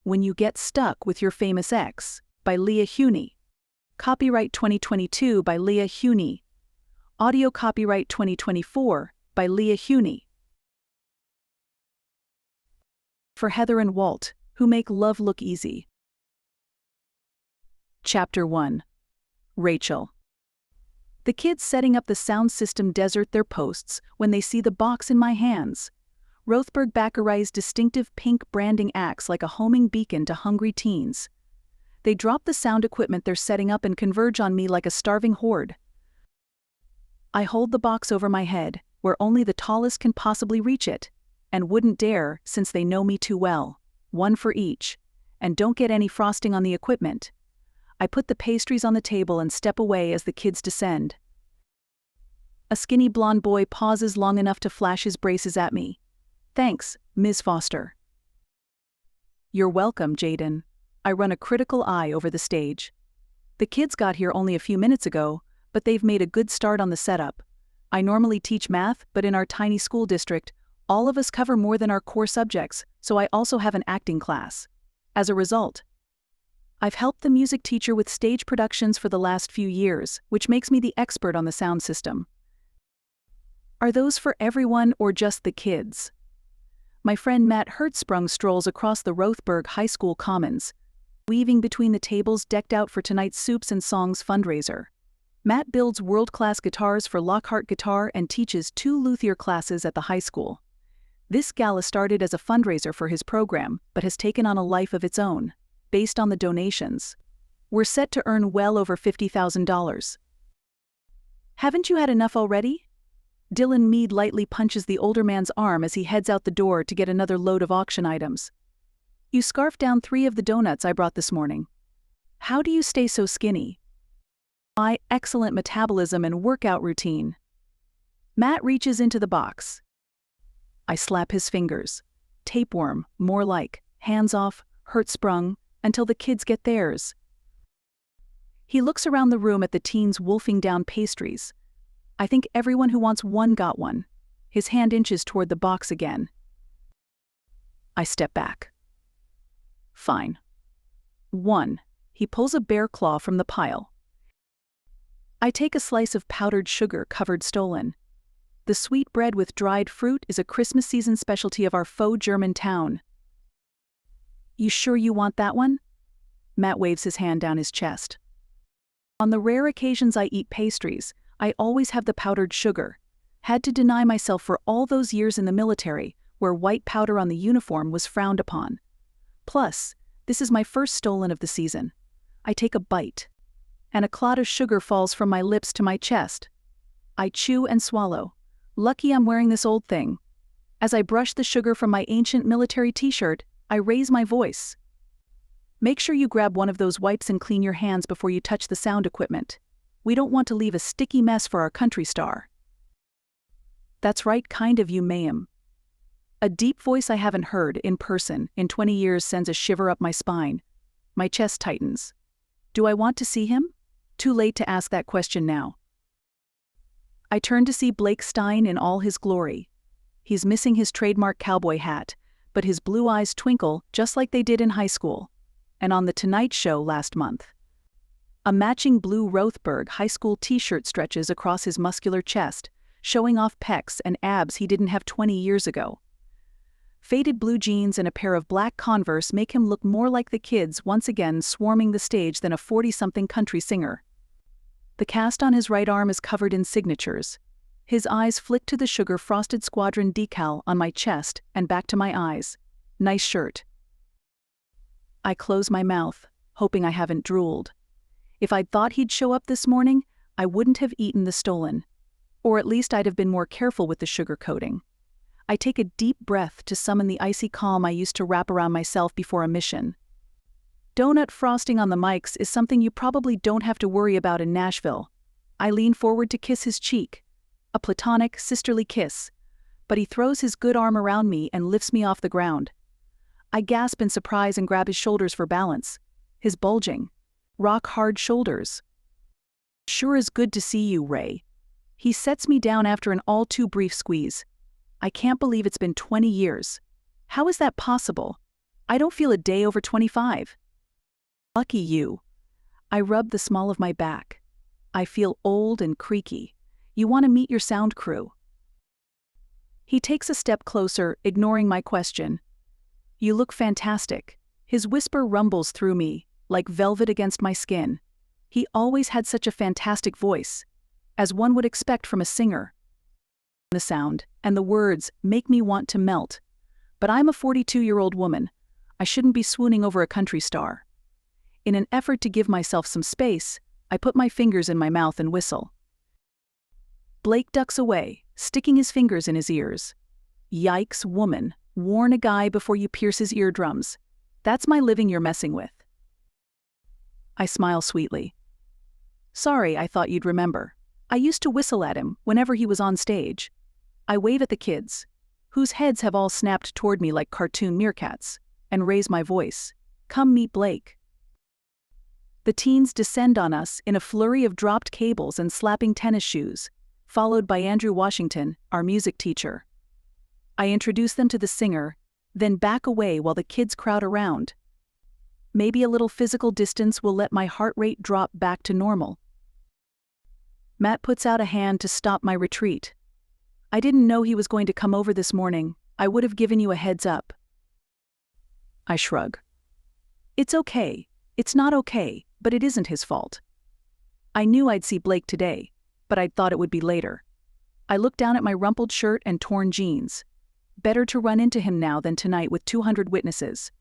When You Get Stuck with Your Famous Ex, by Leah Huney. Copyright 2022 by Leah Huney. Audio copyright 2024 by Leah Huney. For Heather and Walt, who make love look easy. Chapter 1. Rachel. The kids setting up the sound system desert their posts when they see the box in my hands. Rothberg Baccarai's distinctive pink branding acts like a homing beacon to hungry teens. They drop the sound equipment they're setting up and converge on me like a starving horde. I hold the box over my head, where only the tallest can possibly reach it, and wouldn't dare since they know me too well. One for each, and don't get any frosting on the equipment. I put the pastries on the table and step away as the kids descend. A skinny blonde boy pauses long enough to flash his braces at me. "Thanks, Ms. Foster." "You're welcome, Jaden." I run a critical eye over the stage. The kids got here only a few minutes ago, but they've made a good start on the setup. I normally teach math, but in our tiny school district, all of us cover more than our core subjects, so I also have an acting class. As a result, I've helped the music teacher with stage productions for the last few years, which makes me the expert on the sound system. Are those for everyone or just the kids? My friend Matt Hertzsprung strolls across the Rothberg High School Commons, weaving between the tables decked out for tonight's Soups and Songs fundraiser. Matt builds world-class guitars for Lockhart Guitar and teaches 2 luthier classes at the high school. This gala started as a fundraiser for his program, but has taken on a life of its own, based on the donations. We're set to earn well over $50,000. Haven't you had enough already? Dylan Mead lightly punches the older man's arm as he heads out the door to get another load of auction items. "You scarfed down 3 of the donuts I brought this morning. How do you stay so skinny?" "My excellent metabolism and workout routine." Matt reaches into the box. I slap his fingers. Tapeworm, more like, hands off, Hertzsprung, until the kids get theirs. He looks around the room at the teens wolfing down pastries. I think everyone who wants one got one. His hand inches toward the box again. I step back. Fine. 1. He pulls a bear claw from the pile. I take a slice of powdered sugar-covered stollen. The sweet bread with dried fruit is a Christmas season specialty of our faux German town. "You sure you want that one?" Matt waves his hand down his chest. On the rare occasions I eat pastries, I always have the powdered sugar. Had to deny myself for all those years in the military, where white powder on the uniform was frowned upon. Plus, this is my first stollen of the season. I take a bite, and a clot of sugar falls from my lips to my chest. I chew and swallow. Lucky I'm wearing this old thing. As I brush the sugar from my ancient military t-shirt, I raise my voice. "Make sure you grab one of those wipes and clean your hands before you touch the sound equipment. We don't want to leave a sticky mess for our country star." "That's right, kind of you, ma'am." A deep voice I haven't heard in person in 20 years sends a shiver up my spine. My chest tightens. Do I want to see him? Too late to ask that question now. I turn to see Blake Stein in all his glory. He's missing his trademark cowboy hat, but his blue eyes twinkle just like they did in high school, and on The Tonight Show last month. A matching blue Rothberg high school t-shirt stretches across his muscular chest, showing off pecs and abs he didn't have 20 years ago. Faded blue jeans and a pair of black Converse make him look more like the kids once again swarming the stage than a 40-something country singer. The cast on his right arm is covered in signatures. His eyes flick to the sugar-frosted squadron decal on my chest and back to my eyes. "Nice shirt." I close my mouth, hoping I haven't drooled. If I'd thought he'd show up this morning, I wouldn't have eaten the stollen. Or at least I'd have been more careful with the sugar coating. I take a deep breath to summon the icy calm I used to wrap around myself before a mission. Donut frosting on the mics is something you probably don't have to worry about in Nashville. I lean forward to kiss his cheek. A platonic, sisterly kiss. But he throws his good arm around me and lifts me off the ground. I gasp in surprise and grab his shoulders for balance. His bulging, rock-hard shoulders. "Sure is good to see you, Ray." He sets me down after an all-too-brief squeeze. I can't believe it's been 20 years. How is that possible? I don't feel a day over 25. Lucky you. I rub the small of my back. I feel old and creaky. You want to meet your sound crew? He takes a step closer, ignoring my question. You look fantastic. His whisper rumbles through me, like velvet against my skin. He always had such a fantastic voice, as one would expect from a singer. The sound and the words make me want to melt. But I'm a 42-year-old woman. I shouldn't be swooning over a country star. In an effort to give myself some space, I put my fingers in my mouth and whistle. Blake ducks away, sticking his fingers in his ears. Yikes, woman. Warn a guy before you pierce his eardrums. That's my living you're messing with. I smile sweetly. Sorry, I thought you'd remember. I used to whistle at him whenever he was on stage. I wave at the kids, whose heads have all snapped toward me like cartoon meerkats, and raise my voice. Come meet Blake. The teens descend on us in a flurry of dropped cables and slapping tennis shoes, followed by Andrew Washington, our music teacher. I introduce them to the singer, then back away while the kids crowd around. Maybe a little physical distance will let my heart rate drop back to normal. Matt puts out a hand to stop my retreat. I didn't know he was going to come over this morning. I would have given you a heads up. I shrug. It's okay. It's not okay, but it isn't his fault. I knew I'd see Blake today, but I'd thought it would be later. I looked down at my rumpled shirt and torn jeans. Better to run into him now than tonight with 200 witnesses.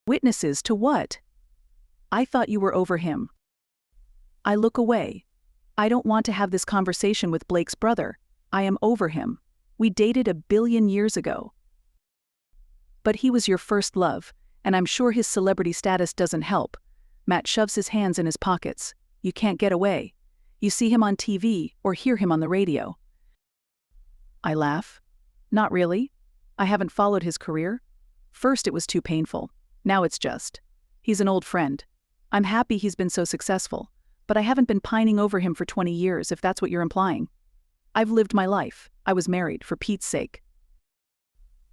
Witnesses to what? I thought you were over him. I look away. I don't want to have this conversation with Blake's brother. I am over him. We dated 1 billion years ago. But he was your first love, and I'm sure his celebrity status doesn't help. Matt shoves his hands in his pockets. You can't get away. You see him on TV or hear him on the radio. I laugh. Not really. I haven't followed his career. First it was too painful. Now it's just. He's an old friend. I'm happy he's been so successful, but I haven't been pining over him for 20 years, if that's what you're implying. I've lived my life. I was married, for Pete's sake.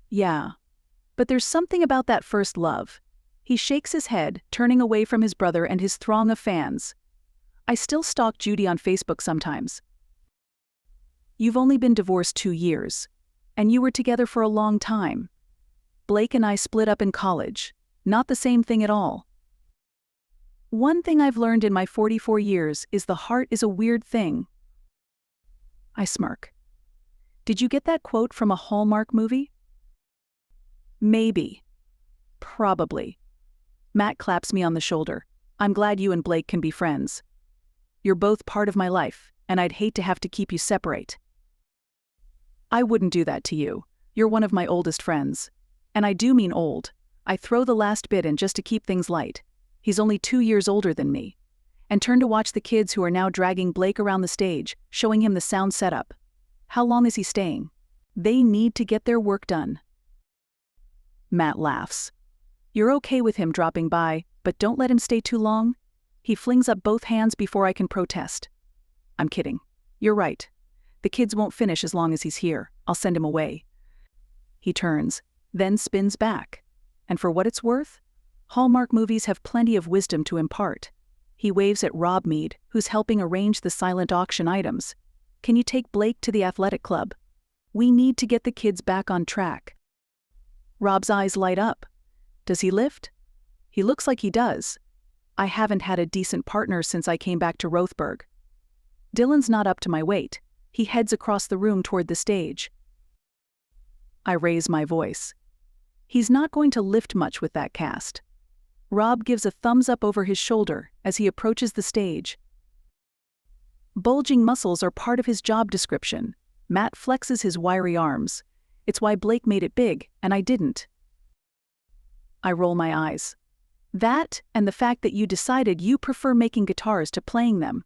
Yeah. But there's something about that first love. He shakes his head, turning away from his brother and his throng of fans. I still stalk Judy on Facebook sometimes. You've only been divorced 2 years, and you were together for a long time. Blake and I split up in college. Not the same thing at all. One thing I've learned in my 44 years is the heart is a weird thing. I smirk. Did you get that quote from a Hallmark movie? Maybe. Probably. Matt claps me on the shoulder. I'm glad you and Blake can be friends. You're both part of my life, and I'd hate to have to keep you separate. I wouldn't do that to you. You're one of my oldest friends. And I do mean old. I throw the last bit in just to keep things light. He's only 2 years older than me. And turn to watch the kids who are now dragging Blake around the stage, showing him the sound setup. How long is he staying? They need to get their work done. Matt laughs. You're okay with him dropping by, but don't let him stay too long. He flings up both hands before I can protest. I'm kidding. You're right. The kids won't finish as long as he's here. I'll send him away. He turns, then spins back. And for what it's worth, Hallmark movies have plenty of wisdom to impart. He waves at Rob Mead, who's helping arrange the silent auction items. Can you take Blake to the athletic club? We need to get the kids back on track. Rob's eyes light up. Does he lift? He looks like he does. I haven't had a decent partner since I came back to Rothberg. Dylan's not up to my weight. He heads across the room toward the stage. I raise my voice. He's not going to lift much with that cast. Rob gives a thumbs up over his shoulder as he approaches the stage. Bulging muscles are part of his job description. Matt flexes his wiry arms. It's why Blake made it big, and I didn't. I roll my eyes. That, and the fact that you decided you prefer making guitars to playing them.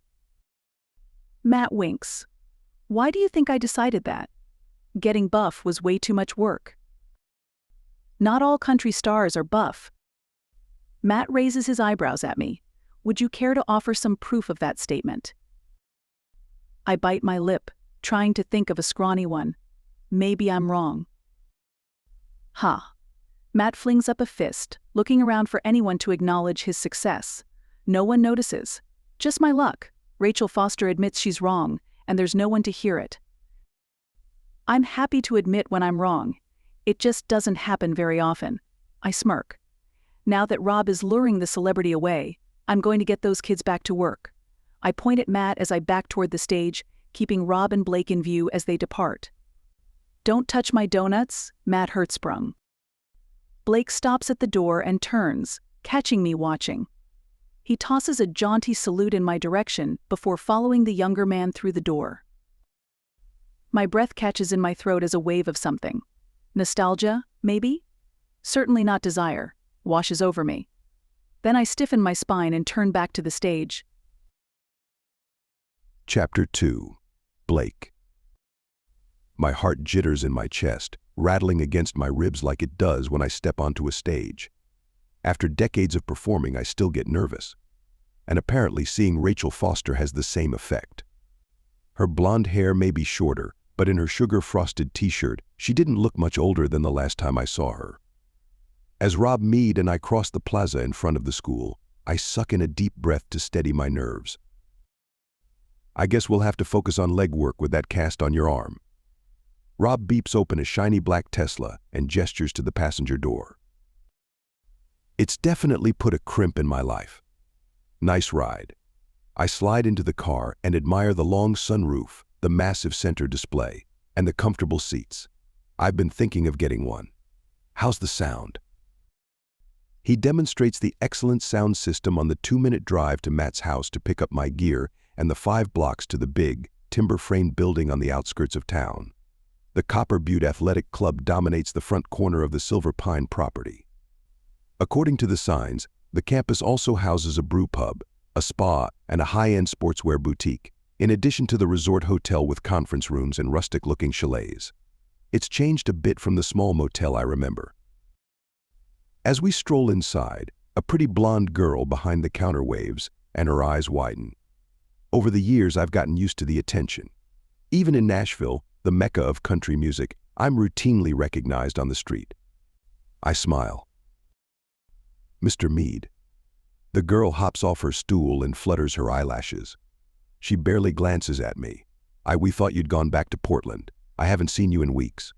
Matt winks. Why do you think I decided that? Getting buff was way too much work. Not all country stars are buff. Matt raises his eyebrows at me. Would you care to offer some proof of that statement? I bite my lip, trying to think of a scrawny one. Maybe I'm wrong. Ha. Matt flings up a fist, looking around for anyone to acknowledge his success. No one notices. Just my luck. Rachel Foster admits she's wrong, and there's no one to hear it. I'm happy to admit when I'm wrong. It just doesn't happen very often. I smirk. Now that Rob is luring the celebrity away, I'm going to get those kids back to work. I point at Matt as I back toward the stage, keeping Rob and Blake in view as they depart. Don't touch my donuts, Matt Hertzsprung. Blake stops at the door and turns, catching me watching. He tosses a jaunty salute in my direction before following the younger man through the door. My breath catches in my throat as a wave of something. Nostalgia, maybe? Certainly not desire. Washes over me. Then I stiffen my spine and turn back to the stage. Chapter 2. Blake. My heart jitters in my chest, rattling against my ribs like it does when I step onto a stage. After decades of performing, I still get nervous. And apparently seeing Rachel Foster has the same effect. Her blonde hair may be shorter, but in her sugar-frosted t-shirt, she didn't look much older than the last time I saw her. As Rob Mead and I cross the plaza in front of the school, I suck in a deep breath to steady my nerves. I guess we'll have to focus on leg work with that cast on your arm. Rob beeps open a shiny black Tesla and gestures to the passenger door. It's definitely put a crimp in my life. Nice ride. I slide into the car and admire the long sunroof, the massive center display, and the comfortable seats. I've been thinking of getting one. How's the sound? He demonstrates the excellent sound system on the 2-minute drive to Matt's house to pick up my gear and the 5 blocks to the big, timber-framed building on the outskirts of town. The Copper Butte Athletic Club dominates the front corner of the Silver Pine property. According to the signs, the campus also houses a brew pub, a spa, and a high-end sportswear boutique, in addition to the resort hotel with conference rooms and rustic-looking chalets. It's changed a bit from the small motel I remember. As we stroll inside, a pretty blonde girl behind the counter waves, and her eyes widen. Over the years, I've gotten used to the attention. Even in Nashville, the mecca of country music, I'm routinely recognized on the street. I smile. Mr. Mead. The girl hops off her stool and flutters her eyelashes. She barely glances at me. We thought you'd gone back to Portland. I haven't seen you in weeks.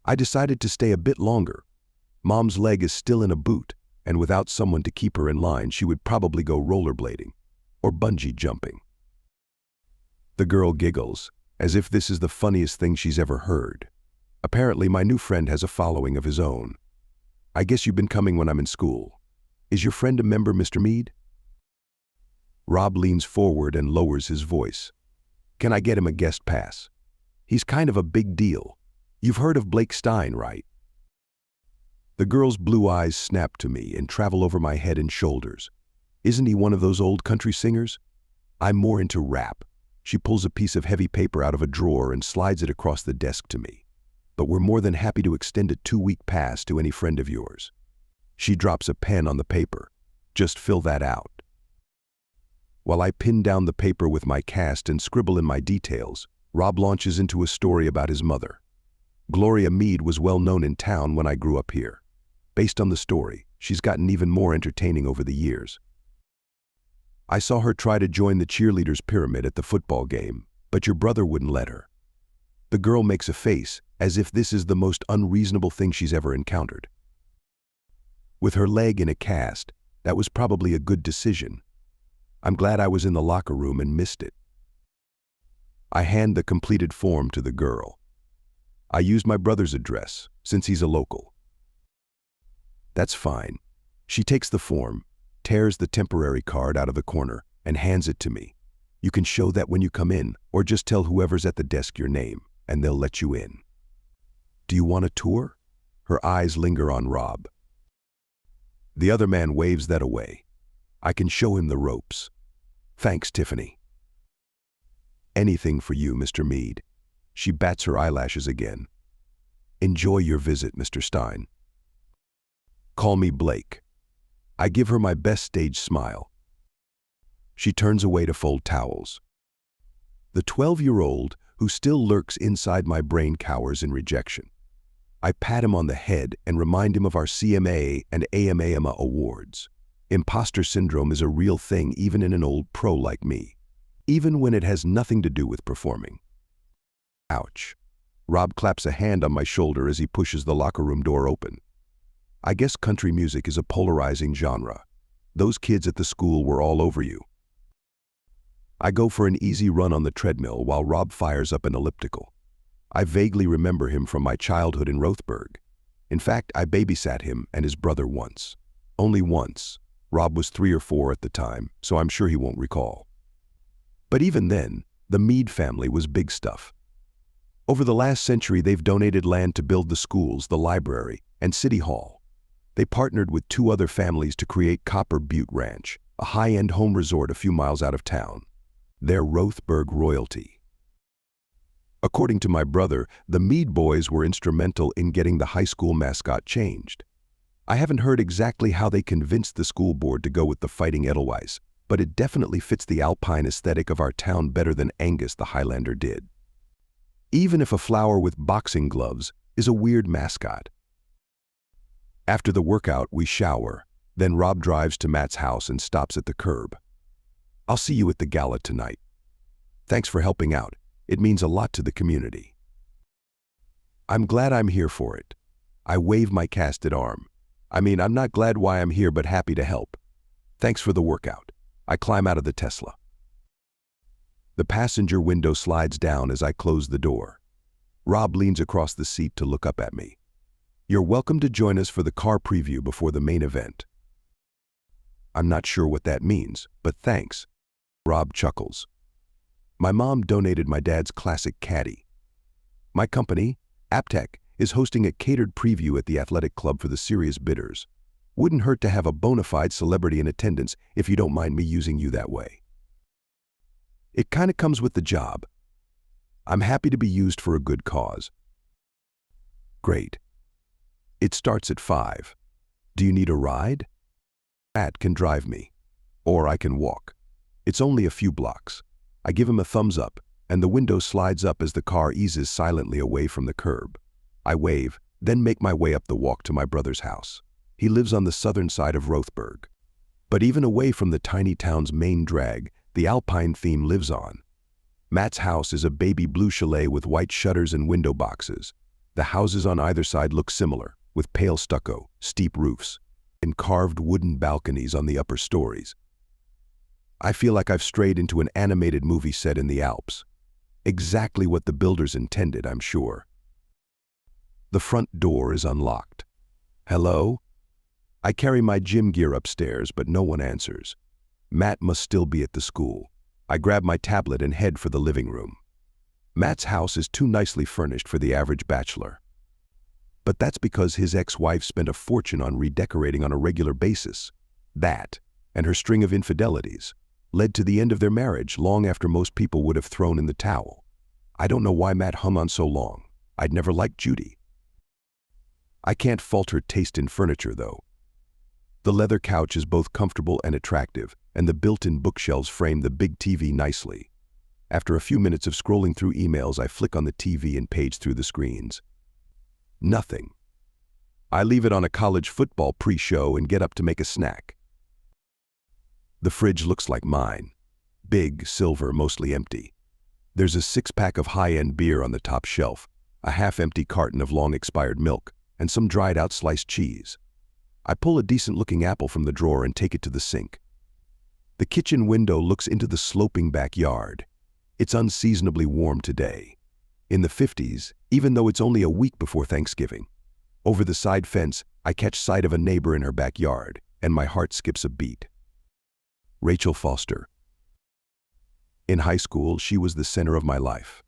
I decided to stay a bit longer. Mom's leg is still in a boot, and without someone to keep her in line, she would probably go rollerblading or bungee jumping. The girl giggles, as if this is the funniest thing she's ever heard. Apparently, my new friend has a following of his own. I guess you've been coming when I'm in school. Is your friend a member, Mr. Mead? Rob leans forward and lowers his voice. Can I get him a guest pass? He's kind of a big deal. You've heard of Blake Stein, right? The girl's blue eyes snap to me and travel over my head and shoulders. Isn't he one of those old country singers? I'm more into rap. She pulls a piece of heavy paper out of a drawer and slides it across the desk to me. But we're more than happy to extend a 2-week pass to any friend of yours. She drops a pen on the paper. Just fill that out. While I pin down the paper with my cast and scribble in my details, Rob launches into a story about his mother. Gloria Mead was well known in town when I grew up here. Based on the story, she's gotten even more entertaining over the years. I saw her try to join the cheerleaders' pyramid at the football game, but your brother wouldn't let her. The girl makes a face, as if this is the most unreasonable thing she's ever encountered. With her leg in a cast, that was probably a good decision. I'm glad I was in the locker room and missed it. I hand the completed form to the girl. I used my brother's address, since he's a local. That's fine. She takes the form, tears the temporary card out of the corner, and hands it to me. You can show that when you come in, or just tell whoever's at the desk your name, and they'll let you in. Do you want a tour? Her eyes linger on Rob. The other man waves that away. I can show him the ropes. Thanks, Tiffany. Anything for you, Mr. Mead. She bats her eyelashes again. Enjoy your visit, Mr. Stein. Call me Blake. I give her my best stage smile. She turns away to fold towels. The 12-year-old who still lurks inside my brain cowers in rejection. I pat him on the head and remind him of our CMA and AMAMA awards. Imposter syndrome is a real thing even in an old pro like me, even when it has nothing to do with performing. Ouch. Rob claps a hand on my shoulder as he pushes the locker room door open. I guess country music is a polarizing genre. Those kids at the school were all over you. I go for an easy run on the treadmill while Rob fires up an elliptical. I vaguely remember him from my childhood in Rothberg. In fact, I babysat him and his brother once. Only once. Rob was 3 or 4 at the time, so I'm sure he won't recall. But even then, the Meade family was big stuff. Over the last century, they've donated land to build the schools, the library, and City Hall. They partnered with 2 other families to create Copper Butte Ranch, a high-end home resort a few miles out of town. They're Rothberg royalty. According to my brother, the Meade boys were instrumental in getting the high school mascot changed. I haven't heard exactly how they convinced the school board to go with the Fighting Edelweiss, but it definitely fits the alpine aesthetic of our town better than Angus the Highlander did. Even if a flower with boxing gloves is a weird mascot. After the workout, we shower. Then Rob drives to Matt's house and stops at the curb. I'll see you at the gala tonight. Thanks for helping out. It means a lot to the community. I'm glad I'm here for it. I wave my casted arm. I'm not glad why I'm here, but happy to help. Thanks for the workout. I climb out of the Tesla. The passenger window slides down as I close the door. Rob leans across the seat to look up at me. You're welcome to join us for the car preview before the main event. I'm not sure what that means, but thanks. Rob chuckles. My mom donated my dad's classic caddy. My company, Aptech, is hosting a catered preview at the athletic club for the serious bidders. Wouldn't hurt to have a bona fide celebrity in attendance if you don't mind me using you that way. It kind of comes with the job. I'm happy to be used for a good cause. Great. It starts at 5. Do you need a ride? Matt can drive me. Or I can walk. It's only a few blocks. I give him a thumbs up, and the window slides up as the car eases silently away from the curb. I wave, then make my way up the walk to my brother's house. He lives on the southern side of Rothberg. But even away from the tiny town's main drag, the alpine theme lives on. Matt's house is a baby blue chalet with white shutters and window boxes. The houses on either side look similar, with pale stucco, steep roofs, and carved wooden balconies on the upper stories. I feel like I've strayed into an animated movie set in the Alps. Exactly what the builders intended, I'm sure. The front door is unlocked. Hello? I carry my gym gear upstairs, but no one answers. Matt must still be at the school. I grab my tablet and head for the living room. Matt's house is too nicely furnished for the average bachelor. But that's because his ex-wife spent a fortune on redecorating on a regular basis. That, and her string of infidelities, led to the end of their marriage long after most people would have thrown in the towel. I don't know why Matt hung on so long. I'd never liked Judy. I can't fault her taste in furniture, though. The leather couch is both comfortable and attractive, and the built-in bookshelves frame the big TV nicely. After a few minutes of scrolling through emails, I flick on the TV and page through the screens. Nothing. I leave it on a college football pre-show and get up to make a snack. The fridge looks like mine. Big, silver, mostly empty. There's a 6-pack of high-end beer on the top shelf, a half-empty carton of long-expired milk, and some dried-out sliced cheese. I pull a decent-looking apple from the drawer and take it to the sink. The kitchen window looks into the sloping backyard. It's unseasonably warm today. In the 50s, even though it's only a week before Thanksgiving. Over the side fence, I catch sight of a neighbor in her backyard, and my heart skips a beat. Rachel Foster. In high school, she was the center of my life.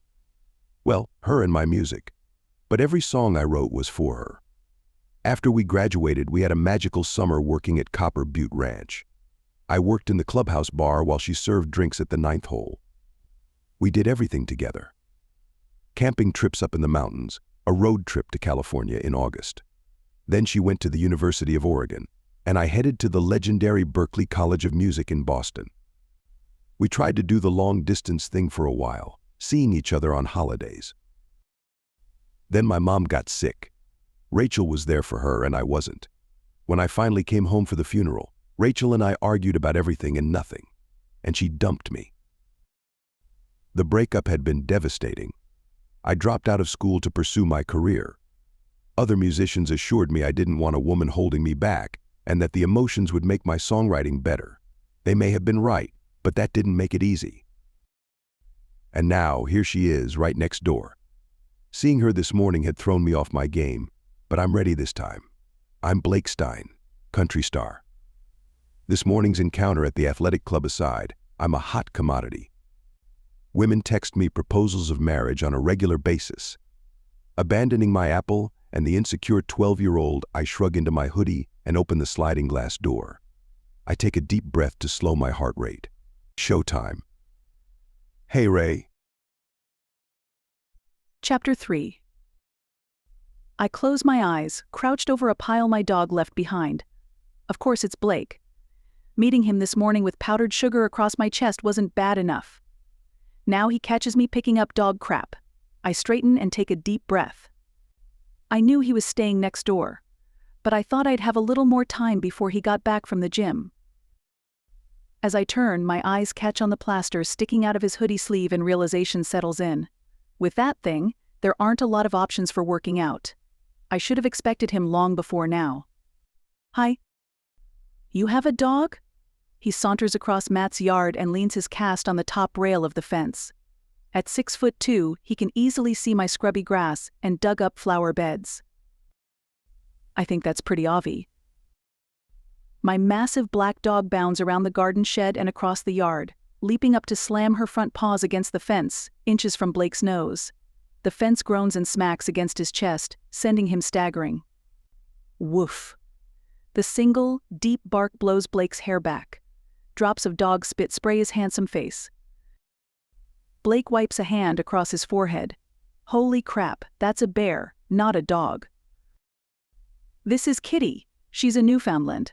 Well, her and my music. But every song I wrote was for her. After we graduated, we had a magical summer working at Copper Butte Ranch. I worked in the clubhouse bar while she served drinks at the 9th hole. We did everything together. Camping trips up in the mountains, a road trip to California in August. Then she went to the University of Oregon, and I headed to the legendary Berklee College of Music in Boston. We tried to do the long-distance thing for a while, seeing each other on holidays. Then my mom got sick. Rachel was there for her and I wasn't. When I finally came home for the funeral, Rachel and I argued about everything and nothing, and she dumped me. The breakup had been devastating. I dropped out of school to pursue my career. Other musicians assured me I didn't want a woman holding me back and that the emotions would make my songwriting better. They may have been right, but that didn't make it easy. And now, here she is, right next door. Seeing her this morning had thrown me off my game, but I'm ready this time. I'm Blake Stein, country star. This morning's encounter at the athletic club aside, I'm a hot commodity. Women text me proposals of marriage on a regular basis. Abandoning my apple and the insecure 12-year-old, I shrug into my hoodie and open the sliding glass door. I take a deep breath to slow my heart rate. Showtime. Hey, Ray. Chapter 3. I close my eyes, crouched over a pile my dog left behind. Of course it's Blake. Meeting him this morning with powdered sugar across my chest wasn't bad enough. Now he catches me picking up dog crap. I straighten and take a deep breath. I knew he was staying next door, but I thought I'd have a little more time before he got back from the gym. As I turn, my eyes catch on the plaster sticking out of his hoodie sleeve and realization settles in. With that thing, there aren't a lot of options for working out. I should have expected him long before now. Hi. You have a dog? He saunters across Matt's yard and leans his cast on the top rail of the fence. At 6'2", he can easily see my scrubby grass and dug-up flower beds. I think that's pretty obvious. My massive black dog bounds around the garden shed and across the yard, leaping up to slam her front paws against the fence, inches from Blake's nose. The fence groans and smacks against his chest, sending him staggering. Woof. The single, deep bark blows Blake's hair back. Drops of dog spit spray his handsome face. Blake wipes a hand across his forehead. Holy crap, that's a bear, not a dog. This is Kitty. She's a Newfoundland.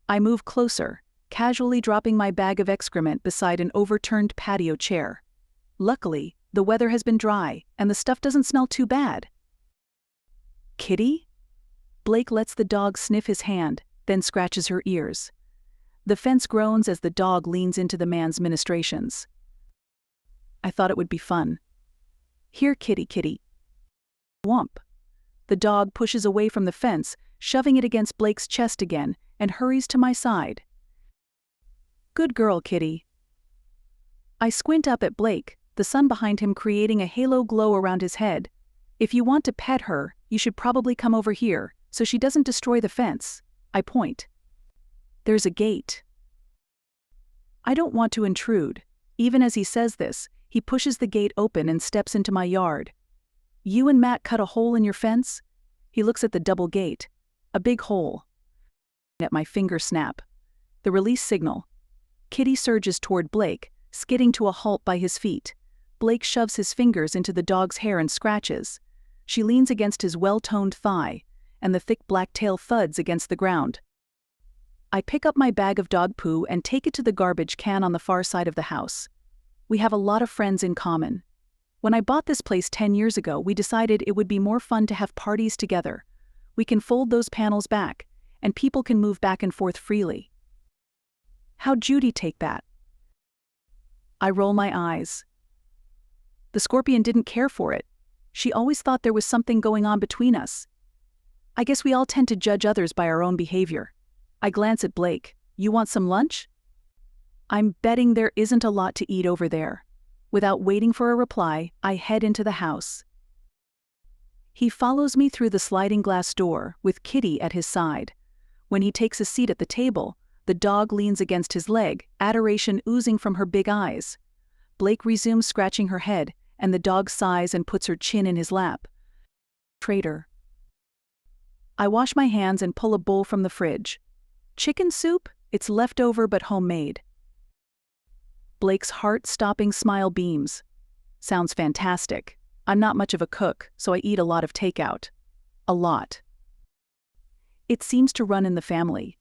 I move closer, casually dropping my bag of excrement beside an overturned patio chair. Luckily, the weather has been dry, and the stuff doesn't smell too bad. Kitty? Blake lets the dog sniff his hand, then scratches her ears. The fence groans as the dog leans into the man's ministrations. I thought it would be fun. Here, kitty, kitty. Whomp. The dog pushes away from the fence, shoving it against Blake's chest again, and hurries to my side. Good girl, kitty. I squint up at Blake, the sun behind him creating a halo glow around his head. If you want to pet her, you should probably come over here, so she doesn't destroy the fence. I point. There's a gate. I don't want to intrude. Even as he says this, he pushes the gate open and steps into my yard. You and Matt cut a hole in your fence? He looks at the double gate. A big hole. At my finger snap. The release signal. Kitty surges toward Blake, skidding to a halt by his feet. Blake shoves his fingers into the dog's hair and scratches. She leans against his well-toned thigh, and the thick black tail thuds against the ground. I pick up my bag of dog poo and take it to the garbage can on the far side of the house. We have a lot of friends in common. When I bought this place 10 years ago, we decided it would be more fun to have parties together. We can fold those panels back, and people can move back and forth freely. How'd Judy take that? I roll my eyes. The scorpion didn't care for it. She always thought there was something going on between us. I guess we all tend to judge others by our own behavior. I glance at Blake. You want some lunch? I'm betting there isn't a lot to eat over there. Without waiting for a reply, I head into the house. He follows me through the sliding glass door, with Kitty at his side. When he takes a seat at the table, the dog leans against his leg, adoration oozing from her big eyes. Blake resumes scratching her head, and the dog sighs and puts her chin in his lap. Traitor. I wash my hands and pull a bowl from the fridge. Chicken soup? It's leftover but homemade. Blake's heart-stopping smile beams. Sounds fantastic. I'm not much of a cook, so I eat a lot of takeout. A lot. It seems to run in the family.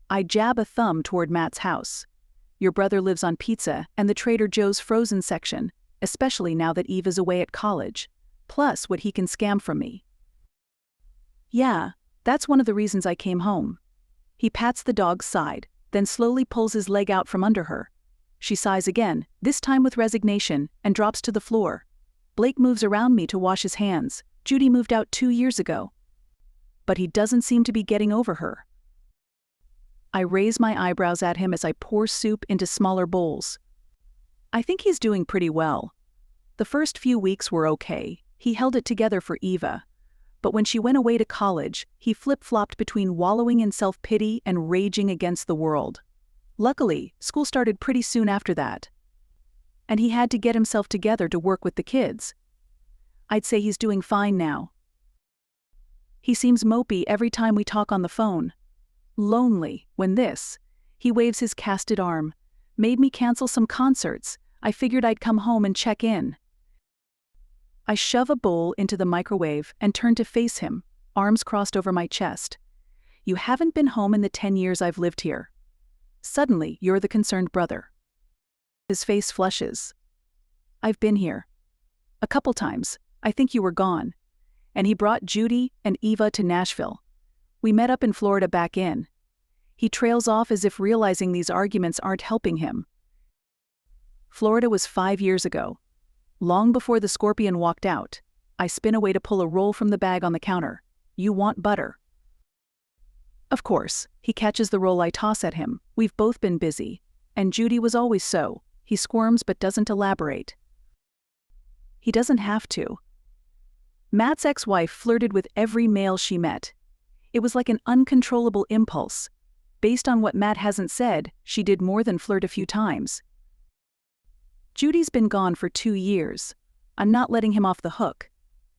I jab a thumb toward Matt's house. Your brother lives on pizza and the Trader Joe's frozen section, especially now that Eve is away at college, plus what he can scam from me. Yeah, that's one of the reasons I came home. He pats the dog's side, then slowly pulls his leg out from under her. She sighs again, this time with resignation, and drops to the floor. Blake moves around me to wash his hands. Judy moved out 2 years ago. But he doesn't seem to be getting over her. I raise my eyebrows at him as I pour soup into smaller bowls. I think he's doing pretty well. The first few weeks were okay. He held it together for Eva. But when she went away to college, he flip-flopped between wallowing in self-pity and raging against the world. Luckily, school started pretty soon after that. And he had to get himself together to work with the kids. I'd say he's doing fine now. He seems mopey every time we talk on the phone. Lonely, when he waves his casted arm, made me cancel some concerts. I figured I'd come home and check in. I shove a bowl into the microwave and turn to face him, arms crossed over my chest. You haven't been home in the 10 years I've lived here. Suddenly, you're the concerned brother. His face flushes. I've been here. A couple times. I think you were gone. And he brought Judy and Eva to Nashville. We met up in Florida back in. He trails off as if realizing these arguments aren't helping him. Florida was 5 years ago. Long before the scorpion walked out, I spin away to pull a roll from the bag on the counter. You want butter? Of course, he catches the roll I toss at him. We've both been busy. And Judy was always so. He squirms but doesn't elaborate. He doesn't have to. Matt's ex-wife flirted with every male she met. It was like an uncontrollable impulse. Based on what Matt hasn't said, she did more than flirt a few times. Judy's been gone for 2 years. I'm not letting him off the hook.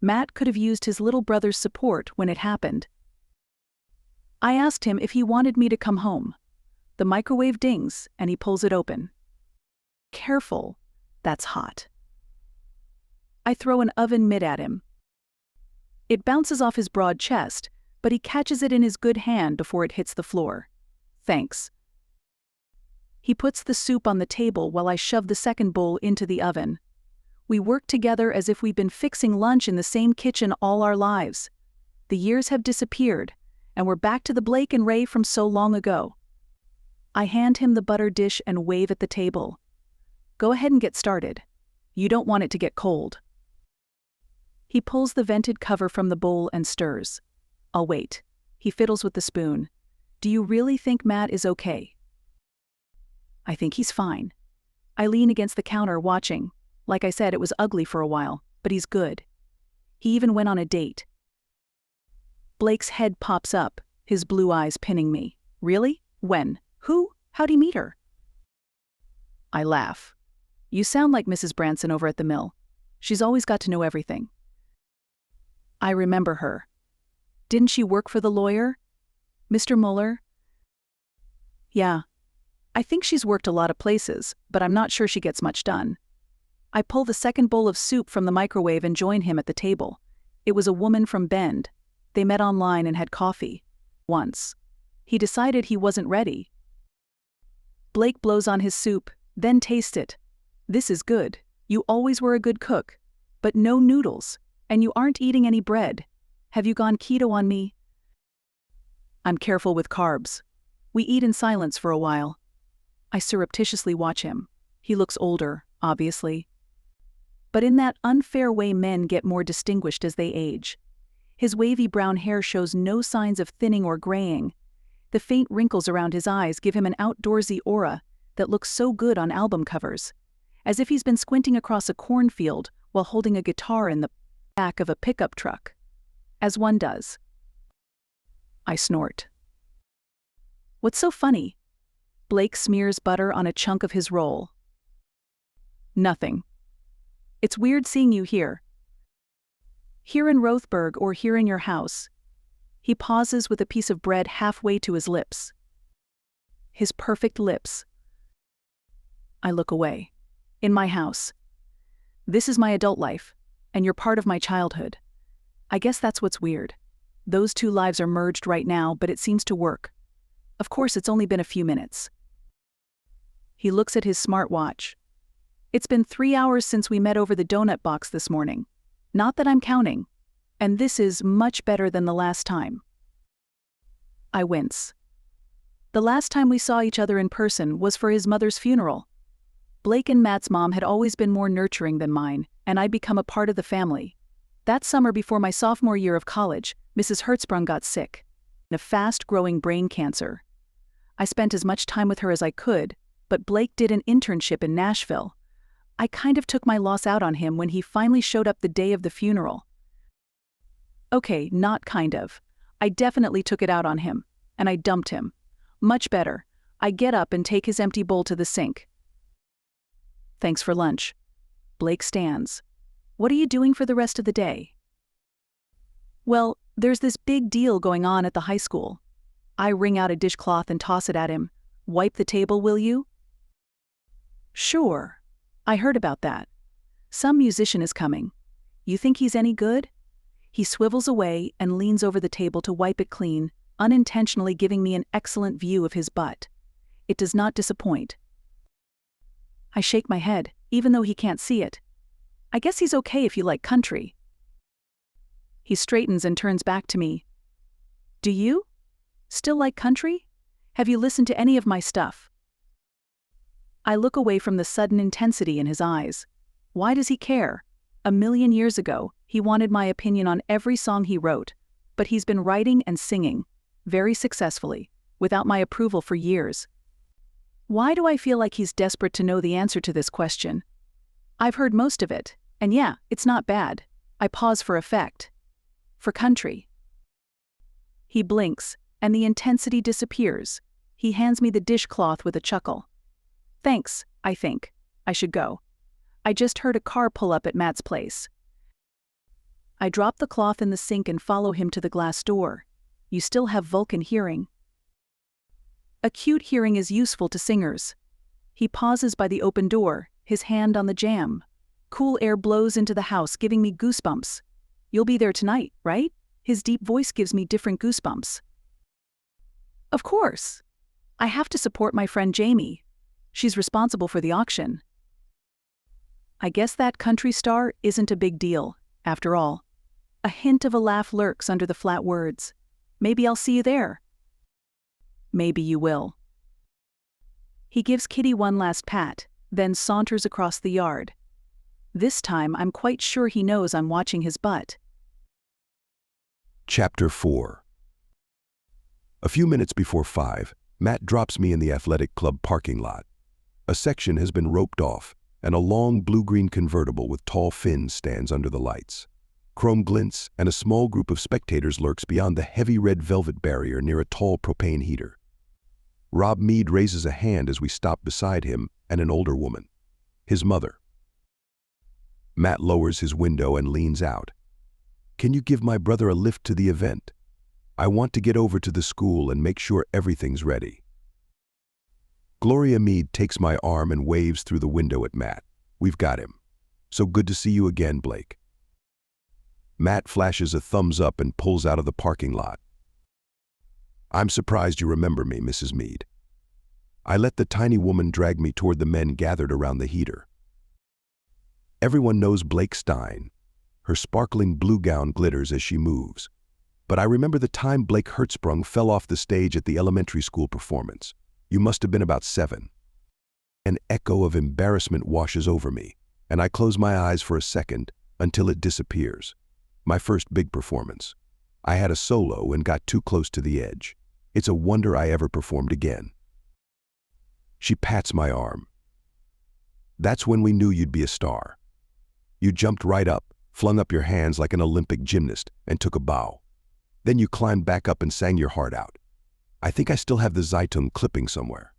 Matt could have used his little brother's support when it happened. I asked him if he wanted me to come home. The microwave dings, and he pulls it open. Careful, that's hot. I throw an oven mitt at him. It bounces off his broad chest, but he catches it in his good hand before it hits the floor. Thanks. He puts the soup on the table while I shove the second bowl into the oven. We work together as if we've been fixing lunch in the same kitchen all our lives. The years have disappeared, and we're back to the Blake and Ray from so long ago. I hand him the butter dish and wave at the table. Go ahead and get started. You don't want it to get cold. He pulls the vented cover from the bowl and stirs. I'll wait. He fiddles with the spoon. Do you really think Matt is okay? I think he's fine. I lean against the counter watching. Like I said, it was ugly for a while, but he's good. He even went on a date. Blake's head pops up, his blue eyes pinning me. Really? When? Who? How'd he meet her? I laugh. You sound like Mrs. Branson over at the mill. She's always got to know everything. I remember her. Didn't she work for the lawyer? Mr. Mueller? Yeah. I think she's worked a lot of places, but I'm not sure she gets much done. I pull the second bowl of soup from the microwave and join him at the table. It was a woman from Bend. They met online and had coffee. Once. He decided he wasn't ready. Blake blows on his soup, then tastes it. This is good. You always were a good cook. But no noodles. And you aren't eating any bread. Have you gone keto on me? I'm careful with carbs. We eat in silence for a while. I surreptitiously watch him. He looks older, obviously. But in that unfair way men get more distinguished as they age. His wavy brown hair shows no signs of thinning or graying. The faint wrinkles around his eyes give him an outdoorsy aura that looks so good on album covers, as if he's been squinting across a cornfield while holding a guitar in the back of a pickup truck. As one does. I snort. What's so funny? Blake smears butter on a chunk of his roll. Nothing. It's weird seeing you here. Here in Rothberg or here in your house. He pauses with a piece of bread halfway to his lips. His perfect lips. I look away. In my house. This is my adult life, and you're part of my childhood. I guess that's what's weird. Those two lives are merged right now, but it seems to work. Of course, it's only been a few minutes. He looks at his smartwatch. It's been 3 hours since we met over the donut box this morning. Not that I'm counting. and this is much better than the last time. I wince. The last time we saw each other in person was for his mother's funeral. Blake and Matt's mom had always been more nurturing than mine, and I'd become a part of the family. That summer before my sophomore year of college, Mrs. Hertzsprung got sick, a fast-growing brain cancer. I spent as much time with her as I could, but Blake did an internship in Nashville. I kind of took my loss out on him when he finally showed up the day of the funeral. Okay, not kind of. I definitely took it out on him, and I dumped him. Much better. I get up and take his empty bowl to the sink. Thanks for lunch. Blake stands. What are you doing for the rest of the day? Well, there's this big deal going on at the high school. I wring out a dishcloth and toss it at him. Wipe the table, will you? Sure. I heard about that. Some musician is coming. You think he's any good? He swivels away and leans over the table to wipe it clean, unintentionally giving me an excellent view of his butt. It does not disappoint. I shake my head, even though he can't see it. I guess he's okay if you like country. He straightens and turns back to me. Do you? Still like country? Have you listened to any of my stuff? I look away from the sudden intensity in his eyes. Why does he care? 1,000,000 years ago, he wanted my opinion on every song he wrote, but he's been writing and singing, very successfully, without my approval for years. Why do I feel like he's desperate to know the answer to this question? I've heard most of it, and yeah, it's not bad. I pause for effect. For country. He blinks, and the intensity disappears. He hands me the dishcloth with a chuckle. Thanks, I think. I should go. I just heard a car pull up at Matt's place. I drop the cloth in the sink and follow him to the glass door. You still have Vulcan hearing. Acute hearing is useful to singers. He pauses by the open door, his hand on the jamb. Cool air blows into the house, giving me goosebumps. You'll be there tonight, right? His deep voice gives me different goosebumps. Of course. I have to support my friend Jamie. She's responsible for the auction. I guess that country star isn't a big deal, after all. A hint of a laugh lurks under the flat words. Maybe I'll see you there. Maybe you will. He gives Kitty one last pat, then saunters across the yard. This time I'm quite sure he knows I'm watching his butt. Chapter 4. A few minutes before 5, Matt drops me in the athletic club parking lot. A section has been roped off, and a long blue-green convertible with tall fins stands under the lights. Chrome glints, and a small group of spectators lurks beyond the heavy red velvet barrier near a tall propane heater. Rob Mead raises a hand as we stop beside him and an older woman, his mother. Matt lowers his window and leans out. Can you give my brother a lift to the event? I want to get over to the school and make sure everything's ready. Gloria Mead takes my arm and waves through the window at Matt. We've got him. So good to see you again, Blake. Matt flashes a thumbs up and pulls out of the parking lot. I'm surprised you remember me, Mrs. Mead. I let the tiny woman drag me toward the men gathered around the heater. Everyone knows Blake Stein. Her sparkling blue gown glitters as she moves. But I remember the time Blake Hertzsprung fell off the stage at the elementary school performance. You must have been about 7. An echo of embarrassment washes over me, and I close my eyes for a second until it disappears. My first big performance. I had a solo and got too close to the edge. It's a wonder I ever performed again. She pats my arm. That's when we knew you'd be a star. You jumped right up, flung up your hands like an Olympic gymnast, and took a bow. Then you climbed back up and sang your heart out. I think I still have the Zeitung clipping somewhere.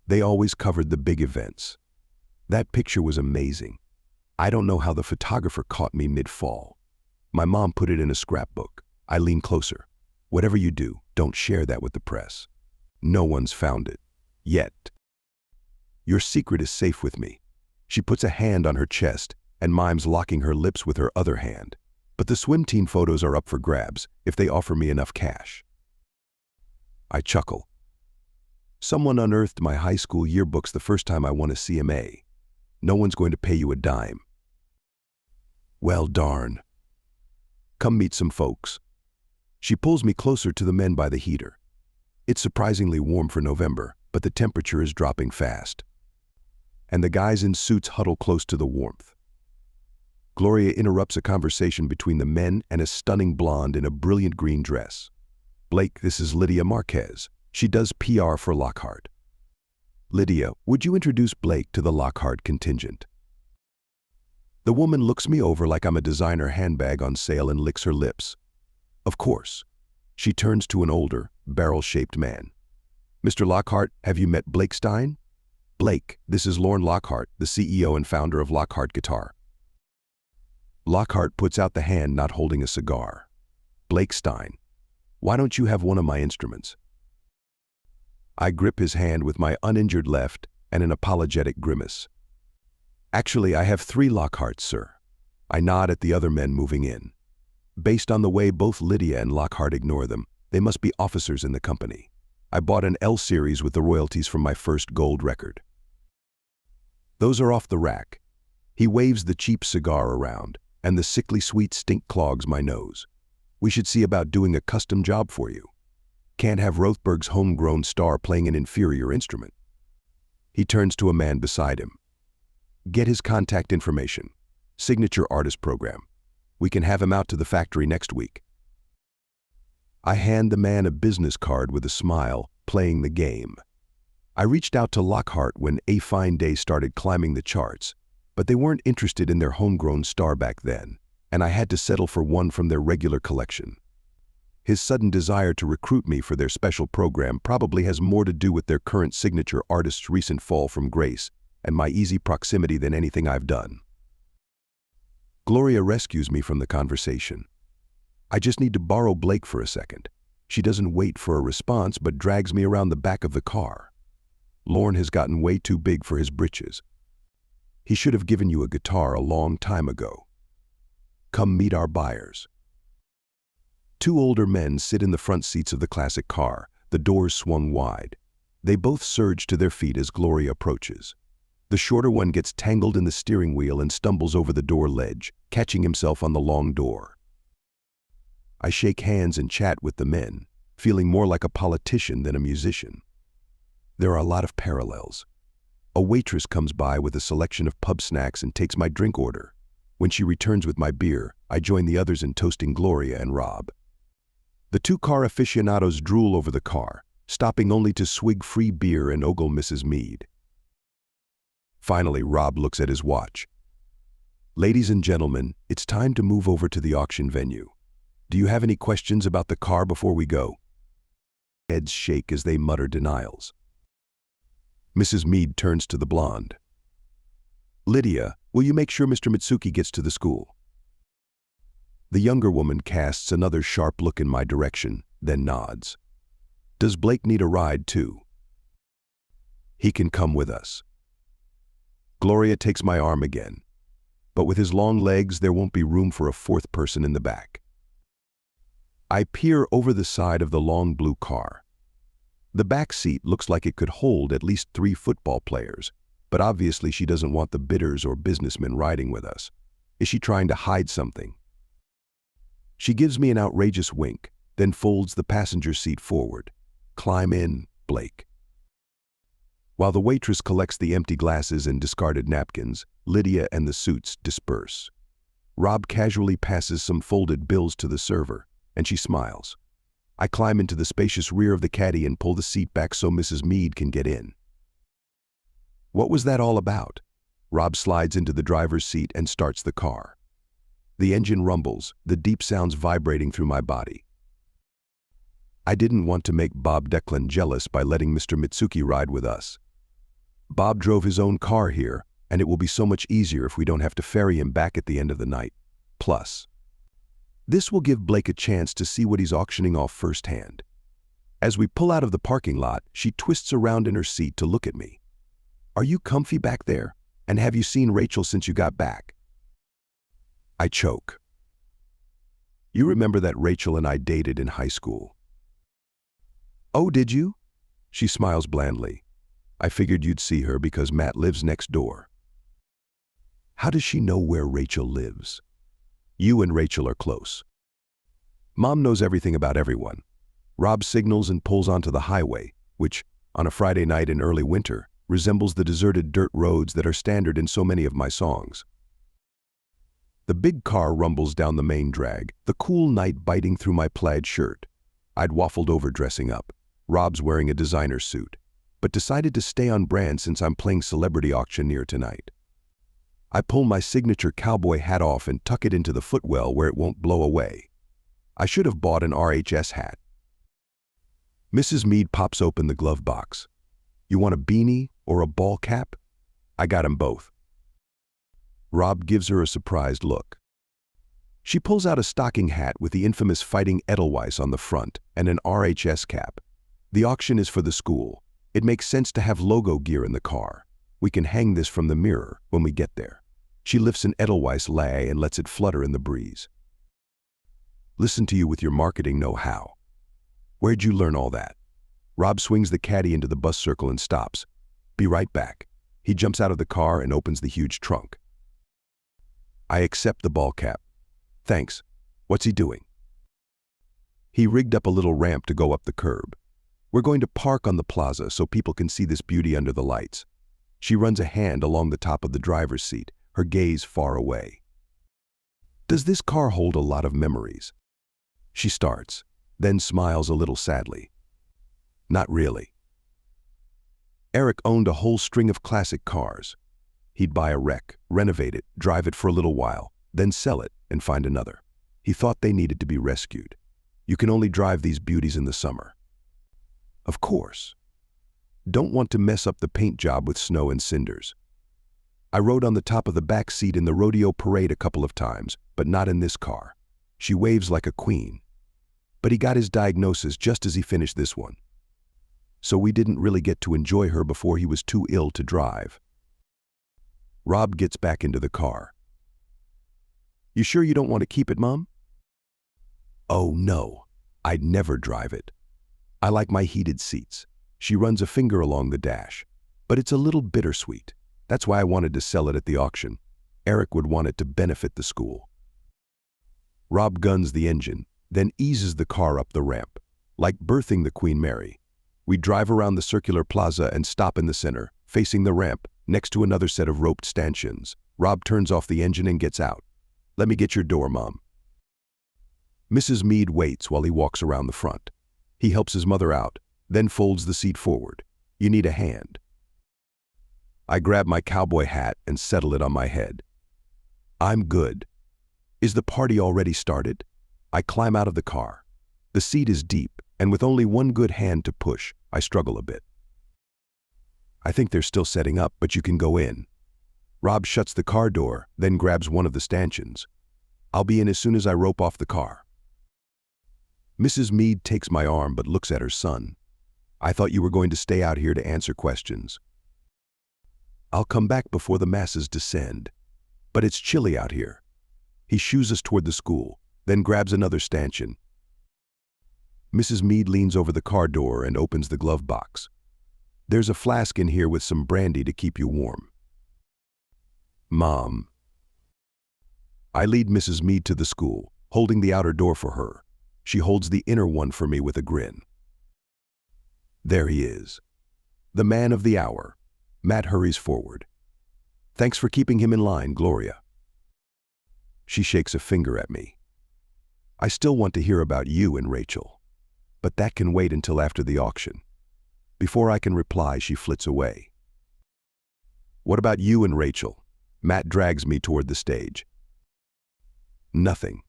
They always covered the big events. That picture was amazing. I don't know how the photographer caught me mid-fall. My mom put it in a scrapbook. I lean closer. Whatever you do, don't share that with the press. No one's found it. Yet. Your secret is safe with me. She puts a hand on her chest and mimes locking her lips with her other hand. But the swim team photos are up for grabs if they offer me enough cash. I chuckle. Someone unearthed my high school yearbooks the first time I won a CMA. No one's going to pay you a dime. Well, darn. Come meet some folks. She pulls me closer to the men by the heater. It's surprisingly warm for November, but the temperature is dropping fast. And the guys in suits huddle close to the warmth. Gloria interrupts a conversation between the men and a stunning blonde in a brilliant green dress. Blake, this is Lydia Marquez. She does PR for Lockhart. Lydia, would you introduce Blake to the Lockhart contingent? The woman looks me over like I'm a designer handbag on sale and licks her lips. Of course. She turns to an older, barrel-shaped man. Mr. Lockhart, have you met Blake Stein? Blake, this is Lorne Lockhart, the CEO and founder of Lockhart Guitar. Lockhart puts out the hand not holding a cigar. Blake Stein, why don't you have one of my instruments? I grip his hand with my uninjured left and an apologetic grimace. Actually, I have 3 Lockharts, sir. I nod at the other men moving in. Based on the way both Lydia and Lockhart ignore them, they must be officers in the company. I bought an L series with the royalties from my first gold record. Those are off the rack. He waves the cheap cigar around, and the sickly sweet stink clogs my nose. We should see about doing a custom job for you. Can't have Rothberg's homegrown star playing an inferior instrument. He turns to a man beside him. Get his contact information. Signature artist program. We can have him out to the factory next week. I hand the man a business card with a smile, playing the game. I reached out to Lockhart when A Fine Day started climbing the charts, but they weren't interested in their homegrown star back then, and I had to settle for one from their regular collection. His sudden desire to recruit me for their special program probably has more to do with their current signature artist's recent fall from grace and my easy proximity than anything I've done. Gloria rescues me from the conversation. I just need to borrow Blake for a second. She doesn't wait for a response but drags me around the back of the car. Lorne has gotten way too big for his britches. He should have given you a guitar a long time ago. Come meet our buyers. 2 older men sit in the front seats of the classic car, the doors swung wide. They both surge to their feet as Gloria approaches. The shorter one gets tangled in the steering wheel and stumbles over the door ledge, catching himself on the long door. I shake hands and chat with the men, feeling more like a politician than a musician. There are a lot of parallels. A waitress comes by with a selection of pub snacks and takes my drink order. When she returns with my beer, I join the others in toasting Gloria and Rob. The 2 car aficionados drool over the car, stopping only to swig free beer and ogle Mrs. Mead. Finally, Rob looks at his watch. Ladies and gentlemen, it's time to move over to the auction venue. Do you have any questions about the car before we go? Heads shake as they mutter denials. Mrs. Mead turns to the blonde. Lydia, will you make sure Mr. Mitsuki gets to the school? The younger woman casts another sharp look in my direction, then nods. Does Blake need a ride too? He can come with us. Gloria takes my arm again, but with his long legs there won't be room for a 4th person in the back. I peer over the side of the long blue car. The back seat looks like it could hold at least 3 football players, but obviously she doesn't want the bidders or businessmen riding with us. Is she trying to hide something? She gives me an outrageous wink, then folds the passenger seat forward. Climb in, Blake. While the waitress collects the empty glasses and discarded napkins, Lydia and the suits disperse. Rob casually passes some folded bills to the server, and she smiles. I climb into the spacious rear of the caddy and pull the seat back so Mrs. Mead can get in. What was that all about? Rob slides into the driver's seat and starts the car. The engine rumbles, the deep sounds vibrating through my body. I didn't want to make Bob Declan jealous by letting Mr. Mitsuki ride with us. Bob drove his own car here, and it will be so much easier if we don't have to ferry him back at the end of the night. Plus, this will give Blake a chance to see what he's auctioning off firsthand. As we pull out of the parking lot, she twists around in her seat to look at me. Are you comfy back there? And have you seen Rachel since you got back? I choke. You remember that Rachel and I dated in high school. Oh, did you? She smiles blandly. I figured you'd see her because Matt lives next door. How does she know where Rachel lives? You and Rachel are close. Mom knows everything about everyone. Rob signals and pulls onto the highway, which, on a Friday night in early winter, resembles the deserted dirt roads that are standard in so many of my songs. The big car rumbles down the main drag, the cool night biting through my plaid shirt. I'd waffled over dressing up. Rob's wearing a designer suit, but decided to stay on brand since I'm playing celebrity auctioneer tonight. I pull my signature cowboy hat off and tuck it into the footwell where it won't blow away. I should have bought an RHS hat. Mrs. Mead pops open the glove box. You want a beanie or a ball cap? I got 'em both. Rob gives her a surprised look. She pulls out a stocking hat with the infamous Fighting Edelweiss on the front and an RHS cap. The auction is for the school. It makes sense to have logo gear in the car. We can hang this from the mirror when we get there. She lifts an Edelweiss lei and lets it flutter in the breeze. Listen to you with your marketing know-how. Where'd you learn all that? Rob swings the caddy into the bus circle and stops. Be right back. He jumps out of the car and opens the huge trunk. I accept the ball cap. Thanks. What's he doing? He rigged up a little ramp to go up the curb. We're going to park on the plaza so people can see this beauty under the lights. She runs a hand along the top of the driver's seat, her gaze far away. Does this car hold a lot of memories? She starts, then smiles a little sadly. Not really. Eric owned a whole string of classic cars. He'd buy a wreck, renovate it, drive it for a little while, then sell it and find another. He thought they needed to be rescued. You can only drive these beauties in the summer. Of course. Don't want to mess up the paint job with snow and cinders. I rode on the top of the back seat in the rodeo parade a couple of times, but not in this car. She waves like a queen. But he got his diagnosis just as he finished this one. So we didn't really get to enjoy her before he was too ill to drive. Rob gets back into the car. You sure you don't want to keep it, Mom? Oh, no. I'd never drive it. I like my heated seats. She runs a finger along the dash. But it's a little bittersweet. That's why I wanted to sell it at the auction. Eric would want it to benefit the school. Rob guns the engine, then eases the car up the ramp. Like birthing the Queen Mary. We drive around the circular plaza and stop in the center, facing the ramp, next to another set of roped stanchions. Rob turns off the engine and gets out. Let me get your door, Mom. Mrs. Mead waits while he walks around the front. He helps his mother out, then folds the seat forward. You need a hand. I grab my cowboy hat and settle it on my head. I'm good. Is the party already started? I climb out of the car. The seat is deep, and with only one good hand to push, I struggle a bit. I think they're still setting up, but you can go in. Rob shuts the car door, then grabs one of the stanchions. I'll be in as soon as I rope off the car. Mrs. Mead takes my arm but looks at her son. I thought you were going to stay out here to answer questions. I'll come back before the masses descend. But it's chilly out here. He shoos us toward the school, then grabs another stanchion. Mrs. Mead leans over the car door and opens the glove box. There's a flask in here with some brandy to keep you warm. Mom. I lead Mrs. Mead to the school, holding the outer door for her. She holds the inner one for me with a grin. There he is. The man of the hour. Matt hurries forward. Thanks for keeping him in line, Gloria. She shakes a finger at me. I still want to hear about you and Rachel, but that can wait until after the auction. Before I can reply, she flits away. What about you and Rachel? Matt drags me toward the stage. Nothing.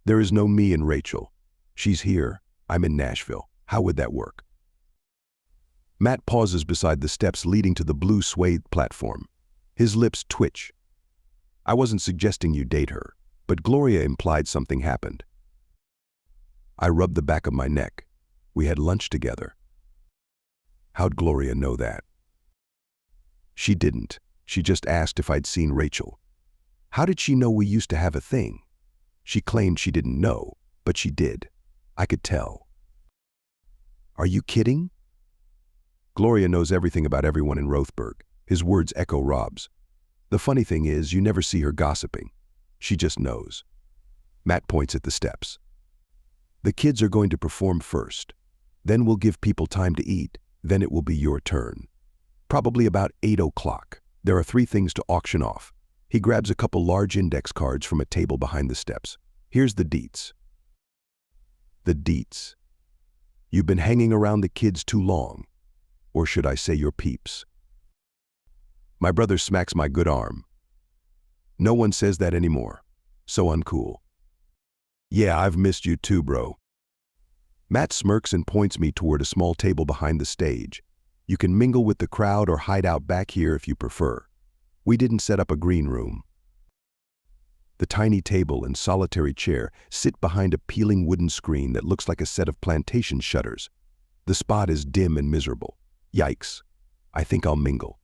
There is no me and Rachel. She's here, I'm in Nashville. How would that work? Matt pauses beside the steps leading to the blue suede platform. His lips twitch. I wasn't suggesting you date her, but Gloria implied something happened. I rubbed the back of my neck. We had lunch together. How'd Gloria know that? She didn't. She just asked if I'd seen Rachel. How did she know we used to have a thing? She claimed she didn't know, but she did. I could tell. Are you kidding? Gloria knows everything about everyone in Rothberg. His words echo Rob's. The funny thing is, you never see her gossiping. She just knows. Matt points at the steps. The kids are going to perform first. Then we'll give people time to eat. Then it will be your turn. Probably about 8 o'clock. There are 3 things to auction off. He grabs a couple large index cards from a table behind the steps. Here's the deets. The deets. You've been hanging around the kids too long. Or should I say your peeps? My brother smacks my good arm. No one says that anymore. So uncool. Yeah, I've missed you too, bro. Matt smirks and points me toward a small table behind the stage. You can mingle with the crowd or hide out back here if you prefer. We didn't set up a green room. The tiny table and solitary chair sit behind a peeling wooden screen that looks like a set of plantation shutters. The spot is dim and miserable. Yikes. I think I'll mingle.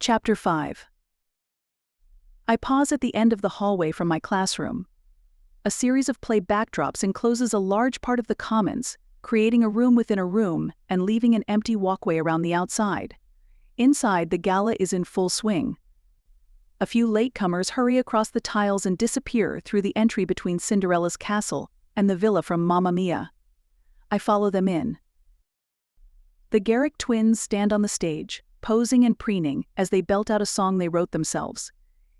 Chapter 5. I pause at the end of the hallway from my classroom. A series of play backdrops encloses a large part of the commons, creating a room within a room and leaving an empty walkway around the outside. Inside, the gala is in full swing. A few latecomers hurry across the tiles and disappear through the entry between Cinderella's castle and the villa from Mamma Mia. I follow them in. The Garrick twins stand on the stage, posing and preening as they belt out a song they wrote themselves.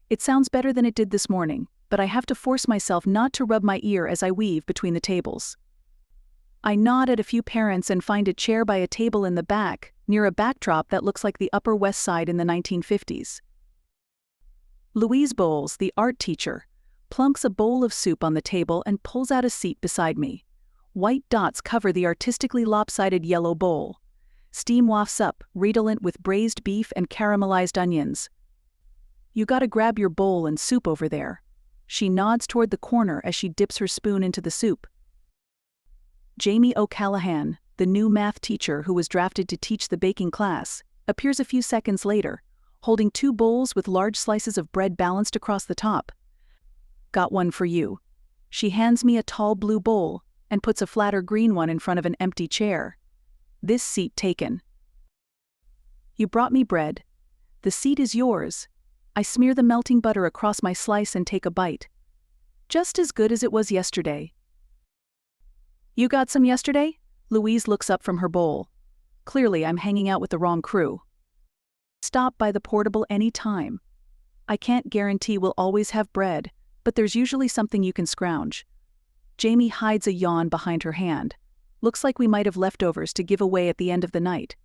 It sounds better than it did this morning, but I have to force myself not to rub my ear as I weave between the tables. I nod at a few parents and find a chair by a table in the back, near a backdrop that looks like the Upper West Side in the 1950s. Louise Bowles, the art teacher, plunks a bowl of soup on the table and pulls out a seat beside me. White dots cover the artistically lopsided yellow bowl. Steam wafts up, redolent with braised beef and caramelized onions. You gotta grab your bowl and soup over there. She nods toward the corner as she dips her spoon into the soup. Jamie O'Callahan, the new math teacher who was drafted to teach the baking class, appears a few seconds later, holding 2 bowls with large slices of bread balanced across the top. Got one for you. She hands me a tall blue bowl and puts a flatter green one in front of an empty chair. This seat taken. You brought me bread. The seat is yours. I smear the melting butter across my slice and take a bite. Just as good as it was yesterday. You got some yesterday? Louise looks up from her bowl. Clearly, I'm hanging out with the wrong crew. Stop by the portable any time. I can't guarantee we'll always have bread, but there's usually something you can scrounge. Jamie hides a yawn behind her hand. Looks like we might have leftovers to give away at the end of the night.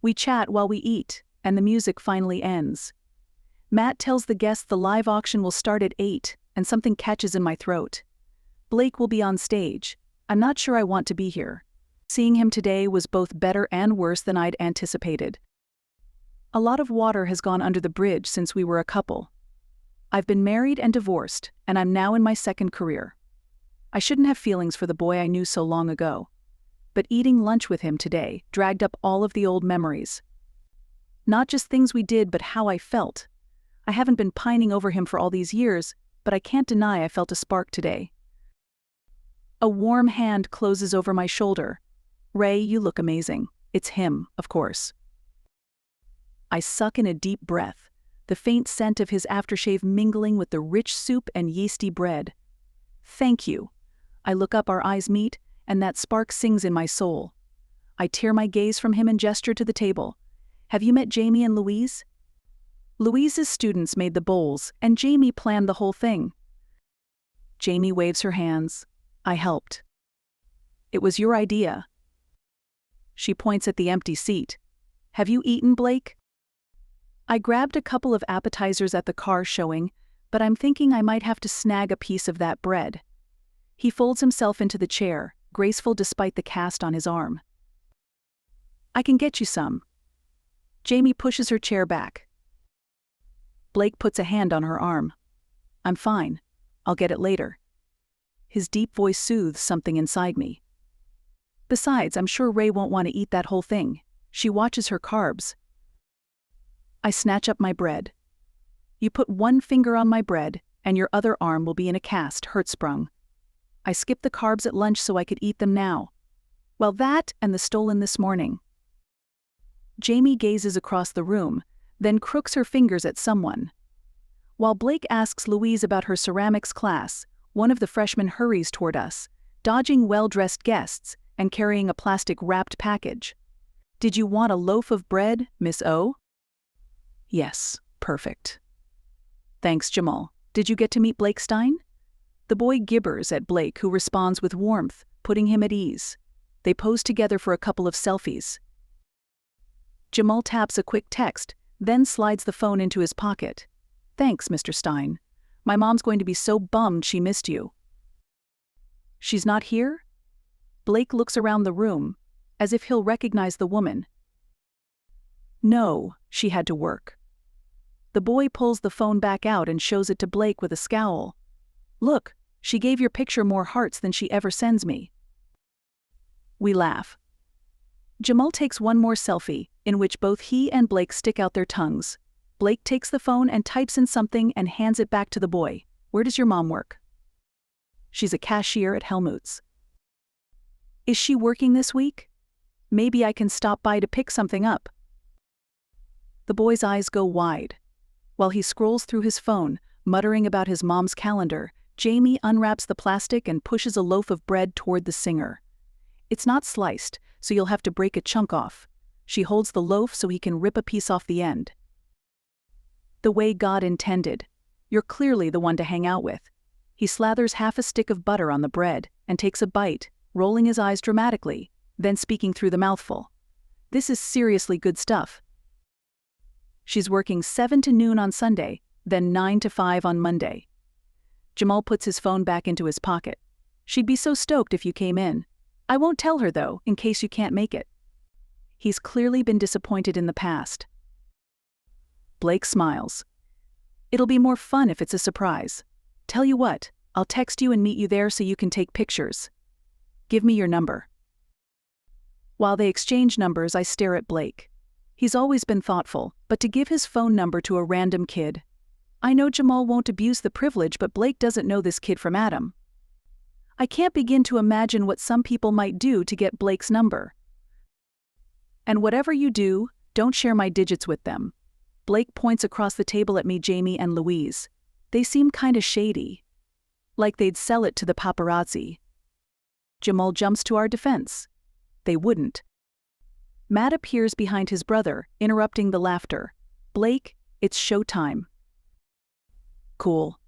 We chat while we eat, and the music finally ends. Matt tells the guests the live auction will start at 8, and something catches in my throat. Blake will be on stage. I'm not sure I want to be here. Seeing him today was both better and worse than I'd anticipated. A lot of water has gone under the bridge since we were a couple. I've been married and divorced, and I'm now in my second career. I shouldn't have feelings for the boy I knew so long ago. But eating lunch with him today dragged up all of the old memories. Not just things we did, but how I felt. I haven't been pining over him for all these years, but I can't deny I felt a spark today. A warm hand closes over my shoulder. Ray, you look amazing. It's him, of course. I suck in a deep breath, the faint scent of his aftershave mingling with the rich soup and yeasty bread. Thank you. I look up, our eyes meet, and that spark sings in my soul. I tear my gaze from him and gesture to the table. Have you met Jamie and Louise? Louise's students made the bowls, and Jamie planned the whole thing. Jamie waves her hands. I helped. It was your idea. She points at the empty seat. Have you eaten, Blake? I grabbed a couple of appetizers at the car showing, but I'm thinking I might have to snag a piece of that bread. He folds himself into the chair, graceful despite the cast on his arm. I can get you some. Jamie pushes her chair back. Blake puts a hand on her arm. I'm fine. I'll get it later. His deep voice soothes something inside me. Besides, I'm sure Ray won't want to eat that whole thing. She watches her carbs. I snatch up my bread. You put one finger on my bread, and your other arm will be in a cast, Hertzsprung. I skipped the carbs at lunch so I could eat them now. Well, that and the stolen this morning. Jamie gazes across the room, then crooks her fingers at someone. While Blake asks Louise about her ceramics class, one of the freshmen hurries toward us, dodging well-dressed guests and carrying a plastic-wrapped package. "Did you want a loaf of bread, Miss O?" "Yes, perfect." "Thanks, Jamal. Did you get to meet Blake Stein?" The boy gibbers at Blake, who responds with warmth, putting him at ease. They pose together for a couple of selfies. Jamal taps a quick text, then slides the phone into his pocket. "Thanks, Mr. Stein. My mom's going to be so bummed she missed you." "She's not here?" Blake looks around the room, as if he'll recognize the woman. "No, she had to work." The boy pulls the phone back out and shows it to Blake with a scowl. "Look, she gave your picture more hearts than she ever sends me." We laugh. Jamal takes one more selfie, in which both he and Blake stick out their tongues. Blake takes the phone and types in something and hands it back to the boy. "Where does your mom work?" "She's a cashier at Helmut's." "Is she working this week? Maybe I can stop by to pick something up." The boy's eyes go wide. While he scrolls through his phone, muttering about his mom's calendar, Jamie unwraps the plastic and pushes a loaf of bread toward the singer. "It's not sliced, so you'll have to break a chunk off." She holds the loaf so he can rip a piece off the end. "The way God intended. You're clearly the one to hang out with." He slathers half a stick of butter on the bread and takes a bite, rolling his eyes dramatically, then speaking through the mouthful. "This is seriously good stuff." "She's working 7 to noon on Sunday, then 9 to 5 on Monday." Jamal puts his phone back into his pocket. "She'd be so stoked if you came in. I won't tell her, though, in case you can't make it." He's clearly been disappointed in the past. Blake smiles. "It'll be more fun if it's a surprise. Tell you what, I'll text you and meet you there so you can take pictures. Give me your number." While they exchange numbers, I stare at Blake. He's always been thoughtful, but to give his phone number to a random kid. I know Jamal won't abuse the privilege, but Blake doesn't know this kid from Adam. I can't begin to imagine what some people might do to get Blake's number. "And whatever you do, don't share my digits with them." Blake points across the table at me, Jamie and Louise. "They seem kinda shady. Like they'd sell it to the paparazzi." Jamal jumps to our defense. "They wouldn't." Matt appears behind his brother, interrupting the laughter. "Blake, it's showtime." "Cool."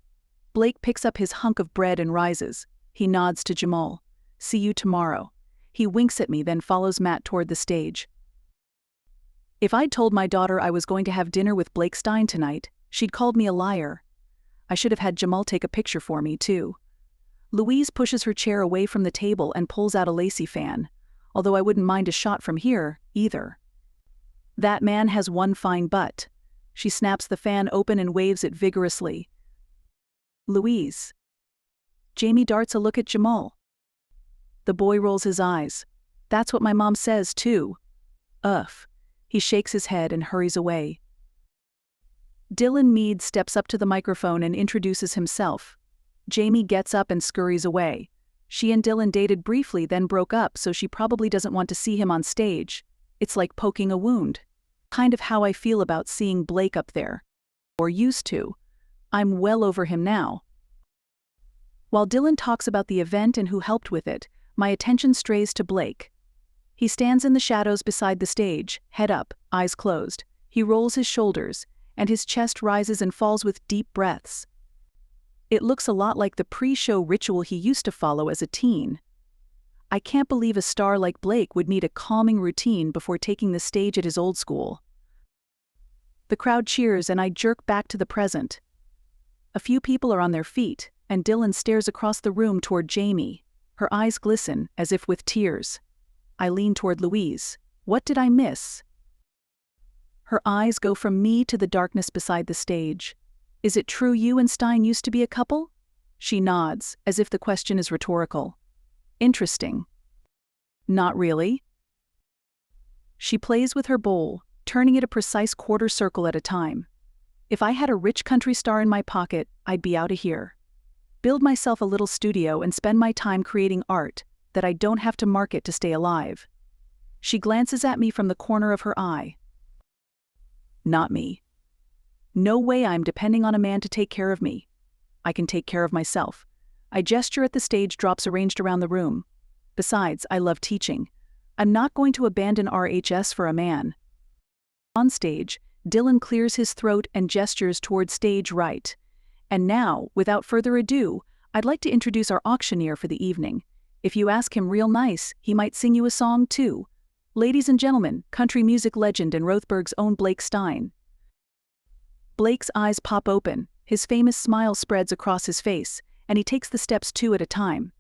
Blake picks up his hunk of bread and rises. He nods to Jamal. "See you tomorrow." He winks at me, then follows Matt toward the stage. If I'd told my daughter I was going to have dinner with Blake Stein tonight, she'd called me a liar. I should have had Jamal take a picture for me, too. Louise pushes her chair away from the table and pulls out a lacy fan, although I wouldn't mind a shot from here, either. "That man has one fine butt." She snaps the fan open and waves it vigorously. "Louise." Jamie darts a look at Jamal. The boy rolls his eyes. "That's what my mom says, too." "Ugh." He shakes his head and hurries away. Dylan Meade steps up to the microphone and introduces himself. Jamie gets up and scurries away. She and Dylan dated briefly, then broke up, so she probably doesn't want to see him on stage. It's like poking a wound. Kind of how I feel about seeing Blake up there. Or used to. I'm well over him now. While Dylan talks about the event and who helped with it, my attention strays to Blake. He stands in the shadows beside the stage, head up, eyes closed. He rolls his shoulders, and his chest rises and falls with deep breaths. It looks a lot like the pre-show ritual he used to follow as a teen. I can't believe a star like Blake would need a calming routine before taking the stage at his old school. The crowd cheers and I jerk back to the present. A few people are on their feet, and Dylan stares across the room toward Jamie. Her eyes glisten, as if with tears. I lean toward Louise. What did I miss? Her eyes go from me to the darkness beside the stage. Is it true you and Stein used to be a couple? She nods, as if the question is rhetorical. Interesting. Not really. She plays with her bowl, turning it a precise quarter circle at a time. If I had a rich country star in my pocket, I'd be out of here. Build myself a little studio and spend my time creating art that I don't have to market to stay alive. She glances at me from the corner of her eye. Not me. No way I'm depending on a man to take care of me. I can take care of myself. I gesture at the stage drops arranged around the room. Besides, I love teaching. I'm not going to abandon RHS for a man. On stage, Dylan clears his throat and gestures toward stage right. And now, without further ado, I'd like to introduce our auctioneer for the evening. If you ask him real nice, he might sing you a song too. Ladies and gentlemen, country music legend and Rothberg's own Blake Stein. Blake's eyes pop open, his famous smile spreads across his face, and he takes the steps two at a time.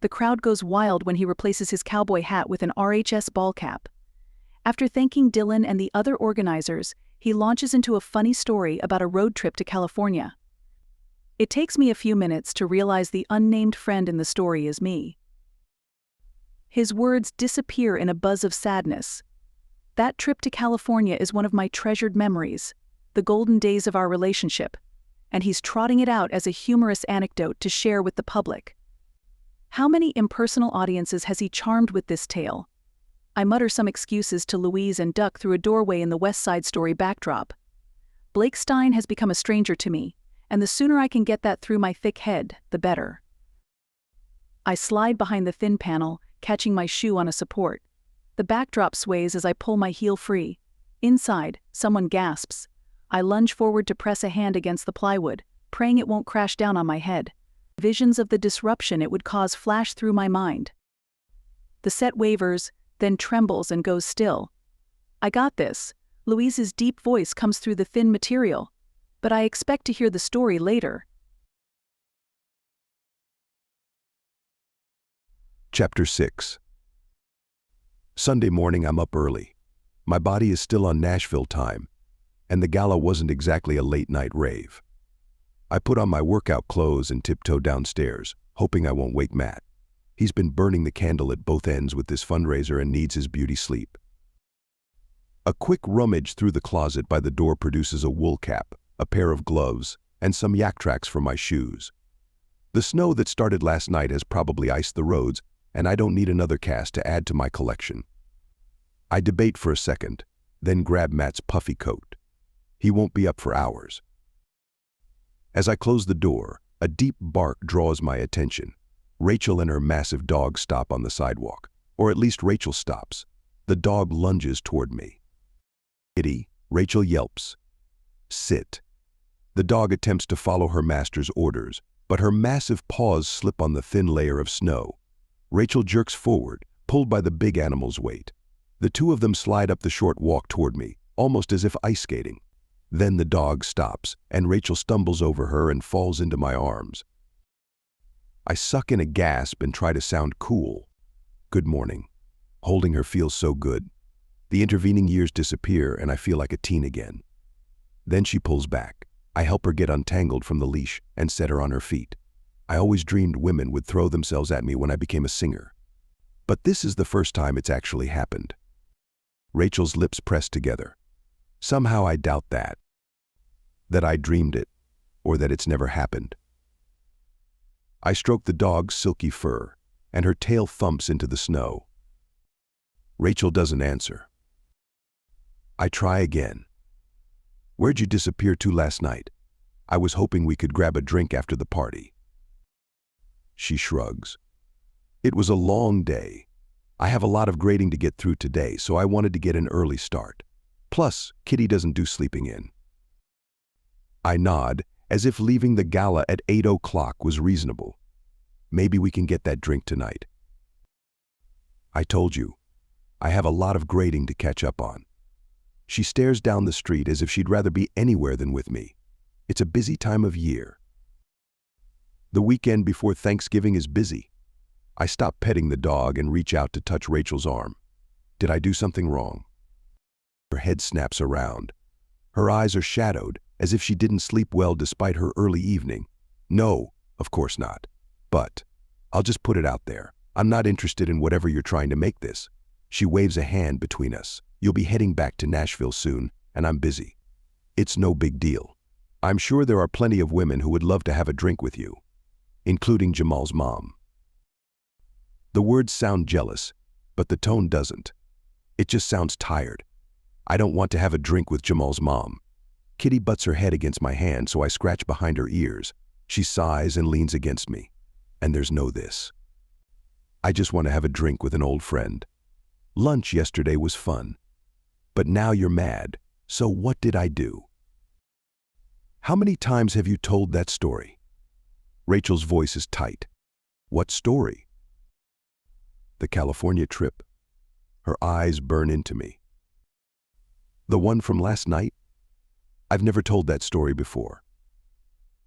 The crowd goes wild when he replaces his cowboy hat with an RHS ball cap. After thanking Dylan and the other organizers, he launches into a funny story about a road trip to California. It takes me a few minutes to realize the unnamed friend in the story is me. His words disappear in a buzz of sadness. That trip to California is one of my treasured memories, the golden days of our relationship, and he's trotting it out as a humorous anecdote to share with the public. How many impersonal audiences has he charmed with this tale? I mutter some excuses to Louise and duck through a doorway in the West Side Story backdrop. Blake Stein has become a stranger to me, and the sooner I can get that through my thick head, the better. I slide behind the thin panel, catching my shoe on a support. The backdrop sways as I pull my heel free. Inside, someone gasps. I lunge forward to press a hand against the plywood, praying it won't crash down on my head. Visions of the disruption it would cause flash through my mind. The set wavers, then trembles and goes still. I got this. Louise's deep voice comes through the thin material, but I expect to hear the story later. Chapter 6. Sunday morning, I'm up early. My body is still on Nashville time, and the gala wasn't exactly a late-night rave. I put on my workout clothes and tiptoe downstairs, hoping I won't wake Matt. He's been burning the candle at both ends with this fundraiser and needs his beauty sleep. A quick rummage through the closet by the door produces a wool cap, a pair of gloves, and some yak tracks for my shoes. The snow that started last night has probably iced the roads, and I don't need another cast to add to my collection. I debate for a second, then grab Matt's puffy coat. He won't be up for hours. As I close the door, a deep bark draws my attention. Rachel and her massive dog stop on the sidewalk, or at least Rachel stops. The dog lunges toward me. "Kitty," Rachel yelps. "Sit." The dog attempts to follow her master's orders, but her massive paws slip on the thin layer of snow. Rachel jerks forward, pulled by the big animal's weight. The two of them slide up the short walk toward me, almost as if ice skating. Then the dog stops, and Rachel stumbles over her and falls into my arms. I suck in a gasp and try to sound cool. "Good morning." Holding her feels so good. The intervening years disappear, and I feel like a teen again. Then she pulls back. I help her get untangled from the leash and set her on her feet. I always dreamed women would throw themselves at me when I became a singer. But this is the first time it's actually happened. Rachel's lips press together. Somehow I doubt that I dreamed it, or that it's never happened. I stroke the dog's silky fur, and her tail thumps into the snow. Rachel doesn't answer. I try again. "Where'd you disappear to last night? I was hoping we could grab a drink after the party." She shrugs. "It was a long day. I have a lot of grading to get through today, so I wanted to get an early start. Plus, Kitty doesn't do sleeping in." I nod, as if leaving the gala at 8 o'clock was reasonable. "Maybe we can get that drink tonight." "I told you, I have a lot of grading to catch up on." She stares down the street as if she'd rather be anywhere than with me. It's a busy time of year. The weekend before Thanksgiving is busy. I stop petting the dog and reach out to touch Rachel's arm. Did I do something wrong? Her head snaps around. Her eyes are shadowed, as if she didn't sleep well despite her early evening. "No, of course not. But I'll just put it out there. I'm not interested in whatever you're trying to make this." She waves a hand between us. "You'll be heading back to Nashville soon, and I'm busy. It's no big deal. I'm sure there are plenty of women who would love to have a drink with you, including Jamal's mom." The words sound jealous, but the tone doesn't. It just sounds tired. I don't want to have a drink with Jamal's mom. Kitty butts her head against my hand, so I scratch behind her ears. She sighs and leans against me. And there's no this. I just want to have a drink with an old friend. Lunch yesterday was fun. But now you're mad, so what did I do? How many times have you told that story? Rachel's voice is tight. What story? The California trip. Her eyes burn into me. The one from last night? I've never told that story before.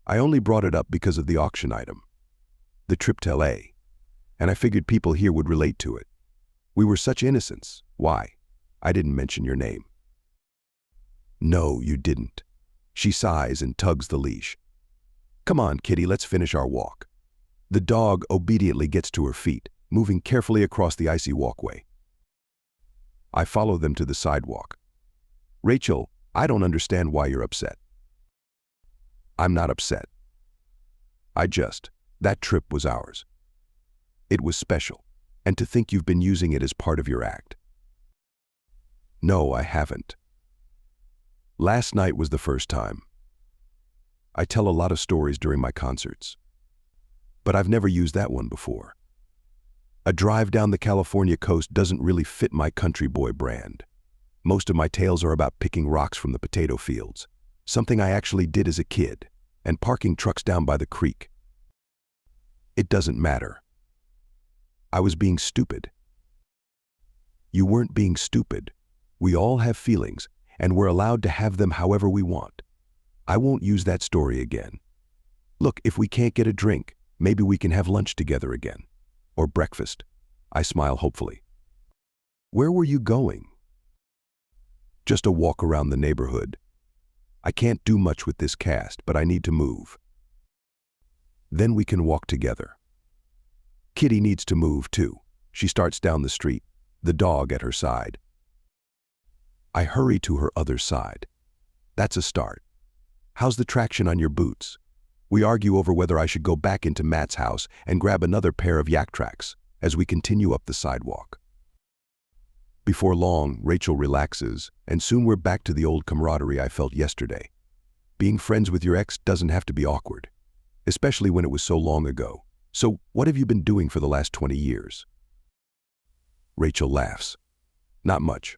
I only brought it up because of the auction item. The trip to LA. And I figured people here would relate to it. We were such innocents. Why? I didn't mention your name. No, you didn't. She sighs and tugs the leash. Come on, Kitty, let's finish our walk. The dog obediently gets to her feet, moving carefully across the icy walkway. I follow them to the sidewalk. Rachel, I don't understand why you're upset. I'm not upset. That trip was ours. It was special, and to think you've been using it as part of your act. No, I haven't. Last night was the first time. I tell a lot of stories during my concerts, but I've never used that one before. A drive down the California coast doesn't really fit my country boy brand. Most of my tales are about picking rocks from the potato fields, something I actually did as a kid, and parking trucks down by the creek. It doesn't matter. I was being stupid. You weren't being stupid. We all have feelings, and we're allowed to have them however we want. I won't use that story again. Look, if we can't get a drink, maybe we can have lunch together again. Or breakfast. I smile hopefully. Where were you going? Just a walk around the neighborhood. I can't do much with this cast, but I need to move. Then we can walk together. Kitty needs to move too. She starts down the street, the dog at her side. I hurry to her other side. That's a start. How's the traction on your boots? We argue over whether I should go back into Matt's house and grab another pair of yak tracks as we continue up the sidewalk. Before long, Rachel relaxes, and soon we're back to the old camaraderie I felt yesterday. Being friends with your ex doesn't have to be awkward, especially when it was so long ago. So, what have you been doing for the last 20 years? Rachel laughs. Not much.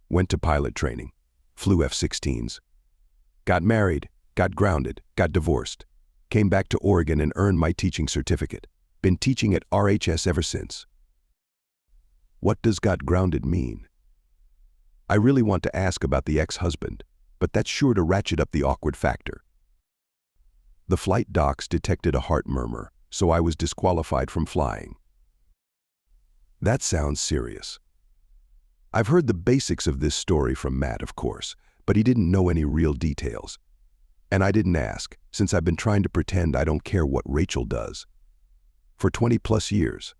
Went to pilot training. Flew F-16s. Got married, got grounded, got divorced. Came back to Oregon and earned my teaching certificate. Been teaching at RHS ever since. What does got grounded mean? I really want to ask about the ex-husband, but that's sure to ratchet up the awkward factor. The flight docs detected a heart murmur, so I was disqualified from flying. That sounds serious. I've heard the basics of this story from Matt, of course, but he didn't know any real details. And I didn't ask, since I've been trying to pretend I don't care what Rachel does. For 20+ years.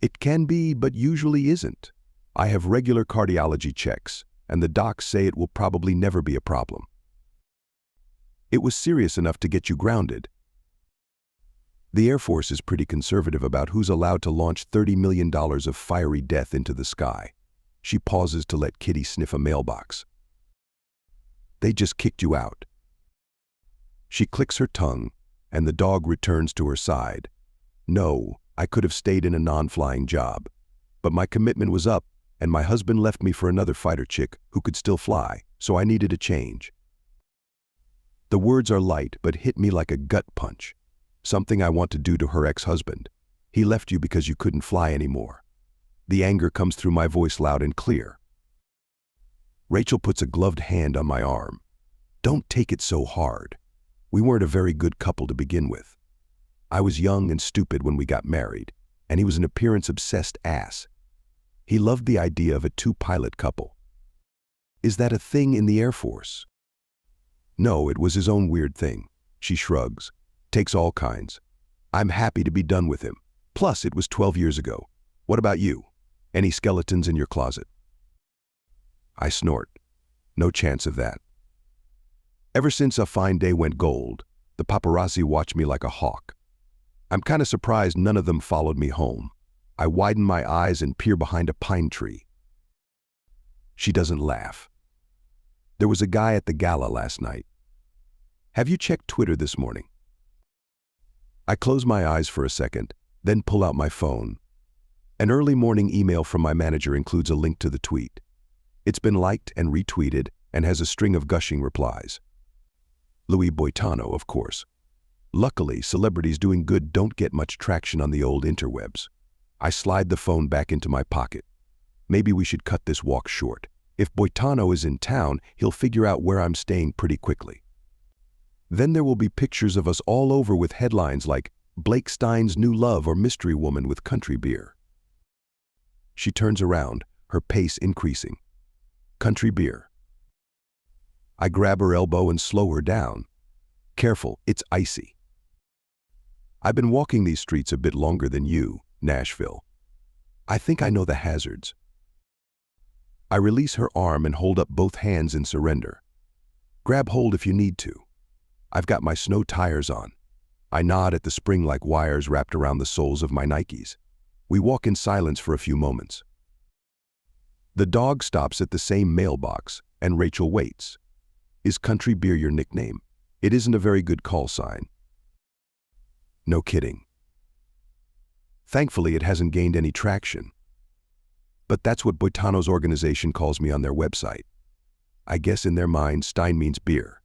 It can be, but usually isn't. I have regular cardiology checks, and the docs say it will probably never be a problem. It was serious enough to get you grounded. The Air Force is pretty conservative about who's allowed to launch $30 million of fiery death into the sky. She pauses to let Kitty sniff a mailbox. They just kicked you out. She clicks her tongue, and the dog returns to her side. No, I could have stayed in a non-flying job. But my commitment was up, and my husband left me for another fighter chick who could still fly, so I needed a change. The words are light, but hit me like a gut punch. Something I want to do to her ex-husband. He left you because you couldn't fly anymore. The anger comes through my voice loud and clear. Rachel puts a gloved hand on my arm. Don't take it so hard. We weren't a very good couple to begin with. I was young and stupid when we got married, and he was an appearance-obsessed ass. He loved the idea of a two-pilot couple. Is that a thing in the Air Force? No, it was his own weird thing. She shrugs. Takes all kinds. I'm happy to be done with him. Plus, it was 12 years ago. What about you? Any skeletons in your closet? I snort. No chance of that. Ever since A Fine Day went gold, the paparazzi watch me like a hawk. I'm kind of surprised none of them followed me home. I widen my eyes and peer behind a pine tree. She doesn't laugh. There was a guy at the gala last night. Have you checked Twitter this morning? I close my eyes for a second, then pull out my phone. An early morning email from my manager includes a link to the tweet. It's been liked and retweeted and has a string of gushing replies. Louis Boitano, of course. Luckily, celebrities doing good don't get much traction on the old interwebs. I slide the phone back into my pocket. Maybe we should cut this walk short. If Boitano is in town, he'll figure out where I'm staying pretty quickly. Then there will be pictures of us all over with headlines like Blake Stein's new love or mystery woman with country beer. She turns around, her pace increasing. Country beer. I grab her elbow and slow her down. Careful, it's icy. I've been walking these streets a bit longer than you, Nashville. I think I know the hazards. I release her arm and hold up both hands in surrender. Grab hold if you need to. I've got my snow tires on. I nod at the spring-like wires wrapped around the soles of my Nikes. We walk in silence for a few moments. The dog stops at the same mailbox, and Rachel waits. Is country beer your nickname? It isn't a very good call sign. No kidding. Thankfully, it hasn't gained any traction. But that's what Boitano's organization calls me on their website. I guess in their mind, Stein means beer.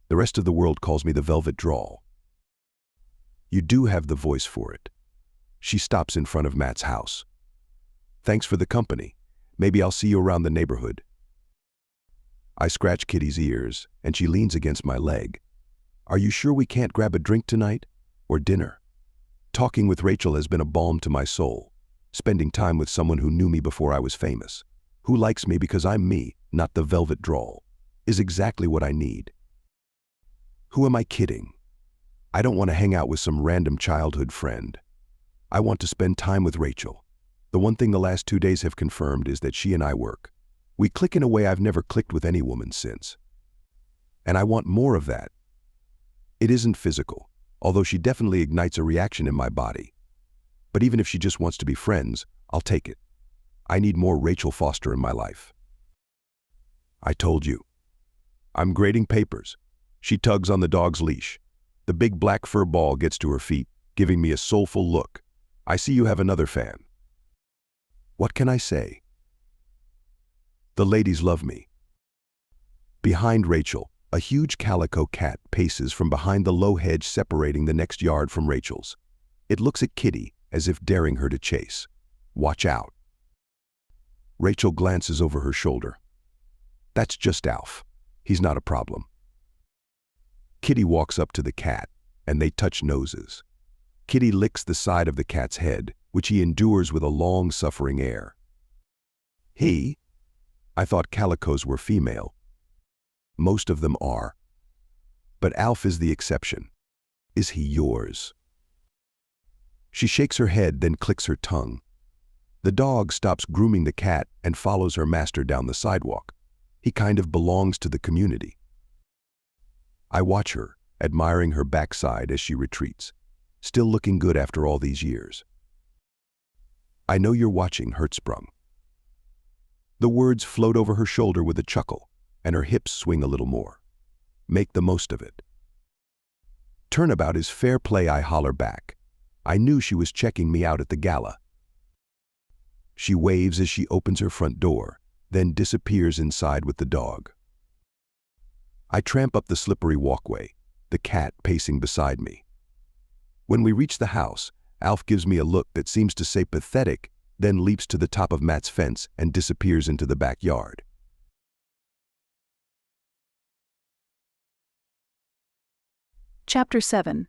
The rest of the world calls me the Velvet Drawl. You do have the voice for it. She stops in front of Matt's house. Thanks for the company. Maybe I'll see you around the neighborhood. I scratch Kitty's ears, and she leans against my leg. Are you sure we can't grab a drink tonight? Or dinner? Talking with Rachel has been a balm to my soul. Spending time with someone who knew me before I was famous, who likes me because I'm me, not the Velvet Drawl, is exactly what I need. Who am I kidding? I don't want to hang out with some random childhood friend. I want to spend time with Rachel. The one thing the last 2 days have confirmed is that she and I work. We click in a way I've never clicked with any woman since. And I want more of that. It isn't physical, although she definitely ignites a reaction in my body. But even if she just wants to be friends, I'll take it. I need more Rachel Foster in my life. I told you. I'm grading papers. She tugs on the dog's leash. The big black fur ball gets to her feet, giving me a soulful look. I see you have another fan. What can I say? The ladies love me. Behind Rachel, a huge calico cat paces from behind the low hedge separating the next yard from Rachel's. It looks at Kitty as if daring her to chase. Watch out. Rachel glances over her shoulder. That's just Alf. He's not a problem. Kitty walks up to the cat, and they touch noses. Kitty licks the side of the cat's head, which he endures with a long-suffering air. He? I thought calicos were female. Most of them are. But Alf is the exception. Is he yours? She shakes her head, then clicks her tongue. The dog stops grooming the cat and follows her master down the sidewalk. He kind of belongs to the community. I watch her, admiring her backside as she retreats, still looking good after all these years. I know you're watching, Hertzsprung. The words float over her shoulder with a chuckle, and her hips swing a little more. Make the most of it. Turnabout is fair play, I holler back. I knew she was checking me out at the gala. She waves as she opens her front door, then disappears inside with the dog. I tramp up the slippery walkway, the cat pacing beside me. When we reach the house, Alf gives me a look that seems to say pathetic, then leaps to the top of Matt's fence and disappears into the backyard. Chapter 7.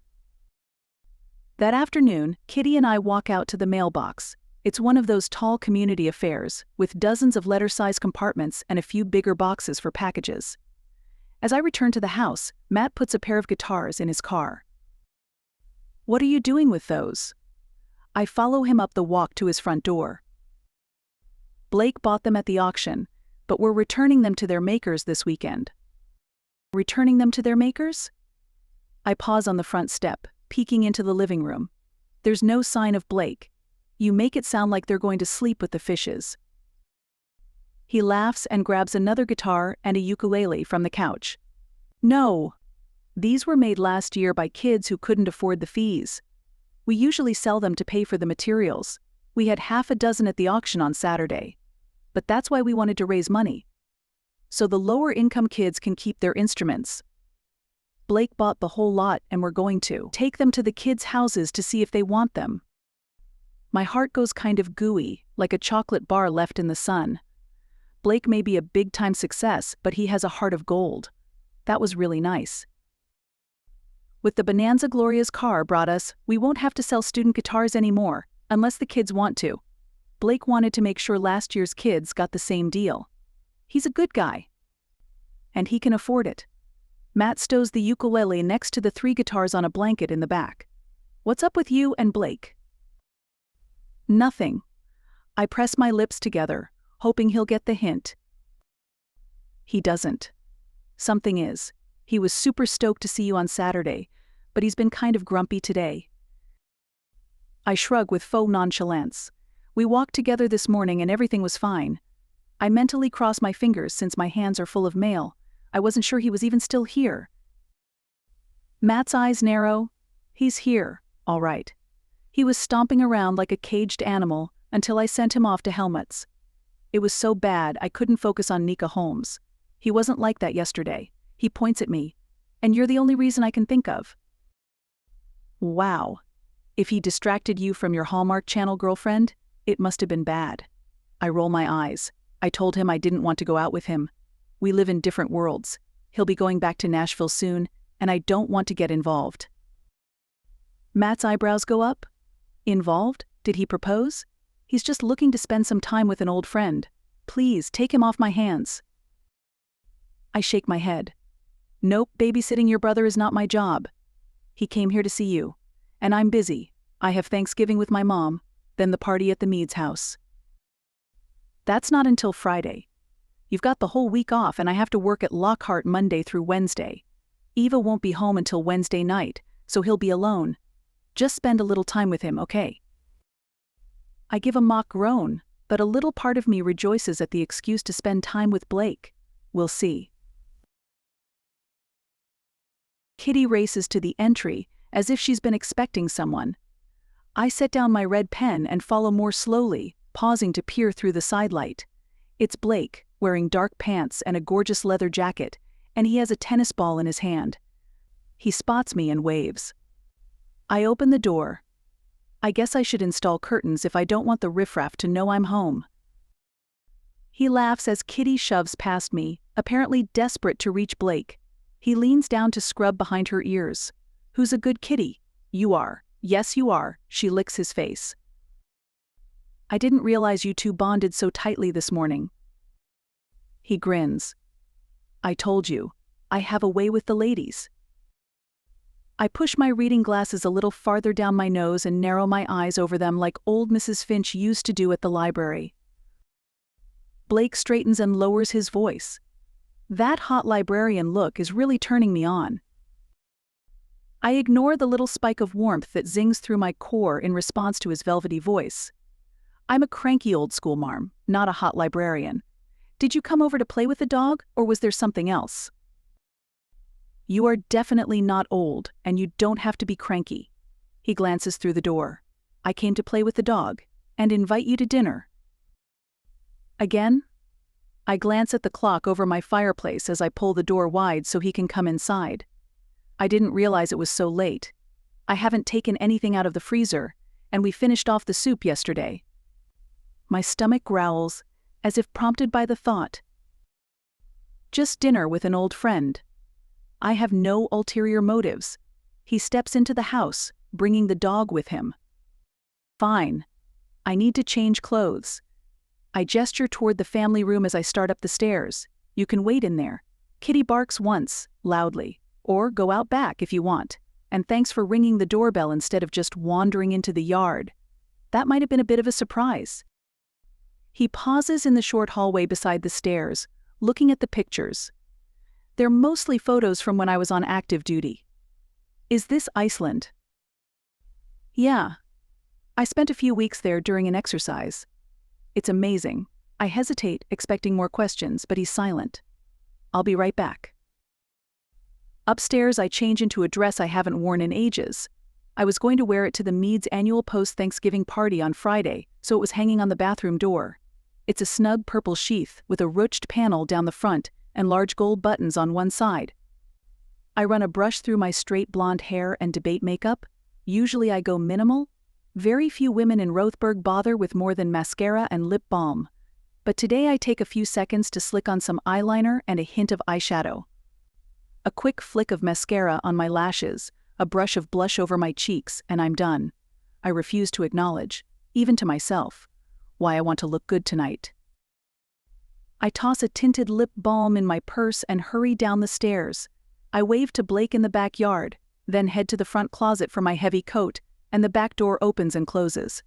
That afternoon, Kitty and I walk out to the mailbox. It's one of those tall community affairs, with dozens of letter-sized compartments and a few bigger boxes for packages. As I return to the house, Matt puts a pair of guitars in his car. What are you doing with those? I follow him up the walk to his front door. Blake bought them at the auction, but we're returning them to their makers this weekend. Returning them to their makers? I pause on the front step, peeking into the living room. There's no sign of Blake. You make it sound like they're going to sleep with the fishes. He laughs and grabs another guitar and a ukulele from the couch. No! These were made last year by kids who couldn't afford the fees. We usually sell them to pay for the materials. We had half a dozen at the auction on Saturday. But that's why we wanted to raise money, so the lower-income kids can keep their instruments. Blake bought the whole lot and we're going to take them to the kids' houses to see if they want them. My heart goes kind of gooey, like a chocolate bar left in the sun. Blake may be a big-time success, but he has a heart of gold. That was really nice. With the bonanza Gloria's car brought us, we won't have to sell student guitars anymore, unless the kids want to. Blake wanted to make sure last year's kids got the same deal. He's a good guy. And he can afford it. Matt stows the ukulele next to the 3 guitars on a blanket in the back. What's up with you and Blake? Nothing. I press my lips together, hoping he'll get the hint. He doesn't. Something is. He was super stoked to see you on Saturday, but he's been kind of grumpy today. I shrug with faux nonchalance. We walked together this morning and everything was fine. I mentally cross my fingers since my hands are full of mail. I wasn't sure he was even still here. Matt's eyes narrow. He's here, all right. He was stomping around like a caged animal until I sent him off to Helmut's. It was so bad I couldn't focus on Nika Holmes. He wasn't like that yesterday. He points at me. And you're the only reason I can think of. Wow. If he distracted you from your Hallmark Channel girlfriend, it must have been bad. I roll my eyes. I told him I didn't want to go out with him. We live in different worlds. He'll be going back to Nashville soon, and I don't want to get involved. Matt's eyebrows go up. Involved? Did he propose? He's just looking to spend some time with an old friend. Please, take him off my hands. I shake my head. Nope, babysitting your brother is not my job. He came here to see you. And I'm busy. I have Thanksgiving with my mom, then the party at the Meads' house. That's not until Friday. You've got the whole week off and I have to work at Lockhart Monday through Wednesday. Eva won't be home until Wednesday night, so he'll be alone. Just spend a little time with him, okay? I give a mock groan, but a little part of me rejoices at the excuse to spend time with Blake. We'll see. Kitty races to the entry, as if she's been expecting someone. I set down my red pen and follow more slowly, pausing to peer through the sidelight. It's Blake, wearing dark pants and a gorgeous leather jacket, and he has a tennis ball in his hand. He spots me and waves. I open the door. I guess I should install curtains if I don't want the riffraff to know I'm home. He laughs as Kitty shoves past me, apparently desperate to reach Blake. He leans down to scrub behind her ears. Who's a good kitty? You are. Yes, you are. She licks his face. I didn't realize you two bonded so tightly this morning. He grins. I told you. I have a way with the ladies. I push my reading glasses a little farther down my nose and narrow my eyes over them like old Mrs. Finch used to do at the library. Blake straightens and lowers his voice. That hot librarian look is really turning me on. I ignore the little spike of warmth that zings through my core in response to his velvety voice. I'm a cranky old school marm, not a hot librarian. Did you come over to play with the dog, or was there something else? You are definitely not old, and you don't have to be cranky. He glances through the door. I came to play with the dog, and invite you to dinner. Again? I glance at the clock over my fireplace as I pull the door wide so he can come inside. I didn't realize it was so late. I haven't taken anything out of the freezer, and we finished off the soup yesterday. My stomach growls, as if prompted by the thought. Just dinner with an old friend. I have no ulterior motives. He steps into the house, bringing the dog with him. Fine. I need to change clothes. I gesture toward the family room as I start up the stairs. You can wait in there. Kitty barks once, loudly. Or go out back if you want. And thanks for ringing the doorbell instead of just wandering into the yard. That might have been a bit of a surprise. He pauses in the short hallway beside the stairs, looking at the pictures. They're mostly photos from when I was on active duty. Is this Iceland? Yeah. I spent a few weeks there during an exercise. It's amazing. I hesitate, expecting more questions, but he's silent. I'll be right back. Upstairs, I change into a dress I haven't worn in ages. I was going to wear it to the Meads' annual post-Thanksgiving party on Friday, so it was hanging on the bathroom door. It's a snug purple sheath with a ruched panel down the front and large gold buttons on one side. I run a brush through my straight blonde hair and debate makeup. Usually I go minimal. Very few women in Rothberg bother with more than mascara and lip balm. But today I take a few seconds to slick on some eyeliner and a hint of eyeshadow. A quick flick of mascara on my lashes, a brush of blush over my cheeks, and I'm done. I refuse to acknowledge, even to myself, why I want to look good tonight. I toss a tinted lip balm in my purse and hurry down the stairs. I wave to Blake in the backyard, then head to the front closet for my heavy coat, and the back door opens and closes.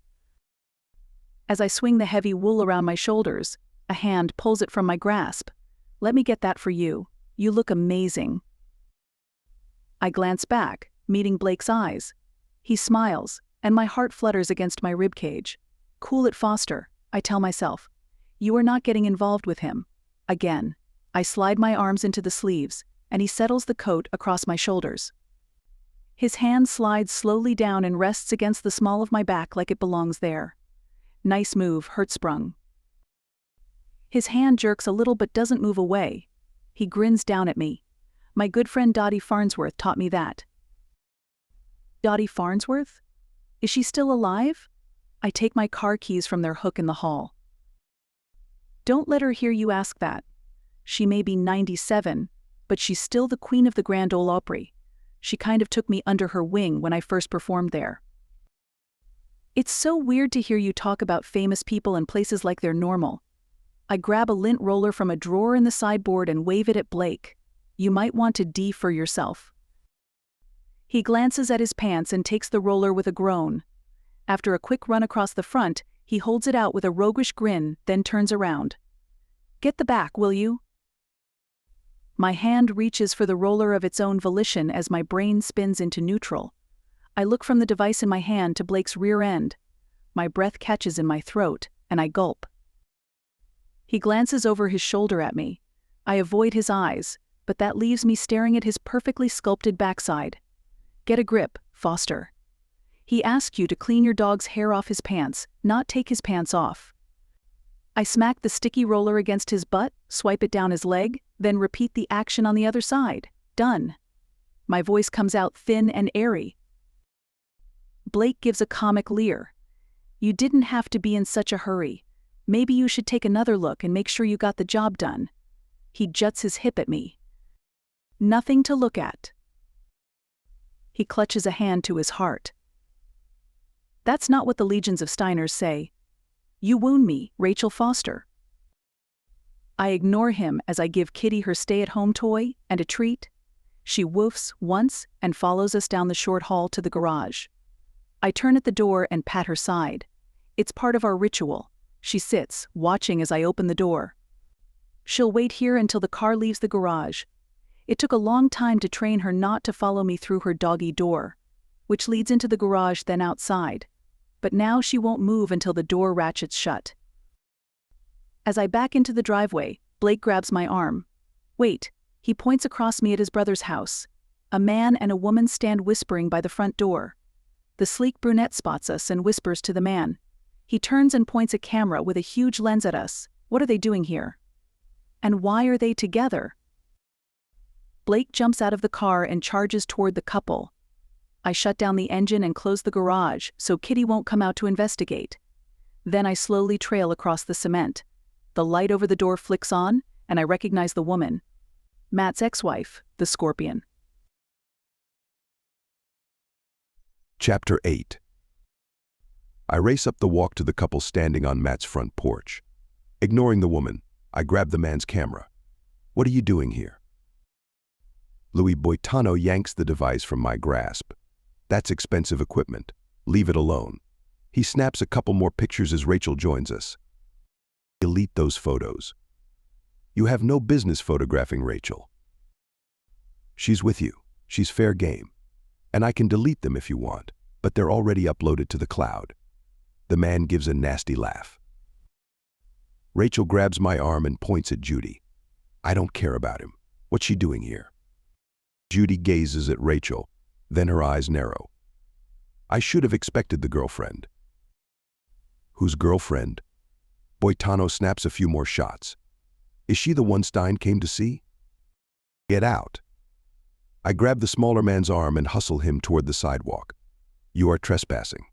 As I swing the heavy wool around my shoulders, a hand pulls it from my grasp. "Let me get that for you. You look amazing." I glance back, meeting Blake's eyes. He smiles, and my heart flutters against my ribcage. "Cool it, Foster," I tell myself. "You are not getting involved with him." Again, I slide my arms into the sleeves, and he settles the coat across my shoulders. His hand slides slowly down and rests against the small of my back like it belongs there. "Nice move, Hertzsprung." His hand jerks a little but doesn't move away. He grins down at me. "My good friend Dottie Farnsworth taught me that." Dottie Farnsworth? Is she still alive? I take my car keys from their hook in the hall. Don't let her hear you ask that. She may be 97, but she's still the queen of the Grand Ole Opry. She kind of took me under her wing when I first performed there. It's so weird to hear you talk about famous people and places like they're normal. I grab a lint roller from a drawer in the sideboard and wave it at Blake. "You might want to defer yourself." He glances at his pants and takes the roller with a groan. After a quick run across the front, he holds it out with a roguish grin, then turns around. "Get the back, will you?" My hand reaches for the roller of its own volition as my brain spins into neutral. I look from the device in my hand to Blake's rear end. My breath catches in my throat, and I gulp. He glances over his shoulder at me. I avoid his eyes, but that leaves me staring at his perfectly sculpted backside. "Get a grip, Foster. He asked you to clean your dog's hair off his pants, not take his pants off." I smack the sticky roller against his butt, swipe it down his leg, then repeat the action on the other side. "Done." My voice comes out thin and airy. Blake gives a comic leer. "You didn't have to be in such a hurry. Maybe you should take another look and make sure you got the job done." He juts his hip at me. "Nothing to look at." He clutches a hand to his heart. "That's not what the legions of Steiners say. You wound me, Rachel Foster." I ignore him as I give Kitty her stay-at-home toy and a treat. She woofs once and follows us down the short hall to the garage. I turn at the door and pat her side. It's part of our ritual. She sits, watching as I open the door. She'll wait here until the car leaves the garage. It took a long time to train her not to follow me through her doggy door, which leads into the garage then outside. But now she won't move until the door ratchets shut. As I back into the driveway, Blake grabs my arm. "Wait," he points across me at his brother's house. A man and a woman stand whispering by the front door. The sleek brunette spots us and whispers to the man. He turns and points a camera with a huge lens at us. What are they doing here? And why are they together? Blake jumps out of the car and charges toward the couple. I shut down the engine and close the garage so Kitty won't come out to investigate. Then I slowly trail across the cement. The light over the door flicks on, and I recognize the woman. Matt's ex-wife, the Scorpion. Chapter 8. I race up the walk to the couple standing on Matt's front porch. Ignoring the woman, I grab the man's camera. "What are you doing here?" Louis Boitano yanks the device from my grasp. "That's expensive equipment. Leave it alone." He snaps a couple more pictures as Rachel joins us. "Delete those photos. You have no business photographing Rachel. She's with you. She's fair game. And I can delete them if you want, but they're already uploaded to the cloud." The man gives a nasty laugh. Rachel grabs my arm and points at Judy. I don't care about him. What's she doing here? Judy gazes at Rachel, then her eyes narrow. I should have expected the girlfriend. Whose girlfriend? Boitano snaps a few more shots. Is she the one Stein came to see? Get out. I grab the smaller man's arm and hustle him toward the sidewalk. You are trespassing.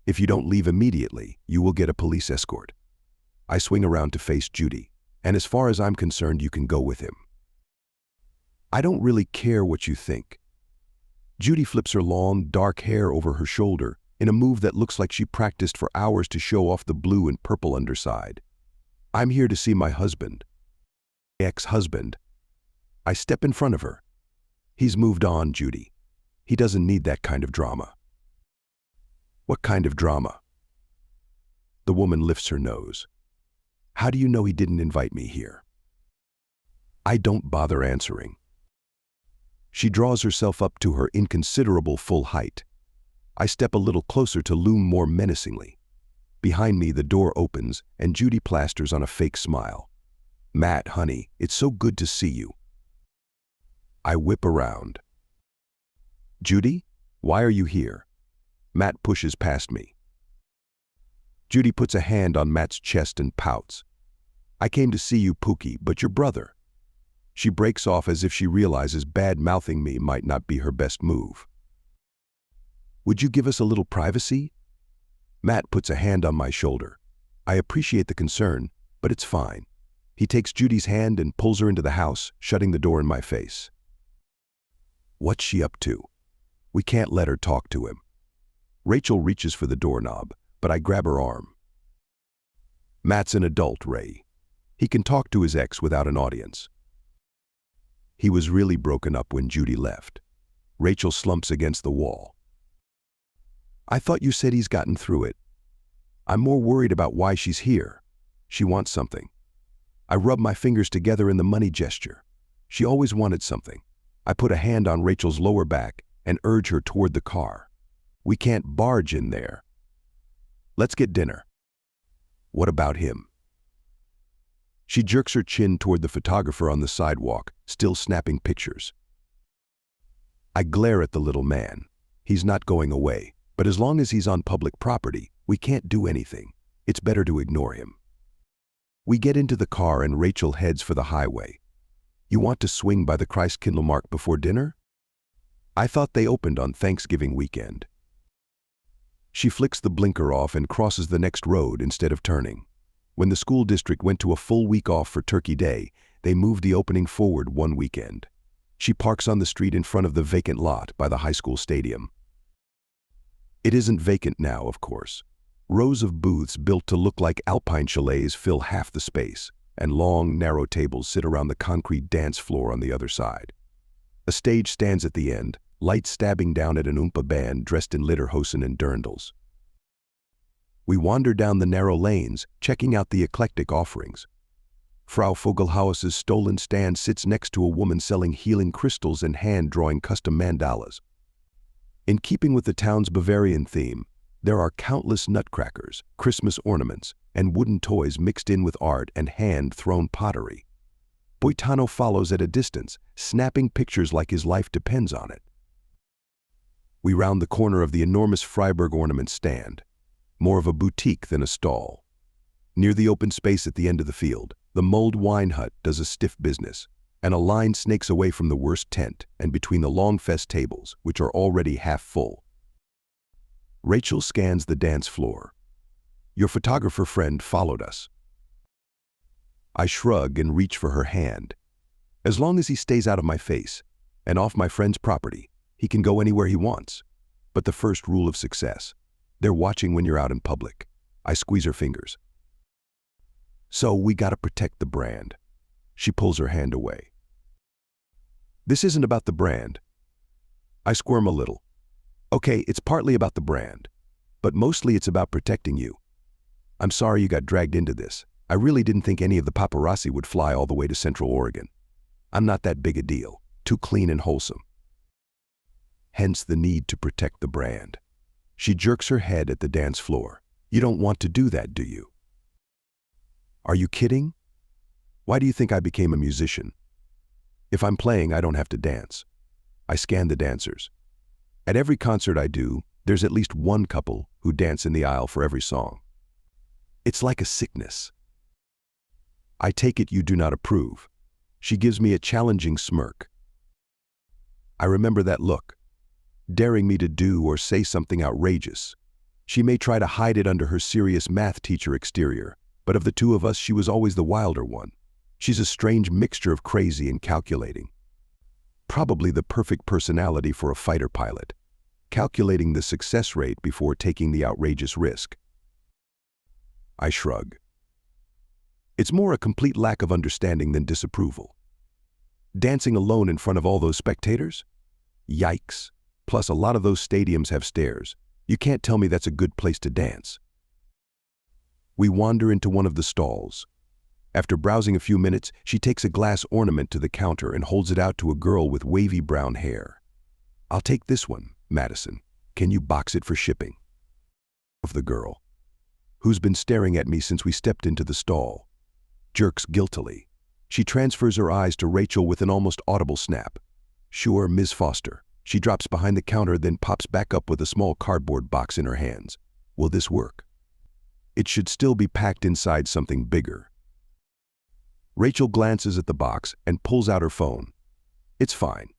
If you don't leave immediately, you will get a police escort. I swing around to face Judy, and as far as I'm concerned, you can go with him. I don't really care what you think. Judy flips her long, dark hair over her shoulder in a move that looks like she practiced for hours to show off the blue and purple underside. I'm here to see my husband. Ex-husband. I step in front of her. He's moved on, Judy. He doesn't need that kind of drama. What kind of drama? The woman lifts her nose. How do you know he didn't invite me here? I don't bother answering. She draws herself up to her inconsiderable full height. I step a little closer to loom more menacingly. Behind me, the door opens and Judy plasters on a fake smile. Matt, honey, it's so good to see you. I whip around. Judy, why are you here? Matt pushes past me. Judy puts a hand on Matt's chest and pouts. I came to see you, Pookie, but your brother. She breaks off as if she realizes bad-mouthing me might not be her best move. Would you give us a little privacy? Matt puts a hand on my shoulder. I appreciate the concern, but it's fine. He takes Judy's hand and pulls her into the house, shutting the door in my face. What's she up to? We can't let her talk to him. Rachel reaches for the doorknob, but I grab her arm. Matt's an adult, Ray. He can talk to his ex without an audience. He was really broken up when Judy left. Rachel slumps against the wall. I thought you said he's gotten through it. I'm more worried about why she's here. She wants something. I rub my fingers together in the money gesture. She always wanted something. I put a hand on Rachel's lower back and urge her toward the car. We can't barge in there. Let's get dinner. What about him? She jerks her chin toward the photographer on the sidewalk, still snapping pictures. I glare at the little man. He's not going away, but as long as he's on public property, we can't do anything. It's better to ignore him. We get into the car and Rachel heads for the highway. You want to swing by the Christkindl mark before dinner? I thought they opened on Thanksgiving weekend. She flicks the blinker off and crosses the next road instead of turning. When the school district went to a full week off for Turkey Day, they moved the opening forward one weekend. She parks on the street in front of the vacant lot by the high school stadium. It isn't vacant now, of course. Rows of booths built to look like alpine chalets fill half the space, and long, narrow tables sit around the concrete dance floor on the other side. A stage stands at the end, lights stabbing down at an oompah band dressed in lederhosen and dirndls. We wander down the narrow lanes, checking out the eclectic offerings. Frau Vogelhaus's stolen stand sits next to a woman selling healing crystals and hand-drawing custom mandalas. In keeping with the town's Bavarian theme, there are countless nutcrackers, Christmas ornaments, and wooden toys mixed in with art and hand-thrown pottery. Boitano follows at a distance, snapping pictures like his life depends on it. We round the corner of the enormous Freiburg ornament stand. More of a boutique than a stall. Near the open space at the end of the field, the mulled wine hut does a stiff business, and a line snakes away from the worst tent and between the long fest tables, which are already half full. Rachel scans the dance floor. Your photographer friend followed us. I shrug and reach for her hand. As long as he stays out of my face and off my friend's property, he can go anywhere he wants. But the first rule of success: they're watching when you're out in public. I squeeze her fingers. So we gotta protect the brand. She pulls her hand away. This isn't about the brand. I squirm a little. Okay, it's partly about the brand, but mostly it's about protecting you. I'm sorry you got dragged into this. I really didn't think any of the paparazzi would fly all the way to Central Oregon. I'm not that big a deal, too clean and wholesome. Hence the need to protect the brand. She jerks her head at the dance floor. You don't want to do that, do you? Are you kidding? Why do you think I became a musician? If I'm playing, I don't have to dance. I scan the dancers. At every concert I do, there's at least one couple who dance in the aisle for every song. It's like a sickness. I take it you do not approve. She gives me a challenging smirk. I remember that look, daring me to do or say something outrageous. She may try to hide it under her serious math teacher exterior, but of the two of us, she was always the wilder one. She's a strange mixture of crazy and calculating. Probably the perfect personality for a fighter pilot, calculating the success rate before taking the outrageous risk. I shrug. It's more a complete lack of understanding than disapproval. Dancing alone in front of all those spectators? Yikes. Plus, a lot of those stadiums have stairs. You can't tell me that's a good place to dance. We wander into one of the stalls. After browsing a few minutes, she takes a glass ornament to the counter and holds it out to a girl with wavy brown hair. I'll take this one, Madison. Can you box it for shipping? Of the girl, who's been staring at me since we stepped into the stall, jerks guiltily. She transfers her eyes to Rachel with an almost audible snap. Sure, Ms. Foster. She drops behind the counter, then pops back up with a small cardboard box in her hands. Will this work? It should still be packed inside something bigger. Rachel glances at the box and pulls out her phone. It's fine.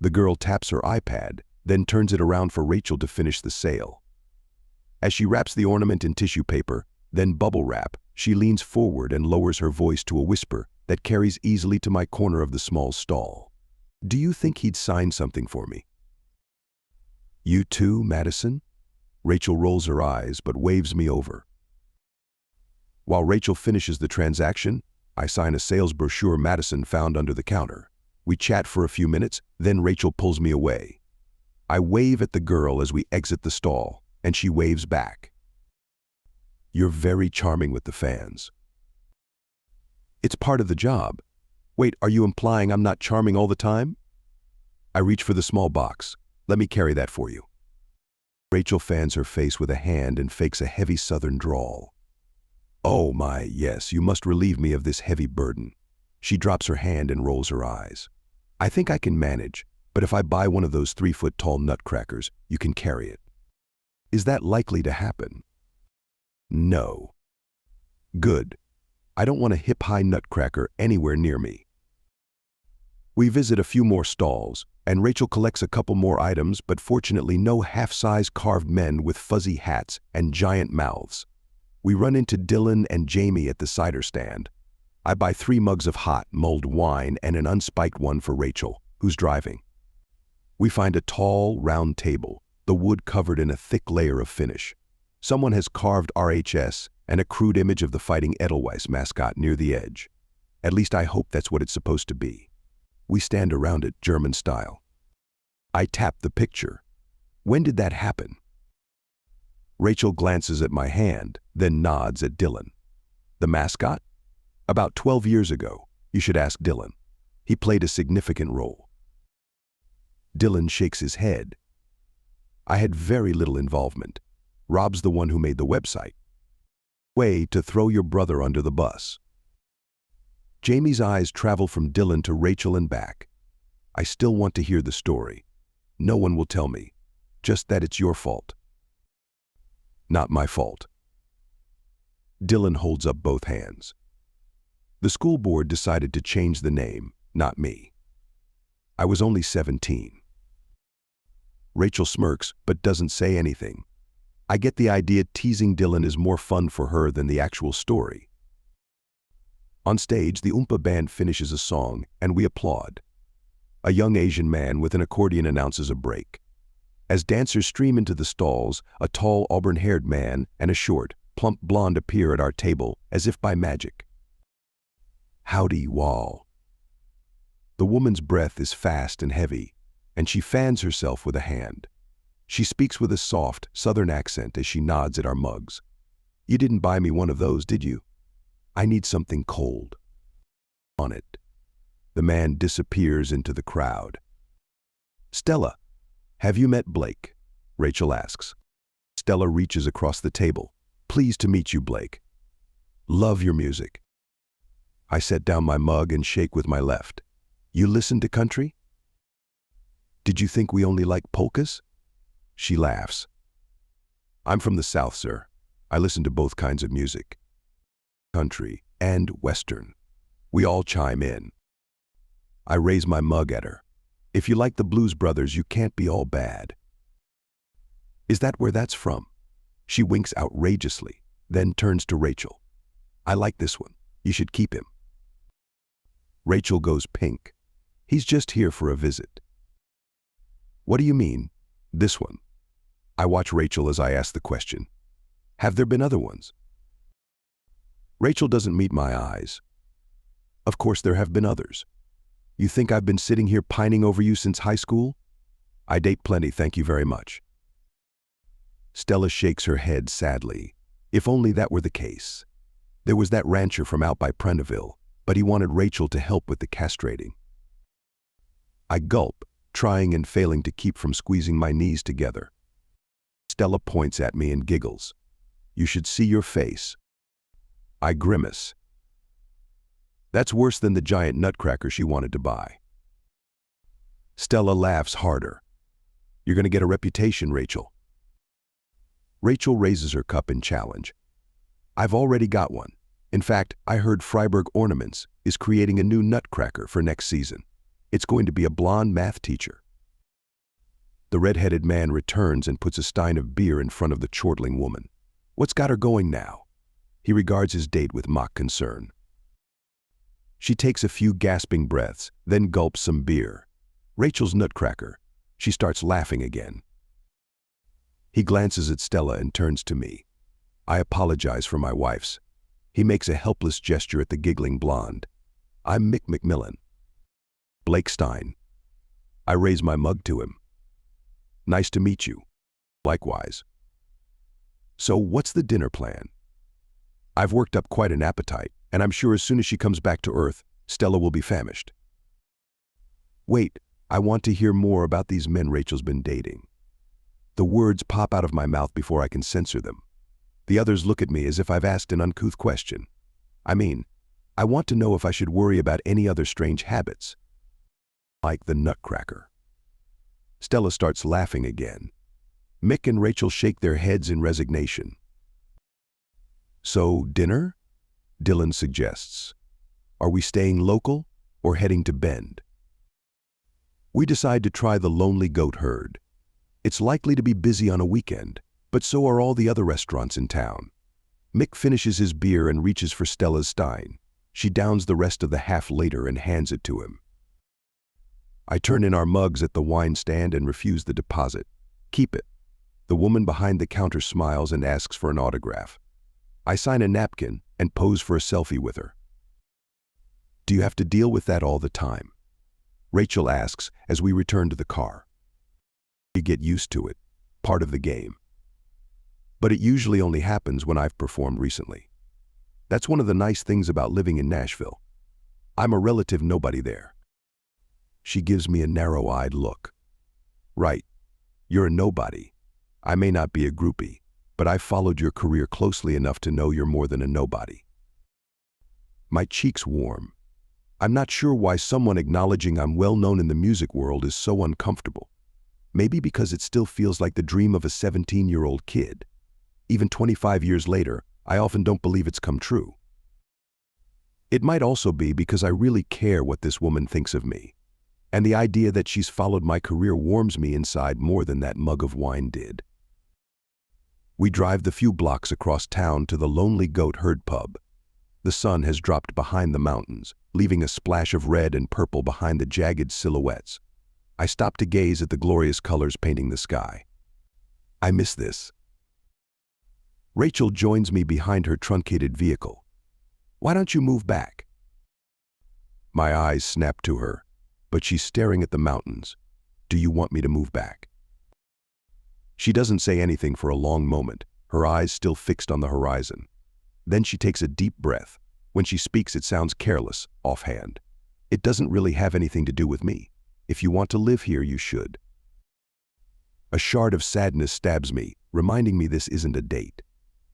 The girl taps her iPad, then turns it around for Rachel to finish the sale. As she wraps the ornament in tissue paper, then bubble wrap, she leans forward and lowers her voice to a whisper that carries easily to my corner of the small stall. Do you think he'd sign something for me? You too, Madison? Rachel rolls her eyes but waves me over. While Rachel finishes the transaction, I sign a sales brochure Madison found under the counter. We chat for a few minutes, then Rachel pulls me away. I wave at the girl as we exit the stall, and she waves back. You're very charming with the fans. It's part of the job. Wait, are you implying I'm not charming all the time? I reach for the small box. Let me carry that for you. Rachel fans her face with a hand and fakes a heavy southern drawl. Oh my, yes, you must relieve me of this heavy burden. She drops her hand and rolls her eyes. I think I can manage, but if I buy one of those 3-foot-tall nutcrackers, you can carry it. Is that likely to happen? No. Good. I don't want a hip-high nutcracker anywhere near me. We visit a few more stalls, and Rachel collects a couple more items, but fortunately no half-size carved men with fuzzy hats and giant mouths. We run into Dylan and Jamie at the cider stand. I buy 3 mugs of hot, mulled wine and an unspiked one for Rachel, who's driving. We find a tall, round table, the wood covered in a thick layer of finish. Someone has carved RHS and a crude image of the Fighting Edelweiss mascot near the edge. At least I hope that's what it's supposed to be. We stand around it, German style. I tap the picture. When did that happen? Rachel glances at my hand, then nods at Dylan. The mascot? About 12 years ago. You should ask Dylan. He played a significant role. Dylan shakes his head. I had very little involvement. Rob's the one who made the website. Way to throw your brother under the bus. Jamie's eyes travel from Dylan to Rachel and back. I still want to hear the story. No one will tell me. Just that it's your fault. Not my fault. Dylan holds up both hands. The school board decided to change the name, not me. I was only 17. Rachel smirks, but doesn't say anything. I get the idea teasing Dylan is more fun for her than the actual story. On stage, the oompah band finishes a song, and we applaud. A young Asian man with an accordion announces a break. As dancers stream into the stalls, a tall, auburn-haired man and a short, plump blonde appear at our table, as if by magic. Howdy, Wall. The woman's breath is fast and heavy, and she fans herself with a hand. She speaks with a soft, southern accent as she nods at our mugs. You didn't buy me one of those, did you? I need something cold. On it. The man disappears into the crowd. Stella, have you met Blake? Rachel asks. Stella reaches across the table. Pleased to meet you, Blake. Love your music. I set down my mug and shake with my left. You listen to country? Did you think we only like polkas? She laughs. I'm from the South, sir. I listen to both kinds of music. Country and Western. We all chime in. I raise my mug at her. If you like the Blues Brothers, you can't be all bad. Is that where that's from? She winks outrageously, then turns to Rachel. I like this one. You should keep him. Rachel goes pink. He's just here for a visit. What do you mean, this one? I watch Rachel as I ask the question. Have there been other ones? Rachel doesn't meet my eyes. Of course there have been others. You think I've been sitting here pining over you since high school? I date plenty, thank you very much. Stella shakes her head sadly. If only that were the case. There was that rancher from out by Prentaville, but he wanted Rachel to help with the castrating. I gulp, trying and failing to keep from squeezing my knees together. Stella points at me and giggles. You should see your face. I grimace. That's worse than the giant nutcracker she wanted to buy. Stella laughs harder. You're going to get a reputation, Rachel. Rachel raises her cup in challenge. I've already got one. In fact, I heard Freiburg Ornaments is creating a new nutcracker for next season. It's going to be a blonde math teacher. The red-headed man returns and puts a stein of beer in front of the chortling woman. What's got her going now? He regards his date with mock concern. She takes a few gasping breaths, then gulps some beer. Rachel's nutcracker. She starts laughing again. He glances at Stella and turns to me. I apologize for my wife's. He makes a helpless gesture at the giggling blonde. I'm Mick McMillan. Blake Stein. I raise my mug to him. Nice to meet you. Likewise. So what's the dinner plan? I've worked up quite an appetite, and I'm sure as soon as she comes back to Earth, Stella will be famished. Wait, I want to hear more about these men Rachel's been dating. The words pop out of my mouth before I can censor them. The others look at me as if I've asked an uncouth question. I mean, I want to know if I should worry about any other strange habits. Like the nutcracker. Stella starts laughing again. Mick and Rachel shake their heads in resignation. So, dinner? Dylan suggests. Are we staying local or heading to Bend? We decide to try the Lonely Goat Herd. It's likely to be busy on a weekend, but so are all the other restaurants in town. Mick finishes his beer and reaches for Stella's stein. She downs the rest of the half later and hands it to him. I turn in our mugs at the wine stand and refuse the deposit. Keep it. The woman behind the counter smiles and asks for an autograph. I sign a napkin and pose for a selfie with her. Do you have to deal with that all the time? Rachel asks as we return to the car. You get used to it, part of the game. But it usually only happens when I've performed recently. That's one of the nice things about living in Nashville. I'm a relative nobody there. She gives me a narrow-eyed look. Right, you're a nobody. I may not be a groupie, but I've followed your career closely enough to know you're more than a nobody. My cheeks warm. I'm not sure why someone acknowledging I'm well known in the music world is so uncomfortable. Maybe because it still feels like the dream of a 17-year-old kid. Even 25 years later, I often don't believe it's come true. It might also be because I really care what this woman thinks of me, and the idea that she's followed my career warms me inside more than that mug of wine did. We drive the few blocks across town to the Lonely Goat Herd pub. The sun has dropped behind the mountains, leaving a splash of red and purple behind the jagged silhouettes. I stop to gaze at the glorious colors painting the sky. I miss this. Rachel joins me behind her truncated vehicle. Why don't you move back? My eyes snap to her, but she's staring at the mountains. Do you want me to move back? She doesn't say anything for a long moment, her eyes still fixed on the horizon. Then she takes a deep breath. When she speaks, it sounds careless, offhand. It doesn't really have anything to do with me. If you want to live here, you should. A shard of sadness stabs me, reminding me this isn't a date.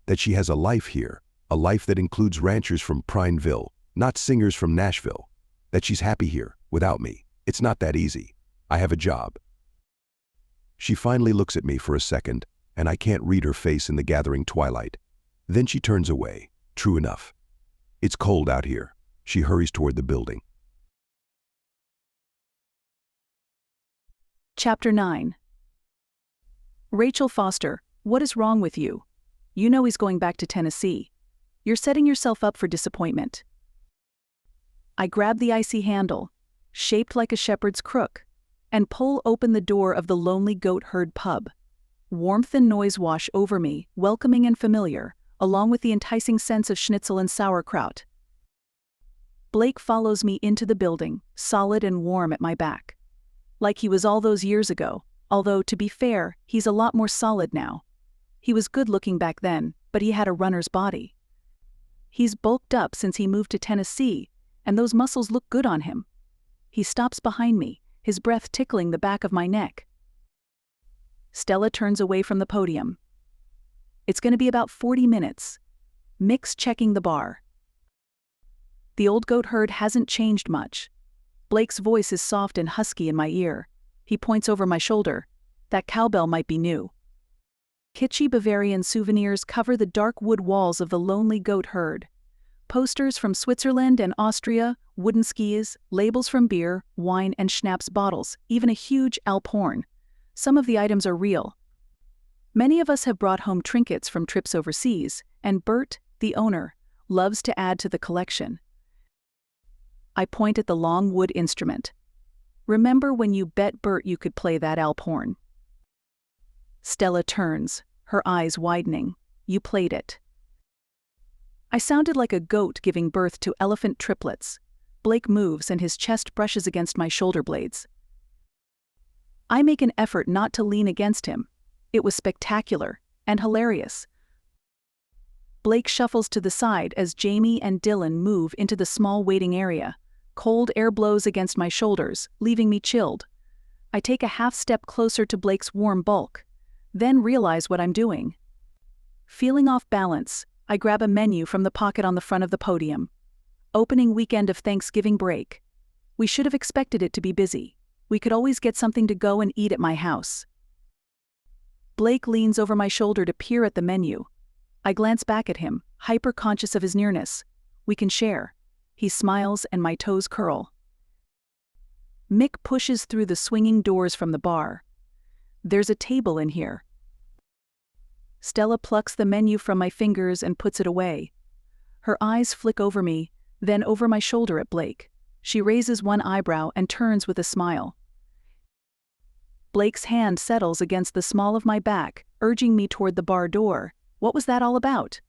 That she has a life here, A life that includes ranchers from Prineville, not singers from Nashville. That she's happy here, without me. It's not that easy. I have a job. She finally looks at me for a second, and I can't read her face in the gathering twilight. Then she turns away. True enough. It's cold out here. She hurries toward the building. Chapter 9. Rachel Foster, what is wrong with you? You know he's going back to Tennessee. You're setting yourself up for disappointment. I grab the icy handle, shaped like a shepherd's crook, and pull open the door of the Lonely Goat Herd pub. Warmth and noise wash over me, welcoming and familiar, along with the enticing sense of schnitzel and sauerkraut. Blake follows me into the building, solid and warm at my back. Like he was all those years ago, although, to be fair, he's a lot more solid now. He was good-looking back then, but he had a runner's body. He's bulked up since he moved to Tennessee, and those muscles look good on him. He stops behind me, his breath tickling the back of my neck. Stella turns away from the podium. It's going to be about 40 minutes. Mick's checking the bar. The old goat herd hasn't changed much. Blake's voice is soft and husky in my ear. He points over my shoulder. That cowbell might be new. Kitschy Bavarian souvenirs cover the dark wood walls of the Lonely Goat Herd. Posters from Switzerland and Austria, wooden skis, labels from beer, wine and schnapps bottles, even a huge Alphorn. Some of the items are real. Many of us have brought home trinkets from trips overseas, and Bert, the owner, loves to add to the collection. I point at the long wood instrument. Remember when you bet Bert you could play that Alphorn? Stella turns, her eyes widening. You played it. I sounded like a goat giving birth to elephant triplets. Blake moves and his chest brushes against my shoulder blades. I make an effort not to lean against him. It was spectacular and hilarious. Blake shuffles to the side as Jamie and Dylan move into the small waiting area. Cold air blows against my shoulders, leaving me chilled. I take a half step closer to Blake's warm bulk, then realize what I'm doing. Feeling off balance, I grab a menu from the pocket on the front of the podium. Opening weekend of Thanksgiving break. We should have expected it to be busy. We could always get something to go and eat at my house. Blake leans over my shoulder to peer at the menu. I glance back at him, hyper-conscious of his nearness. We can share. He smiles and my toes curl. Mick pushes through the swinging doors from the bar. There's a table in here. Stella plucks the menu from my fingers and puts it away. Her eyes flick over me, then over my shoulder at Blake. She raises one eyebrow and turns with a smile. Blake's hand settles against the small of my back, urging me toward the bar door. What was that all about?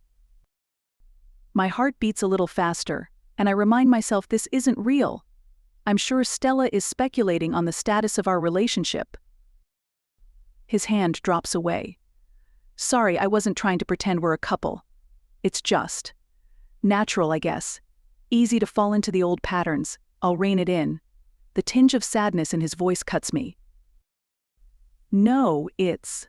My heart beats a little faster, and I remind myself this isn't real. I'm sure Stella is speculating on the status of our relationship. His hand drops away. Sorry, I wasn't trying to pretend we're a couple. It's just natural, I guess. Easy to fall into the old patterns. I'll rein it in. The tinge of sadness in his voice cuts me. No, it's...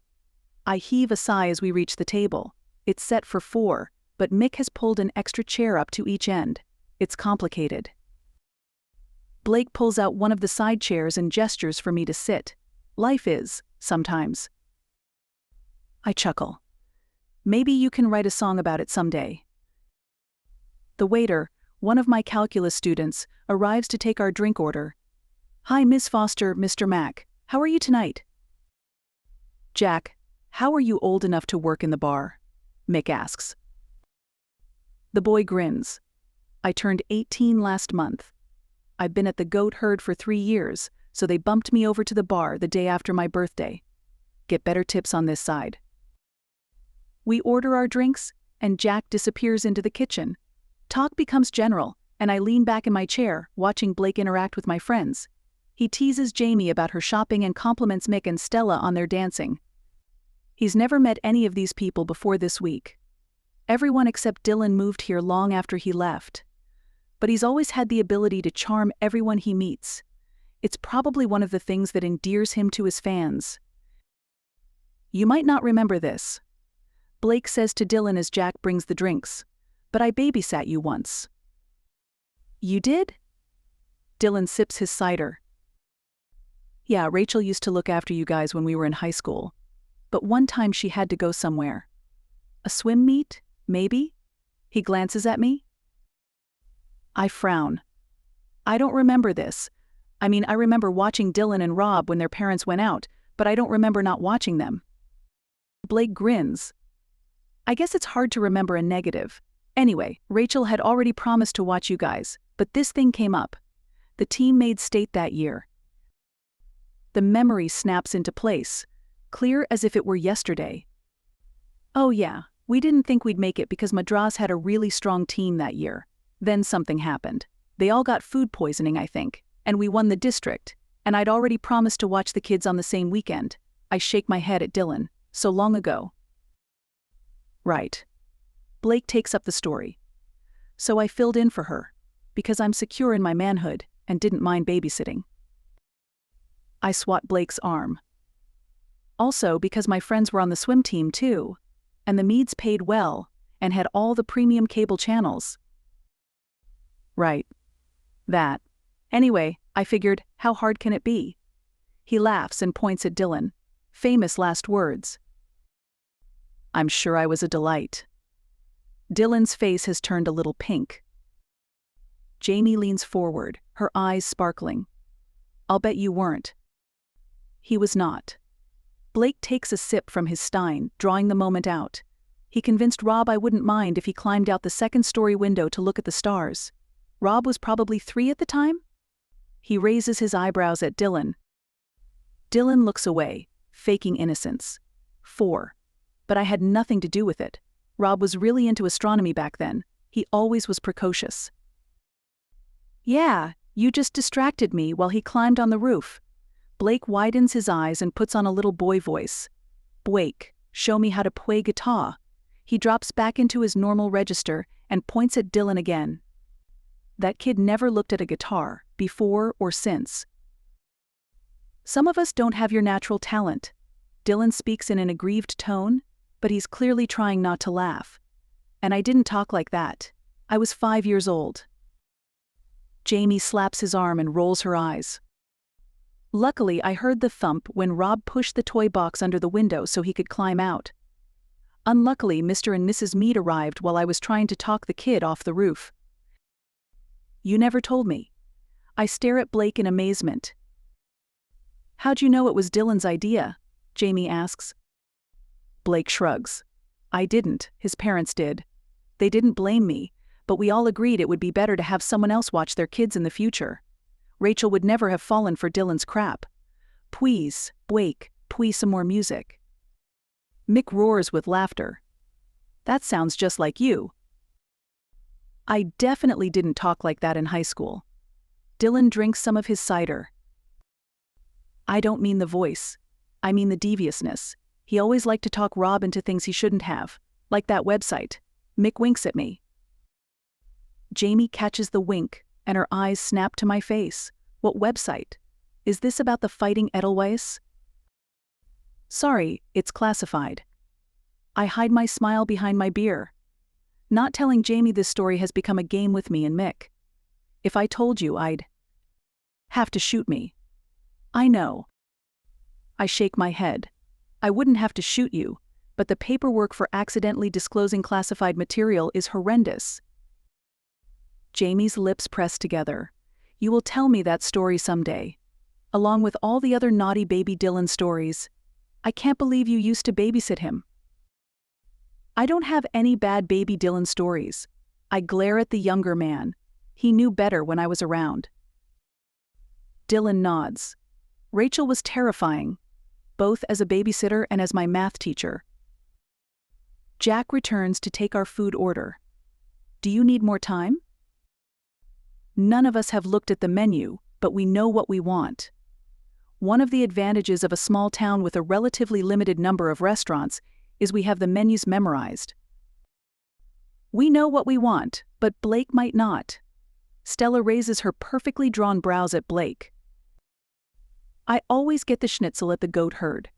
I heave a sigh as we reach the table. It's set for 4, but Mick has pulled an extra chair up to each end. It's complicated. Blake pulls out one of the side chairs and gestures for me to sit. Life is, sometimes. I chuckle. Maybe you can write a song about it someday. The waiter, one of my calculus students, arrives to take our drink order. Hi, Miss Foster, Mr. Mack. How are you tonight? Jack, how are you old enough to work in the bar? Mick asks. The boy grins. I turned 18 last month. I've been at the goat herd for 3 years, so they bumped me over to the bar the day after my birthday. Get better tips on this side. We order our drinks, and Jack disappears into the kitchen. Talk becomes general, and I lean back in my chair, watching Blake interact with my friends. He teases Jamie about her shopping and compliments Mick and Stella on their dancing. He's never met any of these people before this week. Everyone except Dylan moved here long after he left. But he's always had the ability to charm everyone he meets. It's probably one of the things that endears him to his fans. You might not remember this. Blake says to Dylan as Jack brings the drinks. but I babysat you once. You did? Dylan sips his cider. Yeah, Rachel used to look after you guys when we were in high school. But one time she had to go somewhere. A swim meet, maybe? He glances at me. I frown. I don't remember this. I mean, I remember watching Dylan and Rob when their parents went out, but I don't remember not watching them. Blake grins. I guess it's hard to remember a negative. Anyway, Rachel had already promised to watch you guys, but this thing came up. The team made state that year. The memory snaps into place, clear as if it were yesterday. Oh yeah, we didn't think we'd make it because Madras had a really strong team that year. Then something happened. They all got food poisoning, I think, and we won the district, and I'd already promised to watch the kids on the same weekend. I shake my head at Dylan. So long ago. Right. Blake takes up the story. So I filled in for her, because I'm secure in my manhood and didn't mind babysitting. I swat Blake's arm. Also because my friends were on the swim team too, and the Meads paid well and had all the premium cable channels. Right. That. Anyway, I figured, how hard can it be? He laughs and points at Dylan. Famous last words. I'm sure I was a delight. Dylan's face has turned a little pink. Jamie leans forward, her eyes sparkling. I'll bet you weren't. He was not. Blake takes a sip from his Stein, drawing the moment out. He convinced Rob I wouldn't mind if he climbed out the second-story window to look at the stars. Rob was probably 3 at the time? He raises his eyebrows at Dylan. Dylan looks away, faking innocence. 4. But I had nothing to do with it. Rob was really into astronomy back then. He always was precocious. Yeah, you just distracted me while he climbed on the roof. Blake widens his eyes and puts on a little boy voice. Blake, show me how to play guitar. He drops back into his normal register and points at Dylan again. That kid never looked at a guitar, before or since. Some of us don't have your natural talent. Dylan speaks in an aggrieved tone, but he's clearly trying not to laugh. And I didn't talk like that. I was 5 years old. Jamie slaps his arm and rolls her eyes. Luckily, I heard the thump when Rob pushed the toy box under the window so he could climb out. Unluckily, Mr. and Mrs. Mead arrived while I was trying to talk the kid off the roof. You never told me. I stare at Blake in amazement. How'd you know it was Dylan's idea? Jamie asks. Blake shrugs. I didn't, his parents did. They didn't blame me, but we all agreed it would be better to have someone else watch their kids in the future. Rachel would never have fallen for Dylan's crap. Please, Blake, please some more music. Mick roars with laughter. That sounds just like you. I definitely didn't talk like that in high school. Dylan drinks some of his cider. I don't mean the voice. I mean the deviousness. He always liked to talk Rob into things he shouldn't have, like that website. Mick winks at me. Jamie catches the wink, and her eyes snap to my face. What website? Is this about the fighting Edelweiss? Sorry, it's classified. I hide my smile behind my beer. Not telling Jamie this story has become a game with me and Mick. If I told you, I'd have to shoot me. I know. I shake my head. I wouldn't have to shoot you, but the paperwork for accidentally disclosing classified material is horrendous. Jamie's lips press together. You will tell me that story someday, along with all the other naughty baby Dylan stories. I can't believe you used to babysit him. I don't have any bad baby Dylan stories. I glare at the younger man. He knew better when I was around. Dylan nods. Rachel was terrifying, both as a babysitter and as my math teacher. Jack returns to take our food order. Do you need more time? None of us have looked at the menu, but we know what we want. One of the advantages of a small town with a relatively limited number of restaurants is we have the menus memorized. We know what we want, but Blake might not. Stella raises her perfectly drawn brows at Blake. I always get the schnitzel at the Goat Herd.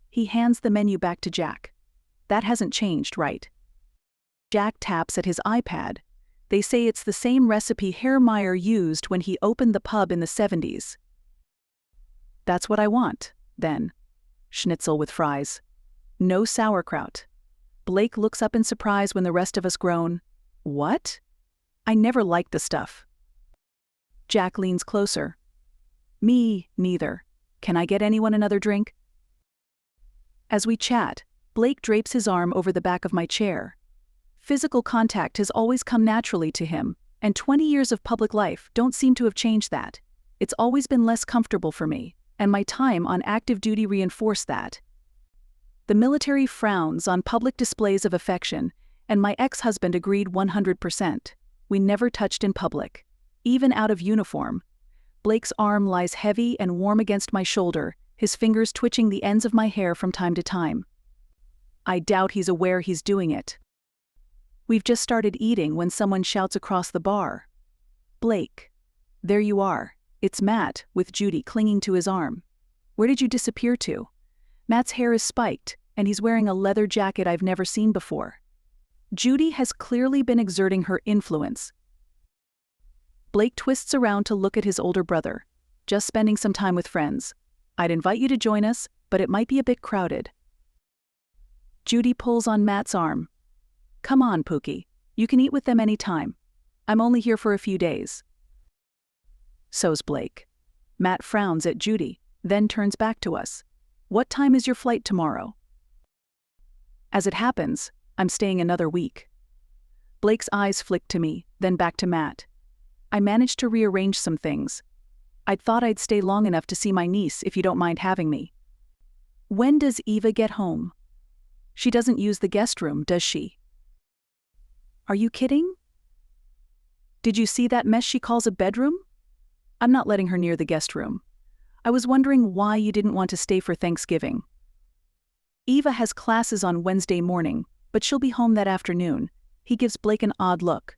He hands the menu back to Jack. That hasn't changed, right? Jack taps at his iPad. They say it's the same recipe Herr Meyer used when he opened the pub in the 70s. That's what I want, then. Schnitzel with fries. No sauerkraut. Blake looks up in surprise when the rest of us groan. What? I never liked the stuff. Jack leans closer. Me, neither. Can I get anyone another drink? As we chat, Blake drapes his arm over the back of my chair. Physical contact has always come naturally to him, and 20 years of public life don't seem to have changed that. It's always been less comfortable for me, and my time on active duty reinforced that. The military frowns on public displays of affection, and my ex-husband agreed 100%. We never touched in public, even out of uniform. Blake's arm lies heavy and warm against my shoulder, his fingers twitching the ends of my hair from time to time. I doubt he's aware he's doing it. We've just started eating when someone shouts across the bar. Blake. There you are. It's Matt, with Judy clinging to his arm. Where did you disappear to? Matt's hair is spiked, and he's wearing a leather jacket I've never seen before. Judy has clearly been exerting her influence. Blake twists around to look at his older brother. Just spending some time with friends. I'd invite you to join us, but it might be a bit crowded. Judy pulls on Matt's arm. Come on, Pookie. You can eat with them any time. I'm only here for a few days. So's Blake. Matt frowns at Judy, then turns back to us. What time is your flight tomorrow? As it happens, I'm staying another week. Blake's eyes flick to me, then back to Matt. I managed to rearrange some things. I'd thought I'd stay long enough to see my niece if you don't mind having me. When does Eva get home? She doesn't use the guest room, does she? Are you kidding? Did you see that mess she calls a bedroom? I'm not letting her near the guest room. I was wondering why you didn't want to stay for Thanksgiving. Eva has classes on Wednesday morning, but she'll be home that afternoon. He gives Blake an odd look.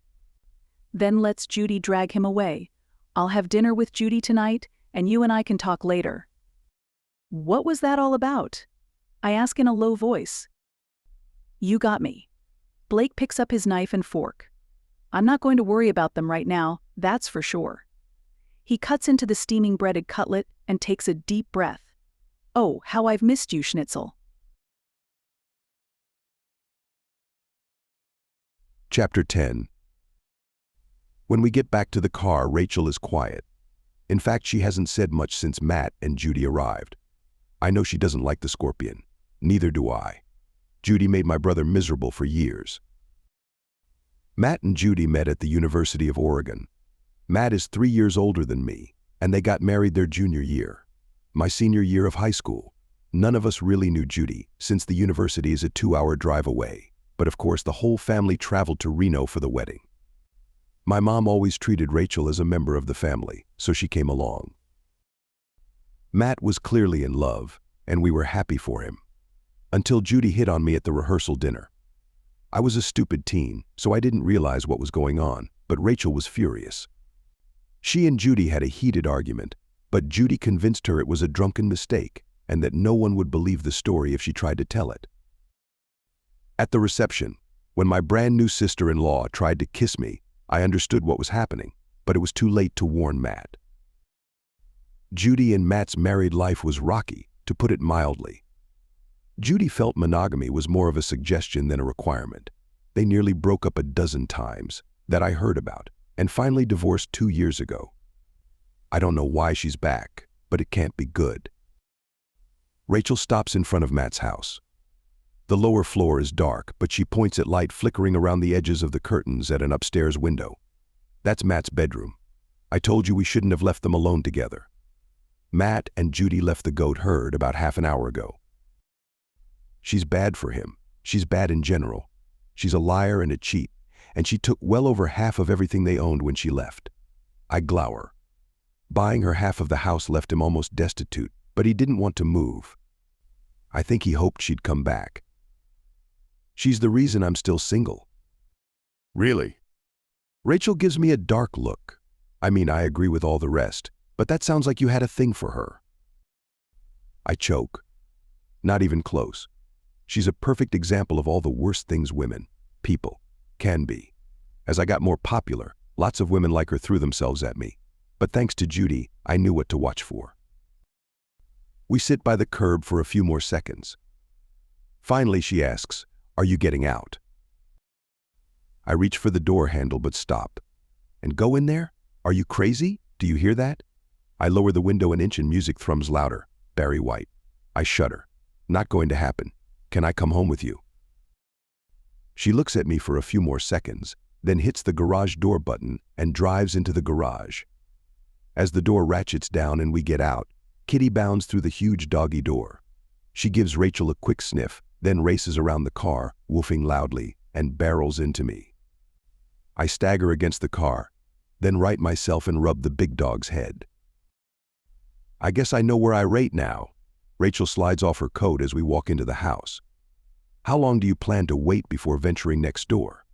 Then lets Judy drag him away. I'll have dinner with Judy tonight, and you and I can talk later. What was that all about? I ask in a low voice. You got me. Blake picks up his knife and fork. I'm not going to worry about them right now, that's for sure. He cuts into the steaming breaded cutlet and takes a deep breath. Oh, how I've missed you, Schnitzel. Chapter 10. When we get back to the car, Rachel is quiet. In fact, she hasn't said much since Matt and Judy arrived. I know she doesn't like the scorpion. Neither do I. Judy made my brother miserable for years. Matt and Judy met at the University of Oregon. Matt is 3 years older than me, and they got married their junior year. My senior year of high school. None of us really knew Judy, since the university is a 2-hour drive away, but of course the whole family traveled to Reno for the wedding. My mom always treated Rachel as a member of the family, so she came along. Matt was clearly in love, and we were happy for him. Until Judy hit on me at the rehearsal dinner. I was a stupid teen, so I didn't realize what was going on, but Rachel was furious. She and Judy had a heated argument, but Judy convinced her it was a drunken mistake and that no one would believe the story if she tried to tell it. At the reception, when my brand new sister-in-law tried to kiss me, I understood what was happening, but it was too late to warn Matt. Judy and Matt's married life was rocky, to put it mildly. Judy felt monogamy was more of a suggestion than a requirement. They nearly broke up a dozen times, that I heard about, and finally divorced 2 years ago. I don't know why she's back, but it can't be good. Rachel stops in front of Matt's house. The lower floor is dark, but she points at light flickering around the edges of the curtains at an upstairs window. That's Matt's bedroom. I told you we shouldn't have left them alone together. Matt and Judy left the goat herd about half an hour ago. She's bad for him. She's bad in general. She's a liar and a cheat, and she took well over half of everything they owned when she left. I glower. Buying her half of the house left him almost destitute, but he didn't want to move. I think he hoped she'd come back. She's the reason I'm still single. Really? Rachel gives me a dark look. I mean, I agree with all the rest, but that sounds like you had a thing for her. I choke. Not even close. She's a perfect example of all the worst things women, people, Can be. As I got more popular, lots of women like her threw themselves at me. But thanks to Judy, I knew what to watch for. We sit by the curb for a few more seconds. Finally, she asks, "Are you getting out?" I reach for the door handle but stop. "And go in there? Are you crazy? Do you hear that?" I lower the window an inch and music thrums louder. Barry White. I shudder. "Not going to happen. Can I come home with you?" She looks at me for a few more seconds, then hits the garage door button and drives into the garage. As the door ratchets down and we get out, Kitty bounds through the huge doggy door. She gives Rachel a quick sniff, then races around the car, woofing loudly, and barrels into me. I stagger against the car, then right myself and rub the big dog's head. "I guess I know where I rate now." Rachel slides off her coat as we walk into the house. "How long do you plan to wait before venturing next door?"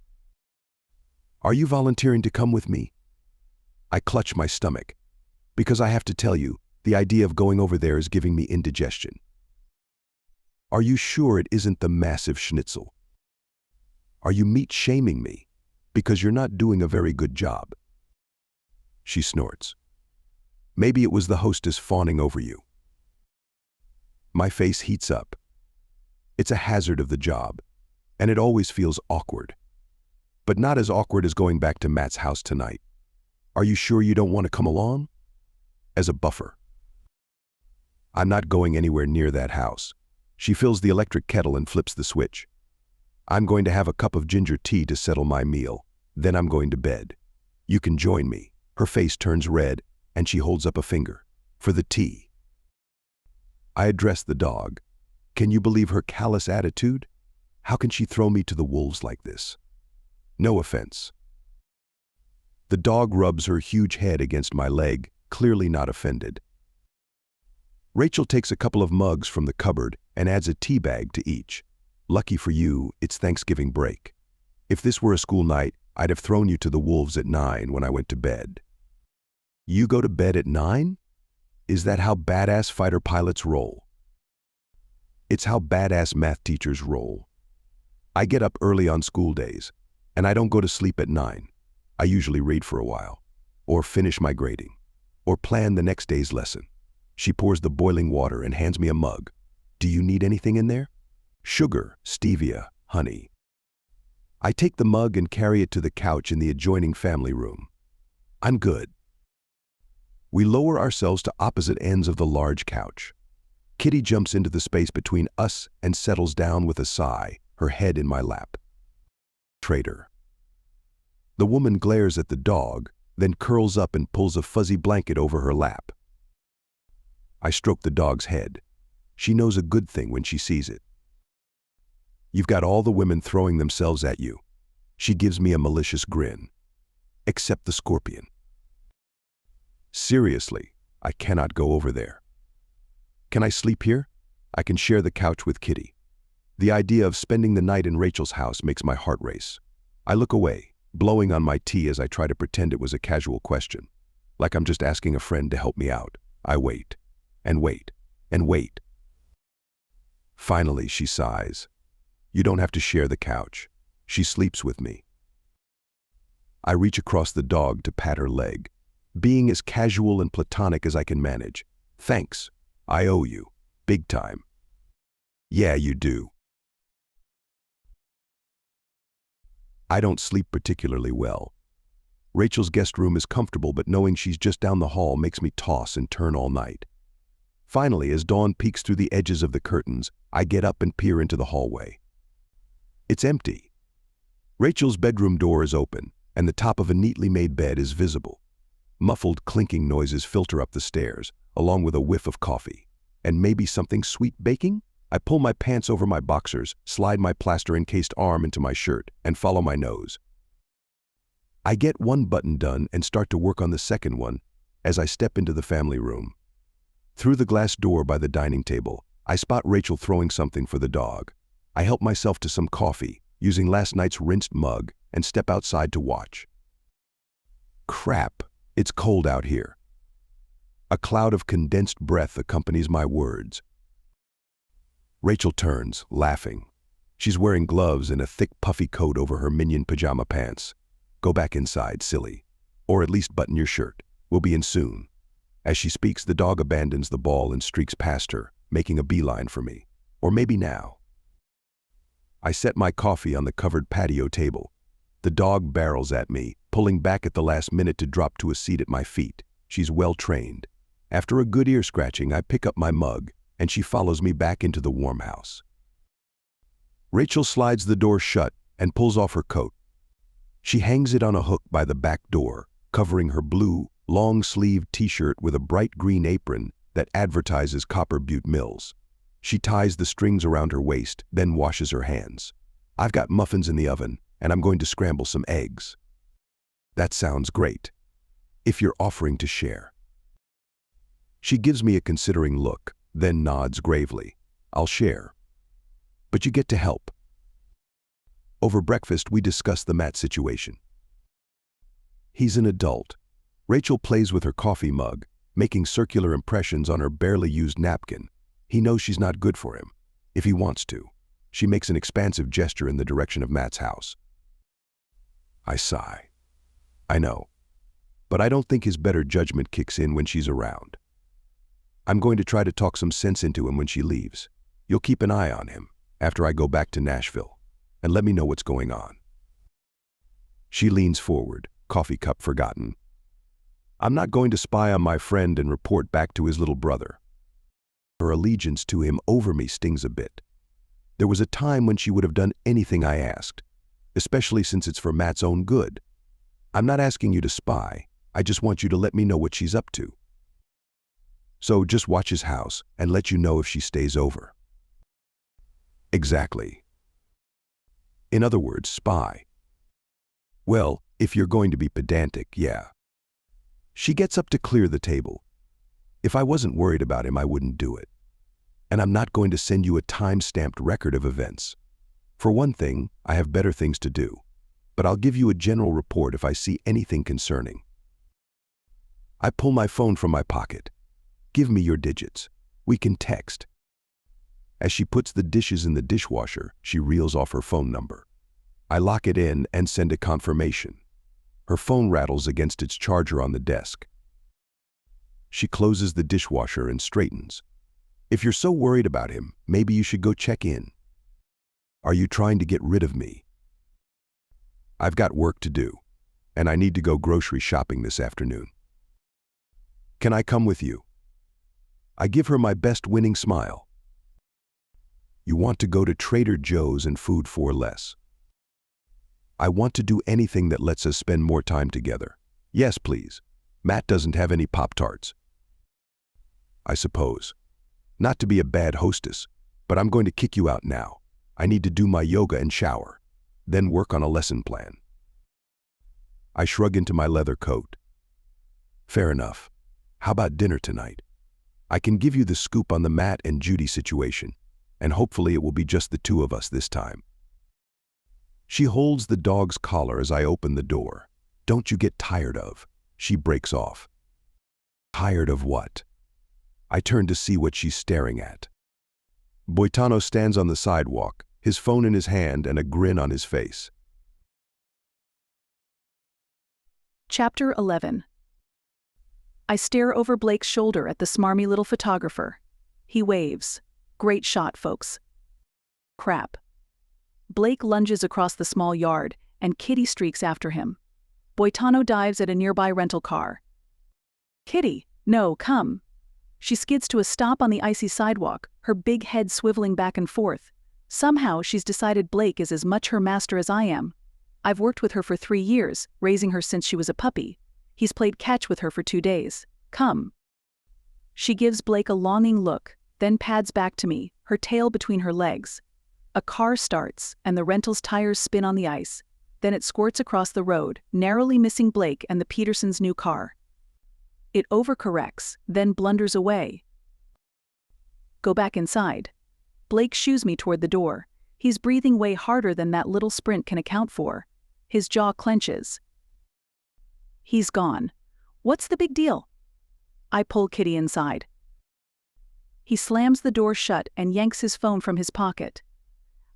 "Are you volunteering to come with me?" I clutch my stomach. Because I have to tell you, the idea of going over there is giving me indigestion. "Are you sure it isn't the massive schnitzel? Are you meat-shaming me? Because you're not doing a very good job." She snorts. "Maybe it was the hostess fawning over you." My face heats up. It's a hazard of the job, and it always feels awkward. But not as awkward as going back to Matt's house tonight. "Are you sure you don't want to come along?" As a buffer. "I'm not going anywhere near that house." She fills the electric kettle and flips the switch. "I'm going to have a cup of ginger tea to settle my meal. Then I'm going to bed. You can join me." Her face turns red, and she holds up a finger. "For the tea." I address the dog. Can you believe her callous attitude? How can she throw me to the wolves like this? No offense. The dog rubs her huge head against my leg, clearly not offended. Rachel takes a couple of mugs from the cupboard and adds a tea bag to each. "Lucky for you, it's Thanksgiving break. If this were a school night, I'd have thrown you to the wolves at 9 when I went to bed." "You go to bed at 9? Is that how badass fighter pilots roll?" "It's how badass math teachers roll. I get up early on school days, and I don't go to sleep at 9. I usually read for a while, or finish my grading, or plan the next day's lesson." She pours the boiling water and hands me a mug. "Do you need anything in there?" "Sugar, stevia, honey." I take the mug and carry it to the couch in the adjoining family room. "I'm good." We lower ourselves to opposite ends of the large couch. Kitty jumps into the space between us and settles down with a sigh, her head in my lap. Traitor. The woman glares at the dog, then curls up and pulls a fuzzy blanket over her lap. I stroke the dog's head. She knows a good thing when she sees it. "You've got all the women throwing themselves at you." She gives me a malicious grin. "Except the scorpion." Seriously, I cannot go over there. "Can I sleep here? I can share the couch with Kitty." The idea of spending the night in Rachel's house makes my heart race. I look away, blowing on my tea as I try to pretend it was a casual question. Like I'm just asking a friend to help me out. I wait, and wait, and wait. Finally, she sighs. "You don't have to share the couch. She sleeps with me." I reach across the dog to pat her leg, being as casual and platonic as I can manage. "Thanks. I owe you. Big time." "Yeah, you do." I don't sleep particularly well. Rachel's guest room is comfortable, but knowing she's just down the hall makes me toss and turn all night. Finally, as dawn peeks through the edges of the curtains, I get up and peer into the hallway. It's empty. Rachel's bedroom door is open, and the top of a neatly made bed is visible. Muffled clinking noises filter up the stairs, along with a whiff of coffee. And maybe something sweet baking? I pull my pants over my boxers, slide my plaster-encased arm into my shirt, and follow my nose. I get one button done and start to work on the second one as I step into the family room. Through the glass door by the dining table, I spot Rachel throwing something for the dog. I help myself to some coffee, using last night's rinsed mug, and step outside to watch. Crap, it's cold out here. A cloud of condensed breath accompanies my words. Rachel turns, laughing. She's wearing gloves and a thick puffy coat over her minion pajama pants. Go back inside, silly. Or at least button your shirt. We'll be in soon. As she speaks, the dog abandons the ball and streaks past her, making a beeline for me. Or maybe now. I set my coffee on the covered patio table. The dog barrels at me, pulling back at the last minute to drop to a seat at my feet. She's well trained. After a good ear scratching, I pick up my mug, and she follows me back into the warm house. Rachel slides the door shut and pulls off her coat. She hangs it on a hook by the back door, covering her blue, long-sleeved t-shirt with a bright green apron that advertises Copper Butte Mills. She ties the strings around her waist, then washes her hands. I've got muffins in the oven, and I'm going to scramble some eggs. That sounds great. If you're offering to share. She gives me a considering look, then nods gravely. I'll share. But you get to help. Over breakfast, we discuss the Matt situation. He's an adult. Rachel plays with her coffee mug, making circular impressions on her barely used napkin. He knows she's not good for him. If he wants to. She makes an expansive gesture in the direction of Matt's house. I sigh. I know. But I don't think his better judgment kicks in when she's around. I'm going to try to talk some sense into him when she leaves. You'll keep an eye on him after I go back to Nashville, and let me know what's going on. She leans forward, coffee cup forgotten. I'm not going to spy on my friend and report back to his little brother. Her allegiance to him over me stings a bit. There was a time when she would have done anything I asked, especially since it's for Matt's own good. I'm not asking you to spy, I just want you to let me know what she's up to. So just watch his house and let you know if she stays over. Exactly. In other words, spy. Well, if you're going to be pedantic, yeah. She gets up to clear the table. If I wasn't worried about him, I wouldn't do it. And I'm not going to send you a time-stamped record of events. For one thing, I have better things to do. But I'll give you a general report if I see anything concerning. I pull my phone from my pocket. Give me your digits. We can text. As she puts the dishes in the dishwasher, she reels off her phone number. I lock it in and send a confirmation. Her phone rattles against its charger on the desk. She closes the dishwasher and straightens. If you're so worried about him, maybe you should go check in. Are you trying to get rid of me? I've got work to do, and I need to go grocery shopping this afternoon. Can I come with you? I give her my best winning smile. You want to go to Trader Joe's and food for less. I want to do anything that lets us spend more time together. Yes, please. Matt doesn't have any Pop-Tarts. I suppose. Not to be a bad hostess, but I'm going to kick you out now. I need to do my yoga and shower, then work on a lesson plan. I shrug into my leather coat. Fair enough. How about dinner tonight? I can give you the scoop on the Matt and Judy situation, and hopefully it will be just the two of us this time. She holds the dog's collar as I open the door. Don't you get tired of? She breaks off. Tired of what? I turn to see what she's staring at. Boitano stands on the sidewalk, his phone in his hand and a grin on his face. Chapter 11. I stare over Blake's shoulder at the smarmy little photographer. He waves. Great shot, folks. Crap. Blake lunges across the small yard, and Kitty streaks after him. Boitano dives at a nearby rental car. Kitty, no, come. She skids to a stop on the icy sidewalk, her big head swiveling back and forth. Somehow she's decided Blake is as much her master as I am. I've worked with her for 3 years, raising her since she was a puppy. He's played catch with her for 2 days. Come. She gives Blake a longing look, then pads back to me, her tail between her legs. A car starts, and the rental's tires spin on the ice. Then it squirts across the road, narrowly missing Blake and the Petersons' new car. It overcorrects, then blunders away. Go back inside. Blake shoos me toward the door. He's breathing way harder than that little sprint can account for. His jaw clenches. He's gone. What's the big deal? I pull Kitty inside. He slams the door shut and yanks his phone from his pocket.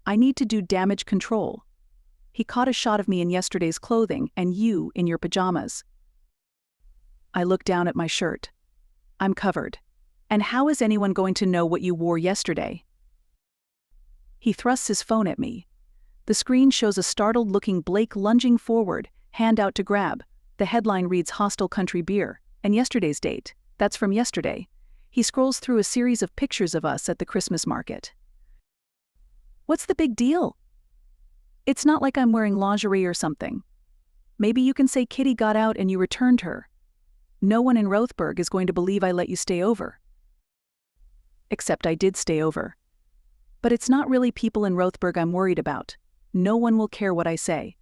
I need to do damage control. He caught a shot of me in yesterday's clothing and you in your pajamas. I look down at my shirt. I'm covered. And how is anyone going to know what you wore yesterday? He thrusts his phone at me. The screen shows a startled-looking Blake lunging forward, hand out to grab. The headline reads Hostile Country Beer, and yesterday's date. That's from yesterday. He scrolls through a series of pictures of us at the Christmas market. What's the big deal? It's not like I'm wearing lingerie or something. Maybe you can say Kitty got out and you returned her. No one in Rothberg is going to believe I let you stay over. Except I did stay over. But it's not really people in Rothberg I'm worried about. No one will care what I say.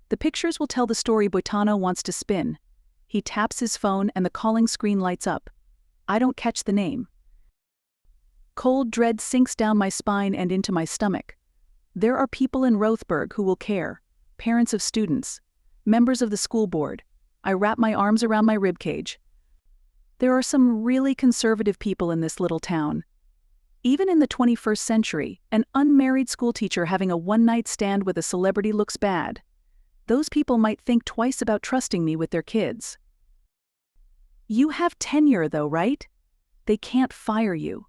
The pictures will tell the story Boitano wants to spin. He taps his phone and the calling screen lights up. I don't catch the name. Cold dread sinks down my spine and into my stomach. There are people in Rothberg who will care. Parents of students. Members of the school board. I wrap my arms around my ribcage. There are some really conservative people in this little town. Even in the 21st century, an unmarried schoolteacher having a one-night stand with a celebrity looks bad. Those people might think twice about trusting me with their kids. You have tenure though, right? They can't fire you.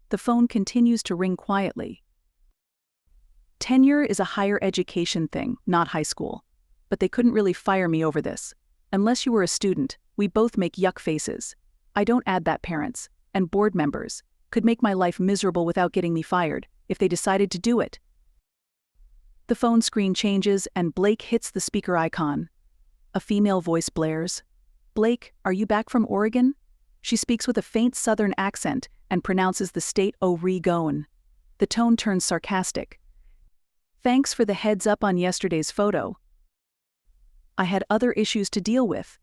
The phone continues to ring quietly. Tenure is a higher education thing, not high school. But they couldn't really fire me over this. Unless you were a student, we both make yuck faces. I don't add that parents, and board members, could make my life miserable without getting me fired, if they decided to do it. The phone screen changes and Blake hits the speaker icon. A female voice blares. Blake, are you back from Oregon? She speaks with a faint southern accent and pronounces the state Oregon. The tone turns sarcastic. Thanks for the heads up on yesterday's photo. I had other issues to deal with,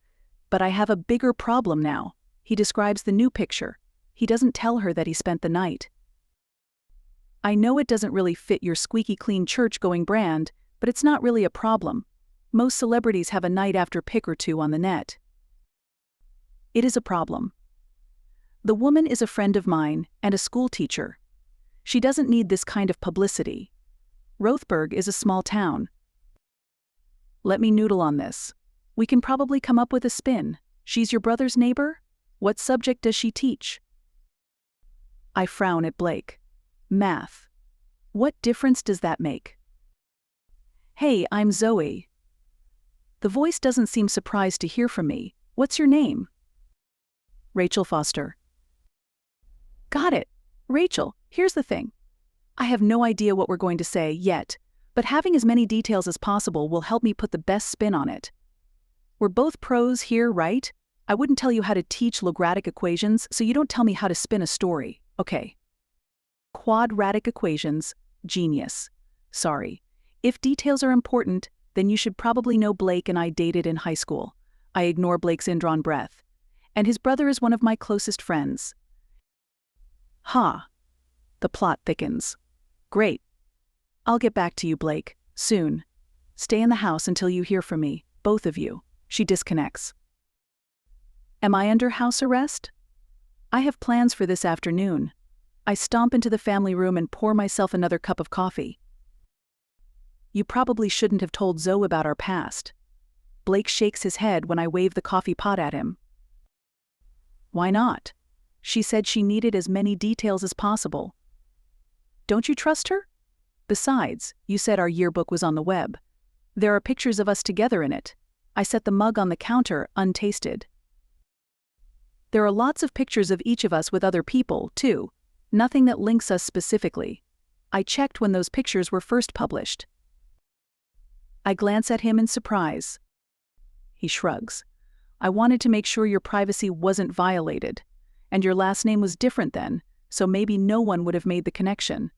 but I have a bigger problem now. He describes the new picture. He doesn't tell her that he spent the night. I know it doesn't really fit your squeaky clean church-going brand, but it's not really a problem. Most celebrities have a night after pic or two on the net. It is a problem. The woman is a friend of mine and a school teacher. She doesn't need this kind of publicity. Rothberg is a small town. Let me noodle on this. We can probably come up with a spin. She's your brother's neighbor? What subject does she teach? I frown at Blake. Math. What difference does that make? Hey, I'm Zoe. The voice doesn't seem surprised to hear from me. What's your name? Rachel Foster. Got it. Rachel, here's the thing. I have no idea what we're going to say yet, but having as many details as possible will help me put the best spin on it. We're both pros here, right? I wouldn't tell you how to teach logarithmic equations, so you don't tell me how to spin a story, okay? Quadratic equations, genius. Sorry. If details are important, then you should probably know Blake and I dated in high school. I ignore Blake's indrawn breath. And his brother is one of my closest friends. Ha. The plot thickens. Great. I'll get back to you, Blake, soon. Stay in the house until you hear from me, both of you. She disconnects. Am I under house arrest? I have plans for this afternoon. I stomp into the family room and pour myself another cup of coffee. You probably shouldn't have told Zoe about our past. Blake shakes his head when I wave the coffee pot at him. Why not? She said she needed as many details as possible. Don't you trust her? Besides, you said our yearbook was on the web. There are pictures of us together in it. I set the mug on the counter, untasted. There are lots of pictures of each of us with other people, too. Nothing that links us specifically. I checked when those pictures were first published. I glance at him in surprise. He shrugs. I wanted to make sure your privacy wasn't violated. And your last name was different then, so maybe no one would have made the connection.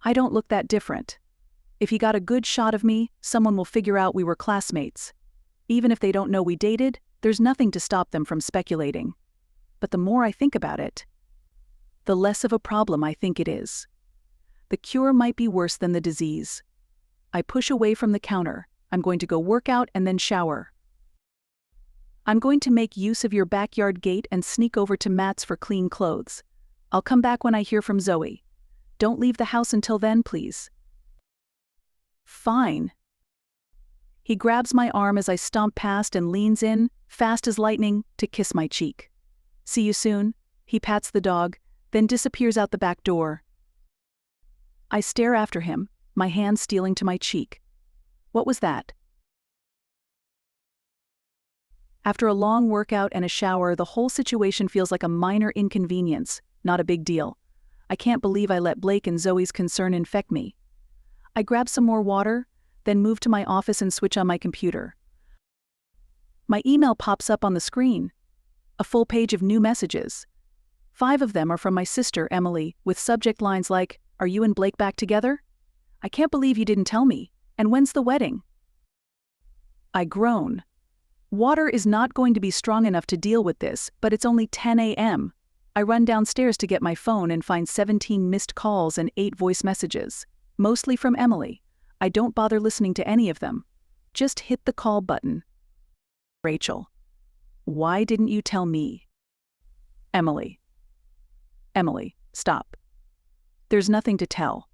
I don't look that different. If you got a good shot of me, someone will figure out we were classmates. Even if they don't know we dated, there's nothing to stop them from speculating. But the more I think about it, the less of a problem I think it is. The cure might be worse than the disease. I push away from the counter. I'm going to go work out and then shower. I'm going to make use of your backyard gate and sneak over to Matt's for clean clothes. I'll come back when I hear from Zoe. Don't leave the house until then, please. Fine. He grabs my arm as I stomp past and leans in, fast as lightning, to kiss my cheek. See you soon. He pats the dog, then disappears out the back door. I stare after him, my hand stealing to my cheek. What was that? After a long workout and a shower, the whole situation feels like a minor inconvenience, not a big deal. I can't believe I let Blake and Zoe's concern infect me. I grab some more water, then move to my office and switch on my computer. My email pops up on the screen. A full page of new messages. 5 of them are from my sister, Emily, with subject lines like, "Are you and Blake back together? I can't believe you didn't tell me. And when's the wedding?" I groan. Water is not going to be strong enough to deal with this, but it's only 10 a.m. I run downstairs to get my phone and find 17 missed calls and 8 voice messages, mostly from Emily. I don't bother listening to any of them. Just hit the call button. Rachel. Why didn't you tell me? Emily. Emily, stop. There's nothing to tell.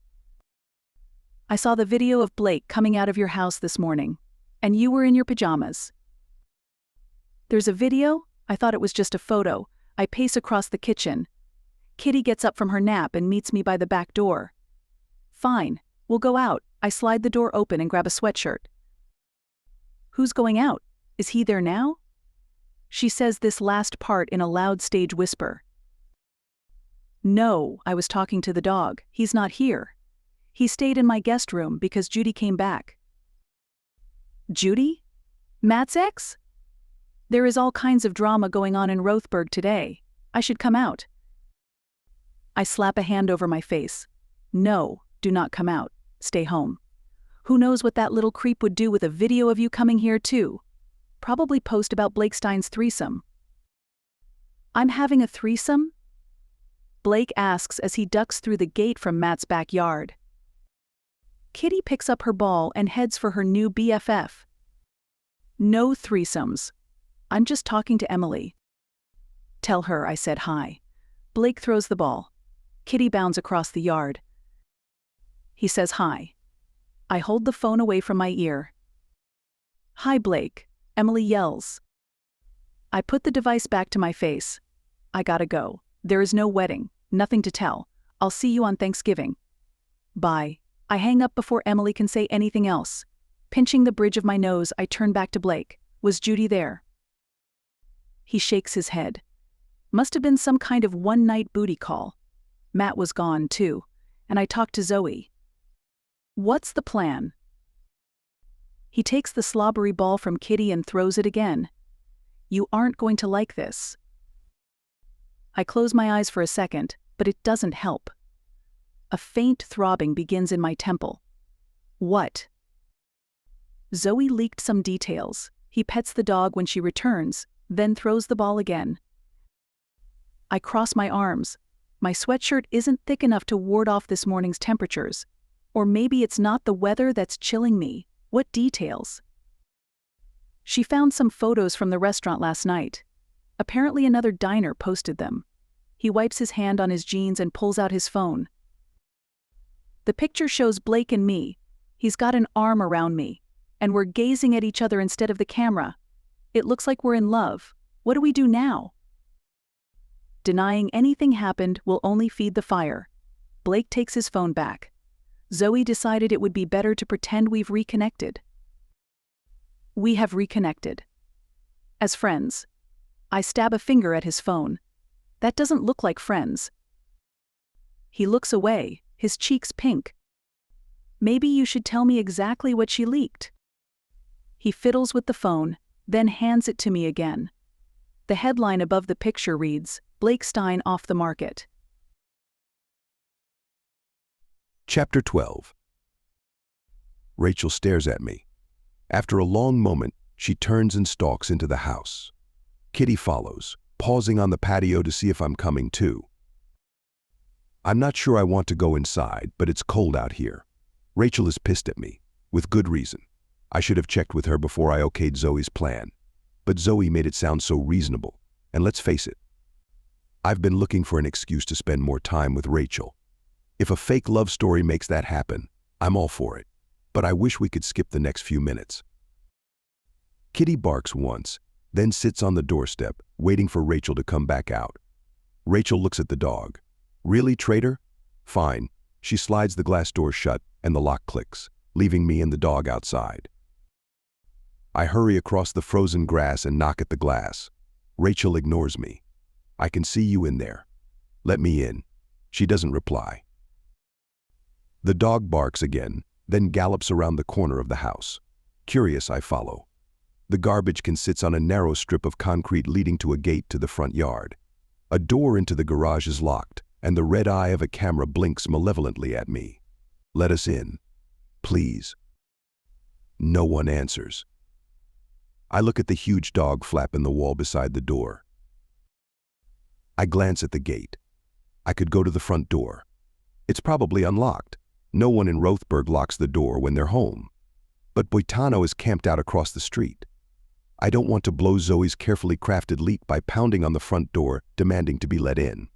I saw the video of Blake coming out of your house this morning, and you were in your pajamas. There's a video? I thought it was just a photo. I pace across the kitchen. Kitty gets up from her nap and meets me by the back door. Fine, we'll go out. I slide the door open and grab a sweatshirt. Who's going out? Is he there now? She says this last part in a loud stage whisper. No, I was talking to the dog. He's not here. He stayed in my guest room because Judy came back. Judy? Matt's ex? There is all kinds of drama going on in Rothberg today. I should come out. I slap a hand over my face. No, do not come out. Stay home. Who knows what that little creep would do with a video of you coming here too? Probably post about Blake Stein's threesome. I'm having a threesome? Blake asks as he ducks through the gate from Matt's backyard. Kitty picks up her ball and heads for her new BFF. No threesomes. I'm just talking to Emily. Tell her I said hi. Blake throws the ball. Kitty bounds across the yard. He says hi. I hold the phone away from my ear. Hi, Blake, Emily yells. I put the device back to my face. I gotta go. There is no wedding, nothing to tell. I'll see you on Thanksgiving. Bye. I hang up before Emily can say anything else. Pinching the bridge of my nose, I turn back to Blake. Was Judy there? He shakes his head. Must have been some kind of one-night booty call. Matt was gone, too, and I talked to Zoe. What's the plan? He takes the slobbery ball from Kitty and throws it again. You aren't going to like this. I close my eyes for a second, but it doesn't help. A faint throbbing begins in my temple. What? Zoe leaked some details. He pets the dog when she returns, then throws the ball again. I cross my arms. My sweatshirt isn't thick enough to ward off this morning's temperatures. Or maybe it's not the weather that's chilling me. What details? She found some photos from the restaurant last night. Apparently another diner posted them. He wipes his hand on his jeans and pulls out his phone. The picture shows Blake and me. He's got an arm around me, and we're gazing at each other instead of the camera. It looks like we're in love. What do we do now? Denying anything happened will only feed the fire. Blake takes his phone back. Zoe decided it would be better to pretend we've reconnected. We have reconnected. As friends. I stab a finger at his phone. That doesn't look like friends. He looks away, his cheeks pink. Maybe you should tell me exactly what she leaked. He fiddles with the phone, then hands it to me again. The headline above the picture reads, Blake Stein off the market. Chapter 12. Rachel stares at me. After a long moment, she turns and stalks into the house. Kitty follows, pausing on the patio to see if I'm coming too. I'm not sure I want to go inside, but it's cold out here. Rachel is pissed at me, with good reason. I should have checked with her before I okayed Zoe's plan. But Zoe made it sound so reasonable, and let's face it. I've been looking for an excuse to spend more time with Rachel. If a fake love story makes that happen, I'm all for it. But I wish we could skip the next few minutes. Kitty barks once, then sits on the doorstep, waiting for Rachel to come back out. Rachel looks at the dog. Really, traitor? Fine. She slides the glass door shut and the lock clicks, leaving me and the dog outside. I hurry across the frozen grass and knock at the glass. Rachel ignores me. I can see you in there. Let me in. She doesn't reply. The dog barks again, then gallops around the corner of the house. Curious, I follow. The garbage can sits on a narrow strip of concrete leading to a gate to the front yard. A door into the garage is locked, and the red eye of a camera blinks malevolently at me. Let us in. Please. No one answers. I look at the huge dog flap in the wall beside the door. I glance at the gate. I could go to the front door. It's probably unlocked. No one in Rothberg locks the door when they're home. But Boitano is camped out across the street. I don't want to blow Zoe's carefully crafted leak by pounding on the front door, demanding to be let in.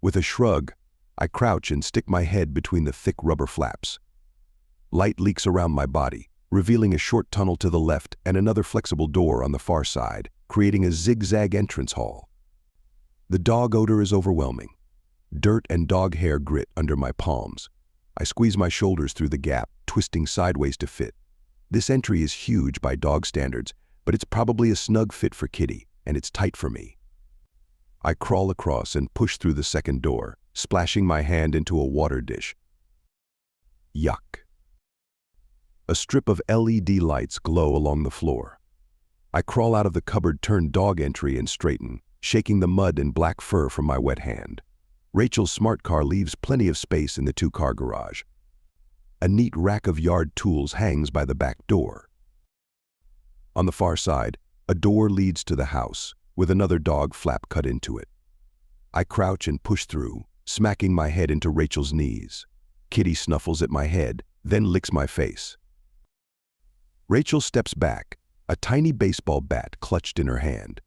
With a shrug, I crouch and stick my head between the thick rubber flaps. Light leaks around my body, revealing a short tunnel to the left and another flexible door on the far side, creating a zigzag entrance hall. The dog odor is overwhelming. Dirt and dog hair grit under my palms. I squeeze my shoulders through the gap, twisting sideways to fit. This entry is huge by dog standards, but it's probably a snug fit for Kitty, and it's tight for me. I crawl across and push through the second door, splashing my hand into a water dish. Yuck. A strip of LED lights glow along the floor. I crawl out of the cupboard-turned dog entry and straighten, shaking the mud and black fur from my wet hand. Rachel's smart car leaves plenty of space in the two-car garage. A neat rack of yard tools hangs by the back door. On the far side, a door leads to the house, with another dog flap cut into it. I crouch and push through, smacking my head into Rachel's knees. Kitty snuffles at my head, then licks my face. Rachel steps back, a tiny baseball bat clutched in her hand.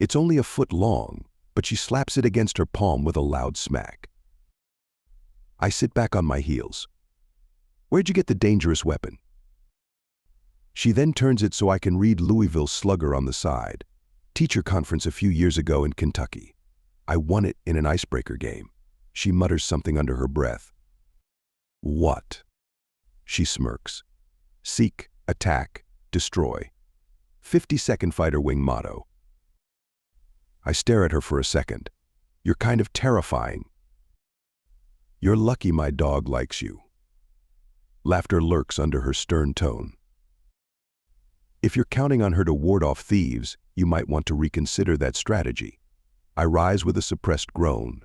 It's only a foot long, but she slaps it against her palm with a loud smack. I sit back on my heels. Where'd you get the dangerous weapon? She then turns it so I can read Louisville Slugger on the side. Teacher conference a few years ago in Kentucky. I won it in an icebreaker game. She mutters something under her breath. What? She smirks. Seek, attack, destroy. 52nd Fighter Wing motto. I stare at her for a second. You're kind of terrifying. You're lucky my dog likes you. Laughter lurks under her stern tone. If you're counting on her to ward off thieves, you might want to reconsider that strategy. I rise with a suppressed groan.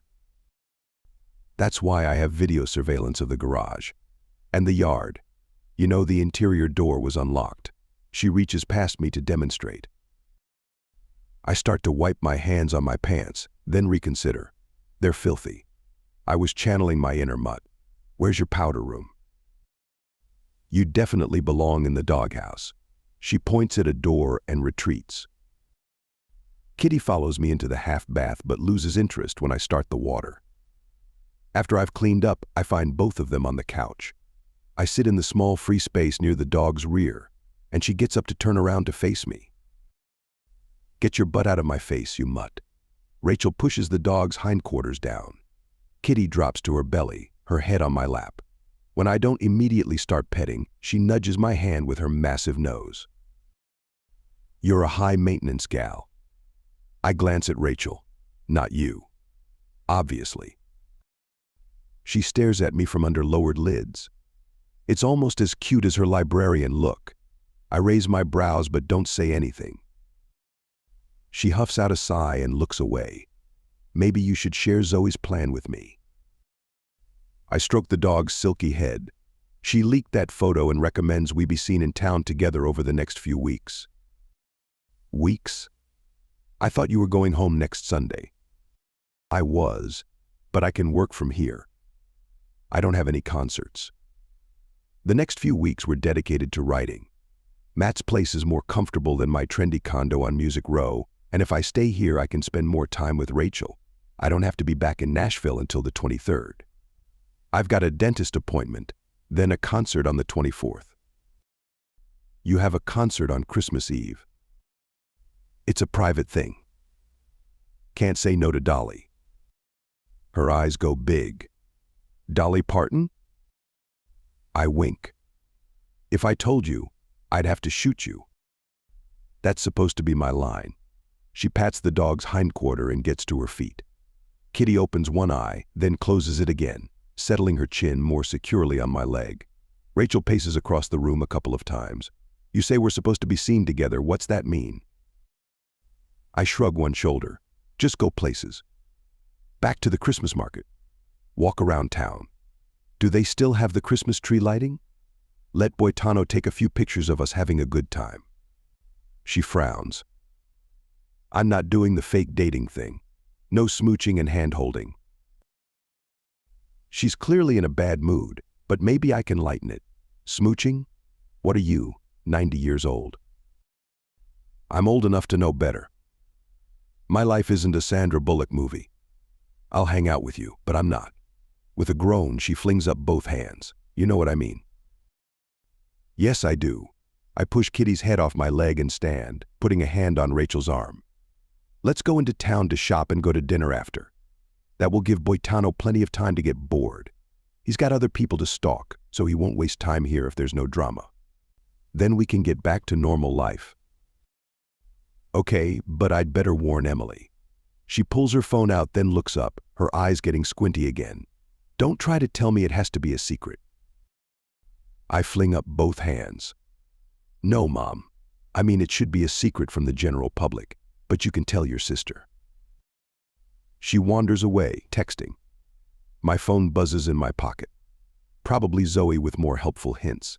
That's why I have video surveillance of the garage. And the yard. You know, the interior door was unlocked. She reaches past me to demonstrate. I start to wipe my hands on my pants, then reconsider. They're filthy. I was channeling my inner mutt. Where's your powder room? You definitely belong in the doghouse. She points at a door and retreats. Kitty follows me into the half bath but loses interest when I start the water. After I've cleaned up, I find both of them on the couch. I sit in the small free space near the dog's rear, and she gets up to turn around to face me. Get your butt out of my face, you mutt. Rachel pushes the dog's hindquarters down. Kitty drops to her belly, her head on my lap. When I don't immediately start petting, she nudges my hand with her massive nose. You're a high-maintenance gal. I glance at Rachel. Not you. Obviously. She stares at me from under lowered lids. It's almost as cute as her librarian look. I raise my brows but don't say anything. She huffs out a sigh and looks away. Maybe you should share Zoe's plan with me. I stroke the dog's silky head. She leaked that photo and recommends we be seen in town together over the next few weeks. Weeks? I thought you were going home next Sunday. I was, but I can work from here. I don't have any concerts. The next few weeks were dedicated to writing. Matt's place is more comfortable than my trendy condo on Music Row, and if I stay here I can spend more time with Rachel. I don't have to be back in Nashville until the 23rd. I've got a dentist appointment, then a concert on the 24th. You have a concert on Christmas Eve. It's a private thing. Can't say no to Dolly. Her eyes go big. Dolly Parton? I wink. If I told you, I'd have to shoot you. That's supposed to be my line. She pats the dog's hindquarter and gets to her feet. Kitty opens one eye, then closes it again, settling her chin more securely on my leg. Rachel paces across the room a couple of times. You say we're supposed to be seen together. What's that mean? I shrug one shoulder. Just go places. Back to the Christmas market. Walk around town. Do they still have the Christmas tree lighting? Let Boitano take a few pictures of us having a good time. She frowns. I'm not doing the fake dating thing. No smooching and hand-holding. She's clearly in a bad mood, but maybe I can lighten it. Smooching? What are you, 90 years old? I'm old enough to know better. My life isn't a Sandra Bullock movie. I'll hang out with you, but I'm not. With a groan, she flings up both hands. You know what I mean? Yes, I do. I push Kitty's head off my leg and stand, putting a hand on Rachel's arm. Let's go into town to shop and go to dinner after. That will give Boitano plenty of time to get bored. He's got other people to stalk, so he won't waste time here if there's no drama. Then we can get back to normal life. Okay, but I'd better warn Emily. She pulls her phone out, then looks up, her eyes getting squinty again. Don't try to tell me it has to be a secret. I fling up both hands. No, Mom. I mean, it should be a secret from the general public, but you can tell your sister. She wanders away, texting. My phone buzzes in my pocket. Probably Zoe with more helpful hints.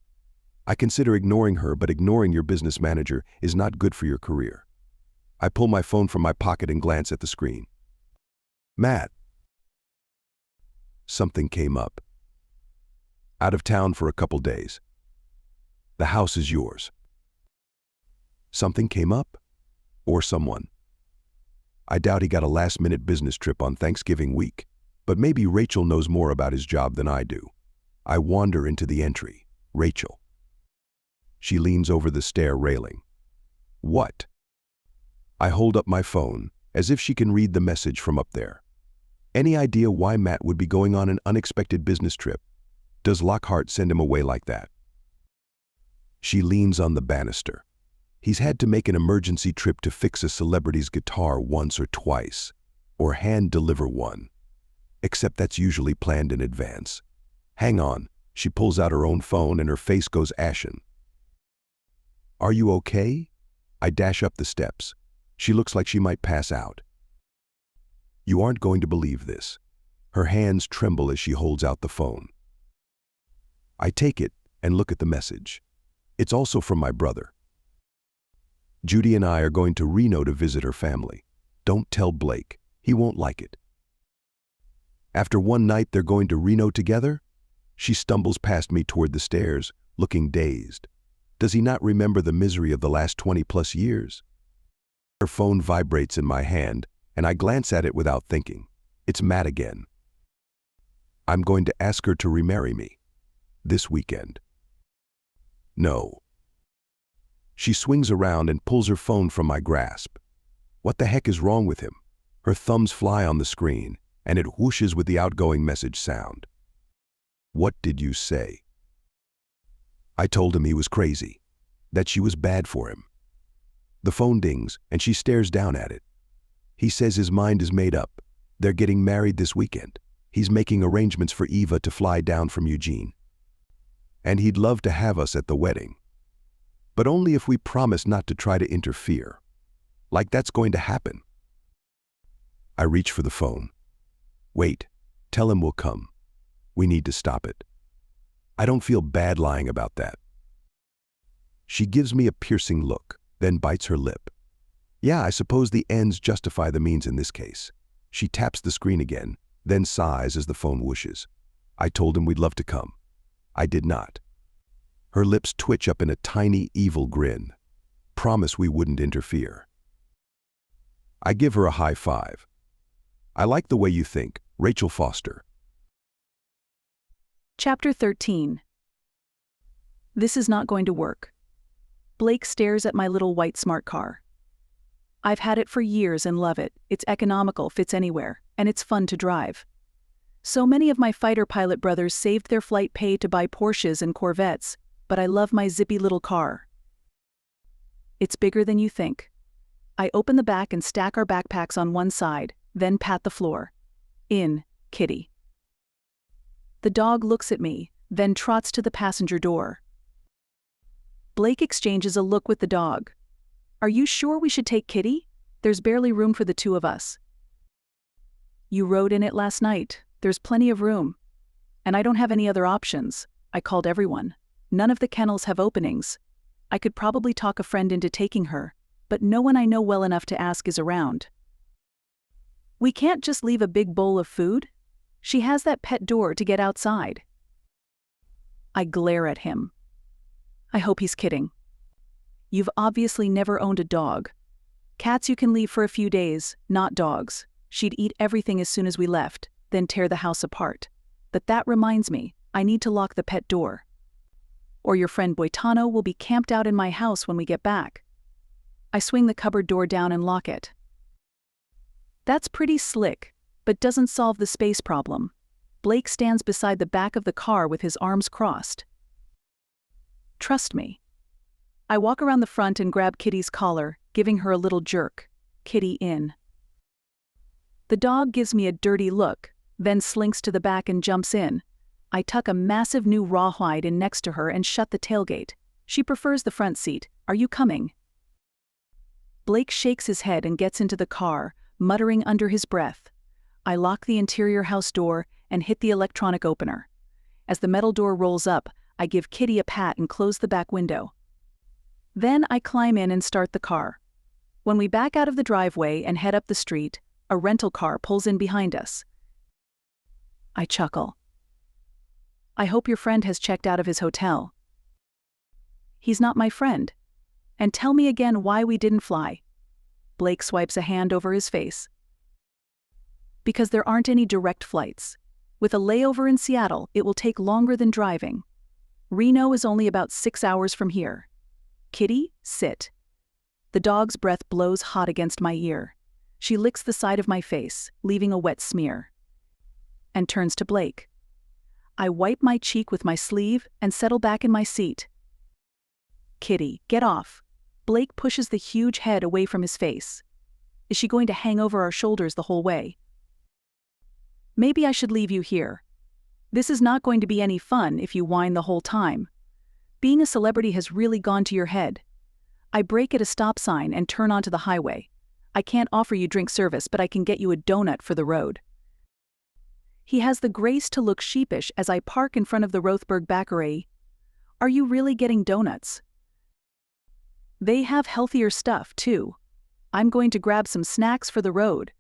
I consider ignoring her, but ignoring your business manager is not good for your career. I pull my phone from my pocket and glance at the screen. Matt. Something came up. Out of town for a couple days. The house is yours. Something came up? Or someone? I doubt he got a last-minute business trip on Thanksgiving week, but maybe Rachel knows more about his job than I do. I wander into the entry. Rachel. She leans over the stair railing. What? I hold up my phone, as if she can read the message from up there. Any idea why Matt would be going on an unexpected business trip? Does Lockhart send him away like that? She leans on the banister. He's had to make an emergency trip to fix a celebrity's guitar once or twice, or hand-deliver one. Except that's usually planned in advance. Hang on, she pulls out her own phone and her face goes ashen. Are you okay? I dash up the steps. She looks like she might pass out. You aren't going to believe this. Her hands tremble as she holds out the phone. I take it and look at the message. It's also from my brother. Judy and I are going to Reno to visit her family. Don't tell Blake. He won't like it. After one night they're going to Reno together? She stumbles past me toward the stairs, looking dazed. Does he not remember the misery of the last 20+ years? Her phone vibrates in my hand, and I glance at it without thinking. It's Matt again. I'm going to ask her to remarry me. This weekend. No. She swings around and pulls her phone from my grasp. What the heck is wrong with him? Her thumbs fly on the screen, and it whooshes with the outgoing message sound. What did you say? I told him he was crazy, that she was bad for him. The phone dings, and she stares down at it. He says his mind is made up. They're getting married this weekend. He's making arrangements for Eva to fly down from Eugene. And he'd love to have us at the wedding. But only if we promise not to try to interfere. Like that's going to happen. I reach for the phone. Wait, tell him we'll come. We need to stop it. I don't feel bad lying about that. She gives me a piercing look, then bites her lip. Yeah, I suppose the ends justify the means in this case. She taps the screen again, then sighs as the phone whooshes. I told him we'd love to come. I did not. Her lips twitch up in a tiny, evil grin. Promise we wouldn't interfere. I give her a high five. I like the way you think, Rachel Foster. Chapter 13. This is not going to work. Blake stares at my little white smart car. I've had it for years and love it. It's economical, fits anywhere, and it's fun to drive. So many of my fighter pilot brothers saved their flight pay to buy Porsches and Corvettes, but I love my zippy little car. It's bigger than you think. I open the back and stack our backpacks on one side, then pat the floor. In, Kitty. The dog looks at me, then trots to the passenger door. Blake exchanges a look with the dog. Are you sure we should take Kitty? There's barely room for the two of us. You rode in it last night. There's plenty of room. And I don't have any other options. I called everyone. None of the kennels have openings. I could probably talk a friend into taking her, but no one I know well enough to ask is around. We can't just leave a big bowl of food. She has that pet door to get outside. I glare at him. I hope he's kidding. You've obviously never owned a dog. Cats you can leave for a few days, not dogs. She'd eat everything as soon as we left, then tear the house apart. But that reminds me, I need to lock the pet door. Or your friend Boitano will be camped out in my house when we get back. I swing the cupboard door down and lock it. That's pretty slick, but doesn't solve the space problem. Blake stands beside the back of the car with his arms crossed. Trust me. I walk around the front and grab Kitty's collar, giving her a little jerk. Kitty in. The dog gives me a dirty look, then slinks to the back and jumps in. I tuck a massive new rawhide in next to her and shut the tailgate. She prefers the front seat. Are you coming? Blake shakes his head and gets into the car, muttering under his breath. I lock the interior house door and hit the electronic opener. As the metal door rolls up, I give Kitty a pat and close the back window. Then I climb in and start the car. When we back out of the driveway and head up the street, a rental car pulls in behind us. I chuckle. I hope your friend has checked out of his hotel. He's not my friend. And tell me again why we didn't fly. Blake swipes a hand over his face. Because there aren't any direct flights. With a layover in Seattle, it will take longer than driving. Reno is only about 6 hours from here. Kitty, sit. The dog's breath blows hot against my ear. She licks the side of my face, leaving a wet smear. And turns to Blake. I wipe my cheek with my sleeve and settle back in my seat. Kitty, get off. Blake pushes the huge head away from his face. Is she going to hang over our shoulders the whole way? Maybe I should leave you here. This is not going to be any fun if you whine the whole time. Being a celebrity has really gone to your head. I brake at a stop sign and turn onto the highway. I can't offer you drink service, but I can get you a donut for the road. He has the grace to look sheepish as I park in front of the Rothberg Bakery. Are you really getting donuts? They have healthier stuff, too. I'm going to grab some snacks for the road.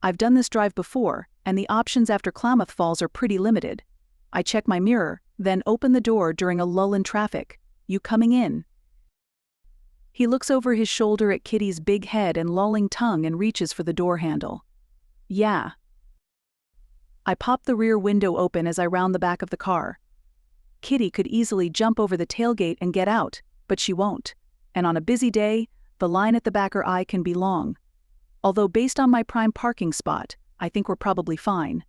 I've done this drive before, and the options after Klamath Falls are pretty limited. I check my mirror, then open the door during a lull in traffic. You coming in? He looks over his shoulder at Kitty's big head and lolling tongue and reaches for the door handle. Yeah. I pop the rear window open as I round the back of the car. Kitty could easily jump over the tailgate and get out, but she won't. And on a busy day, the line at the back or eye can be long. Although based on my prime parking spot, I think we're probably fine.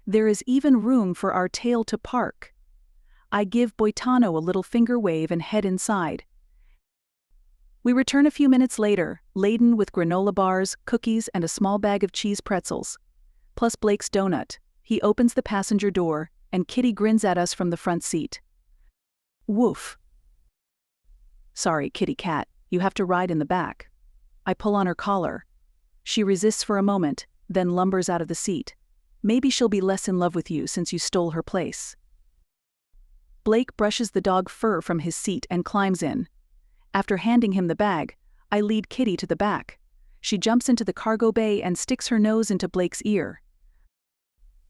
There is even room for our tail to park. I give Boitano a little finger wave and head inside. We return a few minutes later, laden with granola bars, cookies, and a small bag of cheese pretzels. Plus Blake's donut. He opens the passenger door, and Kitty grins at us from the front seat. Woof. Sorry, kitty cat, you have to ride in the back. I pull on her collar. She resists for a moment, then lumbers out of the seat. Maybe she'll be less in love with you since you stole her place. Blake brushes the dog fur from his seat and climbs in. After handing him the bag, I lead Kitty to the back. She jumps into the cargo bay and sticks her nose into Blake's ear.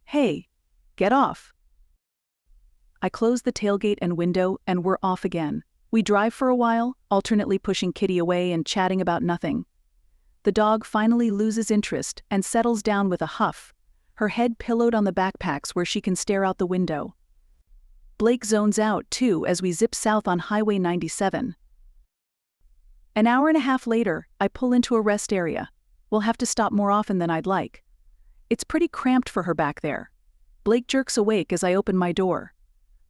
Hey, get off. I close the tailgate and window and we're off again. We drive for a while, alternately pushing Kitty away and chatting about nothing. The dog finally loses interest and settles down with a huff, her head pillowed on the backpacks where she can stare out the window. Blake zones out, too, as we zip south on Highway 97. An hour and a half later, I pull into a rest area. We'll have to stop more often than I'd like. It's pretty cramped for her back there. Blake jerks awake as I open my door.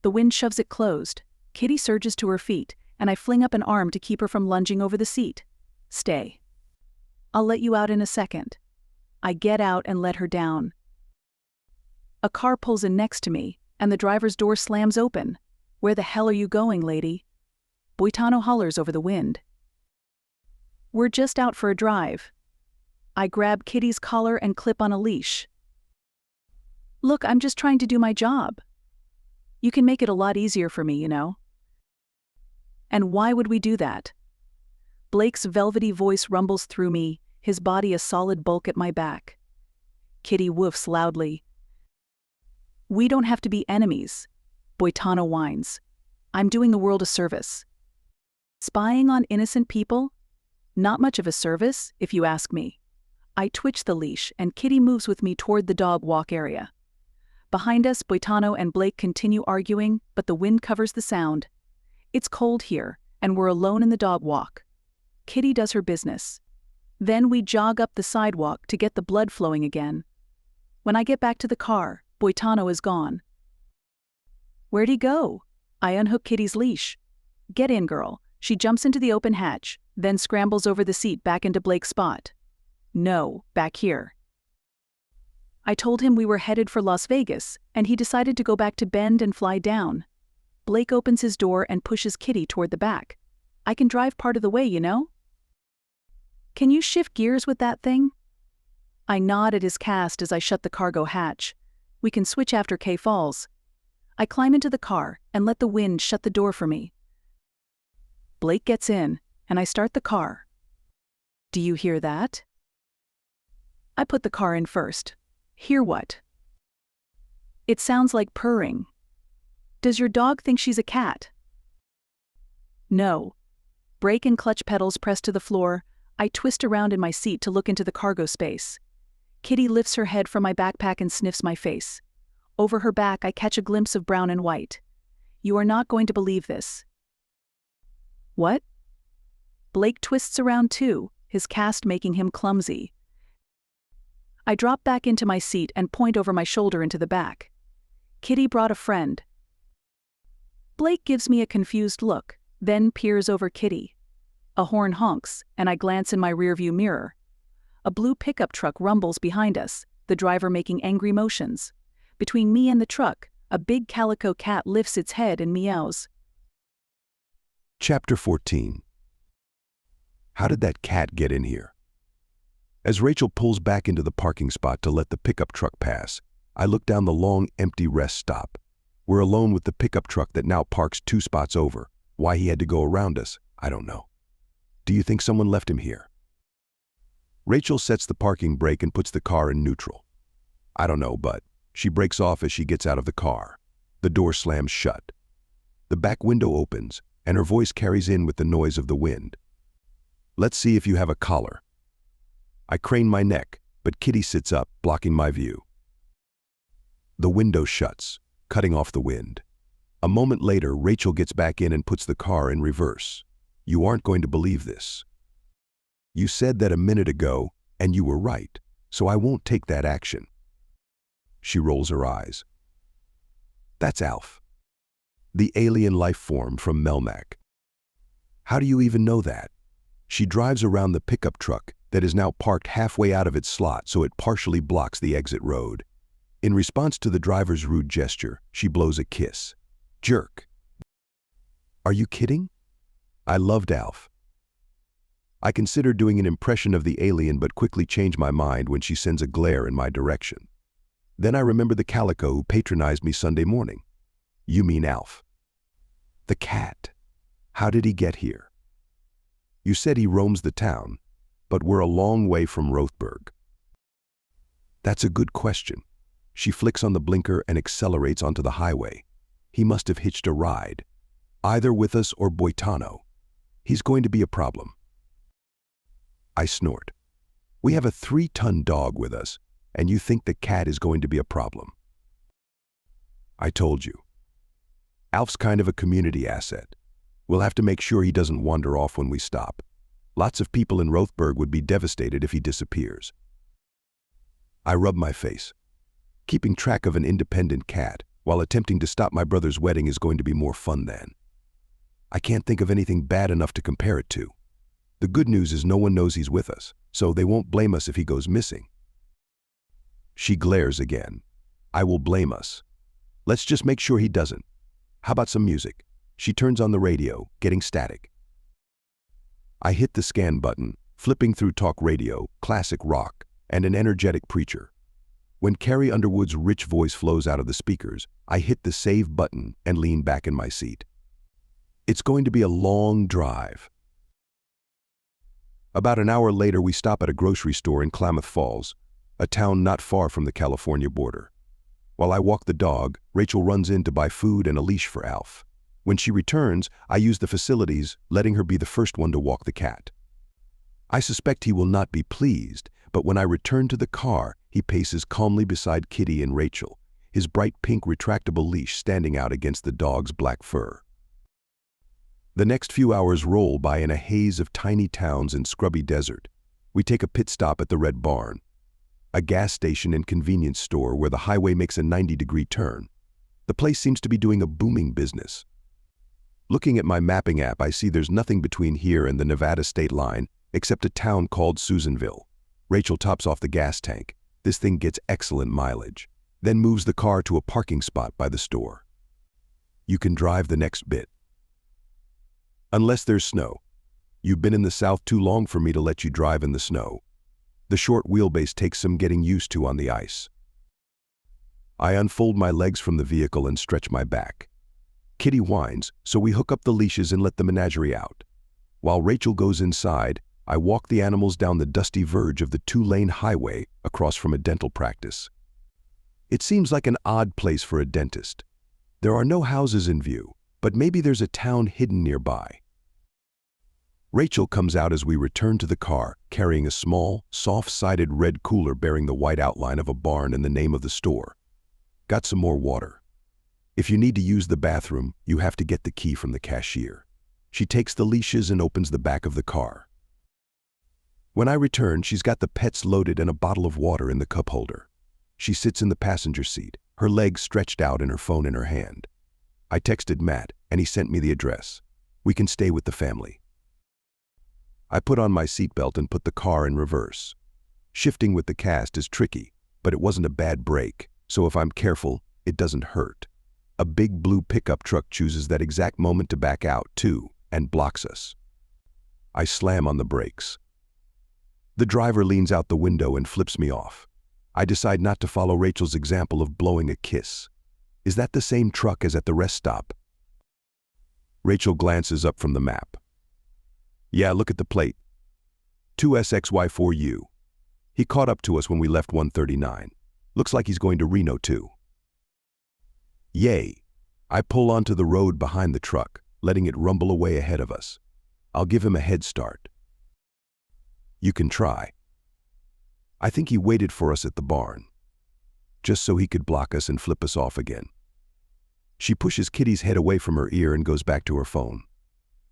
The wind shoves it closed. Kitty surges to her feet, and I fling up an arm to keep her from lunging over the seat. Stay. I'll let you out in a second. I get out and let her down. A car pulls in next to me, and the driver's door slams open. Where the hell are you going, lady? Boitano hollers over the wind. We're just out for a drive. I grab Kitty's collar and clip on a leash. Look, I'm just trying to do my job. You can make it a lot easier for me, you know. And why would we do that? Blake's velvety voice rumbles through me, his body a solid bulk at my back. Kitty woofs loudly. We don't have to be enemies, Boitano whines. I'm doing the world a service. Spying on innocent people? Not much of a service, if you ask me. I twitch the leash, and Kitty moves with me toward the dog walk area. Behind us, Boitano and Blake continue arguing, but the wind covers the sound. It's cold here, and we're alone in the dog walk. Kitty does her business. Then we jog up the sidewalk to get the blood flowing again. When I get back to the car, Boitano is gone. Where'd he go? I unhook Kitty's leash. Get in, girl. She jumps into the open hatch, then scrambles over the seat back into Blake's spot. No, back here. I told him we were headed for Las Vegas, and he decided to go back to Bend and fly down. Blake opens his door and pushes Kitty toward the back. I can drive part of the way, you know? Can you shift gears with that thing? I nod at his cast as I shut the cargo hatch. We can switch after Kay falls. I climb into the car and let the wind shut the door for me. Blake gets in, and I start the car. Do you hear that? I put the car in first. Hear what? It sounds like purring. Does your dog think she's a cat? No. Brake and clutch pedals pressed to the floor. I twist around in my seat to look into the cargo space. Kitty lifts her head from my backpack and sniffs my face. Over her back, I catch a glimpse of brown and white. You are not going to believe this. What? Blake twists around too, his cast making him clumsy. I drop back into my seat and point over my shoulder into the back. Kitty brought a friend. Blake gives me a confused look, then peers over Kitty. A horn honks, and I glance in my rearview mirror. A blue pickup truck rumbles behind us, the driver making angry motions. Between me and the truck, a big calico cat lifts its head and meows. Chapter 14. How did that cat get in here? As Rachel pulls back into the parking spot to let the pickup truck pass, I look down the long, empty rest stop. We're alone with the pickup truck that now parks 2 spots over. Why he had to go around us, I don't know. Do you think someone left him here? Rachel sets the parking brake and puts the car in neutral. I don't know, but she breaks off as she gets out of the car. The door slams shut. The back window opens, and her voice carries in with the noise of the wind. Let's see if you have a collar. I crane my neck, but Kitty sits up, blocking my view. The window shuts, cutting off the wind. A moment later, Rachel gets back in and puts the car in reverse. You aren't going to believe this. You said that a minute ago, and you were right, so I won't take that action. She rolls her eyes. That's Alf, the alien life form from Melmac. How do you even know that? She drives around the pickup truck that is now parked halfway out of its slot so it partially blocks the exit road. In response to the driver's rude gesture, she blows a kiss. Jerk. Are you kidding? I loved Alf. I considered doing an impression of the alien but quickly change my mind when she sends a glare in my direction. Then I remember the calico who patronized me Sunday morning. You mean Alf. The cat. How did he get here? You said he roams the town, but we're a long way from Rothberg. That's a good question. She flicks on the blinker and accelerates onto the highway. He must have hitched a ride, either with us or Boitano. He's going to be a problem. I snort. We have a 3-ton dog with us, and you think the cat is going to be a problem. I told you. Alf's kind of a community asset. We'll have to make sure he doesn't wander off when we stop. Lots of people in Rothberg would be devastated if he disappears. I rub my face. Keeping track of an independent cat while attempting to stop my brother's wedding is going to be more fun than. I can't think of anything bad enough to compare it to. The good news is no one knows he's with us, so they won't blame us if he goes missing. She glares again. I will blame us. Let's just make sure he doesn't. How about some music? She turns on the radio, getting static. I hit the scan button, flipping through talk radio, classic rock, and an energetic preacher. When Carrie Underwood's rich voice flows out of the speakers, I hit the save button and lean back in my seat. It's going to be a long drive. About an hour later, we stop at a grocery store in Klamath Falls, a town not far from the California border. While I walk the dog, Rachel runs in to buy food and a leash for Alf. When she returns, I use the facilities, letting her be the first one to walk the cat. I suspect he will not be pleased, but when I return to the car, he paces calmly beside Kitty and Rachel, his bright pink retractable leash standing out against the dog's black fur. The next few hours roll by in a haze of tiny towns and scrubby desert. We take a pit stop at the Red Barn, a gas station and convenience store where the highway makes a 90-degree turn. The place seems to be doing a booming business. Looking at my mapping app, I see there's nothing between here and the Nevada state line except a town called Susanville. Rachel tops off the gas tank. This thing gets excellent mileage, then moves the car to a parking spot by the store. You can drive the next bit. Unless there's snow. You've been in the South too long for me to let you drive in the snow. The short wheelbase takes some getting used to on the ice. I unfold my legs from the vehicle and stretch my back. Kitty whines, so we hook up the leashes and let the menagerie out. While Rachel goes inside, I walk the animals down the dusty verge of the two-lane highway across from a dental practice. It seems like an odd place for a dentist. There are no houses in view, but maybe there's a town hidden nearby. Rachel comes out as we return to the car, carrying a small, soft-sided red cooler bearing the white outline of a barn and the name of the store. Got some more water. If you need to use the bathroom, you have to get the key from the cashier. She takes the leashes and opens the back of the car. When I return, she's got the pets loaded and a bottle of water in the cup holder. She sits in the passenger seat, her legs stretched out and her phone in her hand. I texted Matt, and he sent me the address. We can stay with the family. I put on my seatbelt and put the car in reverse. Shifting with the cast is tricky, but it wasn't a bad break, so if I'm careful, it doesn't hurt. A big blue pickup truck chooses that exact moment to back out, too, and blocks us. I slam on the brakes. The driver leans out the window and flips me off. I decide not to follow Rachel's example of blowing a kiss. Is that the same truck as at the rest stop? Rachel glances up from the map. Yeah, look at the plate. 2SXY4U. He caught up to us when we left 139. Looks like he's going to Reno too. Yay. I pull onto the road behind the truck, letting it rumble away ahead of us. I'll give him a head start. You can try. I think he waited for us at the barn, just so he could block us and flip us off again. She pushes Kitty's head away from her ear and goes back to her phone.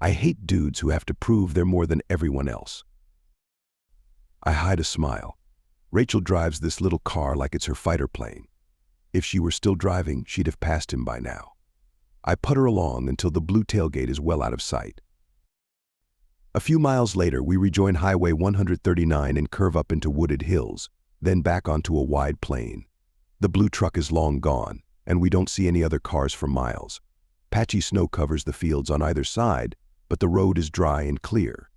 I hate dudes who have to prove they're more than everyone else. I hide a smile. Rachel drives this little car like it's her fighter plane. If she were still driving, she'd have passed him by now. I putter along until the blue tailgate is well out of sight. A few miles later, we rejoin Highway 139 and curve up into wooded hills, then back onto a wide plain. The blue truck is long gone, and we don't see any other cars for miles. Patchy snow covers the fields on either side, but the road is dry and clear.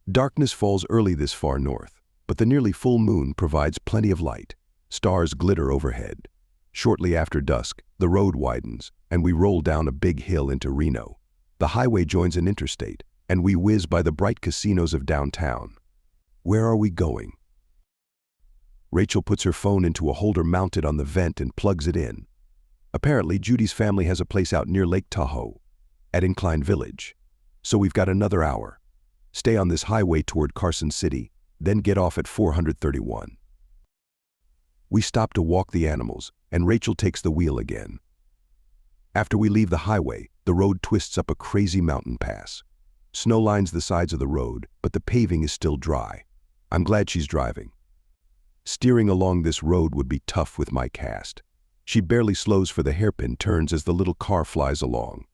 Darkness falls early this far north, but the nearly full moon provides plenty of light. Stars glitter overhead. Shortly after dusk, the road widens, and we roll down a big hill into Reno. The highway joins an interstate, and we whiz by the bright casinos of downtown. Where are we going? Rachel puts her phone into a holder mounted on the vent and plugs it in. Apparently, Judy's family has a place out near Lake Tahoe, at Incline Village. So we've got another hour. Stay on this highway toward Carson City, then get off at 431. We stop to walk the animals, and Rachel takes the wheel again. After we leave the highway, the road twists up a crazy mountain pass. Snow lines the sides of the road, but the paving is still dry. I'm glad she's driving. Steering along this road would be tough with my cast. She barely slows for the hairpin turns as the little car flies along.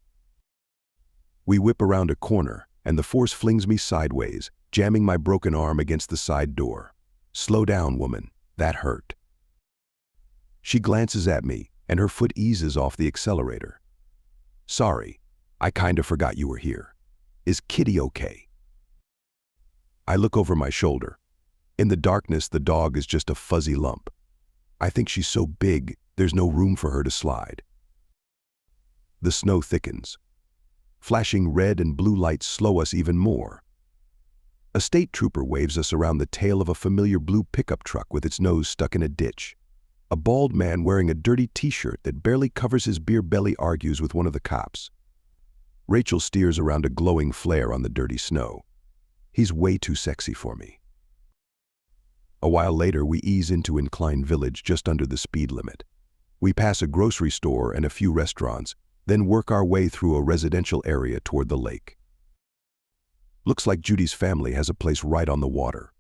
We whip around a corner, and the force flings me sideways, jamming my broken arm against the side door. "Slow down, woman. That hurt." She glances at me, and her foot eases off the accelerator. "Sorry, I kinda forgot you were here. Is Kitty okay?" I look over my shoulder. In the darkness, the dog is just a fuzzy lump. I think she's so big, there's no room for her to slide. The snow thickens. Flashing red and blue lights slow us even more. A state trooper waves us around the tail of a familiar blue pickup truck with its nose stuck in a ditch. A bald man wearing a dirty t-shirt that barely covers his beer belly argues with one of the cops. Rachel steers around a glowing flare on the dirty snow. He's way too sexy for me. A while later, we ease into Incline Village just under the speed limit. We pass a grocery store and a few restaurants, then work our way through a residential area toward the lake. Looks like Judy's family has a place right on the water.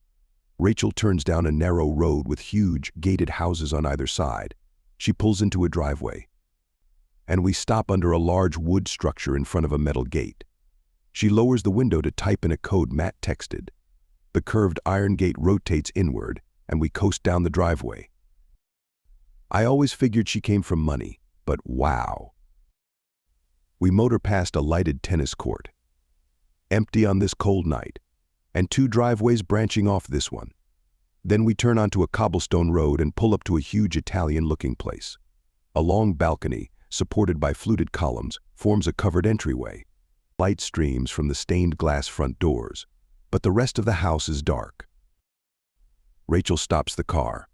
Rachel turns down a narrow road with huge, gated houses on either side. She pulls into a driveway. And we stop under a large wood structure in front of a metal gate. She lowers the window to type in a code Matt texted. The curved iron gate rotates inward, and we coast down the driveway. I always figured she came from money, but wow. We motor past a lighted tennis court. Empty on this cold night, and two driveways branching off this one. Then we turn onto a cobblestone road and pull up to a huge Italian-looking place. A long balcony, supported by fluted columns, forms a covered entryway. Light streams from the stained glass front doors, but the rest of the house is dark. Rachel stops the car.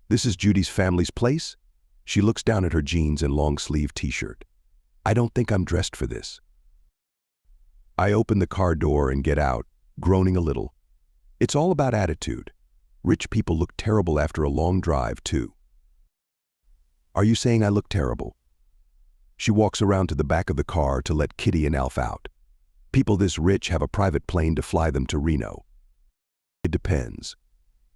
"This is Judy's family's place?" She looks down at her jeans and long-sleeve t-shirt. "I don't think I'm dressed for this." I open the car door and get out, groaning a little. It's all about attitude. Rich people look terrible after a long drive, too. "Are you saying I look terrible?" She walks around to the back of the car to let Kitty and Alf out. People this rich have a private plane to fly them to Reno. It depends.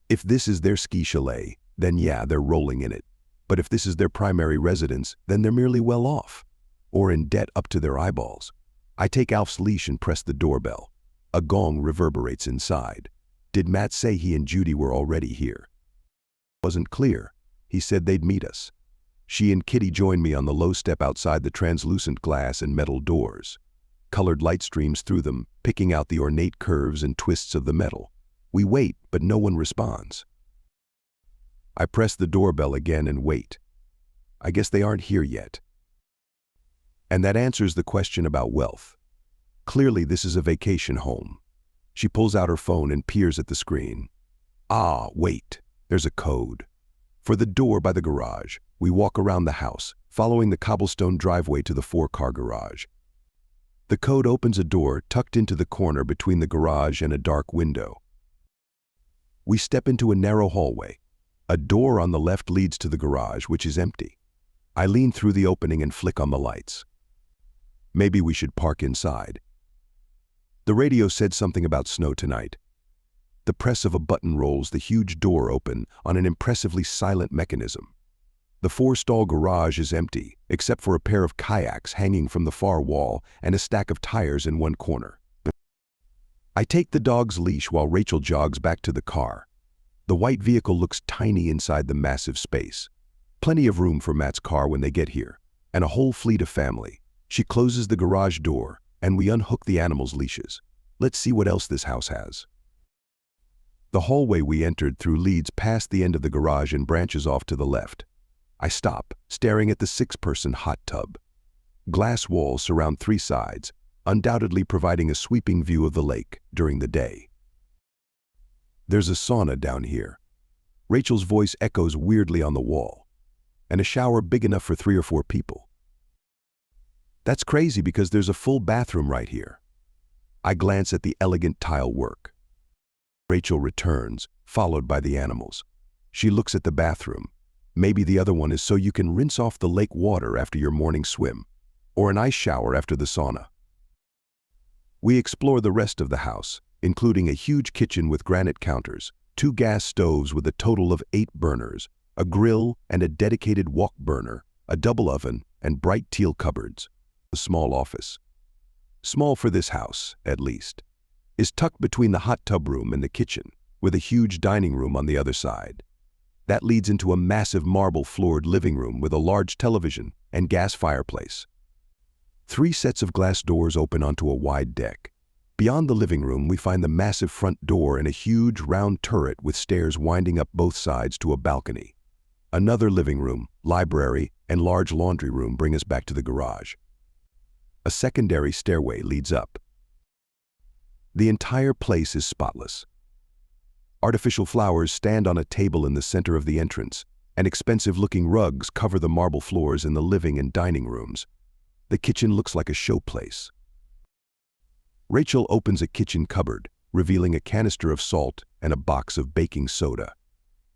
If this is their ski chalet, then yeah, they're rolling in it. But if this is their primary residence, then they're merely well off, or in debt up to their eyeballs. I take Alf's leash and press the doorbell. A gong reverberates inside. Did Matt say he and Judy were already here? Wasn't clear. He said they'd meet us. She and Kitty join me on the low step outside the translucent glass and metal doors. Colored light streams through them, picking out the ornate curves and twists of the metal. We wait, but no one responds. I press the doorbell again and wait. I guess they aren't here yet. And that answers the question about wealth. Clearly, this is a vacation home. She pulls out her phone and peers at the screen. Ah, wait, there's a code. For the door by the garage, we walk around the house, following the cobblestone driveway to the 4-car garage. The code opens a door tucked into the corner between the garage and a dark window. We step into a narrow hallway. A door on the left leads to the garage, which is empty. I lean through the opening and flick on the lights. Maybe we should park inside. The radio said something about snow tonight. The press of a button rolls the huge door open on an impressively silent mechanism. The 4-stall garage is empty, except for a pair of kayaks hanging from the far wall and a stack of tires in one corner. I take the dog's leash while Rachel jogs back to the car. The white vehicle looks tiny inside the massive space. Plenty of room for Matt's car when they get here, and a whole fleet of family. She closes the garage door, and we unhook the animals' leashes. Let's see what else this house has. The hallway we entered through leads past the end of the garage and branches off to the left. I stop, staring at the 6-person hot tub. Glass walls surround 3 sides, undoubtedly providing a sweeping view of the lake during the day. There's a sauna down here. Rachel's voice echoes weirdly on the wall, and a shower big enough for 3 or 4 people. That's crazy because there's a full bathroom right here. I glance at the elegant tile work. Rachel returns, followed by the animals. She looks at the bathroom. Maybe the other one is so you can rinse off the lake water after your morning swim, or an ice shower after the sauna. We explore the rest of the house, including a huge kitchen with granite counters, 2 gas stoves with a total of 8 burners, a grill and a dedicated wok burner, a double oven, and bright teal cupboards. A small office, small for this house, at least, is tucked between the hot tub room and the kitchen, with a huge dining room on the other side. That leads into a massive marble-floored living room with a large television and gas fireplace. 3 sets of glass doors open onto a wide deck. Beyond the living room, we find the massive front door and a huge round turret with stairs winding up both sides to a balcony. Another living room, library, and large laundry room bring us back to the garage. A secondary stairway leads up. The entire place is spotless. Artificial flowers stand on a table in the center of the entrance, and expensive-looking rugs cover the marble floors in the living and dining rooms. The kitchen looks like a showplace. Rachel opens a kitchen cupboard, revealing a canister of salt and a box of baking soda.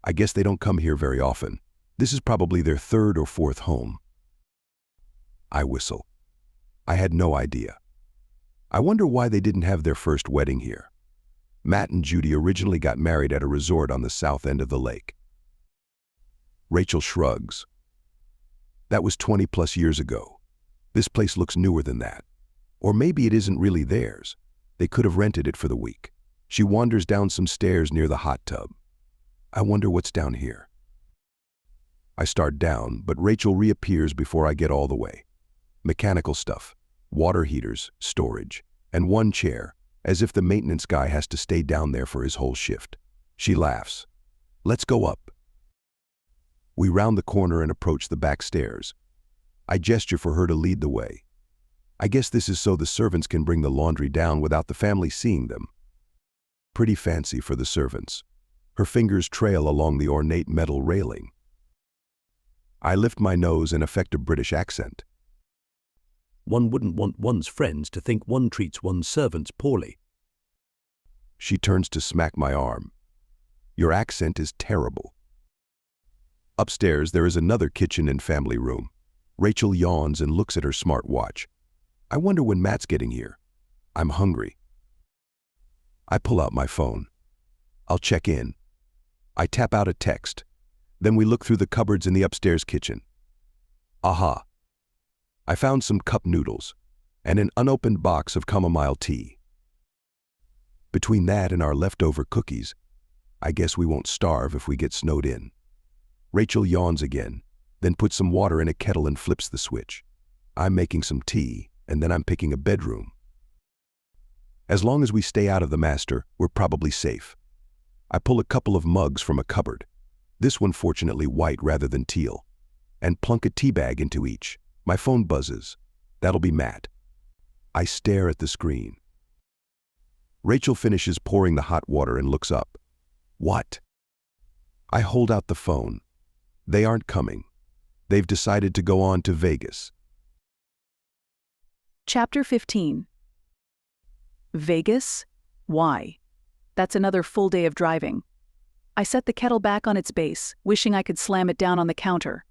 I guess they don't come here very often. This is probably their 3rd or 4th home. I whistle. I had no idea. I wonder why they didn't have their first wedding here. Matt and Judy originally got married at a resort on the south end of the lake. Rachel shrugs. That was 20+ years ago. This place looks newer than that. Or maybe it isn't really theirs. They could have rented it for the week. She wanders down some stairs near the hot tub. I wonder what's down here. I start down, but Rachel reappears before I get all the way. Mechanical stuff, water heaters, storage, and 1 chair, as if the maintenance guy has to stay down there for his whole shift. She laughs. Let's go up. We round the corner and approach the back stairs. I gesture for her to lead the way. I guess this is so the servants can bring the laundry down without the family seeing them. Pretty fancy for the servants. Her fingers trail along the ornate metal railing. I lift my nose and affect a British accent. One wouldn't want one's friends to think one treats one's servants poorly. She turns to smack my arm. Your accent is terrible. Upstairs, there is another kitchen and family room. Rachel yawns and looks at her smart watch. I wonder when Matt's getting here. I'm hungry. I pull out my phone. I'll check in. I tap out a text. Then we look through the cupboards in the upstairs kitchen. Aha! I found some cup noodles and an unopened box of chamomile tea. Between that and our leftover cookies, I guess we won't starve if we get snowed in. Rachel yawns again, then puts some water in a kettle and flips the switch. I'm making some tea, and then I'm picking a bedroom. As long as we stay out of the master, we're probably safe. I pull a couple of mugs from a cupboard, this one fortunately white rather than teal, and plunk a tea bag into each. My phone buzzes. That'll be Matt. I stare at the screen. Rachel finishes pouring the hot water and looks up. What? I hold out the phone. They aren't coming. They've decided to go on to Vegas. Chapter 15. Vegas? Why? That's another full day of driving. I set the kettle back on its base, wishing I could slam it down on the counter.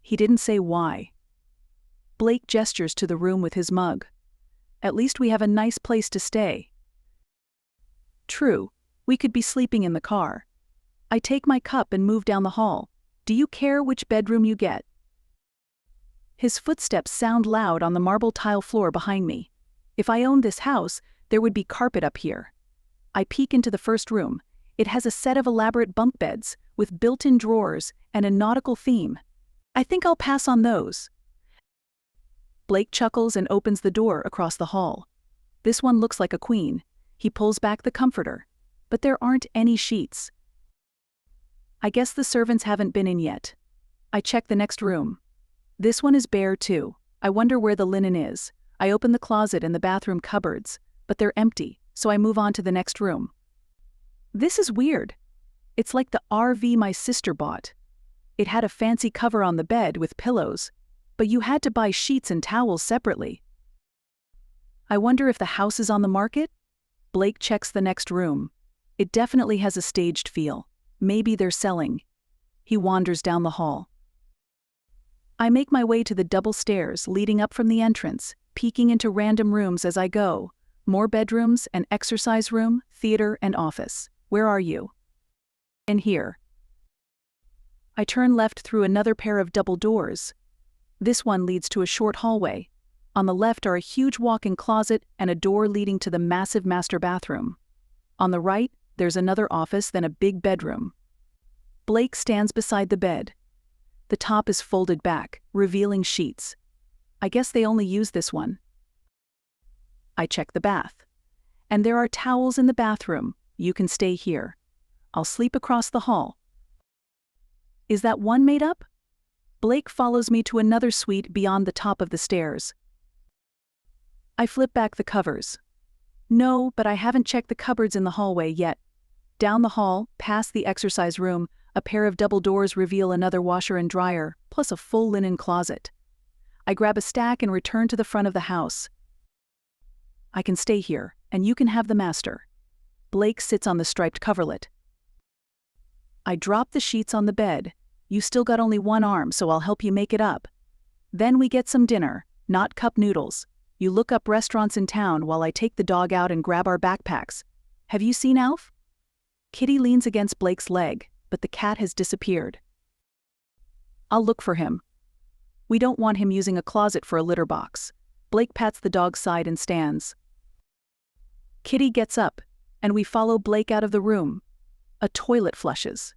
He didn't say why. Blake gestures to the room with his mug. At least we have a nice place to stay. True, we could be sleeping in the car. I take my cup and move down the hall. Do you care which bedroom you get? His footsteps sound loud on the marble tile floor behind me. If I owned this house, there would be carpet up here. I peek into the first room. It has a set of elaborate bunk beds with built-in drawers and a nautical theme. I think I'll pass on those. Blake chuckles and opens the door across the hall. This one looks like a queen. He pulls back the comforter, but there aren't any sheets. I guess the servants haven't been in yet. I check the next room. This one is bare too. I wonder where the linen is. I open the closet and the bathroom cupboards, but they're empty, so I move on to the next room. This is weird. It's like the RV my sister bought. It had a fancy cover on the bed with pillows, but you had to buy sheets and towels separately. I wonder if the house is on the market? Blake checks the next room. It definitely has a staged feel. Maybe they're selling. He wanders down the hall. I make my way to the double stairs leading up from the entrance, peeking into random rooms as I go. More bedrooms, an exercise room, theater, and office. Where are you? In here. I turn left through another pair of double doors. This one leads to a short hallway. On the left are a huge walk-in closet and a door leading to the massive master bathroom. On the right, there's another office, then a big bedroom. Blake stands beside the bed. The top is folded back, revealing sheets. I guess they only use this one. I check the bath. And there are towels in the bathroom. You can stay here. I'll sleep across the hall. Is that one made up? Blake follows me to another suite beyond the top of the stairs. I flip back the covers. No, but I haven't checked the cupboards in the hallway yet. Down the hall, past the exercise room, a pair of double doors reveal another washer and dryer, plus a full linen closet. I grab a stack and return to the front of the house. I can stay here, and you can have the master. Blake sits on the striped coverlet. I drop the sheets on the bed. You still got only one arm, so I'll help you make it up. Then we get some dinner, not cup noodles. You look up restaurants in town while I take the dog out and grab our backpacks. Have you seen Alf? Kitty leans against Blake's leg, but the cat has disappeared. I'll look for him. We don't want him using a closet for a litter box. Blake pats the dog's side and stands. Kitty gets up, and we follow Blake out of the room. A toilet flushes.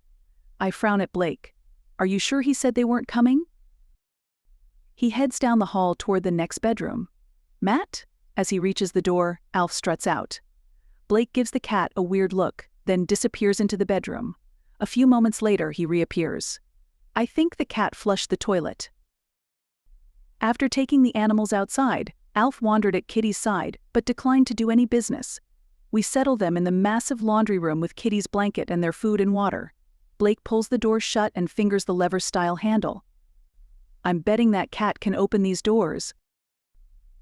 I frown at Blake. Are you sure he said they weren't coming? He heads down the hall toward the next bedroom. Matt? As he reaches the door, Alf struts out. Blake gives the cat a weird look, then disappears into the bedroom. A few moments later, he reappears. I think the cat flushed the toilet. After taking the animals outside, Alf wandered at Kitty's side, but declined to do any business. We settle them in the massive laundry room with Kitty's blanket and their food and water. Blake pulls the door shut and fingers the lever-style handle. I'm betting that cat can open these doors.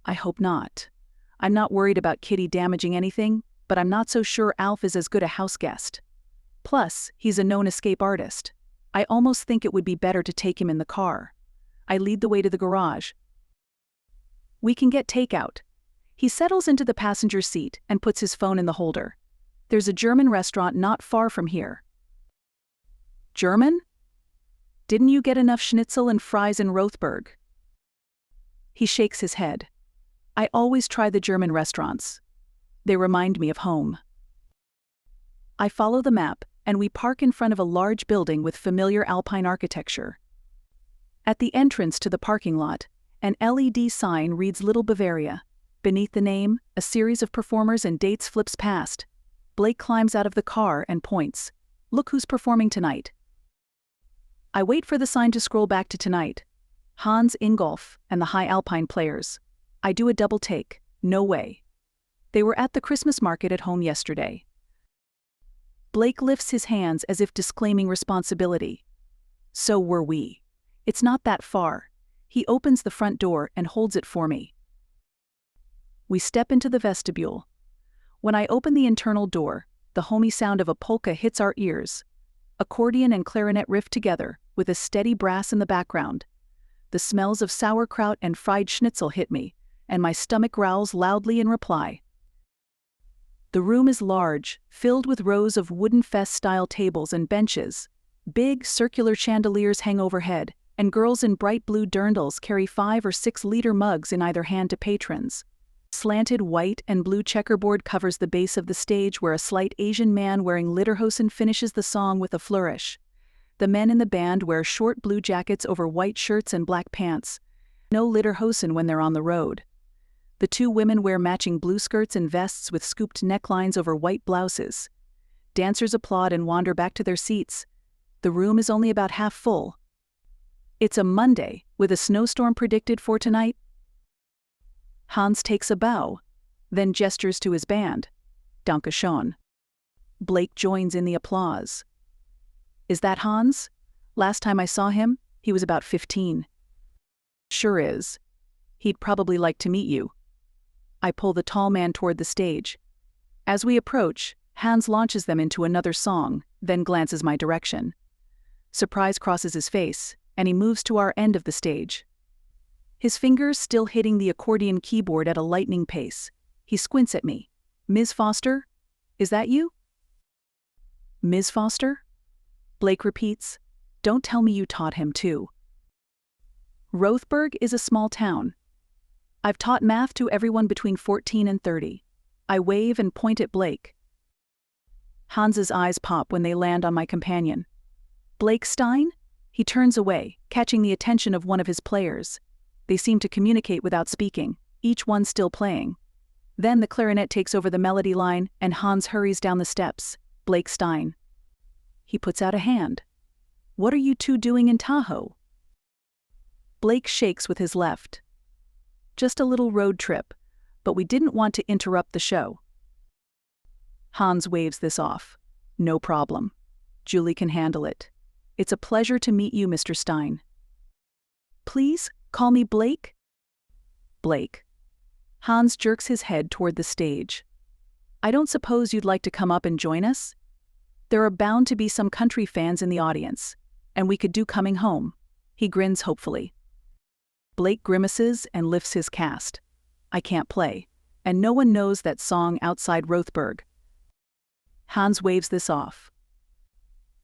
I hope not. I'm not worried about Kitty damaging anything, but I'm not so sure Alf is as good a house guest. Plus, he's a known escape artist. I almost think it would be better to take him in the car. I lead the way to the garage. We can get takeout. He settles into the passenger seat and puts his phone in the holder. There's a German restaurant not far from here. German? Didn't you get enough schnitzel and fries in Rothberg? He shakes his head. I always try the German restaurants. They remind me of home. I follow the map, and we park in front of a large building with familiar Alpine architecture. At the entrance to the parking lot, an LED sign reads Little Bavaria. Beneath the name, a series of performers and dates flips past. Blake climbs out of the car and points. Look who's performing tonight. I wait for the sign to scroll back to tonight. Hans Ingolf and the High Alpine Players. I do a double take. No way. They were at the Christmas market at home yesterday. Blake lifts his hands as if disclaiming responsibility. So were we. It's not that far. He opens the front door and holds it for me. We step into the vestibule. When I open the internal door, the homey sound of a polka hits our ears. Accordion and clarinet riff together, with a steady brass in the background. The smells of sauerkraut and fried schnitzel hit me, and my stomach growls loudly in reply. The room is large, filled with rows of wooden fest-style tables and benches. Big, circular chandeliers hang overhead, and girls in bright blue dirndls carry 5 or 6 liter mugs in either hand to patrons. Slanted white and blue checkerboard covers the base of the stage where a slight Asian man wearing lederhosen finishes the song with a flourish. The men in the band wear short blue jackets over white shirts and black pants. No lederhosen when they're on the road. The 2 women wear matching blue skirts and vests with scooped necklines over white blouses. Dancers applaud and wander back to their seats. The room is only about half full. It's a Monday, with a snowstorm predicted for tonight. Hans takes a bow, then gestures to his band. Danke schön. Blake joins in the applause. Is that Hans? Last time I saw him, he was about 15. Sure is. He'd probably like to meet you. I pull the tall man toward the stage. As we approach, Hans launches them into another song, then glances my direction. Surprise crosses his face, and he moves to our end of the stage. His fingers still hitting the accordion keyboard at a lightning pace. He squints at me. "Ms. Foster? Is that you?" "Ms. Foster?" Blake repeats. "Don't tell me you taught him too." Rothberg is a small town. I've taught math to everyone between 14 and 30. I wave and point at Blake. Hans's eyes pop when they land on my companion. "Blake Stein?" He turns away, catching the attention of one of his players. They seem to communicate without speaking, each one still playing. Then the clarinet takes over the melody line and Hans hurries down the steps. "Blake Stein." He puts out a hand. "What are you two doing in Tahoe?" Blake shakes with his left. "Just a little road trip, but we didn't want to interrupt the show." Hans waves this off. "No problem. Julie can handle it. It's a pleasure to meet you, Mr. Stein." "Please, call me Blake?" "Blake." Hans jerks his head toward the stage. "I don't suppose you'd like to come up and join us? There are bound to be some country fans in the audience, and we could do Coming Home." He grins hopefully. Blake grimaces and lifts his cast. "I can't play, and no one knows that song outside Rothberg." Hans waves this off.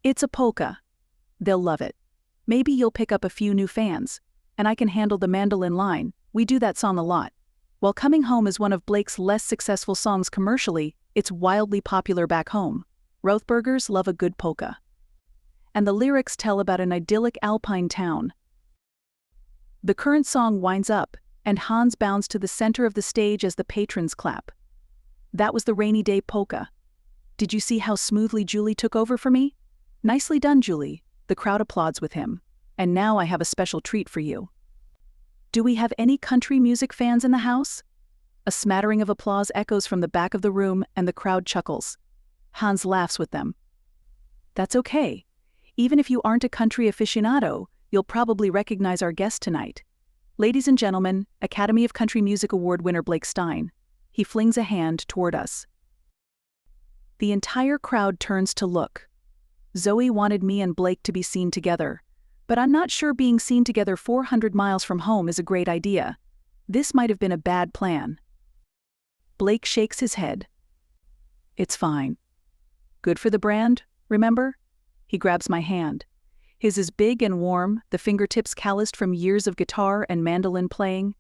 "It's a polka. They'll love it. Maybe you'll pick up a few new fans, and I can handle the mandolin line. We do that song a lot. While Coming Home is one of Blake's less successful songs commercially, it's wildly popular back home. Rothbergers love a good polka. And the lyrics tell about an idyllic alpine town." The current song winds up, and Hans bounds to the center of the stage as the patrons clap. "That was the Rainy Day Polka. Did you see how smoothly Julie took over for me? Nicely done, Julie." The crowd applauds with him. "And now I have a special treat for you." "Do we have any country music fans in the house?" A smattering of applause echoes from the back of the room and the crowd chuckles. Hans laughs with them. "That's okay. Even if you aren't a country aficionado, you'll probably recognize our guest tonight. Ladies and gentlemen, Academy of Country Music Award winner Blake Stein." He flings a hand toward us. The entire crowd turns to look. Zoe wanted me and Blake to be seen together, but I'm not sure being seen together 400 miles from home is a great idea. This might have been a bad plan. Blake shakes his head. "It's fine. Good for the brand, remember?" He grabs my hand. His is big and warm, the fingertips calloused from years of guitar and mandolin playing.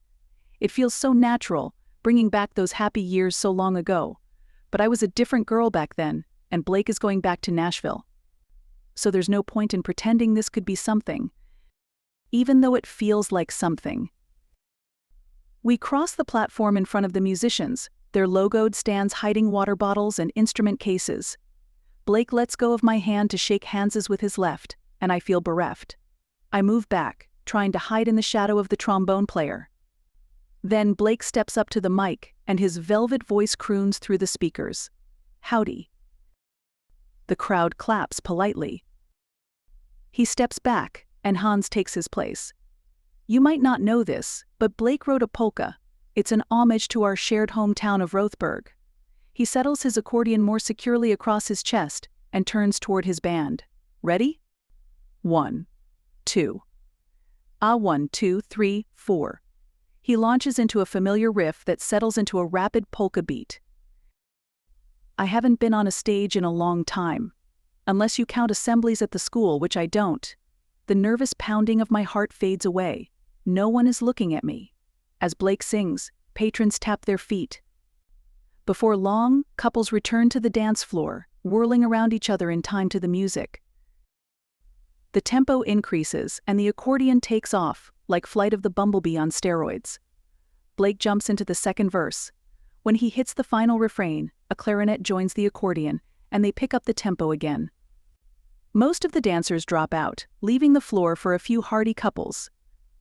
It feels so natural, bringing back those happy years so long ago. But I was a different girl back then, and Blake is going back to Nashville. So there's no point in pretending this could be something, even though it feels like something. We cross the platform in front of the musicians, their logoed stands hiding water bottles and instrument cases. Blake lets go of my hand to shake hands with his left, and I feel bereft. I move back, trying to hide in the shadow of the trombone player. Then Blake steps up to the mic, and his velvet voice croons through the speakers. "Howdy." The crowd claps politely. He steps back, and Hans takes his place. "You might not know this, but Blake wrote a polka. It's an homage to our shared hometown of Rothberg." He settles his accordion more securely across his chest and turns toward his band. "Ready? 1, 2. 1, 2, 3, 4. He launches into a familiar riff that settles into a rapid polka beat. I haven't been on a stage in a long time. Unless you count assemblies at the school, which I don't. The nervous pounding of my heart fades away. No one is looking at me. As Blake sings, patrons tap their feet. Before long, couples return to the dance floor, whirling around each other in time to the music. The tempo increases, and the accordion takes off, like Flight of the Bumblebee on steroids. Blake jumps into the second verse. When he hits the final refrain, a clarinet joins the accordion, and they pick up the tempo again. Most of the dancers drop out, leaving the floor for a few hardy couples.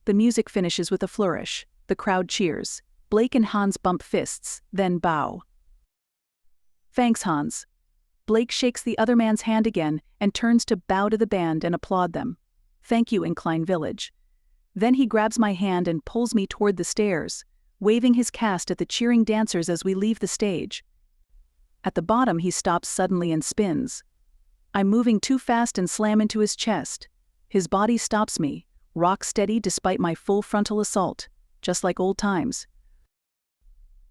The music finishes with a flourish. The crowd cheers. Blake and Hans bump fists, then bow. "Thanks, Hans." Blake shakes the other man's hand again and turns to bow to the band and applaud them. "Thank you, Incline Village." Then he grabs my hand and pulls me toward the stairs, waving his cast at the cheering dancers as we leave the stage. At the bottom he stops suddenly and spins. I'm moving too fast and slam into his chest. His body stops me, rock steady despite my full frontal assault, just like old times.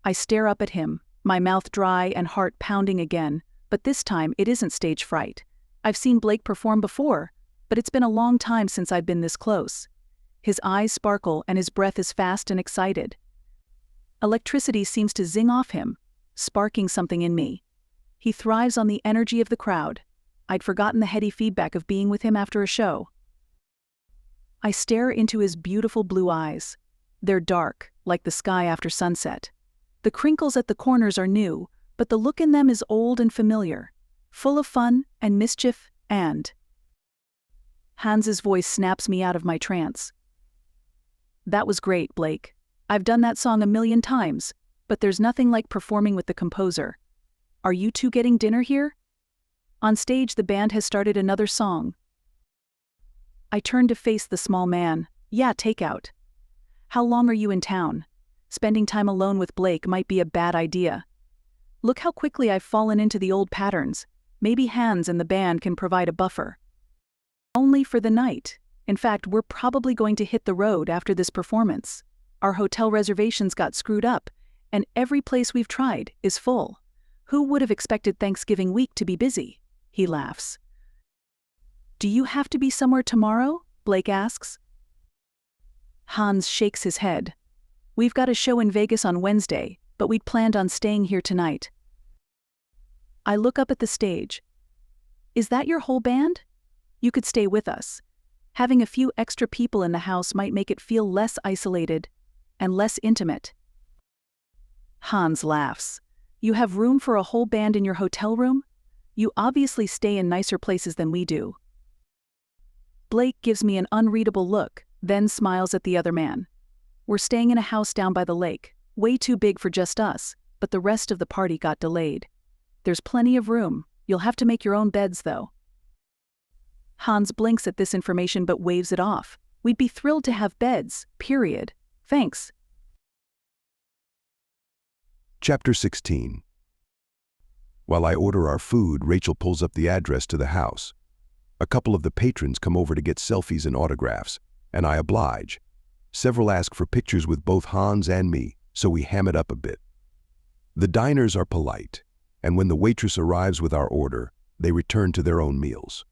I stare up at him, my mouth dry and heart pounding again, but this time it isn't stage fright. I've seen Blake perform before, but it's been a long time since I've been this close. His eyes sparkle and his breath is fast and excited. Electricity seems to zing off him, sparking something in me. He thrives on the energy of the crowd. I'd forgotten the heady feedback of being with him after a show. I stare into his beautiful blue eyes. They're dark, like the sky after sunset. The crinkles at the corners are new, but the look in them is old and familiar, full of fun and mischief and... Hans's voice snaps me out of my trance. That was great, Blake. I've done that song a million times, but there's nothing like performing with the composer. Are you two getting dinner here? On stage, the band has started another song. I turn to face the small man. Yeah, takeout. How long are you in town? Spending time alone with Blake might be a bad idea. Look how quickly I've fallen into the old patterns. Maybe Hans and the band can provide a buffer. Only for the night. In fact, we're probably going to hit the road after this performance. Our hotel reservations got screwed up, and every place we've tried is full. Who would have expected Thanksgiving week to be busy? He laughs. Do you have to be somewhere tomorrow? Blake asks. Hans shakes his head. We've got a show in Vegas on Wednesday, but we'd planned on staying here tonight. I look up at the stage. Is that your whole band? You could stay with us. Having a few extra people in the house might make it feel less isolated and less intimate. Hans laughs. You have room for a whole band in your hotel room? You obviously stay in nicer places than we do. Blake gives me an unreadable look, then smiles at the other man. We're staying in a house down by the lake, way too big for just us, but the rest of the party got delayed. There's plenty of room. You'll have to make your own beds, though. Hans blinks at this information but waves it off. We'd be thrilled to have beds, period. Thanks. Chapter 16. While I order our food, Rachel pulls up the address to the house. A couple of the patrons come over to get selfies and autographs, and I oblige. Several ask for pictures with both Hans and me, so we ham it up a bit. The diners are polite, and when the waitress arrives with our order, they return to their own meals.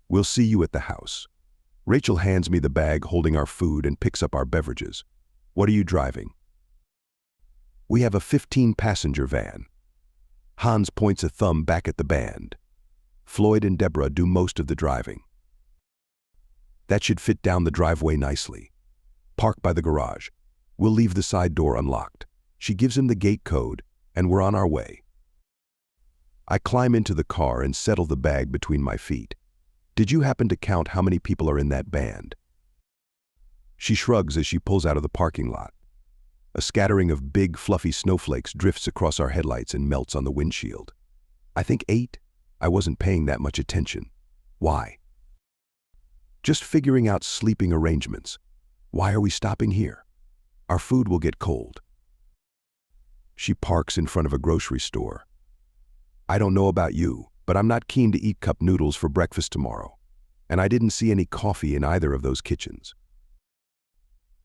We'll see you at the house. Rachel hands me the bag holding our food and picks up our beverages. What are you driving? We have a 15-passenger van. Hans points a thumb back at the band. Floyd and Deborah do most of the driving. That should fit down the driveway nicely. Park by the garage. We'll leave the side door unlocked. She gives him the gate code, and we're on our way. I climb into the car and settle the bag between my feet. Did you happen to count how many people are in that band? She shrugs as she pulls out of the parking lot. A scattering of big, fluffy snowflakes drifts across our headlights and melts on the windshield. I think 8. I wasn't paying that much attention. Why? Just figuring out sleeping arrangements. Why are we stopping here? Our food will get cold. She parks in front of a grocery store. I don't know about you, but I'm not keen to eat cup noodles for breakfast tomorrow, and I didn't see any coffee in either of those kitchens.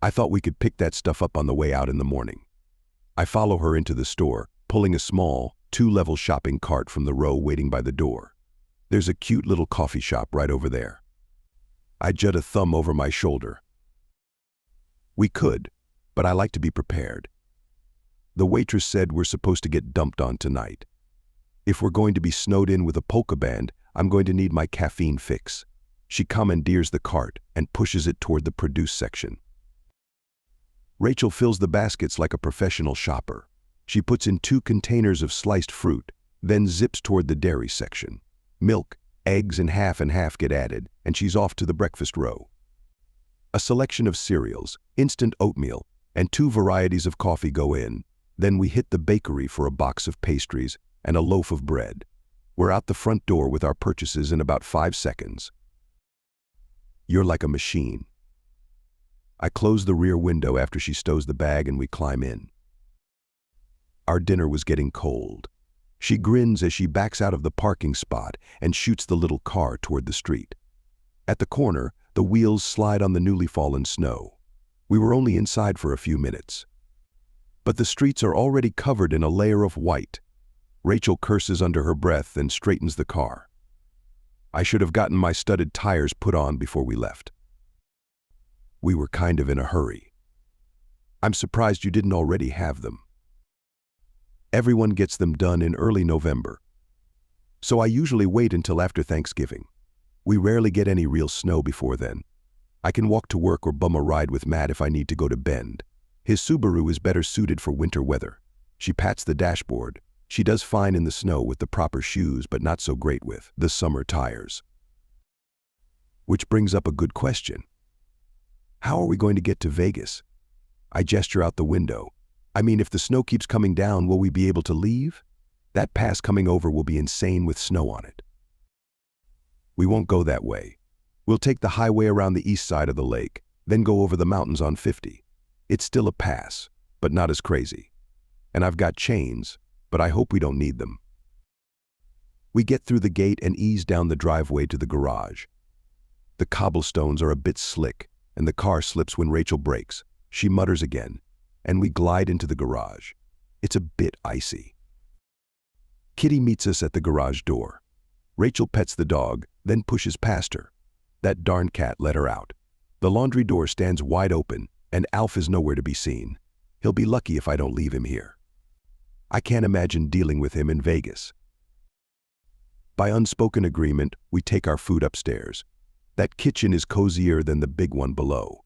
I thought we could pick that stuff up on the way out in the morning. I follow her into the store, pulling a small, 2-level shopping cart from the row waiting by the door. There's a cute little coffee shop right over there. I jut a thumb over my shoulder. We could, but I like to be prepared. The waitress said we're supposed to get dumped on tonight. If we're going to be snowed in with a polka band, I'm going to need my caffeine fix. She commandeers the cart and pushes it toward the produce section. Rachel fills the baskets like a professional shopper. She puts in 2 containers of sliced fruit, then zips toward the dairy section. Milk, eggs, and half get added, and she's off to the breakfast row. A selection of cereals, instant oatmeal, and 2 varieties of coffee go in. Then we hit the bakery for a box of pastries and a loaf of bread. We're out the front door with our purchases in about 5 seconds. You're like a machine. I close the rear window after she stows the bag and we climb in. Our dinner was getting cold. She grins as she backs out of the parking spot and shoots the little car toward the street. At the corner, the wheels slide on the newly fallen snow. We were only inside for a few minutes. But the streets are already covered in a layer of white. Rachel curses under her breath and straightens the car. I should have gotten my studded tires put on before we left. We were kind of in a hurry. I'm surprised you didn't already have them. Everyone gets them done in early November. So I usually wait until after Thanksgiving. We rarely get any real snow before then. I can walk to work or bum a ride with Matt if I need to go to Bend. His Subaru is better suited for winter weather. She pats the dashboard. She does fine in the snow with the proper shoes, but not so great with the summer tires. Which brings up a good question. How are we going to get to Vegas? I gesture out the window. I mean, if the snow keeps coming down, will we be able to leave? That pass coming over will be insane with snow on it. We won't go that way. We'll take the highway around the east side of the lake, then go over the mountains on 50. It's still a pass, but not as crazy. And I've got chains, but I hope we don't need them. We get through the gate and ease down the driveway to the garage. The cobblestones are a bit slick, and the car slips when Rachel brakes. She mutters again, and we glide into the garage. It's a bit icy. Kitty meets us at the garage door. Rachel pets the dog, then pushes past her. That darn cat let her out. The laundry door stands wide open, and Alf is nowhere to be seen. He'll be lucky if I don't leave him here. I can't imagine dealing with him in Vegas. By unspoken agreement, we take our food upstairs. That kitchen is cozier than the big one below.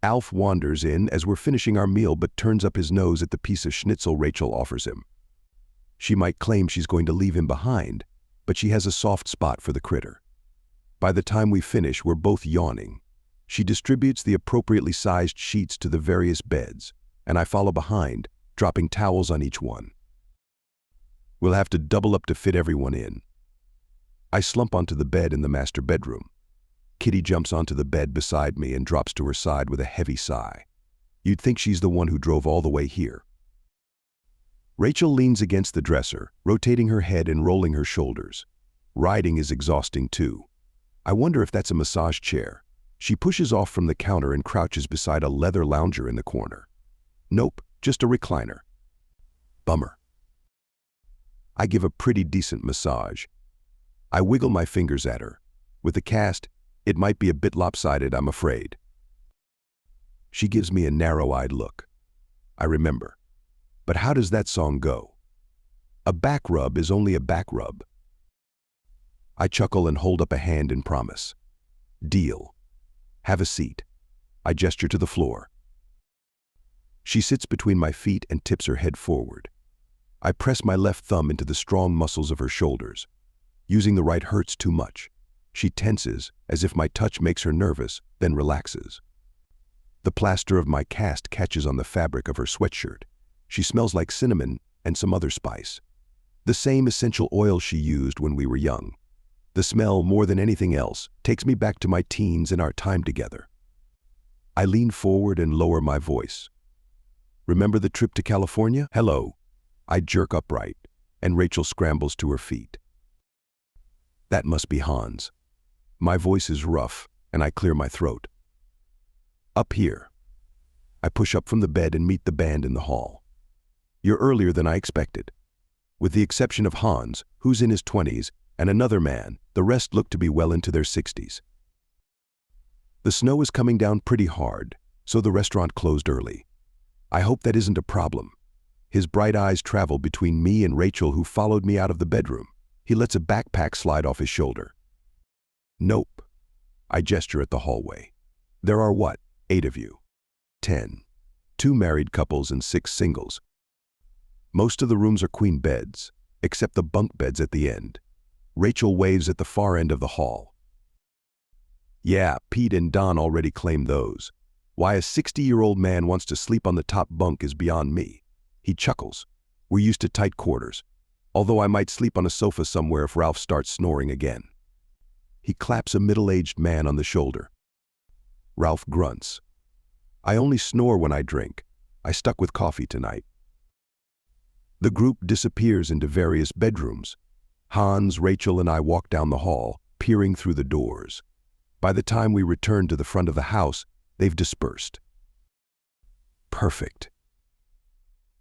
Alf wanders in as we're finishing our meal but turns up his nose at the piece of schnitzel Rachel offers him. She might claim she's going to leave him behind, but she has a soft spot for the critter. By the time we finish, we're both yawning. She distributes the appropriately sized sheets to the various beds, and I follow behind, dropping towels on each one. We'll have to double up to fit everyone in. I slump onto the bed in the master bedroom. Kitty jumps onto the bed beside me and drops to her side with a heavy sigh. You'd think she's the one who drove all the way here. Rachel leans against the dresser, rotating her head and rolling her shoulders. Riding is exhausting too. I wonder if that's a massage chair. She pushes off from the counter and crouches beside a leather lounger in the corner. Nope, just a recliner. Bummer. I give a pretty decent massage. I wiggle my fingers at her. With the cast, it might be a bit lopsided, I'm afraid. She gives me a narrow-eyed look. I remember. But how does that song go? A back rub is only a back rub. I chuckle and hold up a hand in promise. Deal. Have a seat. I gesture to the floor. She sits between my feet and tips her head forward. I press my left thumb into the strong muscles of her shoulders. Using the right hurts too much. She tenses, as if my touch makes her nervous, then relaxes. The plaster of my cast catches on the fabric of her sweatshirt. She smells like cinnamon and some other spice. The same essential oil she used when we were young. The smell, more than anything else, takes me back to my teens and our time together. I lean forward and lower my voice. Remember the trip to California? Hello. I jerk upright, and Rachel scrambles to her feet. That must be Hans. My voice is rough, and I clear my throat. Up here. I push up from the bed and meet the band in the hall. You're earlier than I expected. With the exception of Hans, who's in his 20s, and another man, the rest look to be well into their 60s. The snow is coming down pretty hard, so the restaurant closed early. I hope that isn't a problem. His bright eyes travel between me and Rachel, who followed me out of the bedroom. He lets a backpack slide off his shoulder. Nope. I gesture at the hallway. There are what, 8 of you? 10. 2 married couples and 6 singles. Most of the rooms are queen beds, except the bunk beds at the end. Rachel waves at the far end of the hall. Yeah, Pete and Don already claimed those. Why a 60-year-old man wants to sleep on the top bunk is beyond me. He chuckles. We're used to tight quarters, although I might sleep on a sofa somewhere if Ralph starts snoring again. He claps a middle-aged man on the shoulder. Ralph grunts. I only snore when I drink. I stuck with coffee tonight. The group disappears into various bedrooms. Hans, Rachel, and I walk down the hall, peering through the doors. By the time we return to the front of the house, they've dispersed. Perfect.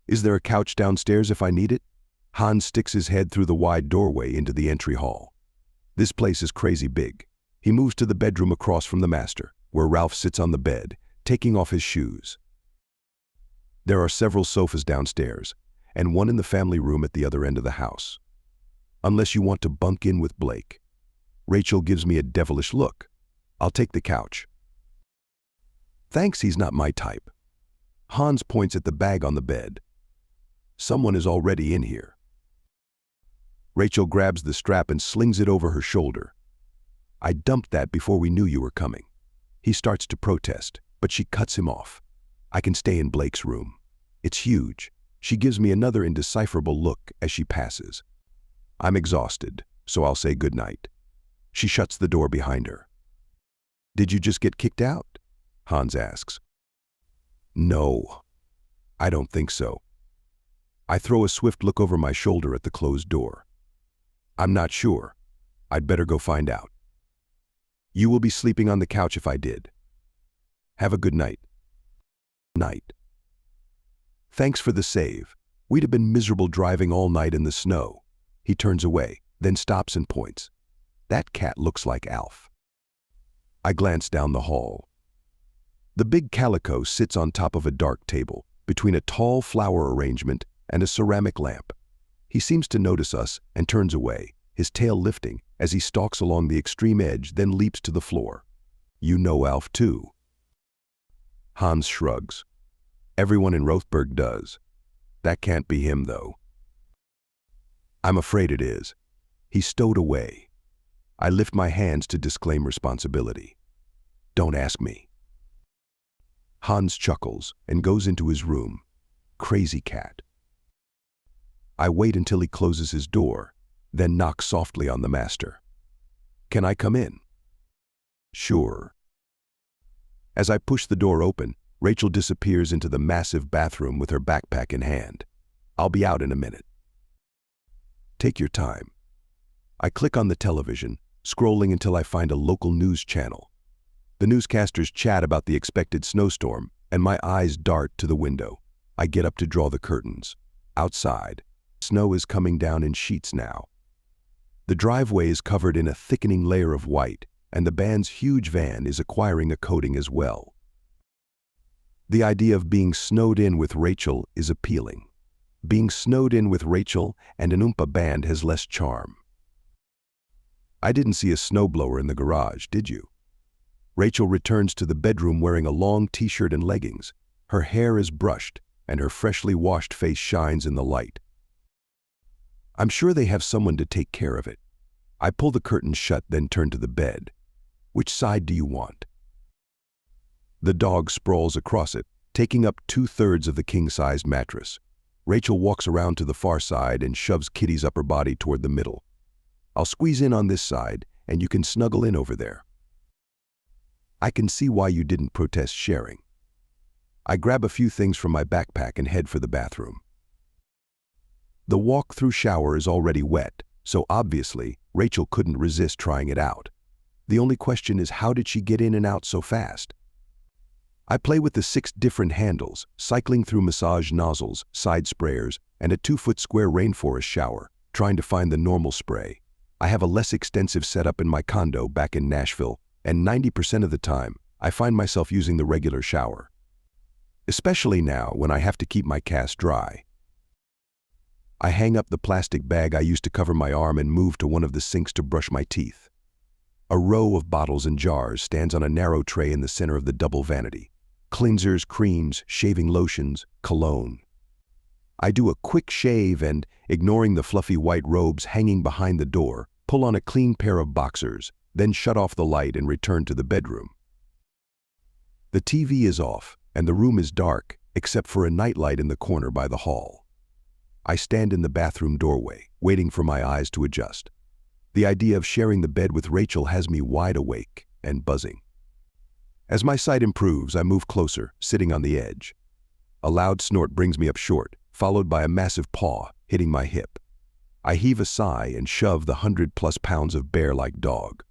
Is there a couch downstairs if I need it? Hans sticks his head through the wide doorway into the entry hall. This place is crazy big. He moves to the bedroom across from the master, where Ralph sits on the bed, taking off his shoes. There are several sofas downstairs, and one in the family room at the other end of the house. Unless you want to bunk in with Blake. Rachel gives me a devilish look. I'll take the couch. Thanks, he's not my type. Hans points at the bag on the bed. Someone is already in here. Rachel grabs the strap and slings it over her shoulder. I dumped that before we knew you were coming. He starts to protest, but she cuts him off. I can stay in Blake's room. It's huge. She gives me another indecipherable look as she passes. I'm exhausted, so I'll say goodnight. She shuts the door behind her. Did you just get kicked out? Hans asks. No, I don't think so. I throw a swift look over my shoulder at the closed door. I'm not sure. I'd better go find out. You will be sleeping on the couch if I did. Have a good night. Night. Thanks for the save. We'd have been miserable driving all night in the snow. He turns away, then stops and points. That cat looks like Alf. I glance down the hall. The big calico sits on top of a dark table, between a tall flower arrangement and a ceramic lamp. He seems to notice us and turns away, his tail lifting as he stalks along the extreme edge, then leaps to the floor. You know Alf too. Hans shrugs. Everyone in Rothberg does. That can't be him, though. I'm afraid it is. He's stowed away. I lift my hands to disclaim responsibility. Don't ask me. Hans chuckles and goes into his room. Crazy cat. I wait until he closes his door, then knock softly on the master. Can I come in? Sure. As I push the door open, Rachel disappears into the massive bathroom with her backpack in hand. I'll be out in a minute. Take your time. I click on the television, scrolling until I find a local news channel. The newscasters chat about the expected snowstorm, and my eyes dart to the window. I get up to draw the curtains. Outside, snow is coming down in sheets now. The driveway is covered in a thickening layer of white, and the band's huge van is acquiring a coating as well. The idea of being snowed in with Rachel is appealing. Being snowed in with Rachel and an oompah band has less charm. I didn't see a snowblower in the garage, did you? Rachel returns to the bedroom wearing a long t-shirt and leggings. Her hair is brushed, and her freshly washed face shines in the light. I'm sure they have someone to take care of it. I pull the curtains shut, then turn to the bed. Which side do you want? The dog sprawls across it, taking up 2/3 of the king-sized mattress. Rachel walks around to the far side and shoves Kitty's upper body toward the middle. I'll squeeze in on this side, and you can snuggle in over there. I can see why you didn't protest sharing. I grab a few things from my backpack and head for the bathroom. The walk-through shower is already wet, so obviously Rachel couldn't resist trying it out. The only question is, how did she get in and out so fast? I play with the 6 different handles, cycling through massage nozzles, side sprayers, and a 2-foot square rainforest shower, trying to find the normal spray. I have a less extensive setup in my condo back in Nashville, and 90% of the time, I find myself using the regular shower. Especially now when I have to keep my cast dry. I hang up the plastic bag I used to cover my arm and move to one of the sinks to brush my teeth. A row of bottles and jars stands on a narrow tray in the center of the double vanity. Cleansers, creams, shaving lotions, cologne. I do a quick shave and, ignoring the fluffy white robes hanging behind the door, pull on a clean pair of boxers, then shut off the light and return to the bedroom. The TV is off, and the room is dark, except for a nightlight in the corner by the hall. I stand in the bathroom doorway, waiting for my eyes to adjust. The idea of sharing the bed with Rachel has me wide awake and buzzing. As my sight improves, I move closer, sitting on the edge. A loud snort brings me up short, followed by a massive paw hitting my hip. I heave a sigh and shove the 100+ pounds of bear-like dog.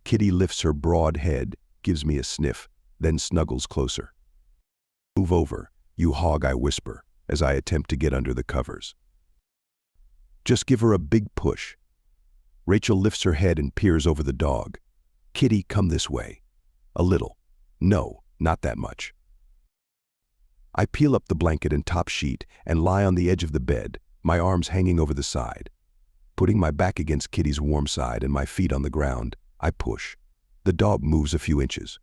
Kitty lifts her broad head, gives me a sniff, then snuggles closer. "Move over, you hog," I whisper, as I attempt to get under the covers. "Just give her a big push." Rachel lifts her head and peers over the dog. "Kitty, come this way." "A little." "No, not that much." I peel up the blanket and top sheet and lie on the edge of the bed, my arms hanging over the side. Putting my back against Kitty's warm side and my feet on the ground, I push. The dog moves a few inches.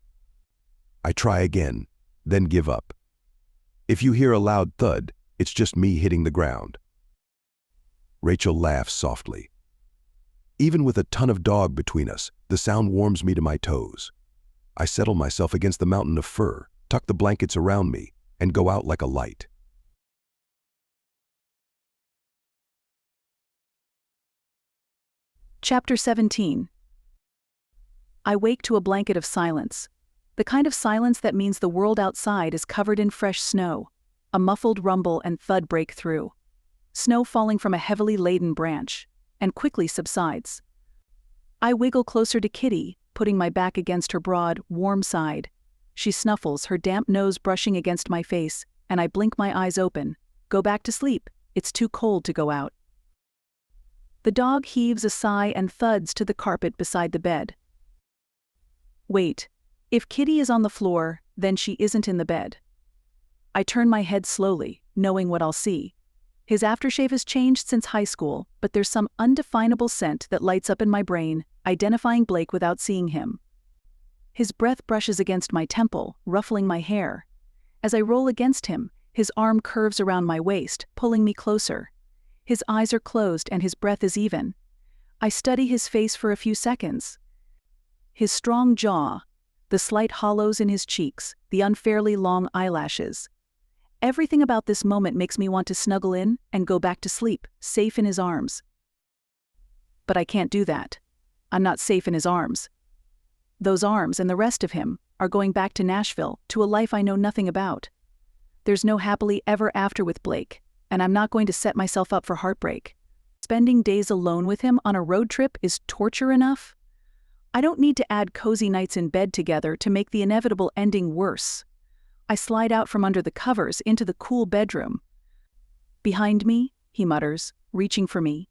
I try again, then give up. If you hear a loud thud, it's just me hitting the ground. Rachel laughs softly. Even with a ton of dog between us, the sound warms me to my toes. I settle myself against the mountain of fur, tuck the blankets around me, and go out like a light. Chapter 17. I wake to a blanket of silence. The kind of silence that means the world outside is covered in fresh snow. A muffled rumble and thud break through. Snow falling from a heavily laden branch, and quickly subsides. I wiggle closer to Kitty, putting my back against her broad, warm side. She snuffles, her damp nose brushing against my face, and I blink my eyes open. Go back to sleep. It's too cold to go out. The dog heaves a sigh and thuds to the carpet beside the bed. Wait, if Kitty is on the floor, then she isn't in the bed. I turn my head slowly, knowing what I'll see. His aftershave has changed since high school, but there's some undefinable scent that lights up in my brain, identifying Blake without seeing him. His breath brushes against my temple, ruffling my hair. As I roll against him, his arm curves around my waist, pulling me closer. His eyes are closed and his breath is even. I study his face for a few seconds. His strong jaw, the slight hollows in his cheeks, the unfairly long eyelashes. Everything about this moment makes me want to snuggle in and go back to sleep, safe in his arms. But I can't do that. I'm not safe in his arms. Those arms and the rest of him are going back to Nashville, to a life I know nothing about. There's no happily ever after with Blake, and I'm not going to set myself up for heartbreak. Spending days alone with him on a road trip is torture enough. I don't need to add cozy nights in bed together to make the inevitable ending worse. I slide out from under the covers into the cool bedroom. "Behind me," he mutters, reaching for me.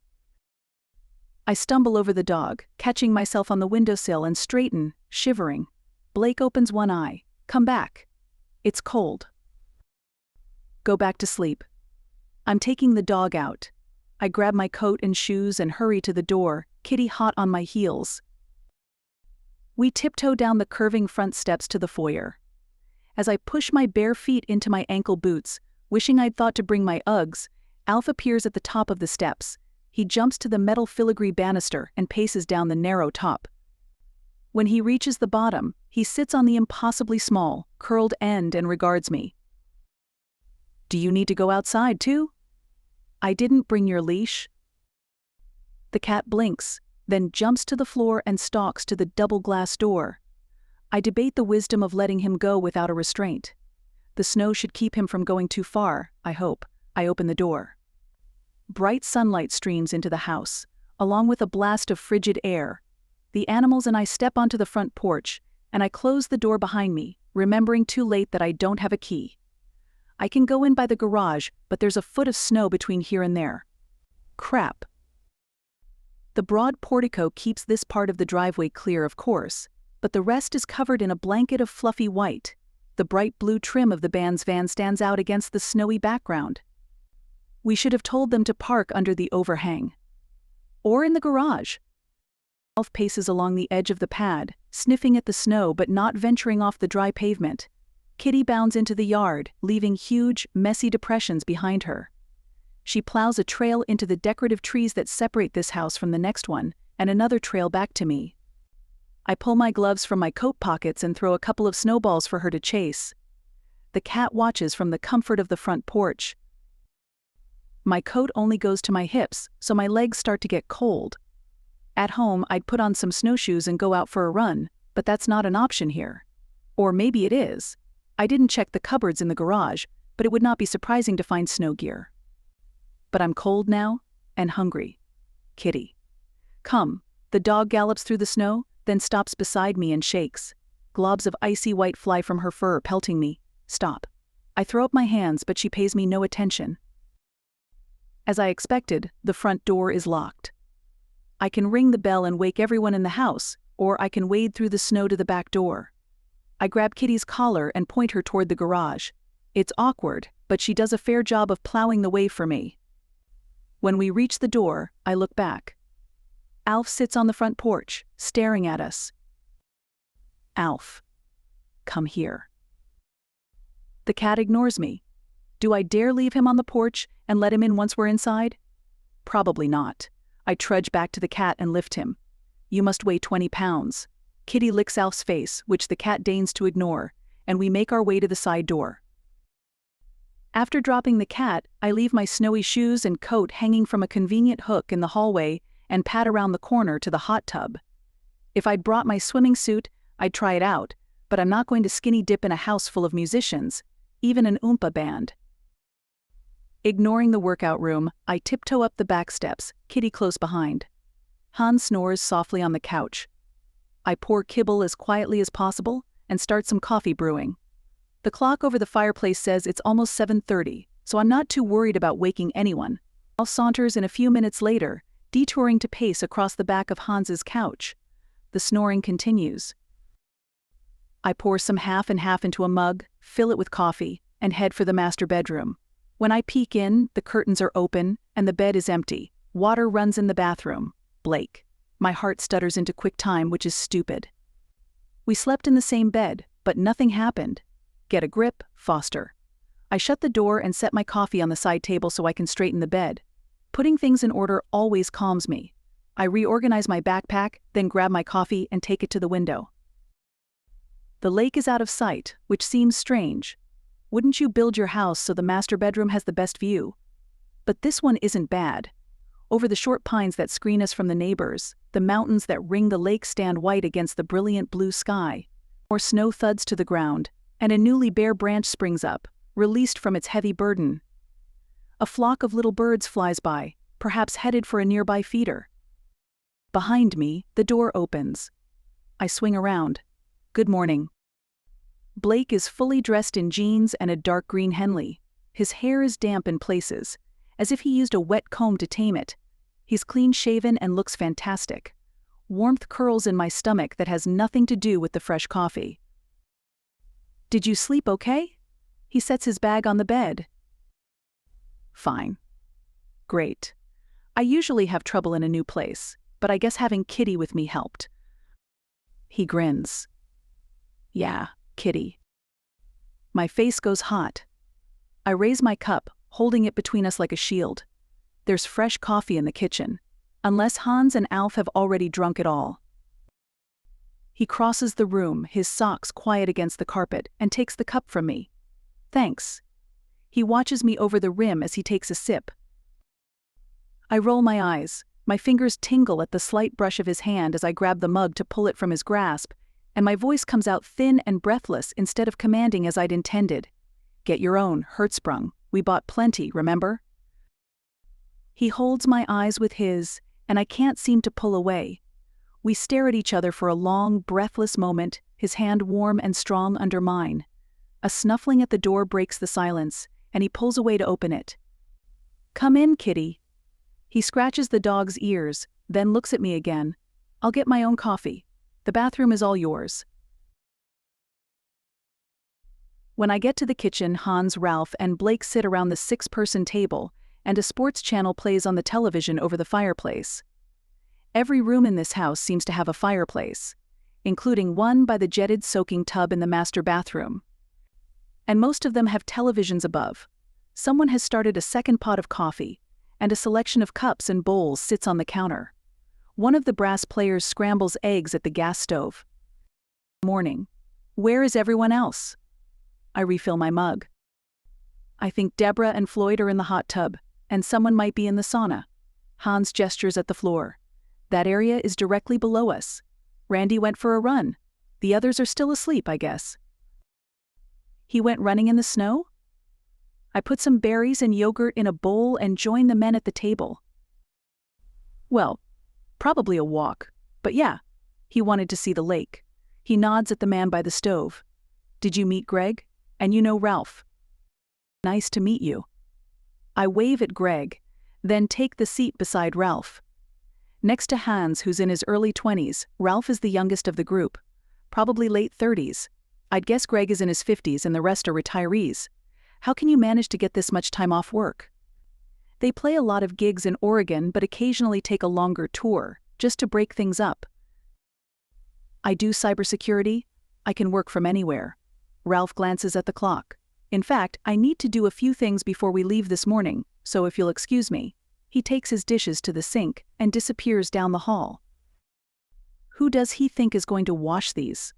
I stumble over the dog, catching myself on the windowsill and straighten, shivering. Blake opens one eye. "Come back. It's cold." Go back to sleep. I'm taking the dog out. I grab my coat and shoes and hurry to the door, Kitty hot on my heels. We tiptoe down the curving front steps to the foyer. As I push my bare feet into my ankle boots, wishing I'd thought to bring my Uggs, Alf appears at the top of the steps. He jumps to the metal filigree banister and paces down the narrow top. When he reaches the bottom, he sits on the impossibly small, curled end and regards me. "Do you need to go outside too?" "I didn't bring your leash." The cat blinks, then jumps to the floor and stalks to the double glass door. I debate the wisdom of letting him go without a restraint. The snow should keep him from going too far, I hope. I open the door. Bright sunlight streams into the house, along with a blast of frigid air. The animals and I step onto the front porch, and I close the door behind me, remembering too late that I don't have a key. I can go in by the garage, but there's a foot of snow between here and there. Crap. The broad portico keeps this part of the driveway clear, of course, but the rest is covered in a blanket of fluffy white. The bright blue trim of the band's van stands out against the snowy background. We should have told them to park under the overhang. Or in the garage. Alf paces along the edge of the pad, sniffing at the snow but not venturing off the dry pavement. Kitty bounds into the yard, leaving huge, messy depressions behind her. She plows a trail into the decorative trees that separate this house from the next one, and another trail back to me. I pull my gloves from my coat pockets and throw a couple of snowballs for her to chase. The cat watches from the comfort of the front porch. My coat only goes to my hips, so my legs start to get cold. At home, I'd put on some snowshoes and go out for a run, but that's not an option here. Or maybe it is. I didn't check the cupboards in the garage, but it would not be surprising to find snow gear. But I'm cold now, and hungry. Kitty. Come. The dog gallops through the snow, then stops beside me and shakes. Globs of icy white fly from her fur, pelting me. Stop. I throw up my hands, but she pays me no attention. As I expected, the front door is locked. I can ring the bell and wake everyone in the house, or I can wade through the snow to the back door. I grab Kitty's collar and point her toward the garage. It's awkward, but she does a fair job of plowing the way for me. When we reach the door, I look back. Alf sits on the front porch, staring at us. Alf, come here. The cat ignores me. Do I dare leave him on the porch and let him in once we're inside? Probably not. I trudge back to the cat and lift him. You must weigh 20 pounds. Kitty licks Alf's face, which the cat deigns to ignore, and we make our way to the side door. After dropping the cat, I leave my snowy shoes and coat hanging from a convenient hook in the hallway and pad around the corner to the hot tub. If I'd brought my swimming suit, I'd try it out, but I'm not going to skinny dip in a house full of musicians, even an oompah band. Ignoring the workout room, I tiptoe up the back steps, Kitty close behind. Hans snores softly on the couch. I pour kibble as quietly as possible and start some coffee brewing. The clock over the fireplace says it's almost 7:30, so I'm not too worried about waking anyone. Al saunters in a few minutes later, detouring to pace across the back of Hans's couch. The snoring continues. I pour some half and half into a mug, fill it with coffee, and head for the master bedroom. When I peek in, the curtains are open, and the bed is empty. Water runs in the bathroom. Blake. My heart stutters into quick time, which is stupid. We slept in the same bed, but nothing happened. Get a grip, Foster. I shut the door and set my coffee on the side table so I can straighten the bed. Putting things in order always calms me. I reorganize my backpack, then grab my coffee and take it to the window. The lake is out of sight, which seems strange. Wouldn't you build your house so the master bedroom has the best view? But this one isn't bad. Over the short pines that screen us from the neighbors, the mountains that ring the lake stand white against the brilliant blue sky. More snow thuds to the ground, and a newly bare branch springs up, released from its heavy burden. A flock of little birds flies by, perhaps headed for a nearby feeder. Behind me, the door opens. I swing around. Good morning. Blake is fully dressed in jeans and a dark green Henley. His hair is damp in places, as if he used a wet comb to tame it. He's clean-shaven and looks fantastic. Warmth curls in my stomach that has nothing to do with the fresh coffee. Did you sleep okay? He sets his bag on the bed. Fine. Great. I usually have trouble in a new place, but I guess having Kitty with me helped. He grins. Yeah, Kitty. My face goes hot. I raise my cup, holding it between us like a shield. There's fresh coffee in the kitchen, unless Hans and Alf have already drunk it all. He crosses the room, his socks quiet against the carpet, and takes the cup from me. Thanks. He watches me over the rim as he takes a sip. I roll my eyes. My fingers tingle at the slight brush of his hand as I grab the mug to pull it from his grasp, and my voice comes out thin and breathless instead of commanding as I'd intended. Get your own, Hertzsprung. We bought plenty, remember? He holds my eyes with his, and I can't seem to pull away. We stare at each other for a long, breathless moment, his hand warm and strong under mine. A snuffling at the door breaks the silence, and he pulls away to open it. Come in, Kitty. He scratches the dog's ears, then looks at me again. I'll get my own coffee. The bathroom is all yours. When I get to the kitchen, Hans, Ralph, and Blake sit around the 6-person table, and a sports channel plays on the television over the fireplace. Every room in this house seems to have a fireplace, including one by the jetted soaking tub in the master bathroom. And most of them have televisions above. Someone has started a second pot of coffee, and a selection of cups and bowls sits on the counter. One of the brass players scrambles eggs at the gas stove. Morning. Where is everyone else? I refill my mug. I think Deborah and Floyd are in the hot tub, and someone might be in the sauna. Hans gestures at the floor. That area is directly below us. Randy went for a run. The others are still asleep, I guess. He went running in the snow? I put some berries and yogurt in a bowl and join the men at the table. Well, probably a walk, but yeah, He wanted to see the lake. He nods at the man by the stove. Did you meet Greg? And you know Ralph. Nice to meet you. I wave at Greg, then take the seat beside Ralph. Next to Hans, who's in his early 20s, Ralph is the youngest of the group, probably late 30s. I'd guess Greg is in his 50s and the rest are retirees. How can you manage to get this much time off work? They play a lot of gigs in Oregon but occasionally take a longer tour, just to break things up. I do cybersecurity. I can work from anywhere. Ralph glances at the clock. In fact, I need to do a few things before we leave this morning, so if you'll excuse me. He takes his dishes to the sink and disappears down the hall. Who does he think is going to wash these?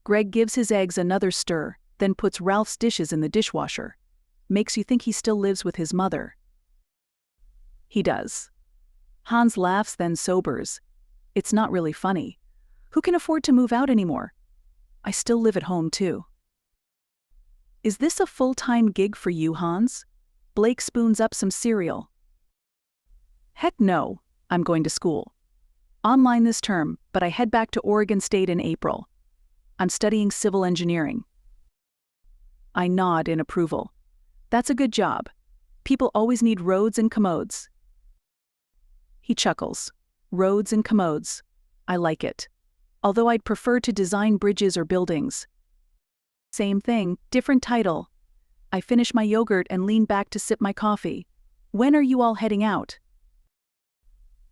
Greg gives his eggs another stir, then puts Ralph's dishes in the dishwasher. Makes you think he still lives with his mother. He does. Hans laughs, then sobers. It's not really funny. Who can afford to move out anymore? I still live at home too. Is this a full-time gig for you, Hans? Blake spoons up some cereal. Heck no, I'm going to school. Online this term, but I head back to Oregon State in April. I'm studying civil engineering. I nod in approval. That's a good job. People always need roads and commodes. He chuckles. Roads and commodes. I like it. Although I'd prefer to design bridges or buildings. Same thing, different title. I finish my yogurt and lean back to sip my coffee. When are you all heading out?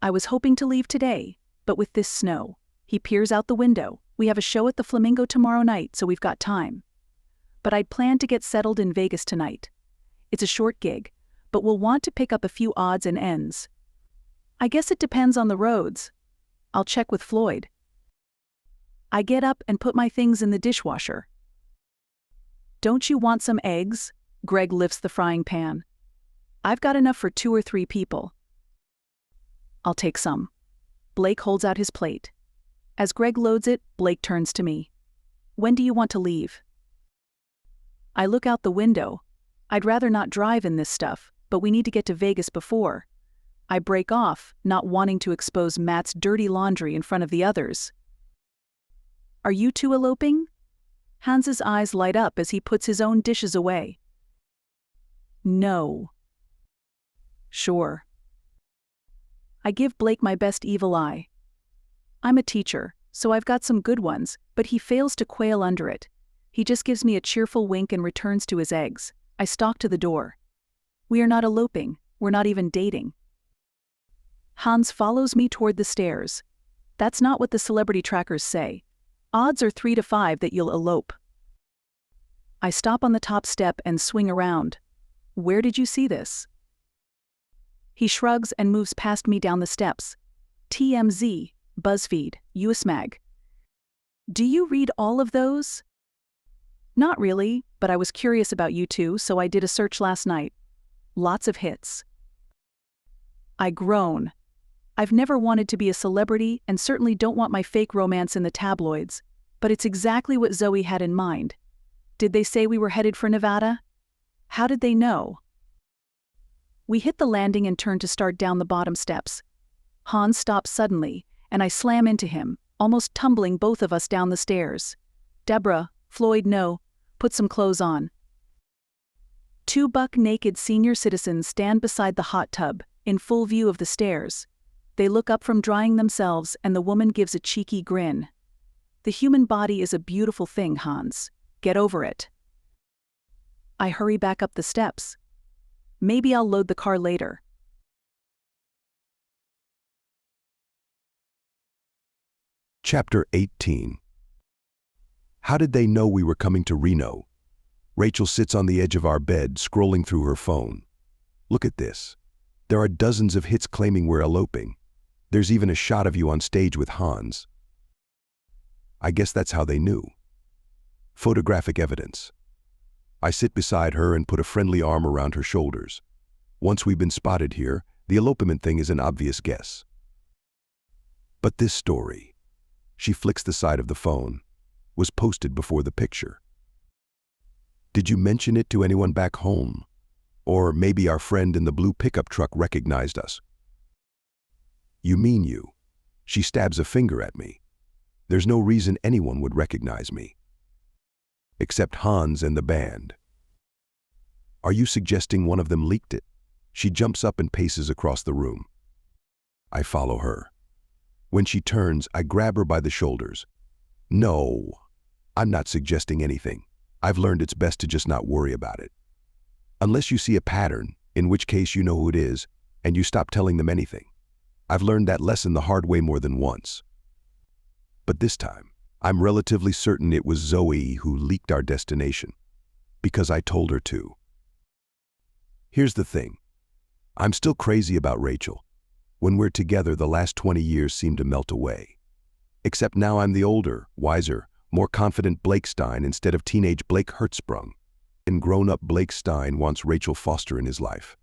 I was hoping to leave today, but with this snow. He peers out the window. We have a show at the Flamingo tomorrow night, so we've got time. But I'd planned to get settled in Vegas tonight. It's a short gig, but we'll want to pick up a few odds and ends. I guess it depends on the roads. I'll check with Floyd. I get up and put my things in the dishwasher. Don't you want some eggs? Greg lifts the frying pan. I've got enough for 2 or 3 people. I'll take some. Blake holds out his plate. As Greg loads it, Blake turns to me. When do you want to leave? I look out the window. I'd rather not drive in this stuff, but we need to get to Vegas before. I break off, not wanting to expose Matt's dirty laundry in front of the others. Are you two eloping? Hans's eyes light up as he puts his own dishes away. No. Sure. I give Blake my best evil eye. I'm a teacher, so I've got some good ones, but he fails to quail under it. He just gives me a cheerful wink and returns to his eggs. I stalk to the door. We are not eloping, we're not even dating. Hans follows me toward the stairs. That's not what the celebrity trackers say. Odds are 3 to 5 that you'll elope. I stop on the top step and swing around. Where did you see this? He shrugs and moves past me down the steps. TMZ, BuzzFeed, USMag. Do you read all of those? Not really, but I was curious about you two, so I did a search last night. Lots of hits. I groan. I've never wanted to be a celebrity and certainly don't want my fake romance in the tabloids, but it's exactly what Zoe had in mind. Did they say we were headed for Nevada? How did they know? We hit the landing and turn to start down the bottom steps. Hans stops suddenly, and I slam into him, almost tumbling both of us down the stairs. Deborah, Floyd, no, put some clothes on. 2 buck-naked senior citizens stand beside the hot tub, in full view of the stairs. They look up from drying themselves, and the woman gives a cheeky grin. The human body is a beautiful thing, Hans. Get over it. I hurry back up the steps. Maybe I'll load the car later. Chapter 18. How did they know we were coming to Reno? Rachel sits on the edge of our bed, scrolling through her phone. Look at this. There are dozens of hits claiming we're eloping. There's even a shot of you on stage with Hans. I guess that's how they knew. Photographic evidence. I sit beside her and put a friendly arm around her shoulders. Once we've been spotted here, the elopement thing is an obvious guess. But this story, she flicks the side of the phone, was posted before the picture. Did you mention it to anyone back home? Or maybe our friend in the blue pickup truck recognized us. You mean you. She stabs a finger at me. There's no reason anyone would recognize me. Except Hans and the band. Are you suggesting one of them leaked it? She jumps up and paces across the room. I follow her. When she turns, I grab her by the shoulders. No, I'm not suggesting anything. I've learned it's best to just not worry about it. Unless you see a pattern, in which case you know who it is, and you stop telling them anything. I've learned that lesson the hard way more than once. But this time, I'm relatively certain it was Zoe who leaked our destination, because I told her to. Here's the thing. I'm still crazy about Rachel. When we're together, the last 20 years seem to melt away. Except now I'm the older, wiser, more confident Blake Stein instead of teenage Blake Hertzsprung. And grown-up Blake Stein wants Rachel Foster in his life.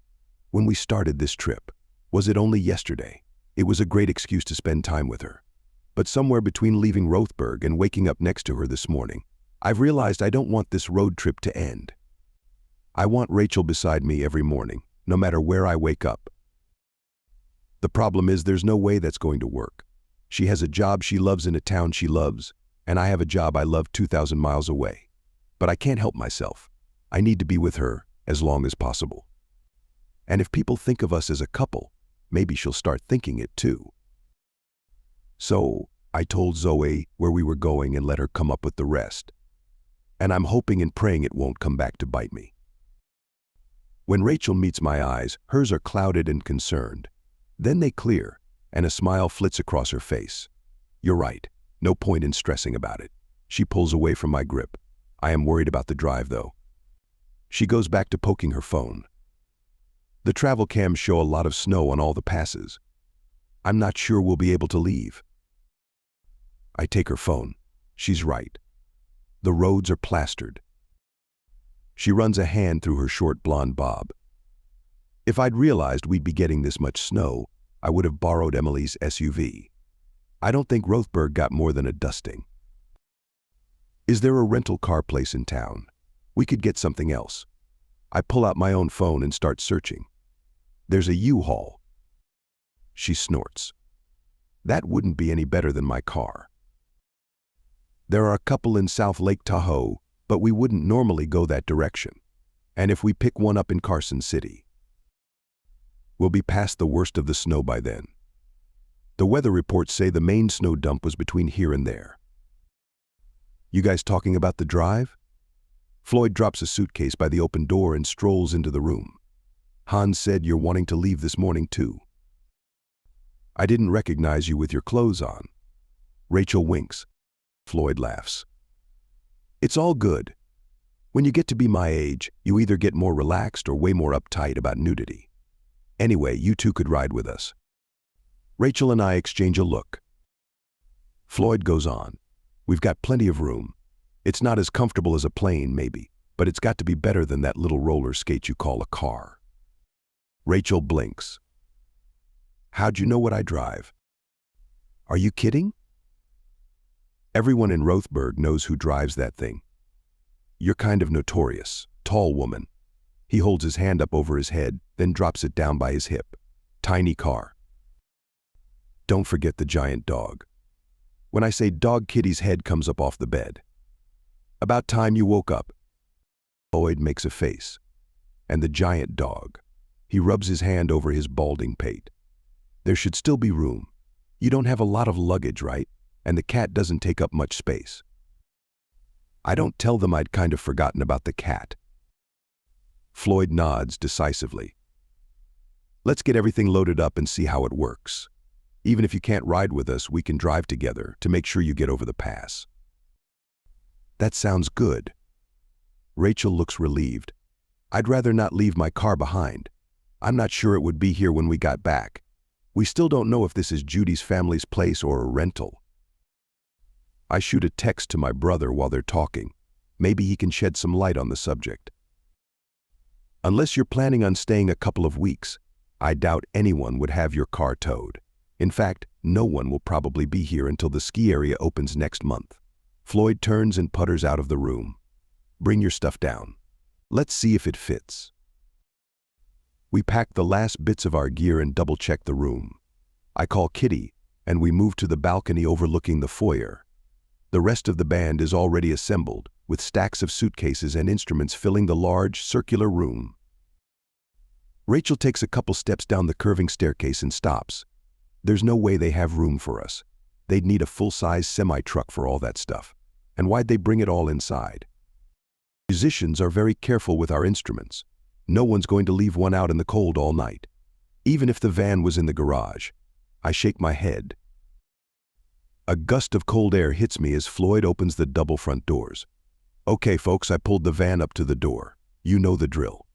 When we started this trip, was it only yesterday? It was a great excuse to spend time with her. But somewhere between leaving Rothberg and waking up next to her this morning, I've realized I don't want this road trip to end. I want Rachel beside me every morning, no matter where I wake up. The problem is there's no way that's going to work. She has a job she loves in a town she loves, and I have a job I love 2,000 miles away. But I can't help myself. I need to be with her as long as possible. And if people think of us as a couple, maybe she'll start thinking it too. So, I told Zoe where we were going and let her come up with the rest. And I'm hoping and praying it won't come back to bite me. When Rachel meets my eyes, hers are clouded and concerned. Then they clear, and a smile flits across her face. You're right, no point in stressing about it. She pulls away from my grip. I am worried about the drive, though. She goes back to poking her phone. The travel cams show a lot of snow on all the passes. I'm not sure we'll be able to leave. I take her phone. She's right. The roads are plastered. She runs a hand through her short blonde bob. If I'd realized we'd be getting this much snow, I would have borrowed Emily's SUV. I don't think Rothberg got more than a dusting. Is there a rental car place in town? We could get something else. I pull out my own phone and start searching. There's a U-Haul. She snorts. That wouldn't be any better than my car. There are a couple in South Lake Tahoe, but we wouldn't normally go that direction. And if we pick one up in Carson City, we'll be past the worst of the snow by then. The weather reports say the main snow dump was between here and there. You guys talking about the drive? Floyd drops a suitcase by the open door and strolls into the room. Hans said you're wanting to leave this morning too. I didn't recognize you with your clothes on. Rachel winks. Floyd laughs. It's all good. When you get to be my age, you either get more relaxed or way more uptight about nudity. Anyway, you two could ride with us. Rachel and I exchange a look. Floyd goes on. We've got plenty of room. It's not as comfortable as a plane, maybe, but it's got to be better than that little roller skate you call a car. Rachel blinks. How'd you know what I drive? Are you kidding? Everyone in Rothberg knows who drives that thing. You're kind of notorious, tall woman. He holds his hand up over his head, then drops it down by his hip. Tiny car. Don't forget the giant dog. When I say dog, Kitty's head comes up off the bed. About time you woke up. Floyd makes a face. And the giant dog. He rubs his hand over his balding pate. There should still be room. You don't have a lot of luggage, right? And the cat doesn't take up much space. I don't tell them I'd kind of forgotten about the cat. Floyd nods decisively. Let's get everything loaded up and see how it works. Even if you can't ride with us, we can drive together to make sure you get over the pass. That sounds good. Rachel looks relieved. I'd rather not leave my car behind. I'm not sure it would be here when we got back. We still don't know if this is Judy's family's place or a rental. I shoot a text to my brother while they're talking. Maybe he can shed some light on the subject. Unless you're planning on staying a couple of weeks, I doubt anyone would have your car towed. In fact, no one will probably be here until the ski area opens next month. Floyd turns and putters out of the room. Bring your stuff down. Let's see if it fits. We pack the last bits of our gear and double-check the room. I call Kitty, and we move to the balcony overlooking the foyer. The rest of the band is already assembled, with stacks of suitcases and instruments filling the large, circular room. Rachel takes a couple steps down the curving staircase and stops. There's no way they have room for us. They'd need a full-size semi-truck for all that stuff. And why'd they bring it all inside? Musicians are very careful with our instruments. No one's going to leave one out in the cold all night. Even if the van was in the garage. I shake my head. A gust of cold air hits me as Floyd opens the double front doors. Okay, folks, I pulled the van up to the door. You know the drill.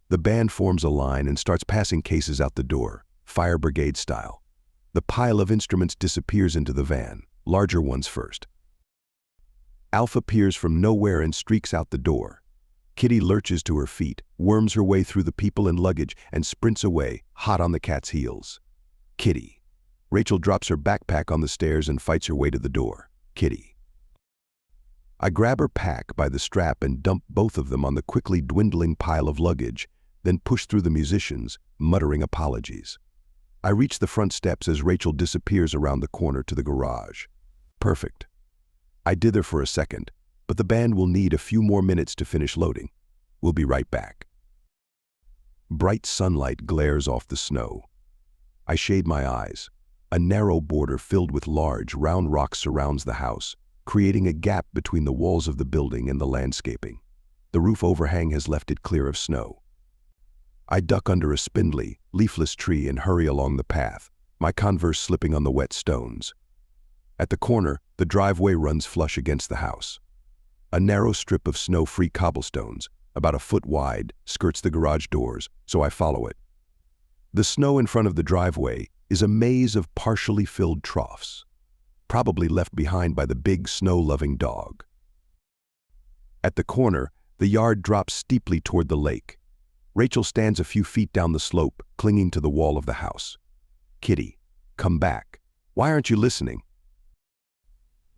The band forms a line and starts passing cases out the door, fire brigade style. The pile of instruments disappears into the van, larger ones first. Alf appears from nowhere and streaks out the door. Kitty lurches to her feet, worms her way through the people and luggage, and sprints away, hot on the cat's heels. Kitty. Rachel drops her backpack on the stairs and fights her way to the door. Kitty. I grab her pack by the strap and dump both of them on the quickly dwindling pile of luggage, then push through the musicians, muttering apologies. I reach the front steps as Rachel disappears around the corner to the garage. Perfect. I dither for a second, but the band will need a few more minutes to finish loading. We'll be right back. Bright sunlight glares off the snow. I shade my eyes. A narrow border filled with large, round rocks surrounds the house, creating a gap between the walls of the building and the landscaping. The roof overhang has left it clear of snow. I duck under a spindly, leafless tree and hurry along the path, my Converse slipping on the wet stones. At the corner, the driveway runs flush against the house. A narrow strip of snow-free cobblestones, about a foot wide, skirts the garage doors, so I follow it. The snow in front of the driveway is a maze of partially filled troughs, probably left behind by the big snow-loving dog. At the corner, the yard drops steeply toward the lake. Rachel stands a few feet down the slope, clinging to the wall of the house. Kitty, come back. Why aren't you listening?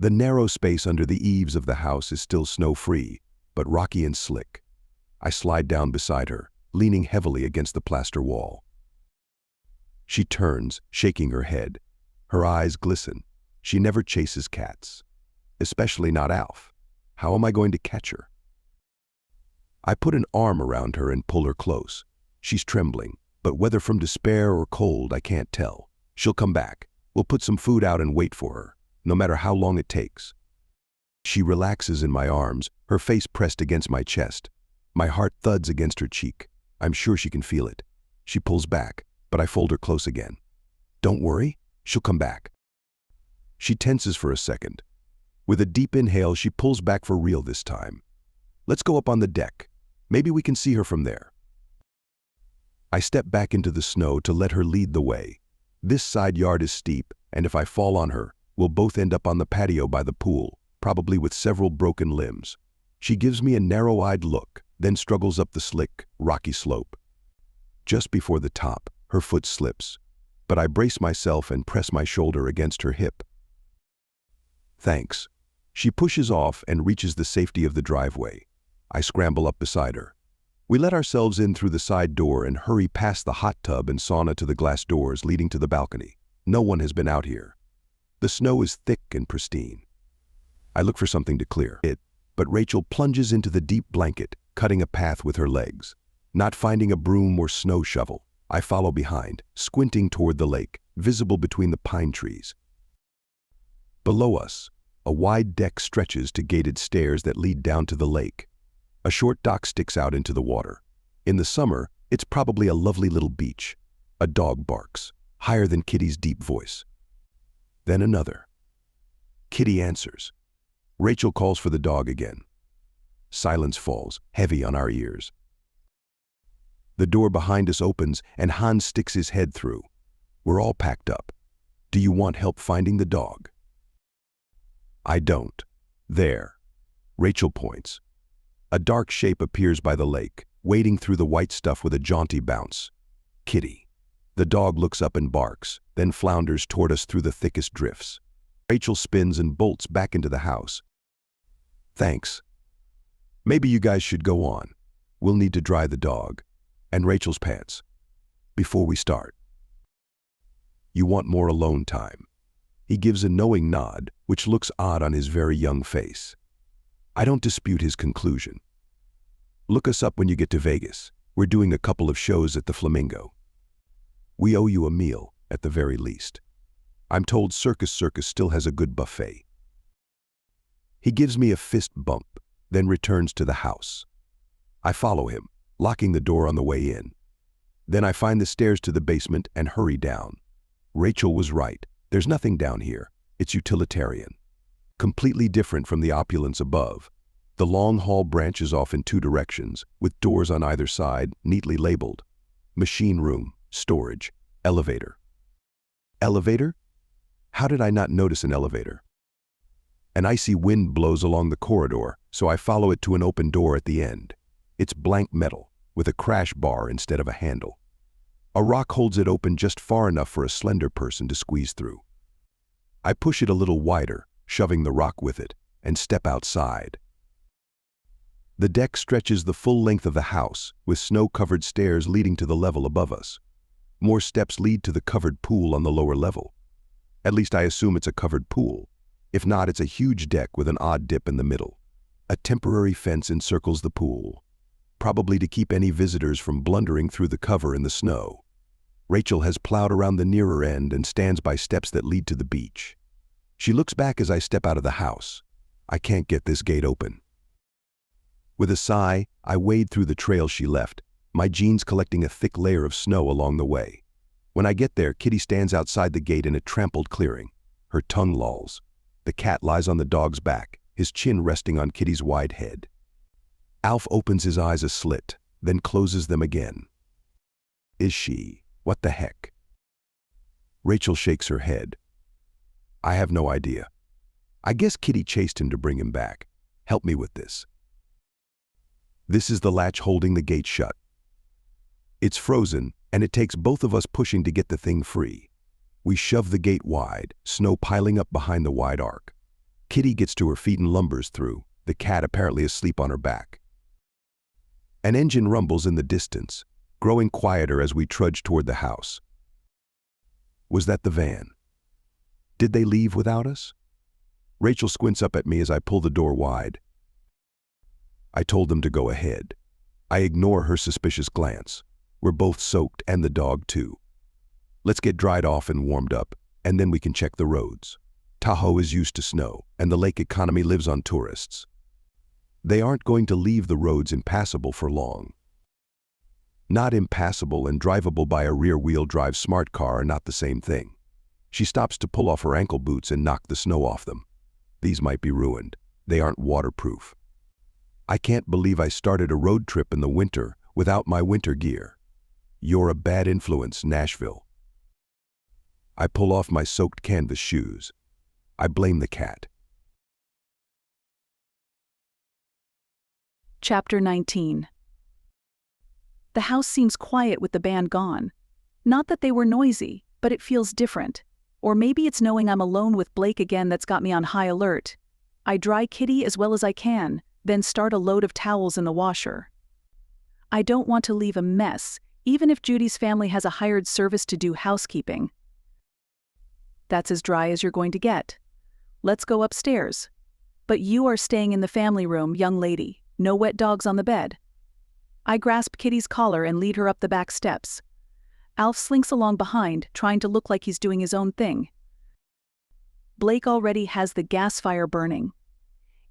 The narrow space under the eaves of the house is still snow-free, but rocky and slick. I slide down beside her, leaning heavily against the plaster wall. She turns, shaking her head. Her eyes glisten. She never chases cats. Especially not Alf. How am I going to catch her? I put an arm around her and pull her close. She's trembling, but whether from despair or cold, I can't tell. She'll come back. We'll put some food out and wait for her, no matter how long it takes. She relaxes in my arms, her face pressed against my chest. My heart thuds against her cheek. I'm sure she can feel it. She pulls back, but I fold her close again. Don't worry, she'll come back. She tenses for a second. With a deep inhale, she pulls back for real this time. Let's go up on the deck. Maybe we can see her from there. I step back into the snow to let her lead the way. This side yard is steep, and if I fall on her, we'll both end up on the patio by the pool, probably with several broken limbs. She gives me a narrow-eyed look, then struggles up the slick, rocky slope. Just before the top, her foot slips, but I brace myself and press my shoulder against her hip. Thanks. She pushes off and reaches the safety of the driveway. I scramble up beside her. We let ourselves in through the side door and hurry past the hot tub and sauna to the glass doors leading to the balcony. No one has been out here. The snow is thick and pristine. I look for something to clear it, but Rachel plunges into the deep blanket, cutting a path with her legs. Not finding a broom or snow shovel, I follow behind, squinting toward the lake, visible between the pine trees. Below us, a wide deck stretches to gated stairs that lead down to the lake. A short dock sticks out into the water. In the summer, it's probably a lovely little beach. A dog barks, higher than Kitty's deep voice. Then another. Kitty answers. Rachel calls for the dog again. Silence falls, heavy on our ears. The door behind us opens and Hans sticks his head through. We're all packed up. Do you want help finding the dog? I don't. There. Rachel points. A dark shape appears by the lake, wading through the white stuff with a jaunty bounce. Kitty. The dog looks up and barks, then flounders toward us through the thickest drifts. Rachel spins and bolts back into the house. Thanks. Maybe you guys should go on. We'll need to dry the dog. And Rachel's pants. Before we start. You want more alone time. He gives a knowing nod, which looks odd on his very young face. I don't dispute his conclusion. Look us up when you get to Vegas. We're doing a couple of shows at the Flamingo. We owe you a meal, at the very least. I'm told Circus still has a good buffet. He gives me a fist bump, then returns to the house. I follow him, locking the door on the way in. Then I find the stairs to the basement and hurry down. Rachel was right. There's nothing down here. It's utilitarian. Completely different from the opulence above. The long hall branches off in two directions, with doors on either side, neatly labeled. Machine room, storage, elevator. Elevator? How did I not notice an elevator? An icy wind blows along the corridor, so I follow it to an open door at the end. It's blank metal, with a crash bar instead of a handle. A rock holds it open just far enough for a slender person to squeeze through. I push it a little wider, shoving the rock with it, and step outside. The deck stretches the full length of the house, with snow-covered stairs leading to the level above us. More steps lead to the covered pool on the lower level. At least I assume it's a covered pool. If not, it's a huge deck with an odd dip in the middle. A temporary fence encircles the pool, probably to keep any visitors from blundering through the cover in the snow. Rachel has plowed around the nearer end and stands by steps that lead to the beach. She looks back as I step out of the house. I can't get this gate open. With a sigh, I wade through the trail she left, my jeans collecting a thick layer of snow along the way. When I get there, Kitty stands outside the gate in a trampled clearing. Her tongue lolls. The cat lies on the dog's back, his chin resting on Kitty's wide head. Alf opens his eyes a slit, then closes them again. Is she? What the heck? Rachel shakes her head. I have no idea. I guess Kitty chased him to bring him back. Help me with this. This is the latch holding the gate shut. It's frozen, and it takes both of us pushing to get the thing free. We shove the gate wide, snow piling up behind the wide arc. Kitty gets to her feet and lumbers through, the cat apparently asleep on her back. An engine rumbles in the distance, growing quieter as we trudge toward the house. Was that the van? Did they leave without us? Rachel squints up at me as I pull the door wide. I told them to go ahead. I ignore her suspicious glance. We're both soaked, and the dog too. Let's get dried off and warmed up, and then we can check the roads. Tahoe is used to snow, and the lake economy lives on tourists. They aren't going to leave the roads impassable for long. Not impassable and drivable by a rear-wheel drive smart car are not the same thing. She stops to pull off her ankle boots and knock the snow off them. These might be ruined. They aren't waterproof. I can't believe I started a road trip in the winter without my winter gear. You're a bad influence, Nashville. I pull off my soaked canvas shoes. I blame the cat. Chapter 19. The house seems quiet with the band gone. Not that they were noisy, but it feels different. Or maybe it's knowing I'm alone with Blake again that's got me on high alert. I dry Kitty as well as I can, then start a load of towels in the washer. I don't want to leave a mess, even if Judy's family has a hired service to do housekeeping. That's as dry as you're going to get. Let's go upstairs. But you are staying in the family room, young lady. No wet dogs on the bed. I grasp Kitty's collar and lead her up the back steps. Alf slinks along behind, trying to look like he's doing his own thing. Blake already has the gas fire burning.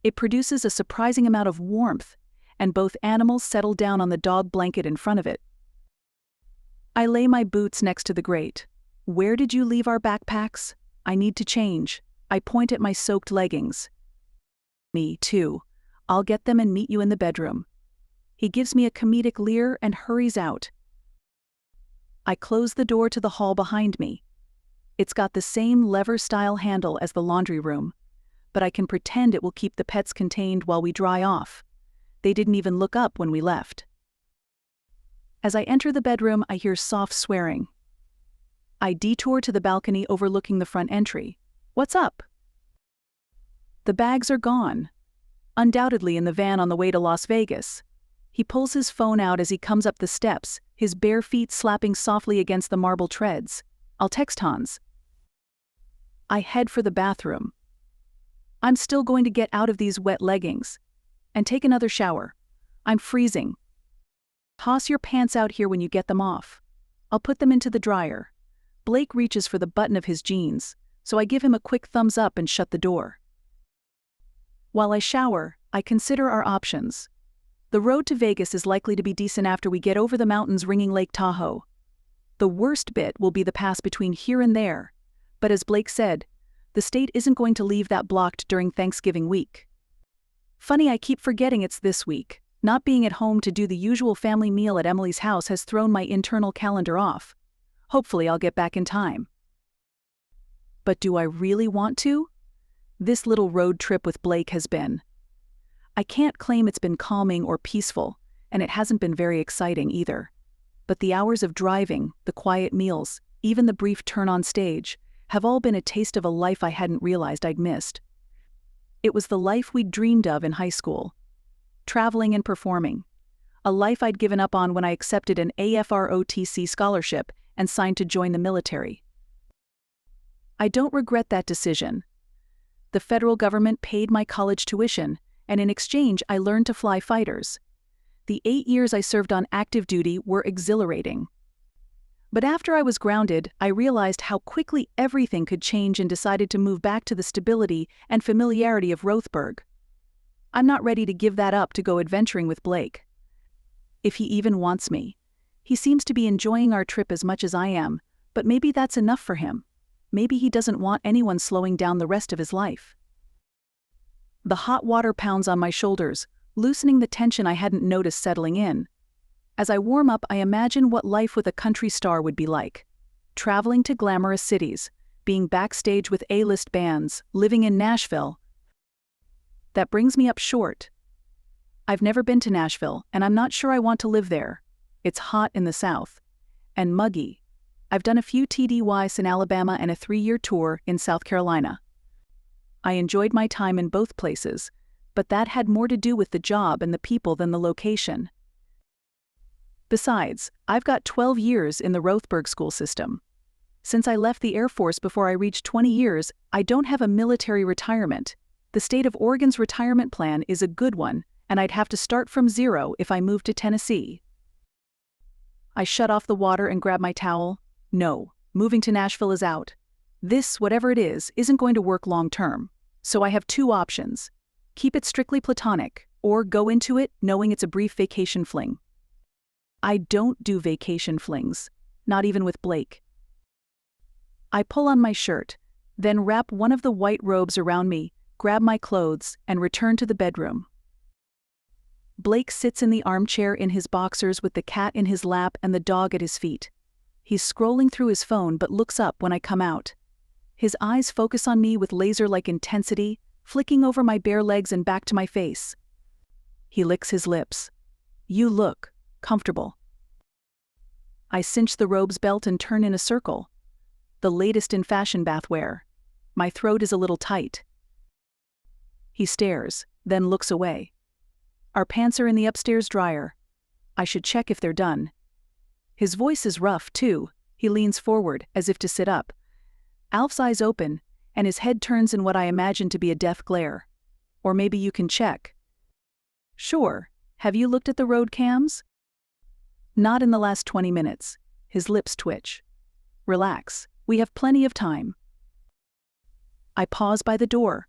It produces a surprising amount of warmth, and both animals settle down on the dog blanket in front of it. I lay my boots next to the grate. Where did you leave our backpacks? I need to change. I point at my soaked leggings. Me, too. I'll get them and meet you in the bedroom. He gives me a comedic leer and hurries out. I close the door to the hall behind me. It's got the same lever-style handle as the laundry room, but I can pretend it will keep the pets contained while we dry off. They didn't even look up when we left. As I enter the bedroom, I hear soft swearing. I detour to the balcony overlooking the front entry. What's up? The bags are gone. Undoubtedly in the van on the way to Las Vegas. He pulls his phone out as he comes up the steps, his bare feet slapping softly against the marble treads. I'll text Hans. I head for the bathroom. I'm still going to get out of these wet leggings and take another shower. I'm freezing. Toss your pants out here when you get them off. I'll put them into the dryer. Blake reaches for the button of his jeans, so I give him a quick thumbs up and shut the door. While I shower, I consider our options. The road to Vegas is likely to be decent after we get over the mountains ringing Lake Tahoe. The worst bit will be the pass between here and there, but as Blake said, the state isn't going to leave that blocked during Thanksgiving week. Funny, I keep forgetting it's this week. Not being at home to do the usual family meal at Emily's house has thrown my internal calendar off. Hopefully I'll get back in time. But do I really want to? This little road trip with Blake has been. I can't claim it's been calming or peaceful, and it hasn't been very exciting either. But the hours of driving, the quiet meals, even the brief turn on stage, have all been a taste of a life I hadn't realized I'd missed. It was the life we'd dreamed of in high school. Traveling and performing. A life I'd given up on when I accepted an AFROTC scholarship and signed to join the military. I don't regret that decision. The federal government paid my college tuition, and in exchange I learned to fly fighters. The 8 years I served on active duty were exhilarating. But after I was grounded, I realized how quickly everything could change and decided to move back to the stability and familiarity of Rothberg. I'm not ready to give that up to go adventuring with Blake. If he even wants me. He seems to be enjoying our trip as much as I am, but maybe that's enough for him. Maybe he doesn't want anyone slowing down the rest of his life. The hot water pounds on my shoulders, loosening the tension I hadn't noticed settling in. As I warm up, I imagine what life with a country star would be like. Traveling to glamorous cities, being backstage with A-list bands, living in Nashville. That brings me up short. I've never been to Nashville, and I'm not sure I want to live there. It's hot in the South. And muggy. I've done a few TDYs in Alabama and a 3-year tour in South Carolina. I enjoyed my time in both places, but that had more to do with the job and the people than the location. Besides, I've got 12 years in the Rothberg school system. Since I left the Air Force before I reached 20 years, I don't have a military retirement. The state of Oregon's retirement plan is a good one, and I'd have to start from zero if I moved to Tennessee. I shut off the water and grab my towel. No, moving to Nashville is out. This, whatever it is, isn't going to work long term. So I have 2 options. Keep it strictly platonic, or go into it knowing it's a brief vacation fling. I don't do vacation flings, not even with Blake. I pull on my shirt, then wrap one of the white robes around me, grab my clothes, and return to the bedroom. Blake sits in the armchair in his boxers with the cat in his lap and the dog at his feet. He's scrolling through his phone but looks up when I come out. His eyes focus on me with laser-like intensity, flicking over my bare legs and back to my face. He licks his lips. You look comfortable. I cinch the robe's belt and turn in a circle. The latest in fashion bathwear. My throat is a little tight. He stares, then looks away. Our pants are in the upstairs dryer. I should check if they're done. His voice is rough, too. He leans forward, as if to sit up. Alf's eyes open, and his head turns in what I imagine to be a death glare. Or maybe you can check. Sure. Have you looked at the road cams? Not in the last 20 minutes. His lips twitch. Relax. We have plenty of time. I pause by the door.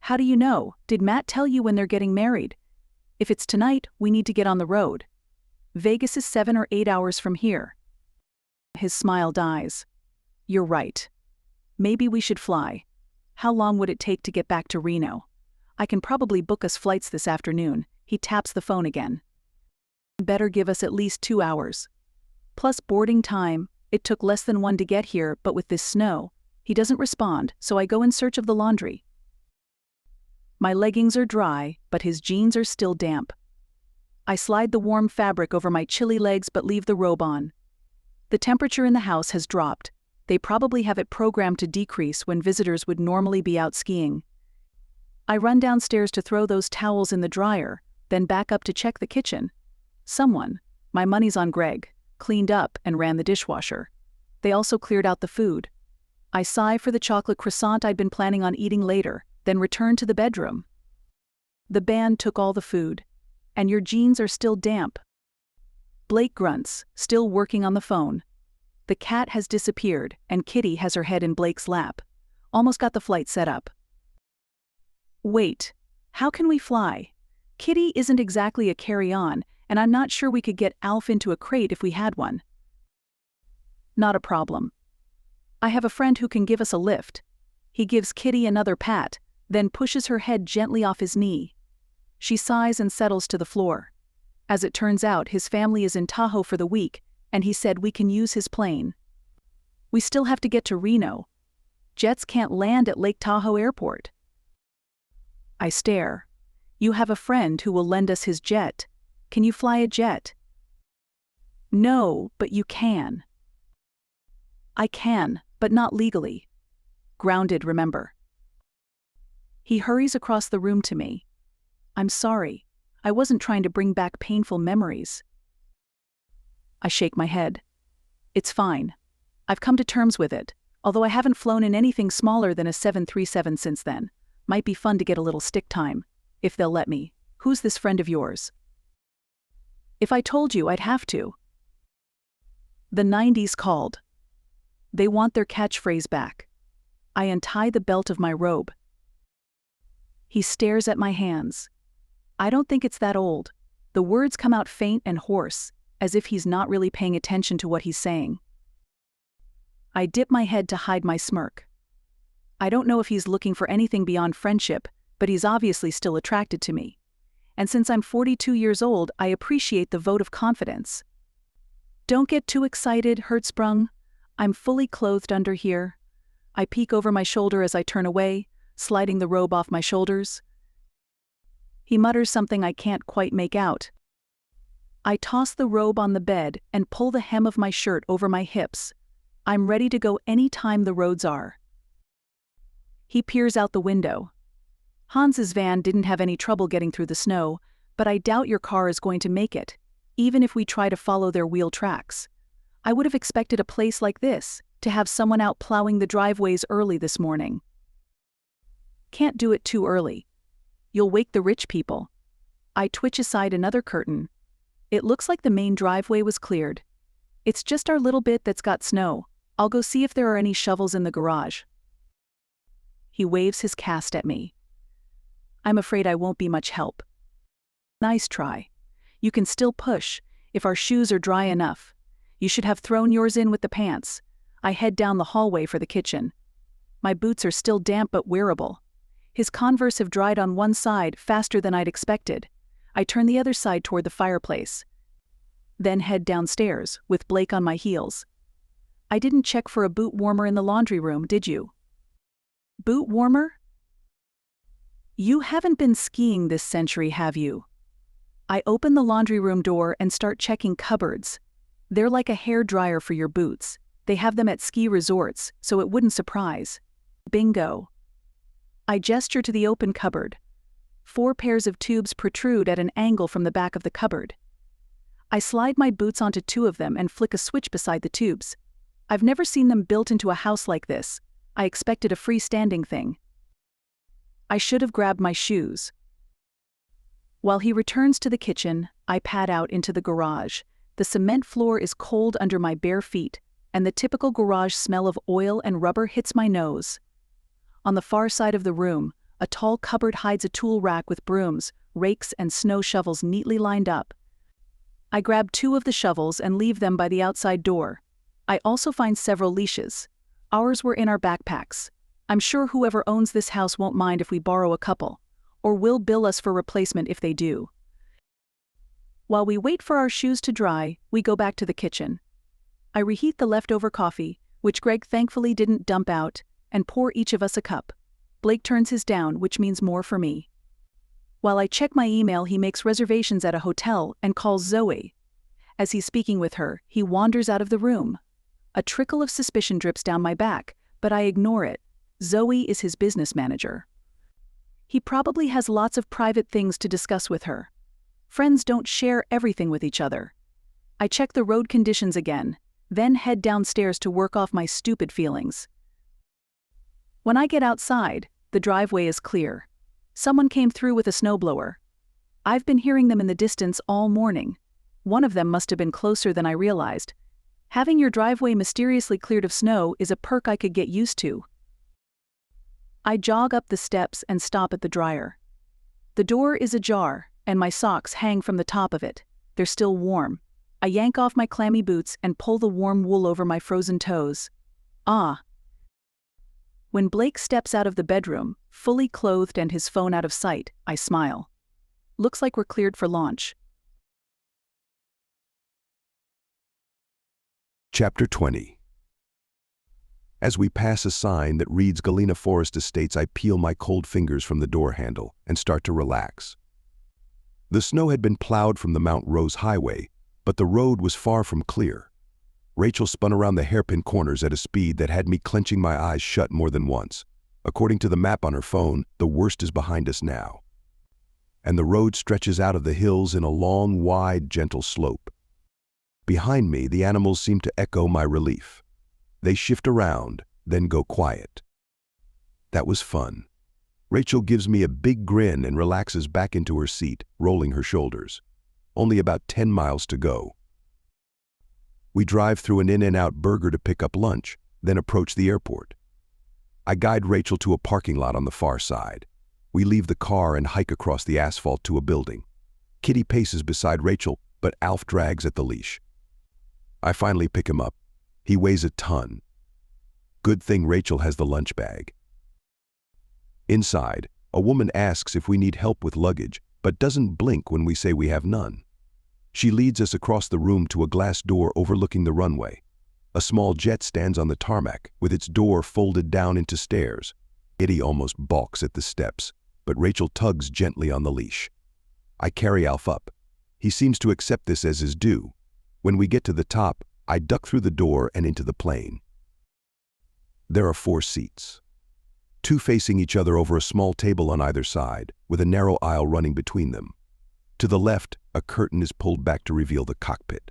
How do you know? Did Matt tell you when they're getting married? If it's tonight, we need to get on the road. Vegas is 7 or 8 hours from here. His smile dies. You're right. Maybe we should fly. How long would it take to get back to Reno? I can probably book us flights this afternoon. He taps the phone again. Better give us at least 2 hours. Plus boarding time. It took less than 1 to get here, but with this snow. He doesn't respond, so I go in search of the laundry. My leggings are dry, but his jeans are still damp. I slide the warm fabric over my chilly legs but leave the robe on. The temperature in the house has dropped. They probably have it programmed to decrease when visitors would normally be out skiing. I run downstairs to throw those towels in the dryer, then back up to check the kitchen. Someone, my money's on Greg, cleaned up and ran the dishwasher. They also cleared out the food. I sigh for the chocolate croissant I'd been planning on eating later, then return to the bedroom. The band took all the food. And your jeans are still damp. Blake grunts, still working on the phone. The cat has disappeared, and Kitty has her head in Blake's lap. Almost got the flight set up. Wait, how can we fly? Kitty isn't exactly a carry-on, and I'm not sure we could get Alf into a crate if we had one. Not a problem. I have a friend who can give us a lift. He gives Kitty another pat, then pushes her head gently off his knee. She sighs and settles to the floor. As it turns out, his family is in Tahoe for the week, and he said we can use his plane. We still have to get to Reno. Jets can't land at Lake Tahoe Airport. I stare. You have a friend who will lend us his jet. Can you fly a jet? No, but you can. I can, but not legally. Grounded, remember. He hurries across the room to me. I'm sorry. I wasn't trying to bring back painful memories. I shake my head. It's fine. I've come to terms with it, although I haven't flown in anything smaller than a 737 since then. Might be fun to get a little stick time, if they'll let me. Who's this friend of yours? If I told you, I'd have to. The 90s called. They want their catchphrase back. I untie the belt of my robe. He stares at my hands. I don't think it's that old. The words come out faint and hoarse, as if he's not really paying attention to what he's saying. I dip my head to hide my smirk. I don't know if he's looking for anything beyond friendship, but he's obviously still attracted to me. And since I'm 42 years old, I appreciate the vote of confidence. Don't get too excited, Hertzsprung. I'm fully clothed under here. I peek over my shoulder as I turn away, sliding the robe off my shoulders. He mutters something I can't quite make out. I toss the robe on the bed and pull the hem of my shirt over my hips. I'm ready to go any time the roads are. He peers out the window. Hans's van didn't have any trouble getting through the snow, but I doubt your car is going to make it, even if we try to follow their wheel tracks. I would have expected a place like this to have someone out plowing the driveways early this morning. Can't do it too early. You'll wake the rich people. I twitch aside another curtain. It looks like the main driveway was cleared. It's just our little bit that's got snow. I'll go see if there are any shovels in the garage. He waves his cast at me. I'm afraid I won't be much help. Nice try. You can still push, if our shoes are dry enough. You should have thrown yours in with the pants. I head down the hallway for the kitchen. My boots are still damp but wearable. His Converse have dried on one side faster than I'd expected. I turn the other side toward the fireplace. Then head downstairs, with Blake on my heels. I didn't check for a boot warmer in the laundry room, did you? Boot warmer? You haven't been skiing this century, have you? I open the laundry room door and start checking cupboards. They're like a hair dryer for your boots. They have them at ski resorts, so it wouldn't surprise. Bingo. I gesture to the open cupboard. 4 pairs of tubes protrude at an angle from the back of the cupboard. I slide my boots onto 2 of them and flick a switch beside the tubes. I've never seen them built into a house like this. I expected a freestanding thing. I should have grabbed my shoes. While he returns to the kitchen, I pad out into the garage. The cement floor is cold under my bare feet, and the typical garage smell of oil and rubber hits my nose. On the far side of the room, a tall cupboard hides a tool rack with brooms, rakes, and snow shovels neatly lined up. I grab 2 of the shovels and leave them by the outside door. I also find several leashes. Ours were in our backpacks. I'm sure whoever owns this house won't mind if we borrow a couple, or will bill us for replacement if they do. While we wait for our shoes to dry, we go back to the kitchen. I reheat the leftover coffee, which Greg thankfully didn't dump out, and pour each of us a cup. Blake turns his down, which means more for me. While I check my email, he makes reservations at a hotel and calls Zoe. As he's speaking with her, he wanders out of the room. A trickle of suspicion drips down my back, but I ignore it. Zoe is his business manager. He probably has lots of private things to discuss with her. Friends don't share everything with each other. I check the road conditions again, then head downstairs to work off my stupid feelings. When I get outside, the driveway is clear. Someone came through with a snowblower. I've been hearing them in the distance all morning. One of them must have been closer than I realized. Having your driveway mysteriously cleared of snow is a perk I could get used to. I jog up the steps and stop at the dryer. The door is ajar, and my socks hang from the top of it. They're still warm. I yank off my clammy boots and pull the warm wool over my frozen toes. Ah. When Blake steps out of the bedroom, fully clothed and his phone out of sight, I smile. Looks like we're cleared for launch. Chapter 20. As we pass a sign that reads Galena Forest Estates, I peel my cold fingers from the door handle and start to relax. The snow had been plowed from the Mount Rose Highway, but the road was far from clear. Rachel spun around the hairpin corners at a speed that had me clenching my eyes shut more than once. According to the map on her phone, the worst is behind us now. And the road stretches out of the hills in a long, wide, gentle slope. Behind me, the animals seem to echo my relief. They shift around, then go quiet. That was fun. Rachel gives me a big grin and relaxes back into her seat, rolling her shoulders. Only about 10 miles to go. We drive through an In-N-Out Burger to pick up lunch, then approach the airport. I guide Rachel to a parking lot on the far side. We leave the car and hike across the asphalt to a building. Kitty paces beside Rachel, but Alf drags at the leash. I finally pick him up. He weighs a ton. Good thing Rachel has the lunch bag. Inside, a woman asks if we need help with luggage, but doesn't blink when we say we have none. She leads us across the room to a glass door overlooking the runway. A small jet stands on the tarmac, with its door folded down into stairs. Kitty almost balks at the steps, but Rachel tugs gently on the leash. I carry Alf up. He seems to accept this as his due. When we get to the top, I duck through the door and into the plane. There are 4 seats. 2 facing each other over a small table on either side, with a narrow aisle running between them. To the left, a curtain is pulled back to reveal the cockpit.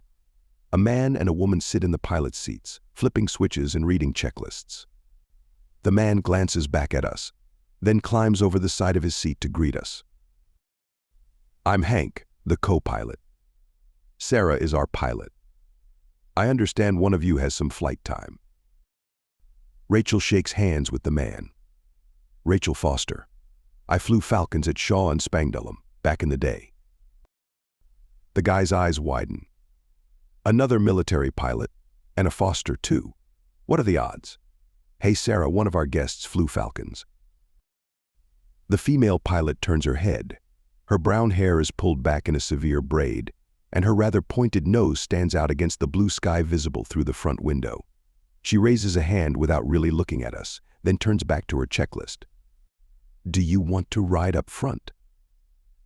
A man and a woman sit in the pilot's seats, flipping switches and reading checklists. The man glances back at us, then climbs over the side of his seat to greet us. I'm Hank, the co-pilot. Sarah is our pilot. I understand one of you has some flight time. Rachel shakes hands with the man. Rachel Foster. I flew Falcons at Shaw and Spangdahlem back in the day. The guy's eyes widen. Another military pilot, and a Foster too. What are the odds? Hey Sarah, one of our guests flew Falcons. The female pilot turns her head. Her brown hair is pulled back in a severe braid, and her rather pointed nose stands out against the blue sky visible through the front window. She raises a hand without really looking at us, then turns back to her checklist. Do you want to ride up front?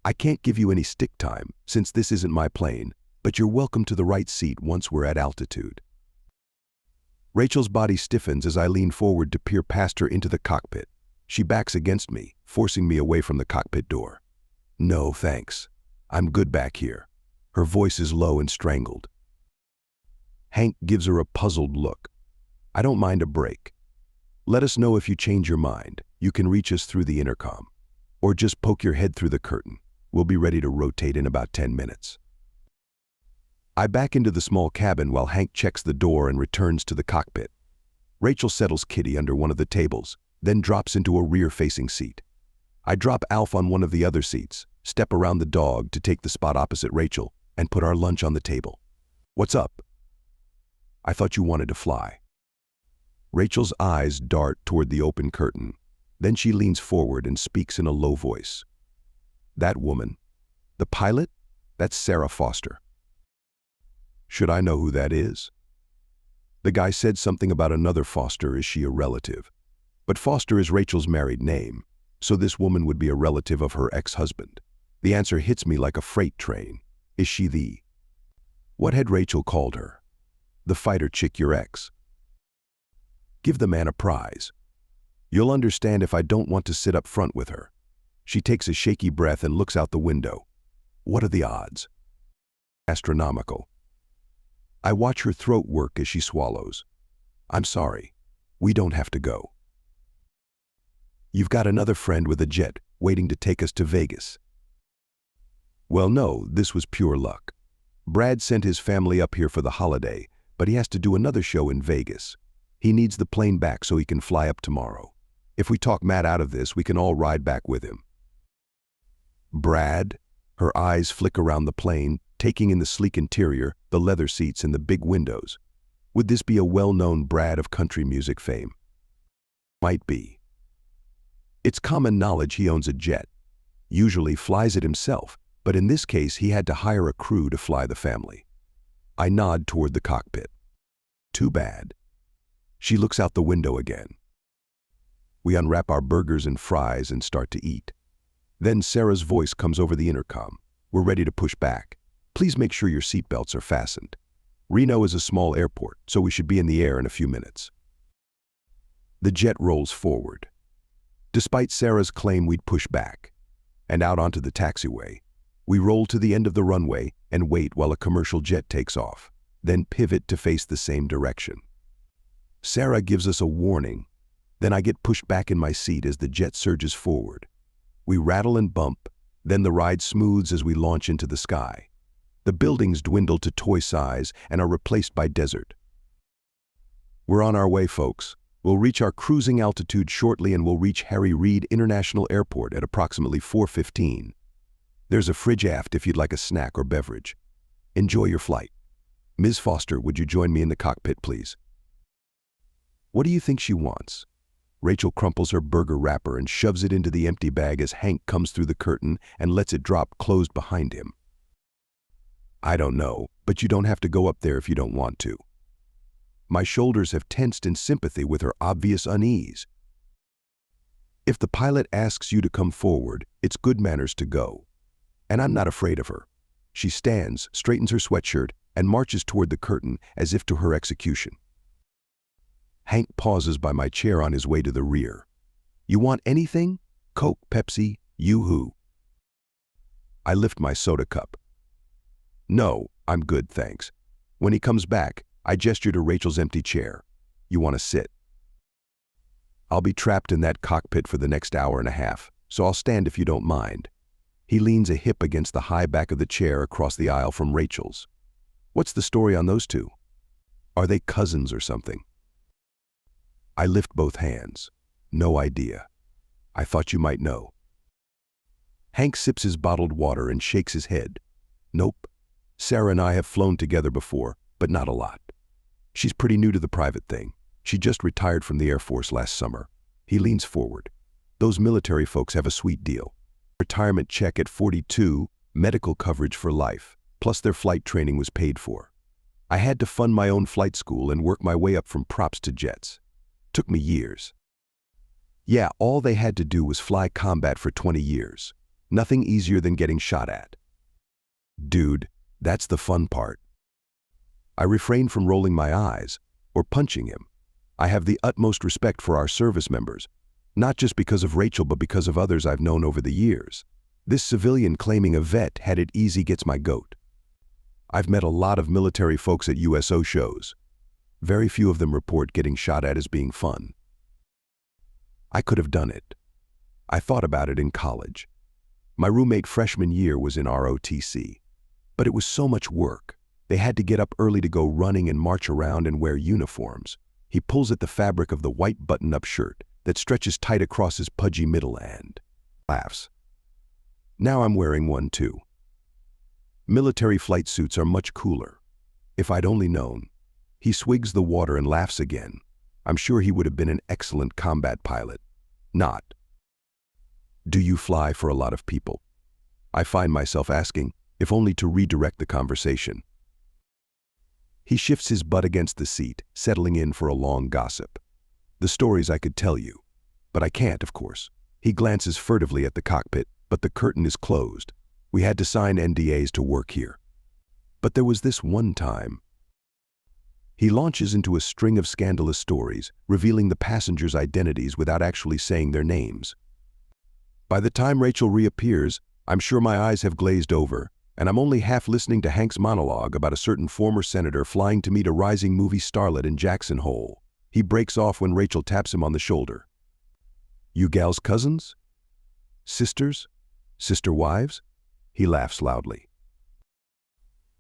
I can't give you any stick time, since this isn't my plane, but you're welcome to the right seat once we're at altitude. Rachel's body stiffens as I lean forward to peer past her into the cockpit. She backs against me, forcing me away from the cockpit door. No, thanks. I'm good back here. Her voice is low and strangled. Hank gives her a puzzled look. I don't mind a break. Let us know if you change your mind. You can reach us through the intercom. Or just poke your head through the curtain. We'll be ready to rotate in about 10 minutes. I back into the small cabin while Hank checks the door and returns to the cockpit. Rachel settles Kitty under one of the tables, then drops into a rear-facing seat. I drop Alf on one of the other seats, step around the dog to take the spot opposite Rachel, and put our lunch on the table. What's up? I thought you wanted to fly. Rachel's eyes dart toward the open curtain. Then she leans forward and speaks in a low voice. That woman, the pilot, that's Sarah Foster. Should I know who that is? The guy said something about another Foster. Is she a relative? But Foster is Rachel's married name, so this woman would be a relative of her ex-husband. The answer hits me like a freight train. Is she the... What had Rachel called her? The fighter chick, your ex. Give the man a prize. You'll understand if I don't want to sit up front with her. She takes a shaky breath and looks out the window. What are the odds? Astronomical. I watch her throat work as she swallows. I'm sorry. We don't have to go. You've got another friend with a jet waiting to take us to Vegas. Well, no, this was pure luck. Brad sent his family up here for the holiday, but he has to do another show in Vegas. He needs the plane back so he can fly up tomorrow. If we talk Matt out of this, we can all ride back with him. Brad? Her eyes flick around the plane, taking in the sleek interior, the leather seats, and the big windows. Would this be a well-known Brad of country music fame? Might be. It's common knowledge he owns a jet. Usually flies it himself, but in this case he had to hire a crew to fly the family. I nod toward the cockpit. Too bad. She looks out the window again. We unwrap our burgers and fries and start to eat. Then Sarah's voice comes over the intercom. We're ready to push back. Please make sure your seatbelts are fastened. Reno is a small airport, so we should be in the air in a few minutes. The jet rolls forward. Despite Sarah's claim we'd push back. And out onto the taxiway. We roll to the end of the runway and wait while a commercial jet takes off, then pivot to face the same direction. Sarah gives us a warning. Then I get pushed back in my seat as the jet surges forward. We rattle and bump, then the ride smooths as we launch into the sky. The buildings dwindle to toy size and are replaced by desert. We're on our way, folks. We'll reach our cruising altitude shortly and we'll reach Harry Reid International Airport at approximately 4:15. There's a fridge aft if you'd like a snack or beverage. Enjoy your flight. Ms. Foster, would you join me in the cockpit, please? What do you think she wants? Rachel crumples her burger wrapper and shoves it into the empty bag as Hank comes through the curtain and lets it drop closed behind him. I don't know, but you don't have to go up there if you don't want to. My shoulders have tensed in sympathy with her obvious unease. If the pilot asks you to come forward, it's good manners to go. And I'm not afraid of her. She stands, straightens her sweatshirt, and marches toward the curtain as if to her execution. Hank pauses by my chair on his way to the rear. You want anything? Coke, Pepsi, yoo-hoo. I lift my soda cup. No, I'm good, thanks. When he comes back, I gesture to Rachel's empty chair. You want to sit? I'll be trapped in that cockpit for the next hour and a half, so I'll stand if you don't mind. He leans a hip against the high back of the chair across the aisle from Rachel's. What's the story on those two? Are they cousins or something? I lift both hands. No idea. I thought you might know. Hank sips his bottled water and shakes his head. Nope. Sarah and I have flown together before, but not a lot. She's pretty new to the private thing. She just retired from the Air Force last summer. He leans forward. Those military folks have a sweet deal. Retirement check at 42, medical coverage for life, plus their flight training was paid for. I had to fund my own flight school and work my way up from props to jets. Took me years. Yeah, all they had to do was fly combat for 20 years. Nothing easier than getting shot at. Dude, that's the fun part. I refrain from rolling my eyes or punching him. I have the utmost respect for our service members, not just because of Rachel but because of others I've known over the years. This civilian claiming a vet had it easy gets my goat. I've met a lot of military folks at USO shows. Very few of them report getting shot at as being fun. I could have done it. I thought about it in college. My roommate freshman year was in ROTC. But it was so much work. They had to get up early to go running and march around and wear uniforms. He pulls at the fabric of the white button-up shirt that stretches tight across his pudgy middle and laughs. Now I'm wearing one too. Military flight suits are much cooler. If I'd only known. He swigs the water and laughs again. I'm sure he would have been an excellent combat pilot. Not. Do you fly for a lot of people? I find myself asking, if only to redirect the conversation. He shifts his butt against the seat, settling in for a long gossip. The stories I could tell you, but I can't, of course. He glances furtively at the cockpit, but the curtain is closed. We had to sign NDAs to work here. But there was this one time. He launches into a string of scandalous stories, revealing the passengers' identities without actually saying their names. By the time Rachel reappears, I'm sure my eyes have glazed over, and I'm only half listening to Hank's monologue about a certain former senator flying to meet a rising movie starlet in Jackson Hole. He breaks off when Rachel taps him on the shoulder. You gals cousins? Sisters? Sister wives? He laughs loudly.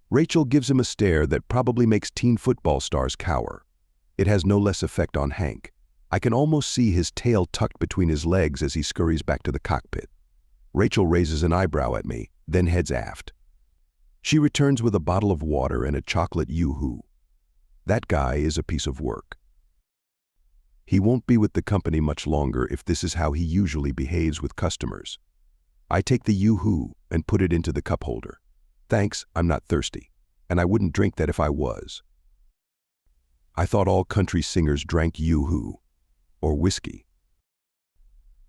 Rachel gives him a stare that probably makes teen football stars cower. It has no less effect on Hank. I can almost see his tail tucked between his legs as he scurries back to the cockpit. Rachel raises an eyebrow at me, then heads aft. She returns with a bottle of water and a chocolate yoo-hoo. That guy is a piece of work. He won't be with the company much longer if this is how he usually behaves with customers. I take the yoo-hoo and put it into the cup holder. Thanks, I'm not thirsty, and I wouldn't drink that if I was. I thought all country singers drank yoo-hoo, or whiskey.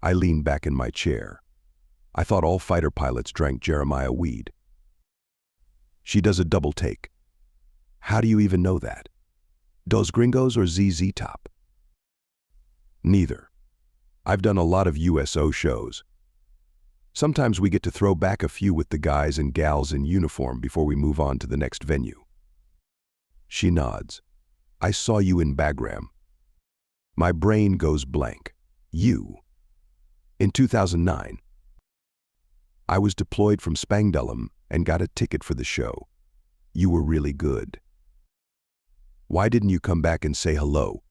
I lean back in my chair. I thought all fighter pilots drank Jeremiah weed. She does a double take. How do you even know that? Dos Gringos or ZZ Top? Neither. I've done a lot of USO shows. Sometimes we get to throw back a few with the guys and gals in uniform before we move on to the next venue. She nods. I saw you in Bagram. My brain goes blank. You. In 2009. I was deployed from Spangdahlem and got a ticket for the show. You were really good. Why didn't you come back and say hello?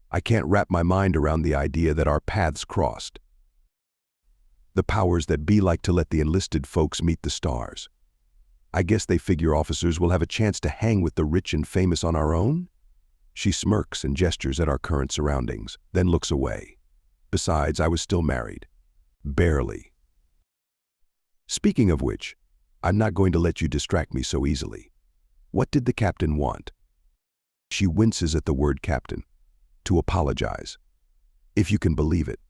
I can't wrap my mind around the idea that our paths crossed. The powers that be like to let the enlisted folks meet the stars. I guess they figure officers will have a chance to hang with the rich and famous on our own? She smirks and gestures at our current surroundings, then looks away. Besides, I was still married. Barely. Speaking of which, I'm not going to let you distract me so easily. What did the captain want? She winces at the word captain. To apologize. If you can believe it.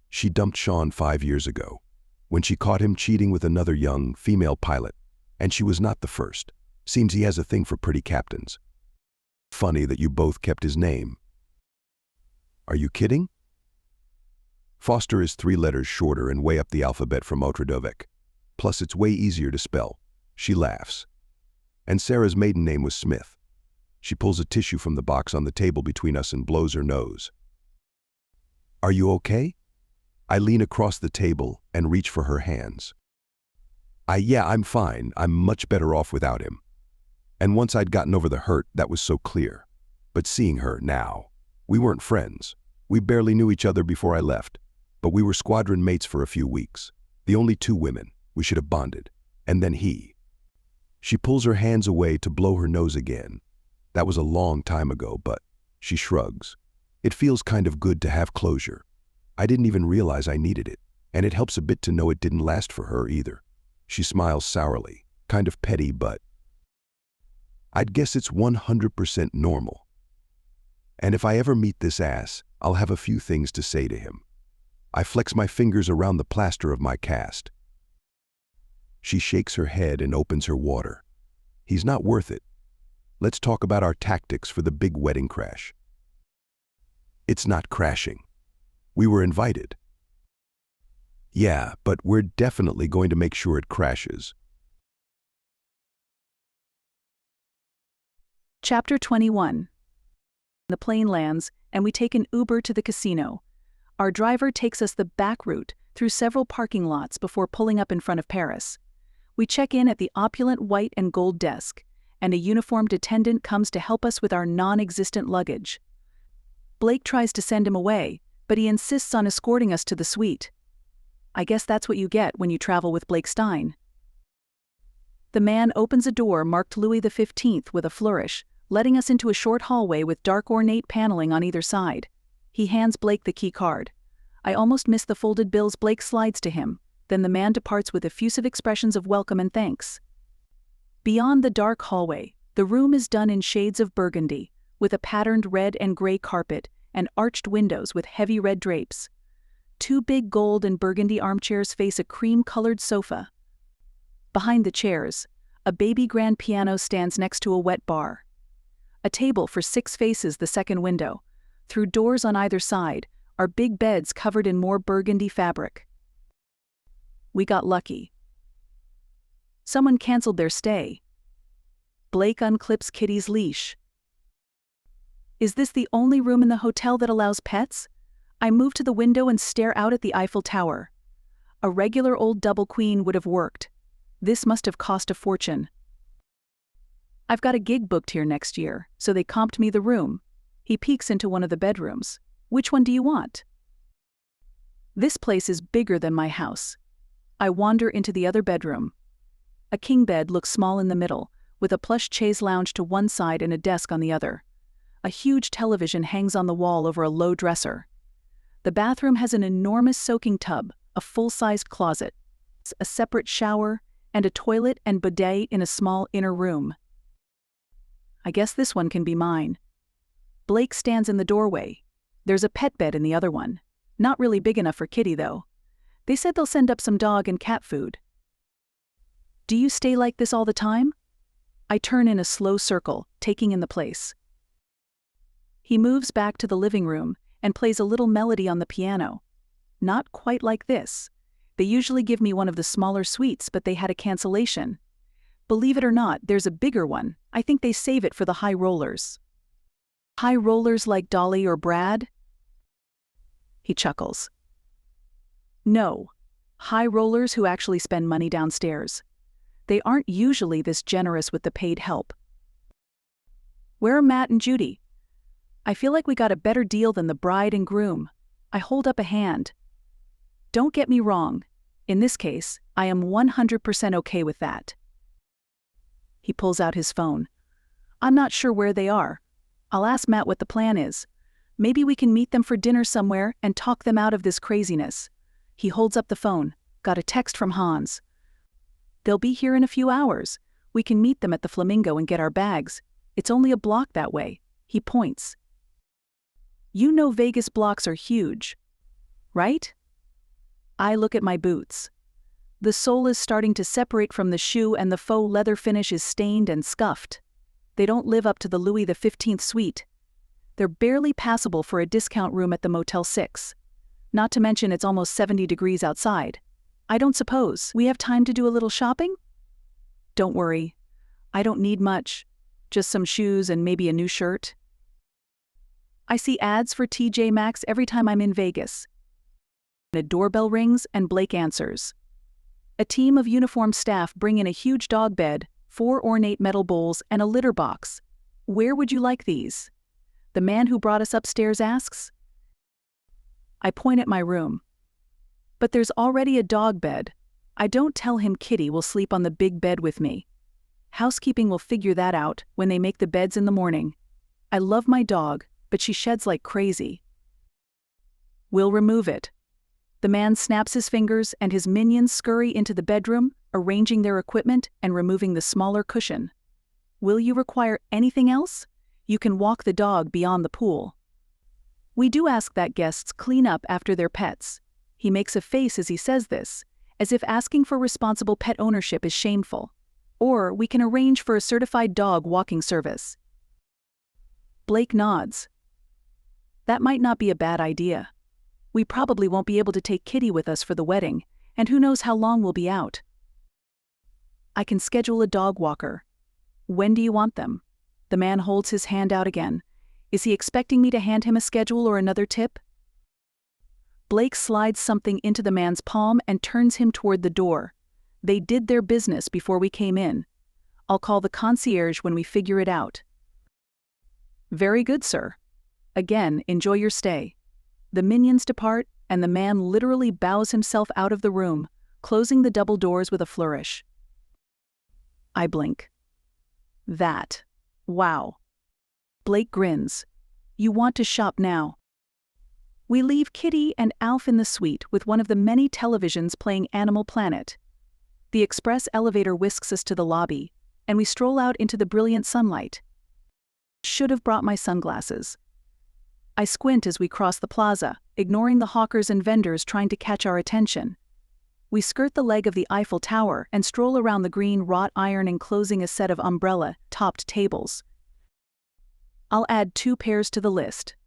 She dumped Sean 5 years ago, when she caught him cheating with another young, female pilot, and she was not the first. Seems he has a thing for pretty captains. Funny that you both kept his name. Are you kidding? Foster is 3 letters shorter and way up the alphabet from Otradovec. Plus it's way easier to spell. She laughs. And Sarah's maiden name was Smith. She pulls a tissue from the box on the table between us and blows her nose. Are you okay? I lean across the table and reach for her hands. Yeah, I'm fine. I'm much better off without him. And once I'd gotten over the hurt, that was so clear. But seeing her now, we weren't friends. We barely knew each other before I left, but we were squadron mates for a few weeks. The only 2 women. We should have bonded. And then he. She pulls her hands away to blow her nose again. That was a long time ago, but she shrugs. It feels kind of good to have closure. I didn't even realize I needed it, and it helps a bit to know it didn't last for her either. She smiles sourly, kind of petty, but I'd guess it's 100% normal. And if I ever meet this ass, I'll have a few things to say to him. I flex my fingers around the plaster of my cast. She shakes her head and opens her water. He's not worth it. Let's talk about our tactics for the big wedding crash. It's not crashing. We were invited. Yeah, but we're definitely going to make sure it crashes. Chapter 21. The plane lands, and we take an Uber to the casino. Our driver takes us the back route through several parking lots before pulling up in front of Paris. We check in at the opulent white and gold desk, and a uniformed attendant comes to help us with our non-existent luggage. Blake tries to send him away, but he insists on escorting us to the suite. I guess that's what you get when you travel with Blake Stein. The man opens a door marked Louis XV with a flourish, letting us into a short hallway with dark ornate paneling on either side. He hands Blake the key card. I almost miss the folded bills Blake slides to him. Then the man departs with effusive expressions of welcome and thanks. Beyond the dark hallway, the room is done in shades of burgundy, with a patterned red and gray carpet and arched windows with heavy red drapes. 2 big gold and burgundy armchairs face a cream-colored sofa. Behind the chairs, a baby grand piano stands next to a wet bar. A table for 6 faces the second window. Through doors on either side are big beds covered in more burgundy fabric. We got lucky. Someone canceled their stay. Blake unclips Kitty's leash. Is this the only room in the hotel that allows pets? I move to the window and stare out at the Eiffel Tower. A regular old double queen would have worked. This must have cost a fortune. I've got a gig booked here next year, so they comped me the room. He peeks into one of the bedrooms. Which one do you want? This place is bigger than my house. I wander into the other bedroom. A king bed looks small in the middle, with a plush chaise lounge to one side and a desk on the other. A huge television hangs on the wall over a low dresser. The bathroom has an enormous soaking tub, a full-sized closet, a separate shower, and a toilet and bidet in a small inner room. I guess this one can be mine. Blake stands in the doorway. There's a pet bed in the other one. Not really big enough for Kitty, though. They said they'll send up some dog and cat food. Do you stay like this all the time? I turn in a slow circle, taking in the place. He moves back to the living room and plays a little melody on the piano. Not quite like this. They usually give me one of the smaller suites, but they had a cancellation. Believe it or not, there's a bigger one. I think they save it for the high rollers. High rollers like Dolly or Brad? He chuckles. No, high rollers who actually spend money downstairs. They aren't usually this generous with the paid help. Where are Matt and Judy? I feel like we got a better deal than the bride and groom. I hold up a hand. Don't get me wrong. In this case, I am 100% okay with that. He pulls out his phone. I'm not sure where they are. I'll ask Matt what the plan is. Maybe we can meet them for dinner somewhere and talk them out of this craziness. He holds up the phone. Got a text from Hans. They'll be here in a few hours. We can meet them at the Flamingo and get our bags. It's only a block that way. He points. You know Vegas blocks are huge, right? I look at my boots. The sole is starting to separate from the shoe and the faux leather finish is stained and scuffed. They don't live up to the Louis XV suite. They're barely passable for a discount room at the Motel 6. Not to mention it's almost 70 degrees outside. I don't suppose we have time to do a little shopping? Don't worry. I don't need much. Just some shoes and maybe a new shirt. I see ads for TJ Maxx every time I'm in Vegas. A doorbell rings and Blake answers. A team of uniformed staff bring in a huge dog bed, 4 ornate metal bowls, and a litter box. Where would you like these? The man who brought us upstairs asks. I point at my room. But there's already a dog bed. I don't tell him Kitty will sleep on the big bed with me. Housekeeping will figure that out when they make the beds in the morning. I love my dog, but she sheds like crazy. We'll remove it. The man snaps his fingers and his minions scurry into the bedroom, arranging their equipment and removing the smaller cushion. Will you require anything else? You can walk the dog beyond the pool. We do ask that guests clean up after their pets. He makes a face as he says this, as if asking for responsible pet ownership is shameful. Or we can arrange for a certified dog walking service. Blake nods. That might not be a bad idea. We probably won't be able to take Kitty with us for the wedding, and who knows how long we'll be out. I can schedule a dog walker. When do you want them? The man holds his hand out again. Is he expecting me to hand him a schedule or another tip? Blake slides something into the man's palm and turns him toward the door. They did their business before we came in. I'll call the concierge when we figure it out. Very good, sir. Again, enjoy your stay. The minions depart, and the man literally bows himself out of the room, closing the double doors with a flourish. I blink. Wow. Blake grins. You want to shop now. We leave Kitty and Alf in the suite with one of the many televisions playing Animal Planet. The express elevator whisks us to the lobby, and we stroll out into the brilliant sunlight. Should have brought my sunglasses. I squint as we cross the plaza, ignoring the hawkers and vendors trying to catch our attention. We skirt the leg of the Eiffel Tower and stroll around the green wrought iron enclosing a set of umbrella-topped tables. I'll add 2 pairs to the list.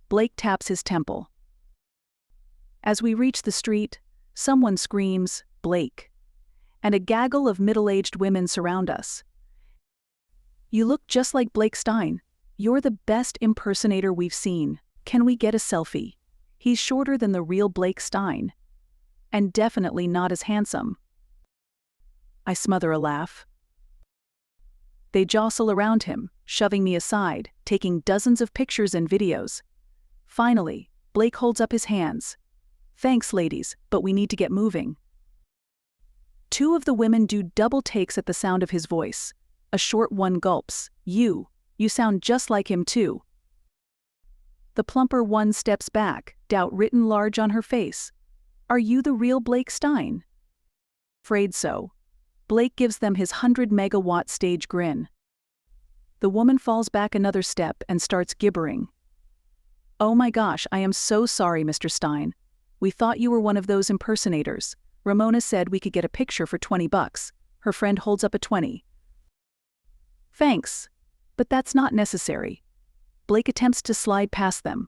Blake taps his temple. As we reach the street, someone screams, "Blake," and a gaggle of middle-aged women surround us. You look just like Blake Stein. You're the best impersonator we've seen. Can we get a selfie? He's shorter than the real Blake Stein. And definitely not as handsome. I smother a laugh. They jostle around him, shoving me aside, taking dozens of pictures and videos. Finally, Blake holds up his hands. Thanks, ladies, but we need to get moving. Two of the women do double takes at the sound of his voice. A short one gulps. You sound just like him too. The plumper one steps back, doubt written large on her face. Are you the real Blake Stein? Afraid so. Blake gives them his 100-megawatt stage grin. The woman falls back another step and starts gibbering. Oh my gosh, I am so sorry, Mr. Stein. We thought you were one of those impersonators. Ramona said we could get a picture for $20. Her friend holds up a 20. Thanks, but that's not necessary. Blake attempts to slide past them.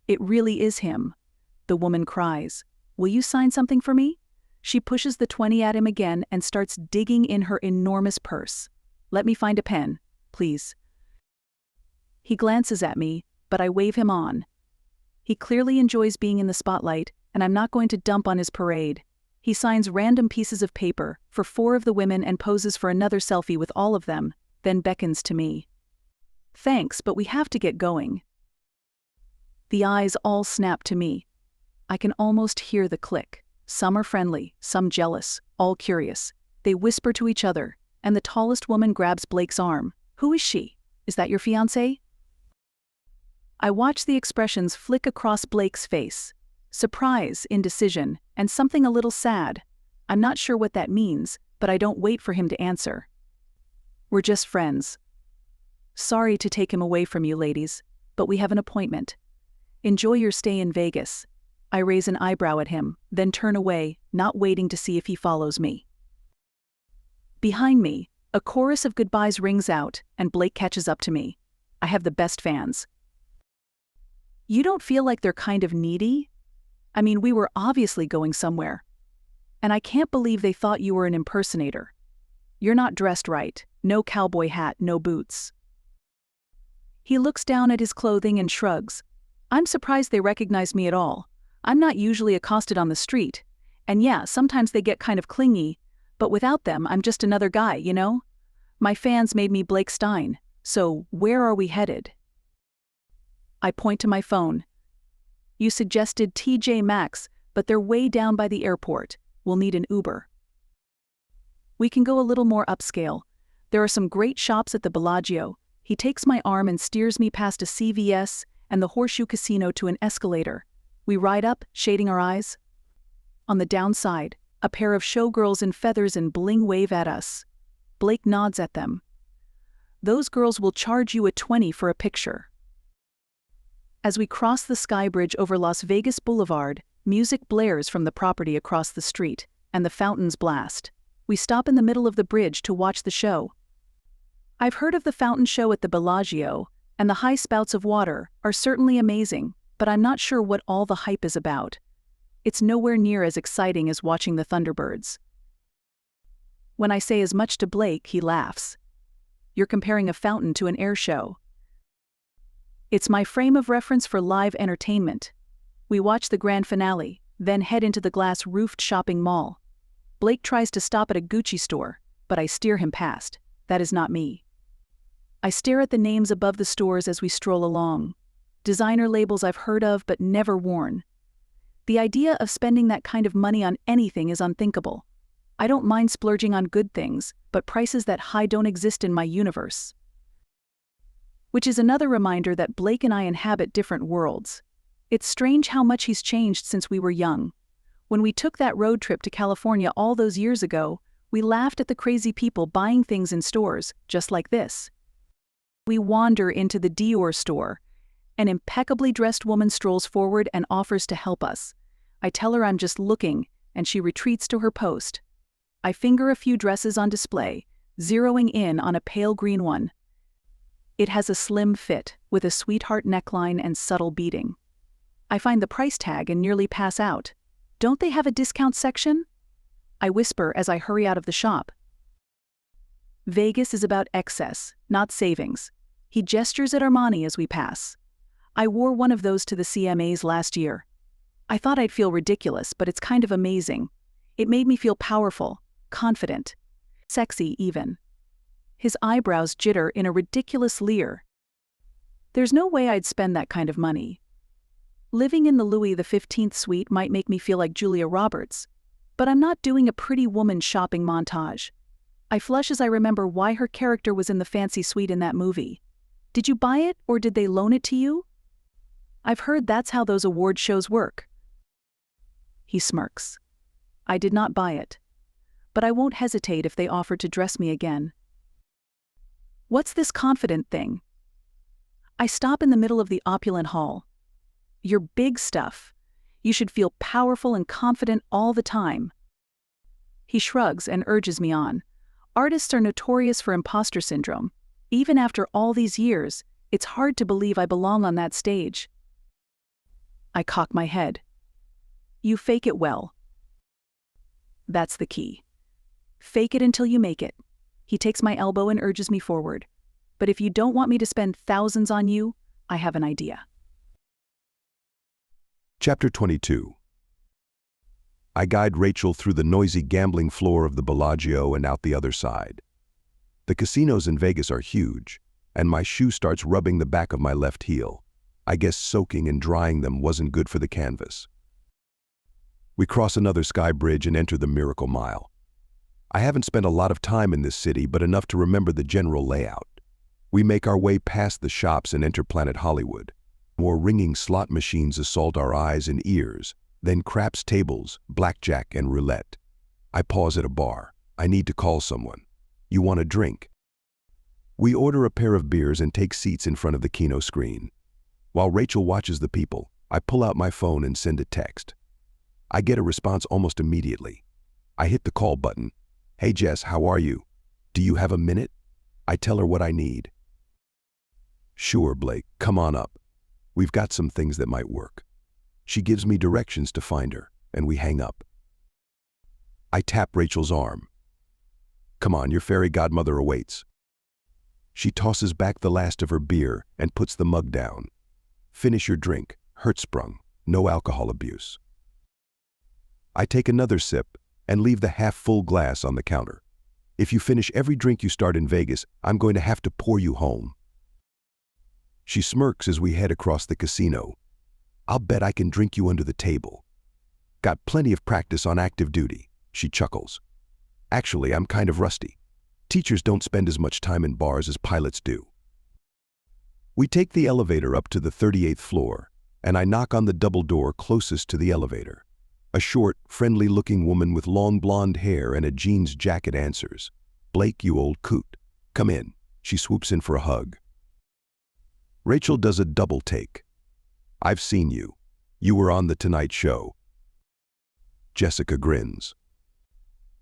It really is him. The woman cries. Will you sign something for me? She pushes the 20 at him again and starts digging in her enormous purse. Let me find a pen, please. He glances at me, but I wave him on. He clearly enjoys being in the spotlight, and I'm not going to dump on his parade. He signs random pieces of paper for 4 of the women and poses for another selfie with all of them, then beckons to me. Thanks, but we have to get going. The eyes all snap to me. I can almost hear the click. Some are friendly, some jealous, all curious. They whisper to each other, and the tallest woman grabs Blake's arm. Who is she? Is that your fiancé? I watch the expressions flick across Blake's face. Surprise, indecision, and something a little sad. I'm not sure what that means, but I don't wait for him to answer. We're just friends. Sorry to take him away from you, ladies, but we have an appointment. Enjoy your stay in Vegas. I raise an eyebrow at him, then turn away, not waiting to see if he follows me. Behind me, a chorus of goodbyes rings out, and Blake catches up to me. I have the best fans. You don't feel like they're kind of needy? I mean, we were obviously going somewhere. And I can't believe they thought you were an impersonator. You're not dressed right, no cowboy hat, no boots. He looks down at his clothing and shrugs. I'm surprised they recognize me at all. I'm not usually accosted on the street. And yeah, sometimes they get kind of clingy, but without them, I'm just another guy, you know? My fans made me Blake Stein, so where are we headed? I point to my phone. You suggested TJ Maxx, but they're way down by the airport. We'll need an Uber. We can go a little more upscale. There are some great shops at the Bellagio. He takes my arm and steers me past a CVS and the Horseshoe Casino to an escalator. We ride up, shading our eyes. On the downside, a pair of showgirls in feathers and bling wave at us. Blake nods at them. Those girls will charge you a 20 for a picture. As we cross the sky bridge over Las Vegas Boulevard, music blares from the property across the street, and the fountains blast. We stop in the middle of the bridge to watch the show. I've heard of the fountain show at the Bellagio, and the high spouts of water are certainly amazing, but I'm not sure what all the hype is about. It's nowhere near as exciting as watching the Thunderbirds. When I say as much to Blake, he laughs. You're comparing a fountain to an air show. It's my frame of reference for live entertainment. We watch the grand finale, then head into the glass-roofed shopping mall. Blake tries to stop at a Gucci store, but I steer him past. That is not me. I stare at the names above the stores as we stroll along. Designer labels I've heard of but never worn. The idea of spending that kind of money on anything is unthinkable. I don't mind splurging on good things, but prices that high don't exist in my universe. Which is another reminder that Blake and I inhabit different worlds. It's strange how much he's changed since we were young. When we took that road trip to California all those years ago, we laughed at the crazy people buying things in stores, just like this. We wander into the Dior store. An impeccably dressed woman strolls forward and offers to help us. I tell her I'm just looking, and she retreats to her post. I finger a few dresses on display, zeroing in on a pale green one. It has a slim fit, with a sweetheart neckline and subtle beading. I find the price tag and nearly pass out. Don't they have a discount section? I whisper as I hurry out of the shop. Vegas is about excess, not savings. He gestures at Armani as we pass. I wore one of those to the CMAs last year. I thought I'd feel ridiculous, but it's kind of amazing. It made me feel powerful, confident, sexy even. His eyebrows jitter in a ridiculous leer. There's no way I'd spend that kind of money. Living in the Louis XV suite might make me feel like Julia Roberts, but I'm not doing a pretty woman shopping montage. I flush as I remember why her character was in the fancy suite in that movie. Did you buy it or did they loan it to you? I've heard that's how those award shows work. He smirks. I did not buy it, but I won't hesitate if they offer to dress me again. What's this confident thing? I stop in the middle of the opulent hall. You're big stuff. You should feel powerful and confident all the time. He shrugs and urges me on. Artists are notorious for imposter syndrome. Even after all these years, it's hard to believe I belong on that stage. I cock my head. You fake it well. That's the key. Fake it until you make it. He takes my elbow and urges me forward. But if you don't want me to spend thousands on you, I have an idea. Chapter 22. I guide Rachel through the noisy gambling floor of the Bellagio and out the other side. The casinos in Vegas are huge, and my shoe starts rubbing the back of my left heel. I guess soaking and drying them wasn't good for the canvas. We cross another sky bridge and enter the Miracle Mile. I haven't spent a lot of time in this city, but enough to remember the general layout. We make our way past the shops and enter Planet Hollywood. More ringing slot machines assault our eyes and ears, then craps tables, blackjack, and roulette. I pause at a bar. I need to call someone. You want a drink? We order a pair of beers and take seats in front of the Keno screen. While Rachel watches the people, I pull out my phone and send a text. I get a response almost immediately. I hit the call button. Hey Jess, how are you? Do you have a minute? I tell her what I need. Sure, Blake, come on up. We've got some things that might work. She gives me directions to find her, and we hang up. I tap Rachel's arm. Come on, your fairy godmother awaits. She tosses back the last of her beer and puts the mug down. Finish your drink, Hertzsprung, no alcohol abuse. I take another sip and leave the half-full glass on the counter. If you finish every drink you start in Vegas, I'm going to have to pour you home. She smirks as we head across the casino. I'll bet I can drink you under the table. Got plenty of practice on active duty, she chuckles. Actually, I'm kind of rusty. Teachers don't spend as much time in bars as pilots do. We take the elevator up to the 38th floor, and I knock on the double door closest to the elevator. A short, friendly-looking woman with long blonde hair and a jeans jacket answers. Blake, you old coot. Come in. She swoops in for a hug. Rachel does a double take. I've seen you. You were on The Tonight Show. Jessica grins.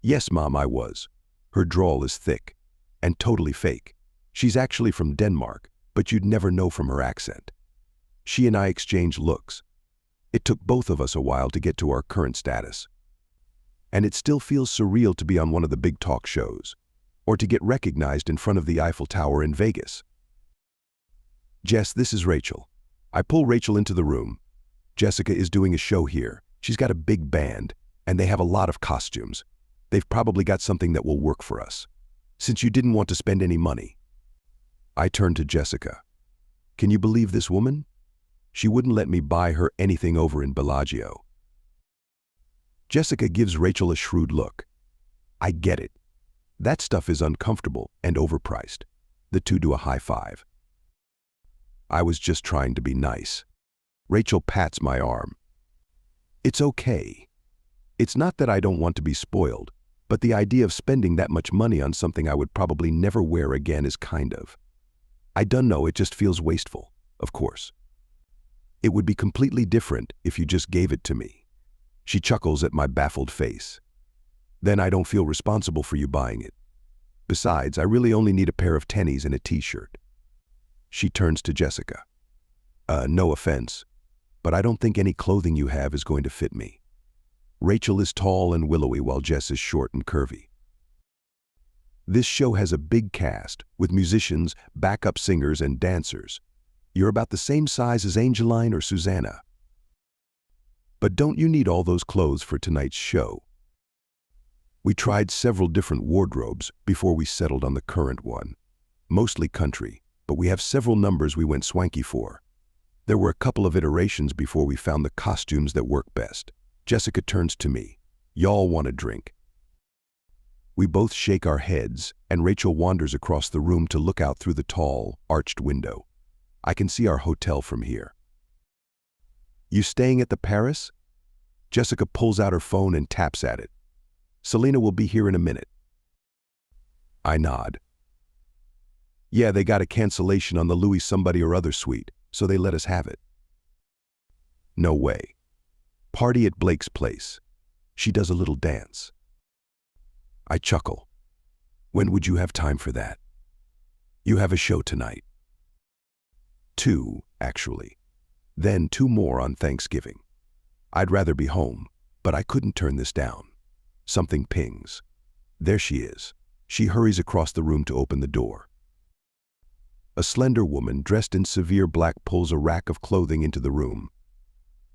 Yes, Mom, I was. Her drawl is thick and totally fake. She's actually from Denmark, but you'd never know from her accent. She and I exchange looks. It took both of us a while to get to our current status. And it still feels surreal to be on one of the big talk shows, or to get recognized in front of the Eiffel Tower in Vegas. Jess, this is Rachel. I pull Rachel into the room. Jessica is doing a show here. She's got a big band, and they have a lot of costumes. They've probably got something that will work for us, since you didn't want to spend any money. I turn to Jessica. Can you believe this woman? She wouldn't let me buy her anything over in Bellagio. Jessica gives Rachel a shrewd look. I get it. That stuff is uncomfortable and overpriced. The two do a high five. I was just trying to be nice. Rachel pats my arm. It's okay. It's not that I don't want to be spoiled, but the idea of spending that much money on something I would probably never wear again is kind of. I don't know, it just feels wasteful, of course. It would be completely different if you just gave it to me. She chuckles at my baffled face. Then I don't feel responsible for you buying it. Besides, I really only need a pair of tennies and a t-shirt. She turns to Jessica. No offense, but I don't think any clothing you have is going to fit me. Rachel is tall and willowy while Jess is short and curvy. This show has a big cast with musicians, backup singers, and dancers. You're about the same size as Angeline or Susanna. But don't you need all those clothes for tonight's show? We tried several different wardrobes before we settled on the current one. Mostly country, but we have several numbers we went swanky for. There were a couple of iterations before we found the costumes that work best. Jessica turns to me. Y'all want a drink? We both shake our heads, and Rachel wanders across the room to look out through the tall, arched window. I can see our hotel from here. You staying at the Paris? Jessica pulls out her phone and taps at it. Selena will be here in a minute. I nod. Yeah, they got a cancellation on the Louis somebody or other suite, so they let us have it. No way. Party at Blake's place. She does a little dance. I chuckle. When would you have time for that? You have a show tonight. 2, actually. Then 2 more on Thanksgiving. I'd rather be home, but I couldn't turn this down. Something pings. There she is. She hurries across the room to open the door. A slender woman dressed in severe black pulls a rack of clothing into the room.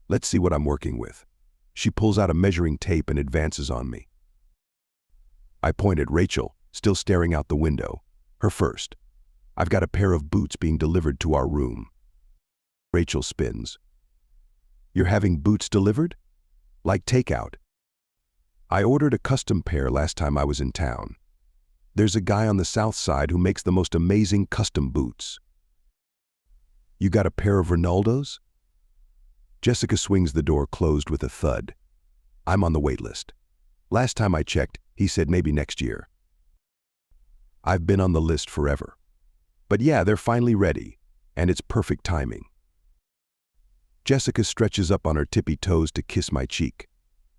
Let's see what I'm working with. She pulls out a measuring tape and advances on me. I point at Rachel, still staring out the window. Her first. I've got a pair of boots being delivered to our room. Rachel spins. You're having boots delivered? Like takeout? I ordered a custom pair last time I was in town. There's a guy on the south side who makes the most amazing custom boots. You got a pair of Ronaldo's? Jessica swings the door closed with a thud. I'm on the wait list. Last time I checked, he said maybe next year. I've been on the list forever. But yeah, they're finally ready, and it's perfect timing. Jessica stretches up on her tippy toes to kiss my cheek.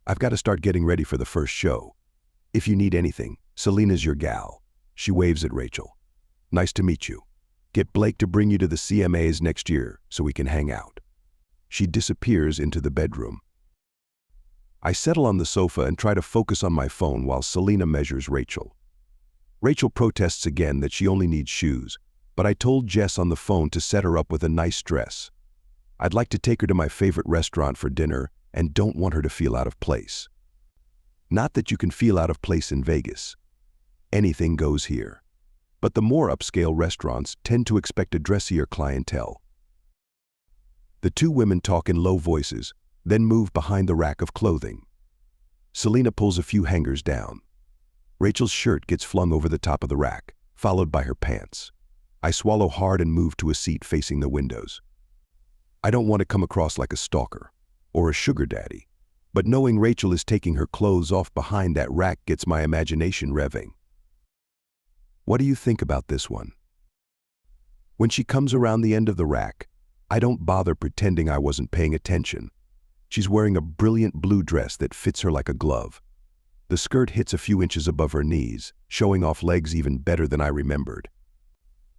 I've got to start getting ready for the first show. If you need anything, Selena's your gal. She waves at Rachel. Nice to meet you. Get Blake to bring you to the CMAs next year so we can hang out. She disappears into the bedroom. I settle on the sofa and try to focus on my phone while Selena measures Rachel. Rachel protests again that she only needs shoes, but I told Jess on the phone to set her up with a nice dress. I'd like to take her to my favorite restaurant for dinner and don't want her to feel out of place. Not that you can feel out of place in Vegas. Anything goes here. But the more upscale restaurants tend to expect a dressier clientele. The 2 women talk in low voices, then move behind the rack of clothing. Selena pulls a few hangers down. Rachel's shirt gets flung over the top of the rack, followed by her pants. I swallow hard and move to a seat facing the windows. I don't want to come across like a stalker or a sugar daddy, but knowing Rachel is taking her clothes off behind that rack gets my imagination revving. What do you think about this one? When she comes around the end of the rack, I don't bother pretending I wasn't paying attention. She's wearing a brilliant blue dress that fits her like a glove. The skirt hits a few inches above her knees, showing off legs even better than I remembered.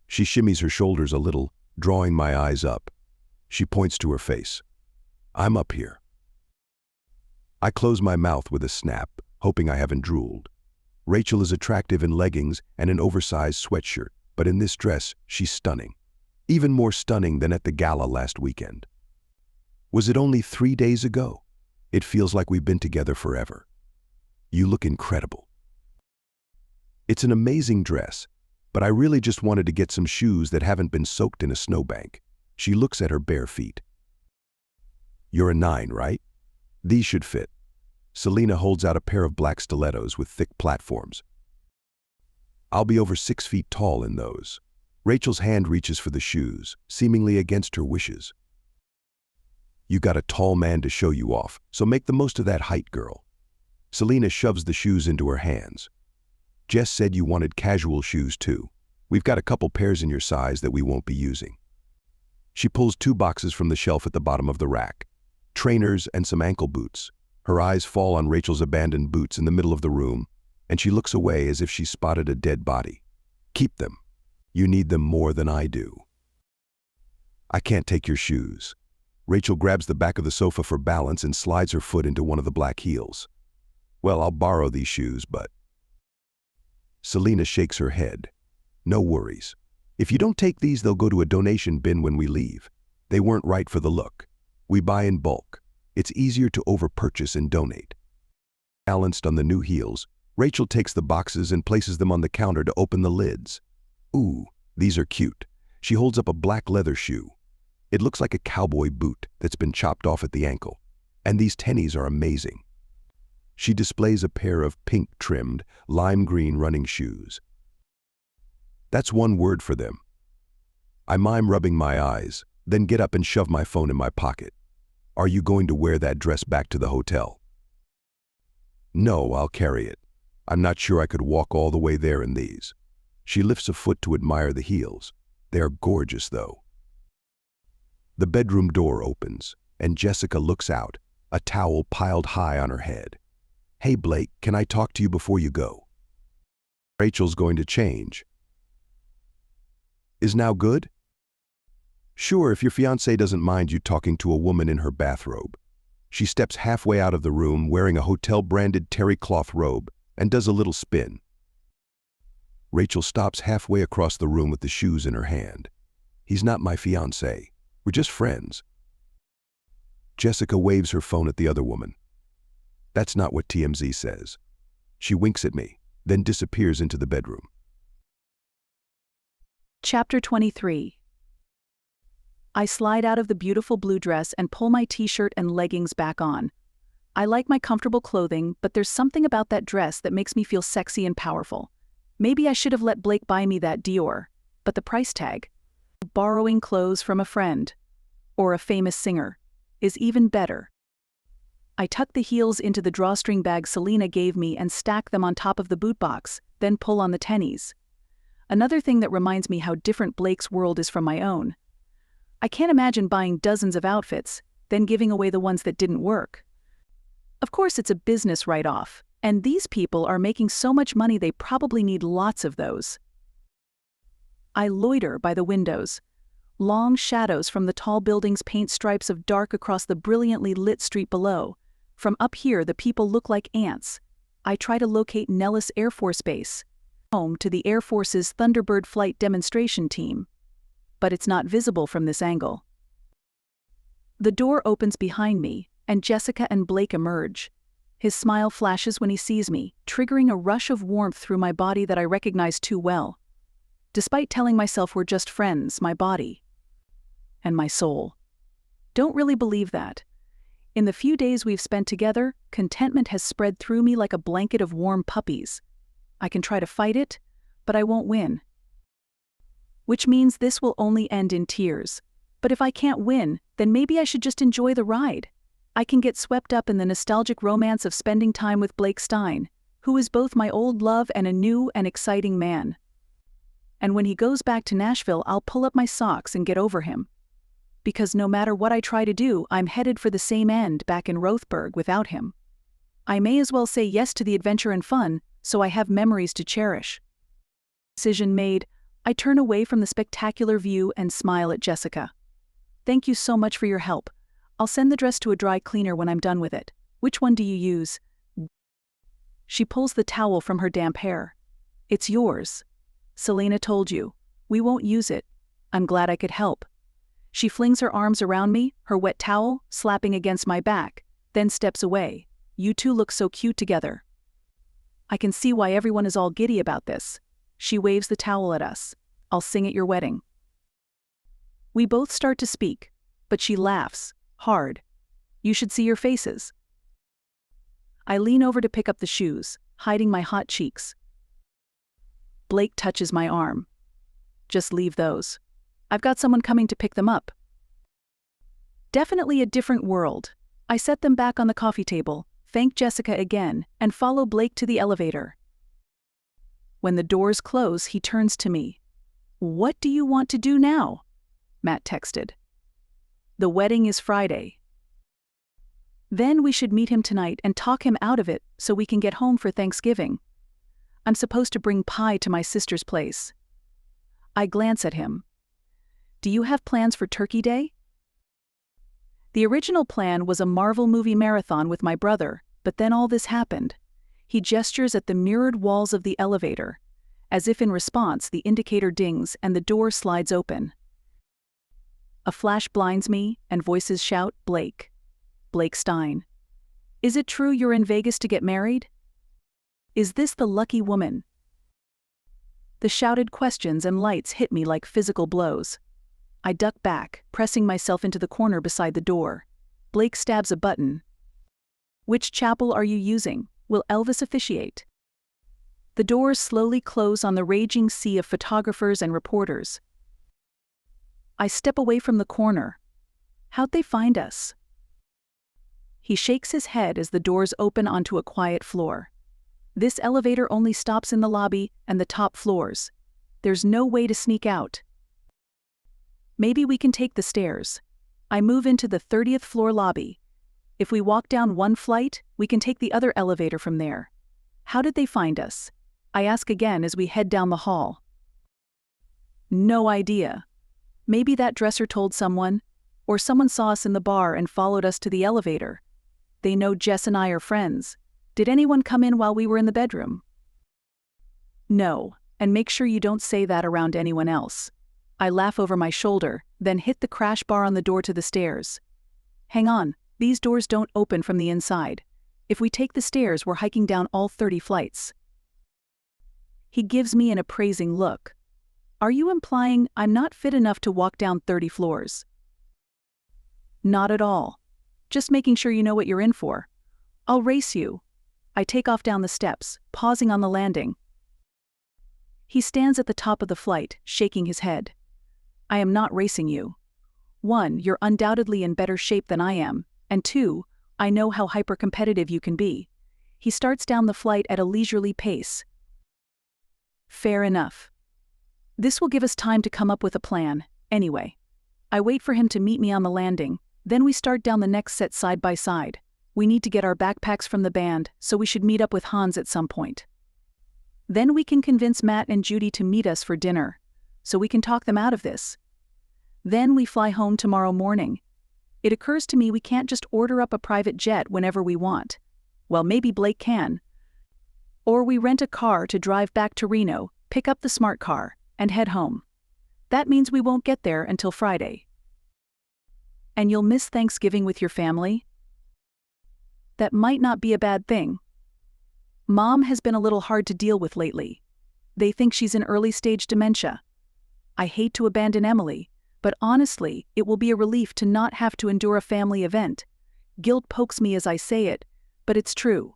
She shimmies her shoulders a little, drawing my eyes up. She points to her face. I'm up here. I close my mouth with a snap, hoping I haven't drooled. Rachel is attractive in leggings and an oversized sweatshirt, but in this dress, she's stunning. Even more stunning than at the gala last weekend. Was it only 3 days ago? It feels like we've been together forever. You look incredible. It's an amazing dress, but I really just wanted to get some shoes that haven't been soaked in a snowbank. She looks at her bare feet. You're a 9, right? These should fit. Selena holds out a pair of black stilettos with thick platforms. I'll be over 6 feet tall in those. Rachel's hand reaches for the shoes, seemingly against her wishes. You got a tall man to show you off, so make the most of that height, girl. Selena shoves the shoes into her hands. Jess said you wanted casual shoes too. We've got a couple pairs in your size that we won't be using. She pulls 2 boxes from the shelf at the bottom of the rack. Trainers and some ankle boots. Her eyes fall on Rachel's abandoned boots in the middle of the room, and she looks away as if she spotted a dead body. Keep them. You need them more than I do. I can't take your shoes. Rachel grabs the back of the sofa for balance and slides her foot into one of the black heels. Well, I'll borrow these shoes, but... Selena shakes her head. No worries. If you don't take these, they'll go to a donation bin when we leave. They weren't right for the look. We buy in bulk. It's easier to overpurchase and donate. Balanced on the new heels, Rachel takes the boxes and places them on the counter to open the lids. Ooh, these are cute. She holds up a black leather shoe. It looks like a cowboy boot that's been chopped off at the ankle. And these tennies are amazing. She displays a pair of pink-trimmed, lime green running shoes. That's one word for them. I mime rubbing my eyes, then get up and shove my phone in my pocket. Are you going to wear that dress back to the hotel? No, I'll carry it. I'm not sure I could walk all the way there in these. She lifts a foot to admire the heels. They are gorgeous, though. The bedroom door opens, and Jessica looks out, a towel piled high on her head. Hey, Blake, can I talk to you before you go? Rachel's going to change. Is now good? Sure, if your fiancé doesn't mind you talking to a woman in her bathrobe. She steps halfway out of the room wearing a hotel-branded terry cloth robe and does a little spin. Rachel stops halfway across the room with the shoes in her hand. He's not my fiancé. We're just friends. Jessica waves her phone at the other woman. That's not what TMZ says. She winks at me, then disappears into the bedroom. Chapter 23. I slide out of the beautiful blue dress and pull my t-shirt and leggings back on. I like my comfortable clothing, but there's something about that dress that makes me feel sexy and powerful. Maybe I should have let Blake buy me that Dior, but the price tag, borrowing clothes from a friend, or a famous singer, is even better. I tuck the heels into the drawstring bag Selena gave me and stack them on top of the boot box, then pull on the tennies. Another thing that reminds me how different Blake's world is from my own. I can't imagine buying dozens of outfits, then giving away the ones that didn't work. Of course, it's a business write-off, and these people are making so much money they probably need lots of those. I loiter by the windows. Long shadows from the tall buildings paint stripes of dark across the brilliantly lit street below. From up here, the people look like ants. I try to locate Nellis Air Force Base, home to the Air Force's Thunderbird flight demonstration team. But it's not visible from this angle. The door opens behind me, and Jessica and Blake emerge. His smile flashes when he sees me, triggering a rush of warmth through my body that I recognize too well. Despite telling myself we're just friends, my body and my soul don't really believe that. In the few days we've spent together, contentment has spread through me like a blanket of warm puppies. I can try to fight it, but I won't win. Which means this will only end in tears. But if I can't win, then maybe I should just enjoy the ride. I can get swept up in the nostalgic romance of spending time with Blake Stein, who is both my old love and a new and exciting man. And when he goes back to Nashville, I'll pull up my socks and get over him. Because no matter what I try to do, I'm headed for the same end back in Rothberg without him. I may as well say yes to the adventure and fun, so I have memories to cherish. Decision made, I turn away from the spectacular view and smile at Jessica. Thank you so much for your help. I'll send the dress to a dry cleaner when I'm done with it. Which one do you use? She pulls the towel from her damp hair. It's yours. Selena told you. We won't use it. I'm glad I could help. She flings her arms around me, her wet towel slapping against my back, then steps away. You two look so cute together. I can see why everyone is all giddy about this. She waves the towel at us. I'll sing at your wedding. We both start to speak, but she laughs, hard. You should see your faces. I lean over to pick up the shoes, hiding my hot cheeks. Blake touches my arm. Just leave those. I've got someone coming to pick them up. Definitely a different world. I set them back on the coffee table, thank Jessica again, and follow Blake to the elevator. When the doors close, he turns to me. What do you want to do now? Matt texted. The wedding is Friday. Then we should meet him tonight and talk him out of it so we can get home for Thanksgiving. I'm supposed to bring pie to my sister's place. I glance at him. Do you have plans for Turkey Day? The original plan was a Marvel movie marathon with my brother, but then all this happened. He gestures at the mirrored walls of the elevator, As if in response, the indicator dings and the door slides open. A flash blinds me, and voices shout, "Blake. Blake Stein. Is it true you're in Vegas to get married? Is this the lucky woman?" The shouted questions and lights hit me like physical blows. I duck back, pressing myself into the corner beside the door. Blake stabs a button. "Which chapel are you using? Will Elvis officiate?" The doors slowly close on the raging sea of photographers and reporters. I step away from the corner. How'd they find us? He shakes his head as the doors open onto a quiet floor. This elevator only stops in the lobby and the top floors. There's no way to sneak out. Maybe we can take the stairs. I move into the 30th floor lobby. If we walk down one flight, we can take the other elevator from there. How did they find us? I ask again as we head down the hall. No idea. Maybe that dresser told someone, or someone saw us in the bar and followed us to the elevator. They know Jess and I are friends. Did anyone come in while we were in the bedroom? No, and make sure you don't say that around anyone else. I laugh over my shoulder, then hit the crash bar on the door to the stairs. Hang on, these doors don't open from the inside. If we take the stairs, we're hiking down all 30 flights. He gives me an appraising look. Are you implying I'm not fit enough to walk down 30 floors? Not at all. Just making sure you know what you're in for. I'll race you. I take off down the steps, pausing on the landing. He stands at the top of the flight, shaking his head. I am not racing you. 1, you're undoubtedly in better shape than I am, and 2, I know how hyper-competitive you can be. He starts down the flight at a leisurely pace. Fair enough. This will give us time to come up with a plan, anyway. I wait for him to meet me on the landing, then we start down the next set side by side. We need to get our backpacks from the band, so we should meet up with Hans at some point. Then we can convince Matt and Judy to meet us for dinner, so we can talk them out of this. Then we fly home tomorrow morning. It occurs to me we can't just order up a private jet whenever we want. Well, maybe Blake can. Or we rent a car to drive back to Reno, pick up the smart car, and head home. That means we won't get there until Friday. And you'll miss Thanksgiving with your family? That might not be a bad thing. Mom has been a little hard to deal with lately. They think she's in early-stage dementia. I hate to abandon Emily, but honestly, it will be a relief to not have to endure a family event. Guilt pokes me as I say it, but it's true.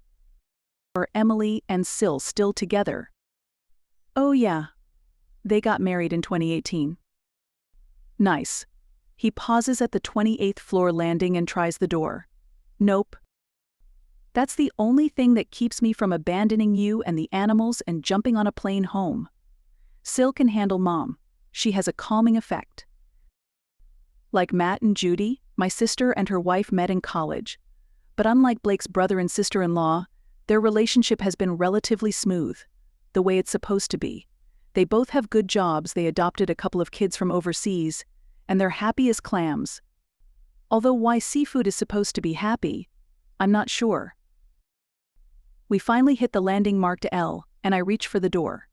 Are Emily and Sil still together? Oh yeah. They got married in 2018. Nice. He pauses at the 28th floor landing and tries the door. Nope. That's the only thing that keeps me from abandoning you and the animals and jumping on a plane home. Sil can handle Mom. She has a calming effect. Like Matt and Judy, my sister and her wife met in college. But unlike Blake's brother and sister-in-law, their relationship has been relatively smooth, the way it's supposed to be. They both have good jobs, they adopted a couple of kids from overseas, and they're happy as clams. Although why seafood is supposed to be happy, I'm not sure. We finally hit the landing marked L, and I reach for the door.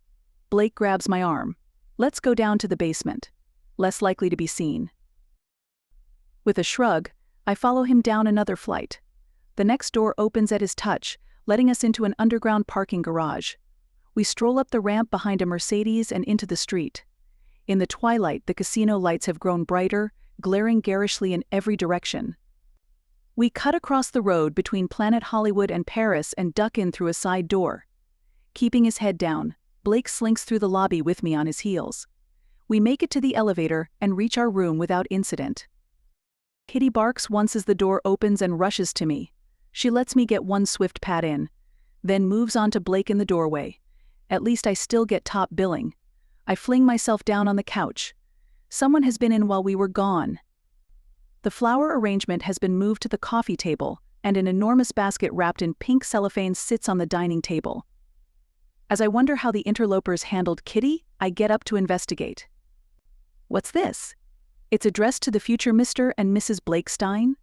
Blake grabs my arm. Let's go down to the basement. Less likely to be seen. With a shrug, I follow him down another flight. The next door opens at his touch, letting us into an underground parking garage. We stroll up the ramp behind a Mercedes and into the street. In the twilight, the casino lights have grown brighter, glaring garishly in every direction. We cut across the road between Planet Hollywood and Paris and duck in through a side door. Keeping his head down, Blake slinks through the lobby with me on his heels. We make it to the elevator and reach our room without incident. Kitty barks once as the door opens and rushes to me. She lets me get one swift pat in, then moves on to Blake in the doorway. At least I still get top billing. I fling myself down on the couch. Someone has been in while we were gone. The flower arrangement has been moved to the coffee table, and an enormous basket wrapped in pink cellophane sits on the dining table. As I wonder how the interlopers handled Kitty, I get up to investigate. What's this? It's addressed to the future Mr. and Mrs. Blake Stein?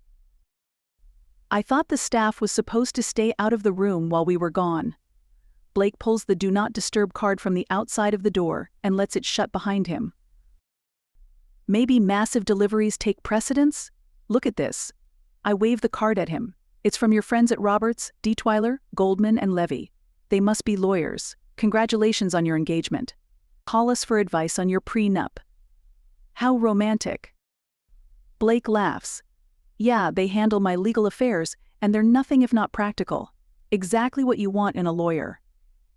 I thought the staff was supposed to stay out of the room while we were gone. Blake pulls the Do Not Disturb card from the outside of the door and lets it shut behind him. Maybe massive deliveries take precedence? Look at this. I wave the card at him. It's from your friends at Roberts, Detweiler, Goldman, and Levy. They must be lawyers. Congratulations on your engagement. Call us for advice on your prenup. How romantic. Blake laughs. Yeah, they handle my legal affairs, and they're nothing if not practical. Exactly what you want in a lawyer.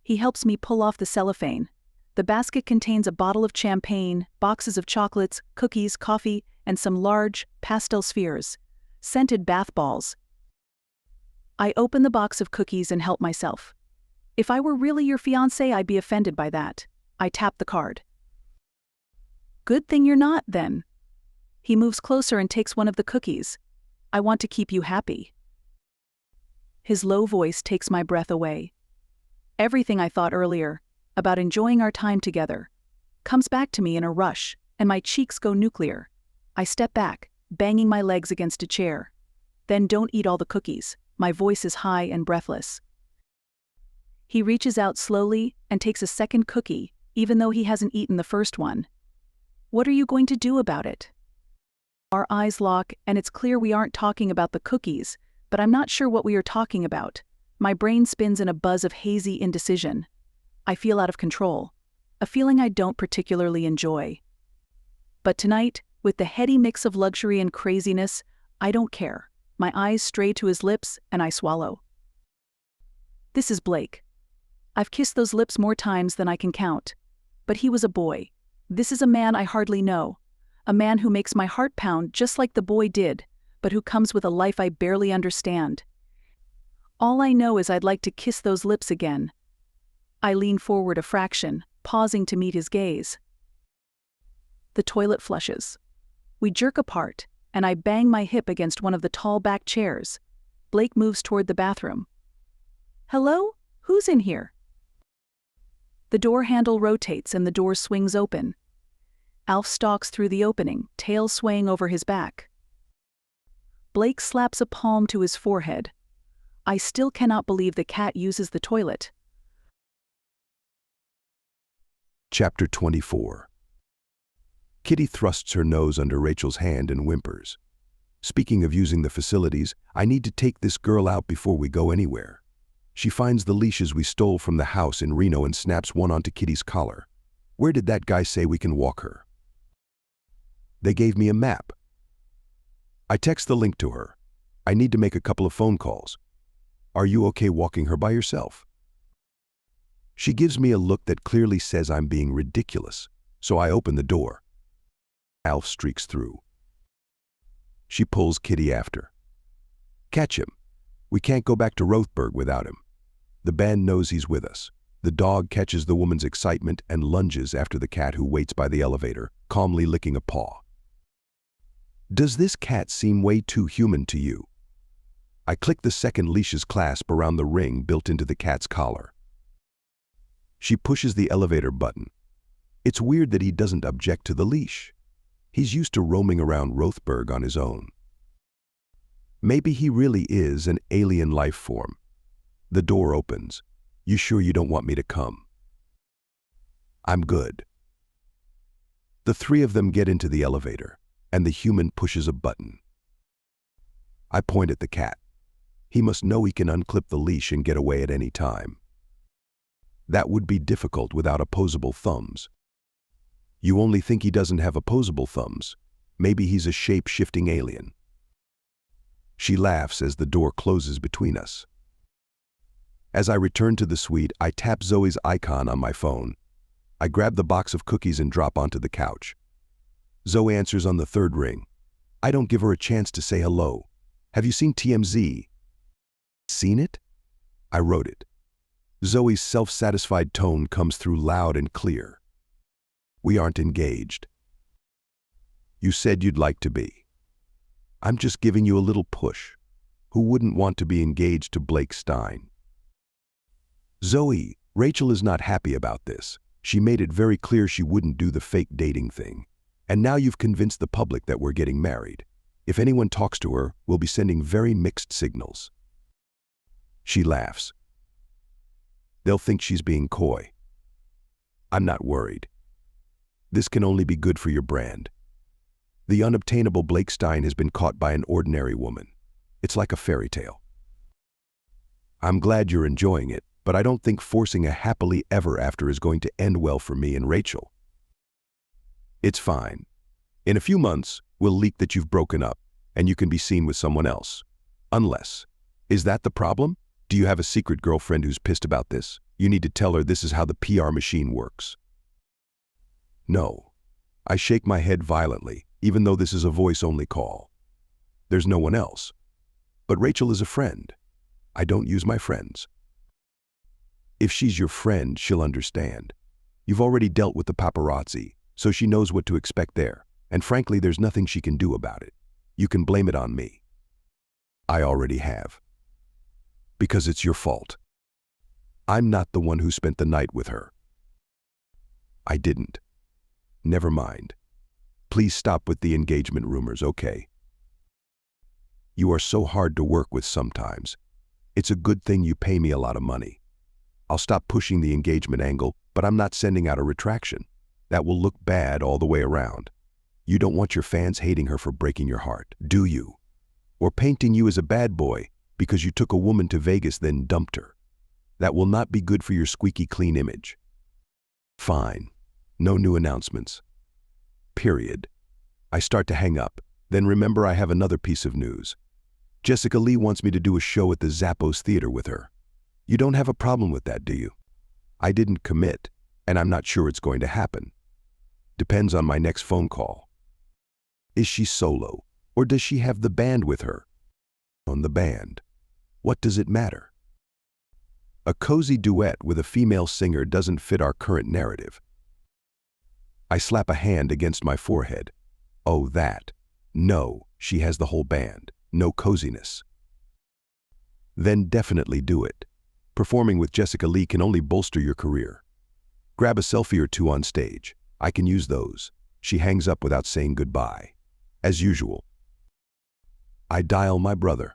He helps me pull off the cellophane. The basket contains a bottle of champagne, boxes of chocolates, cookies, coffee, and some large, pastel spheres. Scented bath balls. I open the box of cookies and help myself. If I were really your fiancé, I'd be offended by that. I tap the card. Good thing you're not, then. He moves closer and takes one of the cookies. I want to keep you happy. His low voice takes my breath away. Everything I thought earlier, about enjoying our time together, comes back to me in a rush, and my cheeks go nuclear. I step back, banging my legs against a chair. Then don't eat all the cookies. My voice is high and breathless. He reaches out slowly and takes a second cookie, even though he hasn't eaten the first one. What are you going to do about it? Our eyes lock, and it's clear we aren't talking about the cookies, but I'm not sure what we are talking about. My brain spins in a buzz of hazy indecision. I feel out of control, a feeling I don't particularly enjoy. But tonight, with the heady mix of luxury and craziness, I don't care. My eyes stray to his lips, and I swallow. This is Blake. I've kissed those lips more times than I can count. But he was a boy. This is a man I hardly know. A man who makes my heart pound just like the boy did, but who comes with a life I barely understand. All I know is I'd like to kiss those lips again. I lean forward a fraction, pausing to meet his gaze. The toilet flushes. We jerk apart, and I bang my hip against one of the tall back chairs. Blake moves toward the bathroom. Hello? Who's in here? The door handle rotates and the door swings open. Alf stalks through the opening, tail swaying over his back. Blake slaps a palm to his forehead. I still cannot believe the cat uses the toilet. Chapter 24. Kitty thrusts her nose under Rachel's hand and whimpers. Speaking of using the facilities, I need to take this girl out before we go anywhere. She finds the leashes we stole from the house in Reno and snaps one onto Kitty's collar. Where did that guy say we can walk her? They gave me a map. I text the link to her. I need to make a couple of phone calls. Are you okay walking her by yourself? She gives me a look that clearly says I'm being ridiculous, so I open the door. Alf streaks through. She pulls Kitty after. Catch him. We can't go back to Rothberg without him. The band knows he's with us. The dog catches the woman's excitement and lunges after the cat who waits by the elevator, calmly licking a paw. Does this cat seem way too human to you? I click the second leash's clasp around the ring built into the cat's collar. She pushes the elevator button. It's weird that he doesn't object to the leash. He's used to roaming around Rothberg on his own. Maybe he really is an alien life form. The door opens. You sure you don't want me to come? I'm good. The three of them get into the elevator, and the human pushes a button. I point at the cat. He must know he can unclip the leash and get away at any time. That would be difficult without opposable thumbs. You only think he doesn't have opposable thumbs. Maybe he's a shape-shifting alien. She laughs as the door closes between us. As I return to the suite, I tap Zoe's icon on my phone. I grab the box of cookies and drop onto the couch. Zoe answers on the third ring. I don't give her a chance to say hello. Have you seen TMZ? Seen it? I wrote it. Zoe's self-satisfied tone comes through loud and clear. We aren't engaged. You said you'd like to be. I'm just giving you a little push. Who wouldn't want to be engaged to Blake Stein? Zoe, Rachel is not happy about this. She made it very clear she wouldn't do the fake dating thing. And now you've convinced the public that we're getting married. If anyone talks to her, we'll be sending very mixed signals. She laughs. They'll think she's being coy. I'm not worried. This can only be good for your brand. The unobtainable Blake Stein has been caught by an ordinary woman. It's like a fairy tale. I'm glad you're enjoying it, but I don't think forcing a happily ever after is going to end well for me and Rachel. It's fine. In a few months, we'll leak that you've broken up, and you can be seen with someone else. Unless. Is that the problem? Do you have a secret girlfriend who's pissed about this? You need to tell her this is how the PR machine works. No. I shake my head violently, even though this is a voice-only call. There's no one else. But Rachel is a friend. I don't use my friends. If she's your friend, she'll understand. You've already dealt with the paparazzi, so she knows what to expect there. And frankly, there's nothing she can do about it. You can blame it on me. I already have. Because it's your fault. I'm not the one who spent the night with her. I didn't. Never mind. Please stop with the engagement rumors, okay? You are so hard to work with sometimes. It's a good thing you pay me a lot of money. I'll stop pushing the engagement angle, but I'm not sending out a retraction. That will look bad all the way around. You don't want your fans hating her for breaking your heart, do you? Or painting you as a bad boy because you took a woman to Vegas then dumped her. That will not be good for your squeaky clean image. Fine. No new announcements. Period. I start to hang up, then remember I have another piece of news. Jessica Lee wants me to do a show at the Zappos Theater with her. You don't have a problem with that, do you? I didn't commit, and I'm not sure it's going to happen. Depends on my next phone call. Is she solo, or does she have the band with her? On the band. What does it matter? A cozy duet with a female singer doesn't fit our current narrative. I slap a hand against my forehead. Oh, that. No, she has the whole band. No coziness. Then definitely do it. Performing with Jessica Lee can only bolster your career. Grab a selfie or two on stage. I can use those. She hangs up without saying goodbye. As usual. I dial my brother.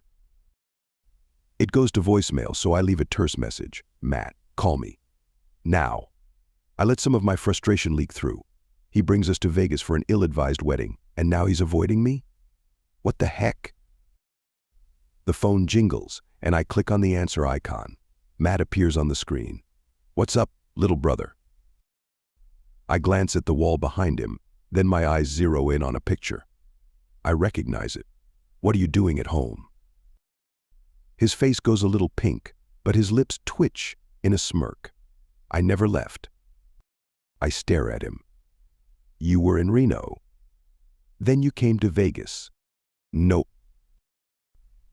It goes to voicemail, so I leave a terse message. Matt, call me. Now. I let some of my frustration leak through. He brings us to Vegas for an ill-advised wedding, and now he's avoiding me? What the heck? The phone jingles, and I click on the answer icon. Matt appears on the screen. What's up, little brother? I glance at the wall behind him, then my eyes zero in on a picture. I recognize it. What are you doing at home? His face goes a little pink, but his lips twitch in a smirk. I never left. I stare at him. You were in Reno. Then you came to Vegas. Nope.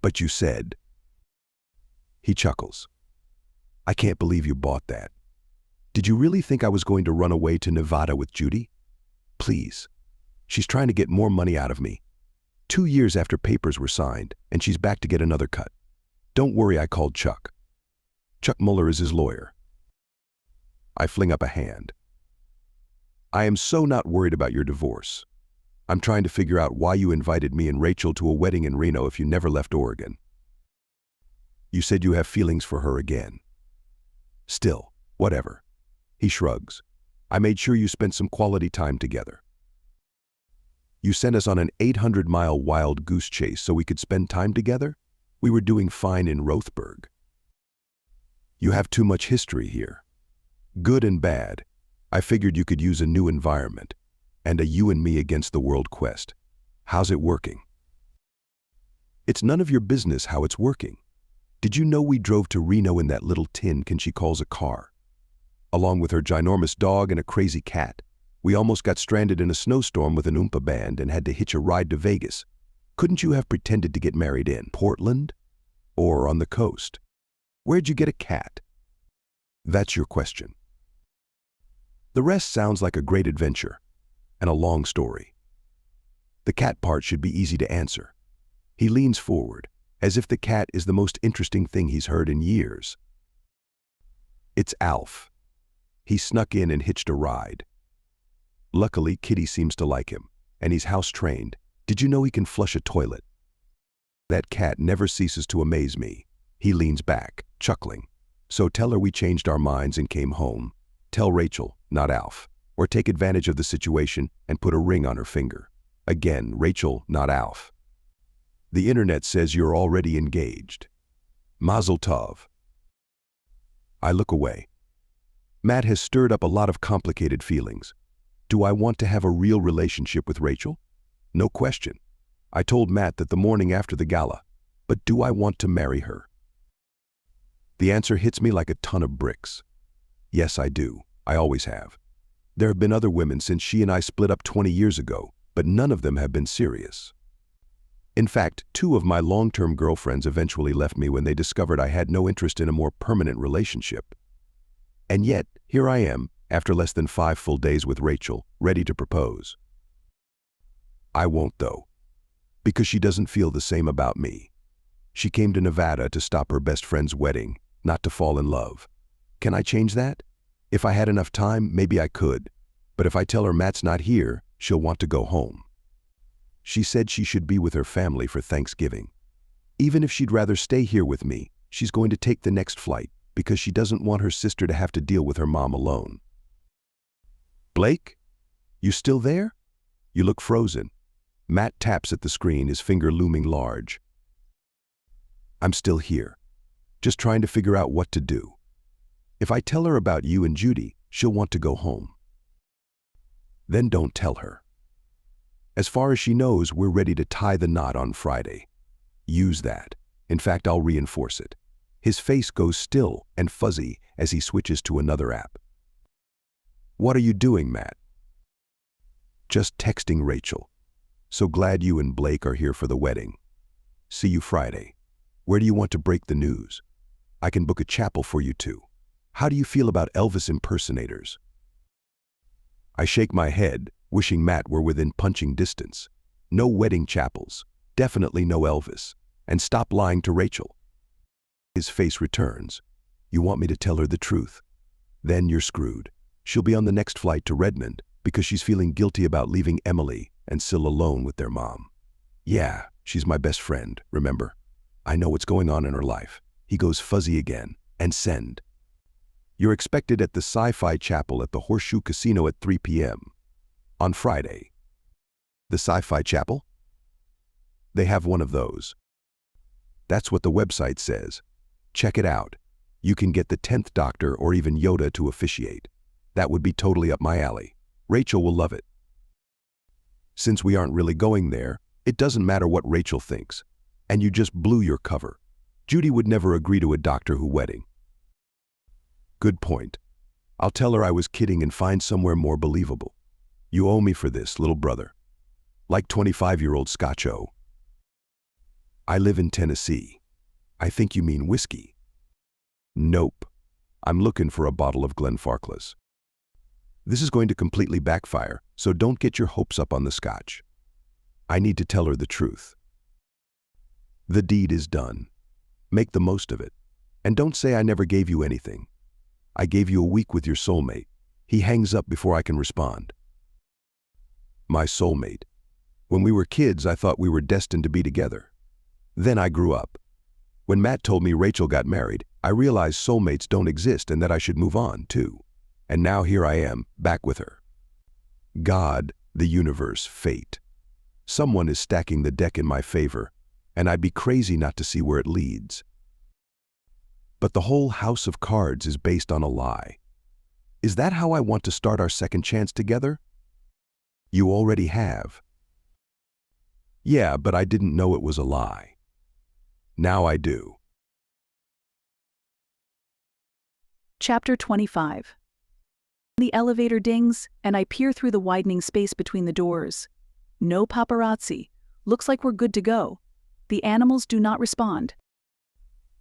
But you said. He chuckles. I can't believe you bought that. Did you really think I was going to run away to Nevada with Judy? Please. She's trying to get more money out of me. 2 years after papers were signed, and she's back to get another cut. Don't worry, I called Chuck. Chuck Muller is his lawyer. I fling up a hand. I am so not worried about your divorce. I'm trying to figure out why you invited me and Rachel to a wedding in Reno if you never left Oregon. You said you have feelings for her again. Still, whatever. He shrugs. I made sure you spent some quality time together. You sent us on an 800-mile wild goose chase so we could spend time together? We were doing fine in Rothberg. You have too much history here. Good and bad. I figured you could use a new environment, and a you and me against the world quest. How's it working? It's none of your business how it's working. Did you know we drove to Reno in that little tin she calls a car? Along with her ginormous dog and a crazy cat. We almost got stranded in a snowstorm with an oompah band and had to hitch a ride to Vegas. Couldn't you have pretended to get married in Portland? Or on the coast? Where'd you get a cat? That's your question. The rest sounds like a great adventure, and a long story. The cat part should be easy to answer. He leans forward, as if the cat is the most interesting thing he's heard in years. It's Alf. He snuck in and hitched a ride. Luckily, Kitty seems to like him, and he's house-trained. Did you know he can flush a toilet? That cat never ceases to amaze me. He leans back, chuckling. So tell her we changed our minds and came home. Tell Rachel, not Alf. Or take advantage of the situation and put a ring on her finger. Again, Rachel, not Alf. The internet says you're already engaged. Mazel tov. I look away. Matt has stirred up a lot of complicated feelings. Do I want to have a real relationship with Rachel? No question. I told Matt that the morning after the gala. But do I want to marry her? The answer hits me like a ton of bricks. Yes, I do. I always have. There have been other women since she and I split up 20 years ago, but none of them have been serious. In fact, 2 of my long-term girlfriends eventually left me when they discovered I had no interest in a more permanent relationship. And yet, here I am, after less than 5 full days with Rachel, ready to propose. I won't, though, because she doesn't feel the same about me. She came to Nevada to stop her best friend's wedding, not to fall in love. Can I change that? If I had enough time, maybe I could. But if I tell her Matt's not here, she'll want to go home. She said she should be with her family for Thanksgiving. Even if she'd rather stay here with me, she's going to take the next flight because she doesn't want her sister to have to deal with her mom alone. Blake? You still there? You look frozen. Matt taps at the screen, his finger looming large. I'm still here, just trying to figure out what to do. If I tell her about you and Judy, she'll want to go home. Then don't tell her. As far as she knows, we're ready to tie the knot on Friday. Use that. In fact, I'll reinforce it. His face goes still and fuzzy as he switches to another app. What are you doing, Matt? Just texting Rachel. So glad you and Blake are here for the wedding. See you Friday. Where do you want to break the news? I can book a chapel for you too. How do you feel about Elvis impersonators? I shake my head, wishing Matt were within punching distance. No wedding chapels, definitely no Elvis, and stop lying to Rachel. His face returns. You want me to tell her the truth? Then you're screwed. She'll be on the next flight to Redmond because she's feeling guilty about leaving Emily and Syl alone with their mom. Yeah, she's my best friend, remember? I know what's going on in her life. He goes fuzzy again, and send. You're expected at the Sci-Fi Chapel at the Horseshoe Casino at 3 p.m. on Friday. The Sci-Fi Chapel? They have one of those. That's what the website says. Check it out. You can get the 10th Doctor or even Yoda to officiate. That would be totally up my alley. Rachel will love it. Since we aren't really going there, it doesn't matter what Rachel thinks. And you just blew your cover. Judy would never agree to a Doctor Who wedding. Good point. I'll tell her I was kidding and find somewhere more believable. You owe me for this, little brother. Like 25-year-old Scotcho. I live in Tennessee. I think you mean whiskey. Nope. I'm looking for a bottle of Glenfarclas. This is going to completely backfire, so don't get your hopes up on the scotch. I need to tell her the truth. The deed is done. Make the most of it. And don't say I never gave you anything. I gave you a week with your soulmate. He hangs up before I can respond. My soulmate. When we were kids, I thought we were destined to be together. Then I grew up. When Matt told me Rachel got married, I realized soulmates don't exist and that I should move on, too. And now here I am, back with her. God, the universe, fate. Someone is stacking the deck in my favor, and I'd be crazy not to see where it leads. But the whole house of cards is based on a lie. Is that how I want to start our second chance together? You already have. Yeah, but I didn't know it was a lie. Now I do. Chapter 25. The elevator dings, and I peer through the widening space between the doors. No paparazzi. Looks like we're good to go. The animals do not respond.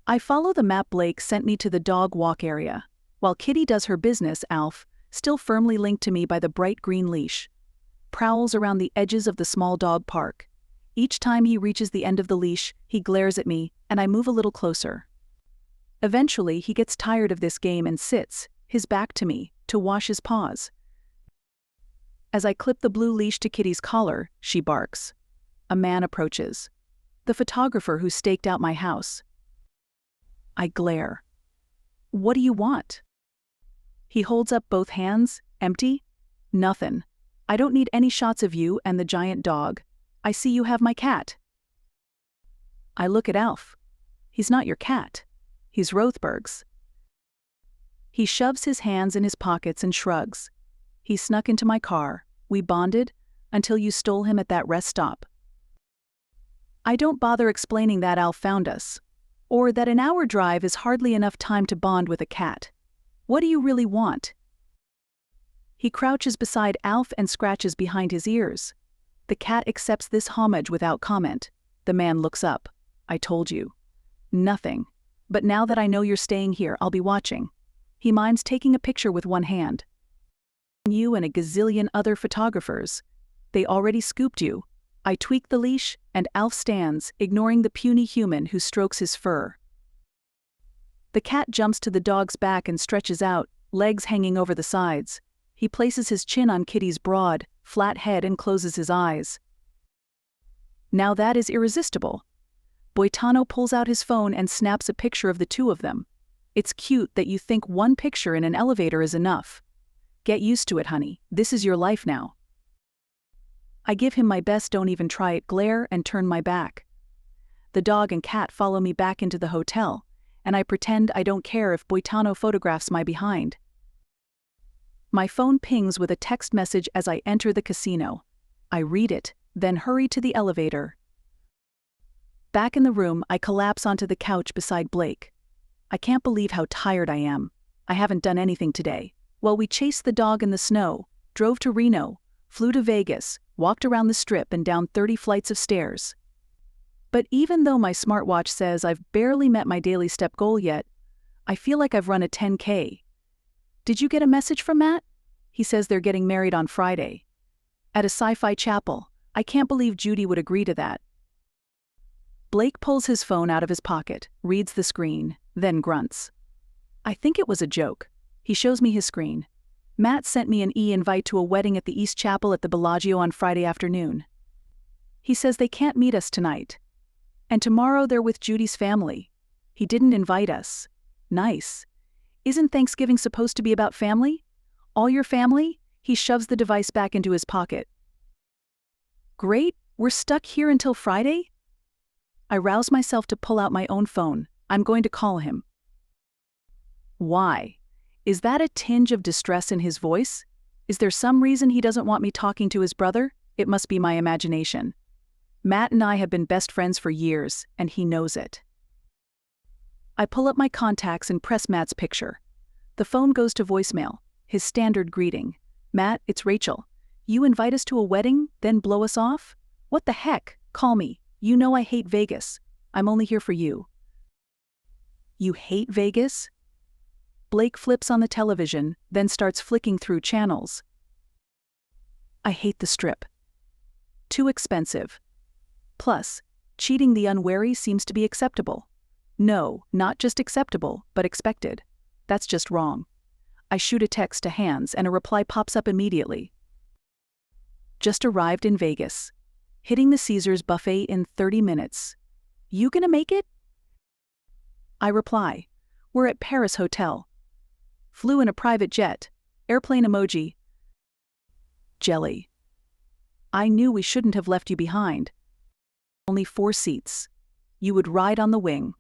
I follow the map Blake sent me to the dog walk area, while Kitty does her business. Alf, still firmly linked to me by the bright green leash, prowls around the edges of the small dog park. Each time he reaches the end of the leash, he glares at me, and I move a little closer. Eventually, he gets tired of this game and sits, his back to me, to wash his paws. As I clip the blue leash to Kitty's collar, she barks. A man approaches. The photographer who staked out my house. I glare. What do you want? He holds up both hands, empty. Nothin'. I don't need any shots of you and the giant dog. I see you have my cat. I look at Alf. He's not your cat. He's Rothberg's. He shoves his hands in his pockets and shrugs. He snuck into my car. We bonded until you stole him at that rest stop. I don't bother explaining that Alf found us, or that an hour drive is hardly enough time to bond with a cat. What do you really want? He crouches beside Alf and scratches behind his ears. The cat accepts this homage without comment. The man looks up. I told you. Nothing. But now that I know you're staying here, I'll be watching. He mimes taking a picture with one hand. You and a gazillion other photographers. They already scooped you. I tweak the leash, and Alf stands, ignoring the puny human who strokes his fur. The cat jumps to the dog's back and stretches out, legs hanging over the sides. He places his chin on Kitty's broad, flat head and closes his eyes. Now that is irresistible. Boitano pulls out his phone and snaps a picture of the two of them. It's cute that you think one picture in an elevator is enough. Get used to it, honey. This is your life now. I give him my best don't even try it glare and turn my back. The dog and cat follow me back into the hotel, and I pretend I don't care if Boitano photographs my behind. My phone pings with a text message as I enter the casino. I read it, then hurry to the elevator. Back in the room, I collapse onto the couch beside Blake. I can't believe how tired I am. I haven't done anything today. Well, we chased the dog in the snow, drove to Reno, flew to Vegas, walked around the Strip and down 30 flights of stairs. But even though my smartwatch says I've barely met my daily step goal yet, I feel like I've run a 10K. Did you get a message from Matt? He says they're getting married on Friday. At a sci-fi chapel. I can't believe Judy would agree to that. Blake pulls his phone out of his pocket, reads the screen, then grunts. I think it was a joke. He shows me his screen. Matt sent me an e-invite to a wedding at the East Chapel at the Bellagio on Friday afternoon. He says they can't meet us tonight. And tomorrow they're with Judy's family. He didn't invite us. Nice. Isn't Thanksgiving supposed to be about family? All your family? He shoves the device back into his pocket. Great, we're stuck here until Friday? I rouse myself to pull out my own phone. I'm going to call him. Why? Is that a tinge of distress in his voice? Is there some reason he doesn't want me talking to his brother? It must be my imagination. Matt and I have been best friends for years, and he knows it. I pull up my contacts and press Matt's picture. The phone goes to voicemail, his standard greeting. Matt, it's Rachel. You invite us to a wedding, then blow us off? What the heck? Call me. You know I hate Vegas. I'm only here for you. You hate Vegas? Blake flips on the television, then starts flicking through channels. I hate the Strip. Too expensive. Plus, cheating the unwary seems to be acceptable. No, not just acceptable, but expected. That's just wrong. I shoot a text to Hans and a reply pops up immediately. Just arrived in Vegas. Hitting the Caesars buffet in 30 minutes. You gonna make it? I reply, we're at Paris Hotel. Flew in a private jet. Airplane emoji. Jelly. I knew we shouldn't have left you behind. Only 4 seats. You would ride on the wing.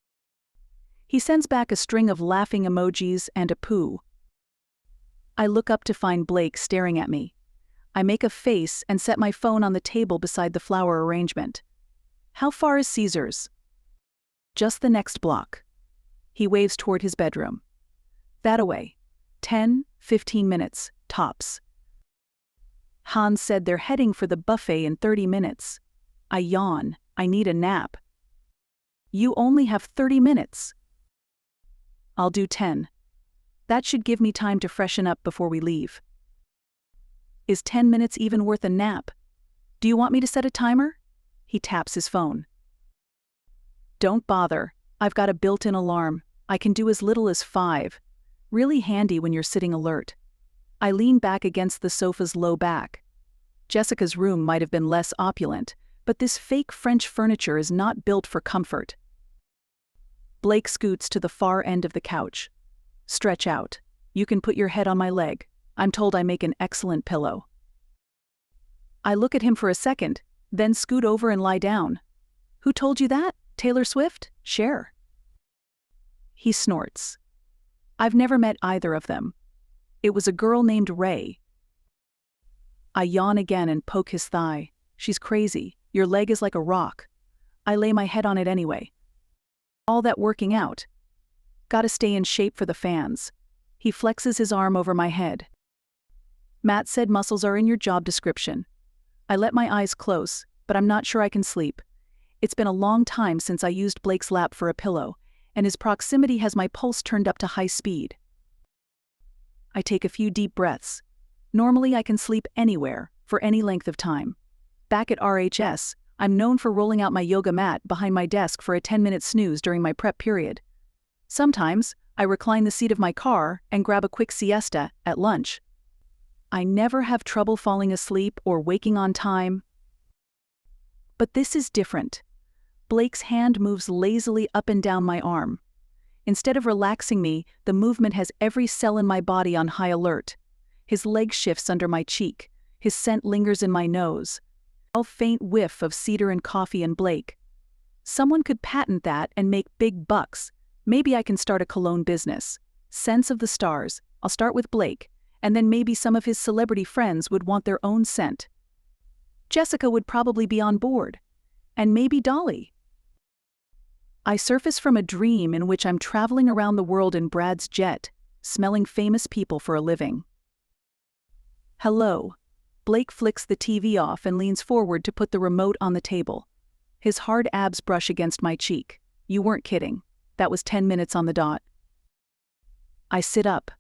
He sends back a string of laughing emojis and a poo. I look up to find Blake staring at me. I make a face and set my phone on the table beside the flower arrangement. How far is Caesars? Just the next block. He waves toward his bedroom. That away. 10, 15 minutes, tops. Hans said they're heading for the buffet in 30 minutes. I yawn. I need a nap. You only have 30 minutes. I'll do 10. That should give me time to freshen up before we leave. Is 10 minutes even worth a nap? Do you want me to set a timer? He taps his phone. Don't bother. I've got a built-in alarm. I can do as little as 5. Really handy when you're sitting alert. I lean back against the sofa's low back. Jessica's room might have been less opulent, but this fake French furniture is not built for comfort. Blake scoots to the far end of the couch. Stretch out. You can put your head on my leg. I'm told I make an excellent pillow. I look at him for a second, then scoot over and lie down. Who told you that? Taylor Swift? Cher. He snorts. I've never met either of them. It was a girl named Ray. I yawn again and poke his thigh. She's crazy. Your leg is like a rock. I lay my head on it anyway. All that working out. Gotta stay in shape for the fans. He flexes his arm over my head. Matt said muscles are in your job description. I let my eyes close, but I'm not sure I can sleep. It's been a long time since I used Blake's lap for a pillow, and his proximity has my pulse turned up to high speed. I take a few deep breaths. Normally I can sleep anywhere, for any length of time. Back at RHS, I'm known for rolling out my yoga mat behind my desk for a 10-minute snooze during my prep period. Sometimes, I recline the seat of my car and grab a quick siesta at lunch. I never have trouble falling asleep or waking on time. But this is different. Blake's hand moves lazily up and down my arm. Instead of relaxing me, the movement has every cell in my body on high alert. His leg shifts under my cheek. His scent lingers in my nose. A faint whiff of cedar and coffee and Blake. Someone could patent that and make big bucks. Maybe I can start a cologne business. Scents of the stars. I'll start with Blake, and then maybe some of his celebrity friends would want their own scent. Jessica would probably be on board. And maybe Dolly. I surface from a dream in which I'm traveling around the world in Brad's jet, smelling famous people for a living. Hello. Blake flicks the TV off and leans forward to put the remote on the table. His hard abs brush against my cheek. You weren't kidding. That was 10 minutes on the dot. I sit up.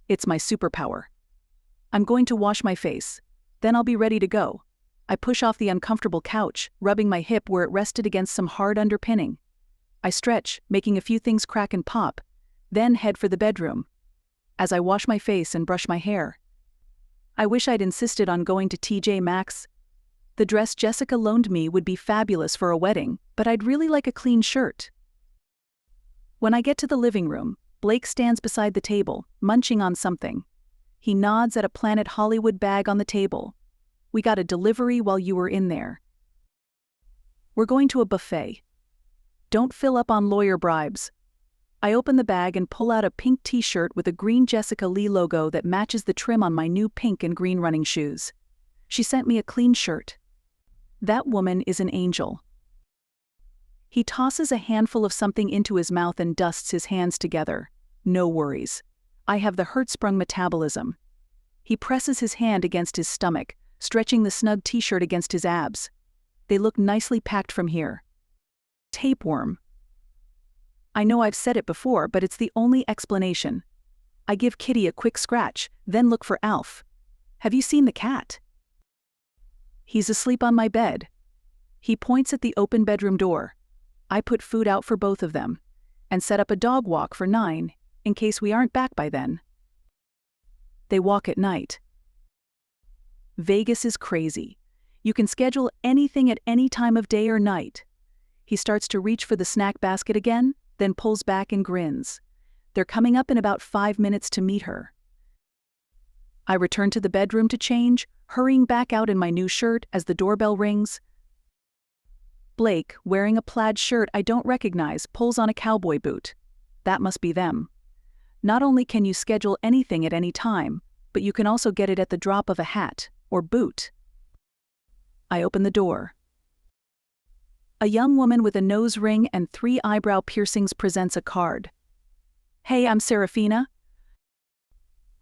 It's my superpower. I'm going to wash my face. Then I'll be ready to go. I push off the uncomfortable couch, rubbing my hip where it rested against some hard underpinning. I stretch, making a few things crack and pop, then head for the bedroom. As I wash my face and brush my hair, I wish I'd insisted on going to TJ Maxx. The dress Jessica loaned me would be fabulous for a wedding, but I'd really like a clean shirt. When I get to the living room, Blake stands beside the table, munching on something. He nods at a Planet Hollywood bag on the table. We got a delivery while you were in there. We're going to a buffet. Don't fill up on lawyer bribes. I open the bag and pull out a pink t-shirt with a green Jessica Lee logo that matches the trim on my new pink and green running shoes. She sent me a clean shirt. That woman is an angel. He tosses a handful of something into his mouth and dusts his hands together. No worries. I have the Hertzsprung metabolism. He presses his hand against his stomach, stretching the snug t-shirt against his abs. They look nicely packed from here. Tapeworm. I know I've said it before, but it's the only explanation. I give Kitty a quick scratch, then look for Alf. Have you seen the cat? He's asleep on my bed. He points at the open bedroom door. I put food out for both of them, and set up a dog walk for 9, in case we aren't back by then. They walk at night. Vegas is crazy. You can schedule anything at any time of day or night. He starts to reach for the snack basket again, then pulls back and grins. They're coming up in about 5 minutes to meet her. I return to the bedroom to change, hurrying back out in my new shirt as the doorbell rings. Blake, wearing a plaid shirt I don't recognize, pulls on a cowboy boot. That must be them. Not only can you schedule anything at any time, but you can also get it at the drop of a hat or boot. I open the door. A young woman with a nose ring and 3 eyebrow piercings presents a card. Hey, I'm Serafina.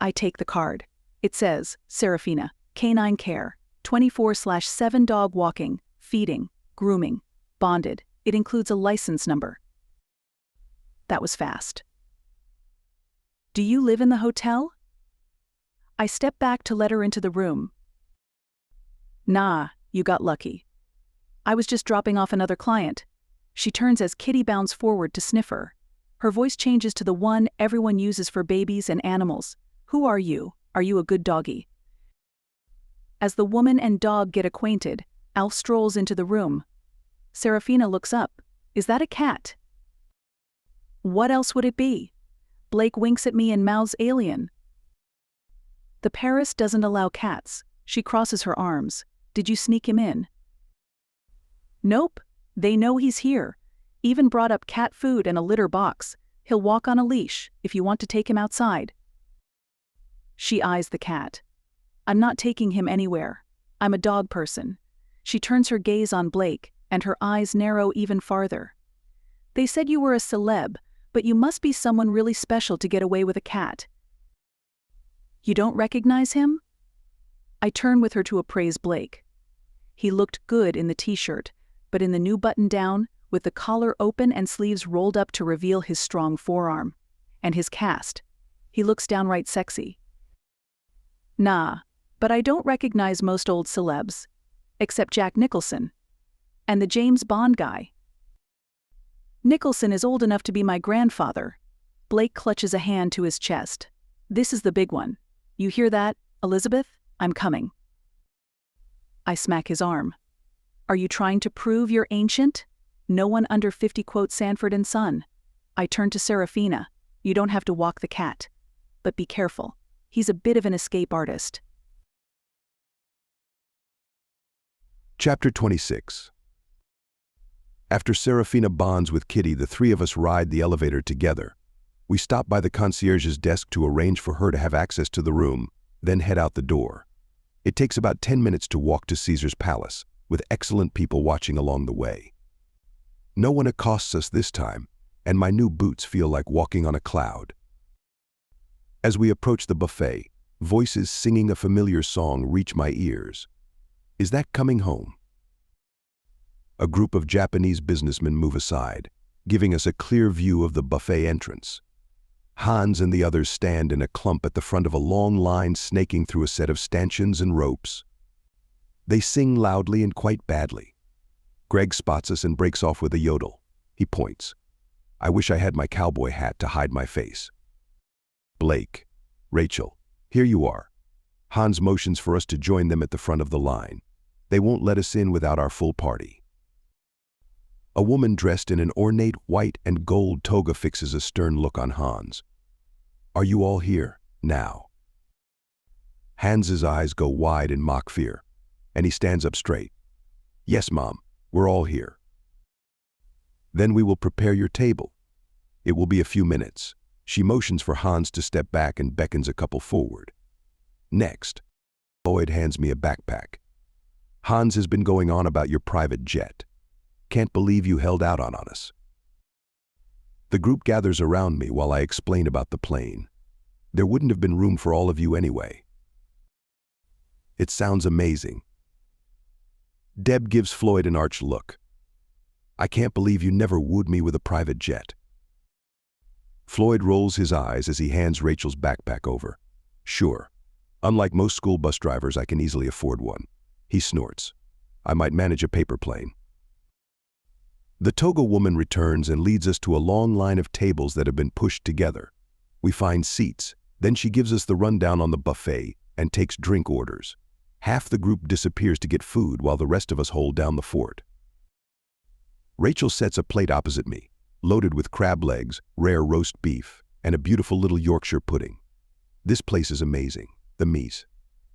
I take the card. It says, Serafina, Canine Care, 24/7 dog walking, feeding, grooming, bonded. It includes a license number. That was fast. Do you live in the hotel? I step back to let her into the room. Nah, you got lucky. I was just dropping off another client. She turns as Kitty bounds forward to sniff her. Her voice changes to the one everyone uses for babies and animals. Who are you? Are you a good doggy? As the woman and dog get acquainted, Alf strolls into the room. Serafina looks up. Is that a cat? What else would it be? Blake winks at me and mouths alien. The Paris doesn't allow cats. She crosses her arms. Did you sneak him in? Nope. They know he's here. Even brought up cat food and a litter box. He'll walk on a leash if you want to take him outside. She eyes the cat. I'm not taking him anywhere. I'm a dog person. She turns her gaze on Blake, and her eyes narrow even farther. They said you were a celeb, but you must be someone really special to get away with a cat. You don't recognize him? I turn with her to appraise Blake. He looked good in the t-shirt, but in the new button-down, with the collar open and sleeves rolled up to reveal his strong forearm. And his cast. He looks downright sexy. Nah, but I don't recognize most old celebs. Except Jack Nicholson. And the James Bond guy. Nicholson is old enough to be my grandfather. Blake clutches a hand to his chest. This is the big one. You hear that, Elizabeth? I'm coming. I smack his arm. Are you trying to prove you're ancient? No one under 50 quotes Sanford and Son. I turn to Serafina. You don't have to walk the cat. But be careful. He's a bit of an escape artist. Chapter 26. After Serafina bonds with Kitty, the three of us ride the elevator together. We stop by the concierge's desk to arrange for her to have access to the room, then head out the door. It takes about 10 minutes to walk to Caesar's palace, with excellent people watching along the way. No one accosts us this time, and my new boots feel like walking on a cloud. As we approach the buffet, voices singing a familiar song reach my ears. Is that Coming Home? A group of Japanese businessmen move aside, giving us a clear view of the buffet entrance. Hans and the others stand in a clump at the front of a long line snaking through a set of stanchions and ropes. They sing loudly and quite badly. Greg spots us and breaks off with a yodel. He points. I wish I had my cowboy hat to hide my face. Blake, Rachel, here you are. Hans motions for us to join them at the front of the line. They won't let us in without our full party. A woman dressed in an ornate white and gold toga fixes a stern look on Hans. Are you all here, now? Hans's eyes go wide in mock fear, and he stands up straight. Yes, Mom, we're all here. Then we will prepare your table. It will be a few minutes. She motions for Hans to step back and beckons a couple forward. Next, Lloyd hands me a backpack. Hans has been going on about your private jet. Can't believe you held out on us. The group gathers around me while I explain about the plane. There wouldn't have been room for all of you anyway. It sounds amazing. Deb gives Floyd an arch look. I can't believe you never wooed me with a private jet. Floyd rolls his eyes as he hands Rachel's backpack over. Sure. Unlike most school bus drivers, I can easily afford one. He snorts. I might manage a paper plane. The toga woman returns and leads us to a long line of tables that have been pushed together. We find seats. Then she gives us the rundown on the buffet and takes drink orders. Half the group disappears to get food while the rest of us hold down the fort. Rachel sets a plate opposite me, loaded with crab legs, rare roast beef, and a beautiful little Yorkshire pudding. This place is amazing, the mise.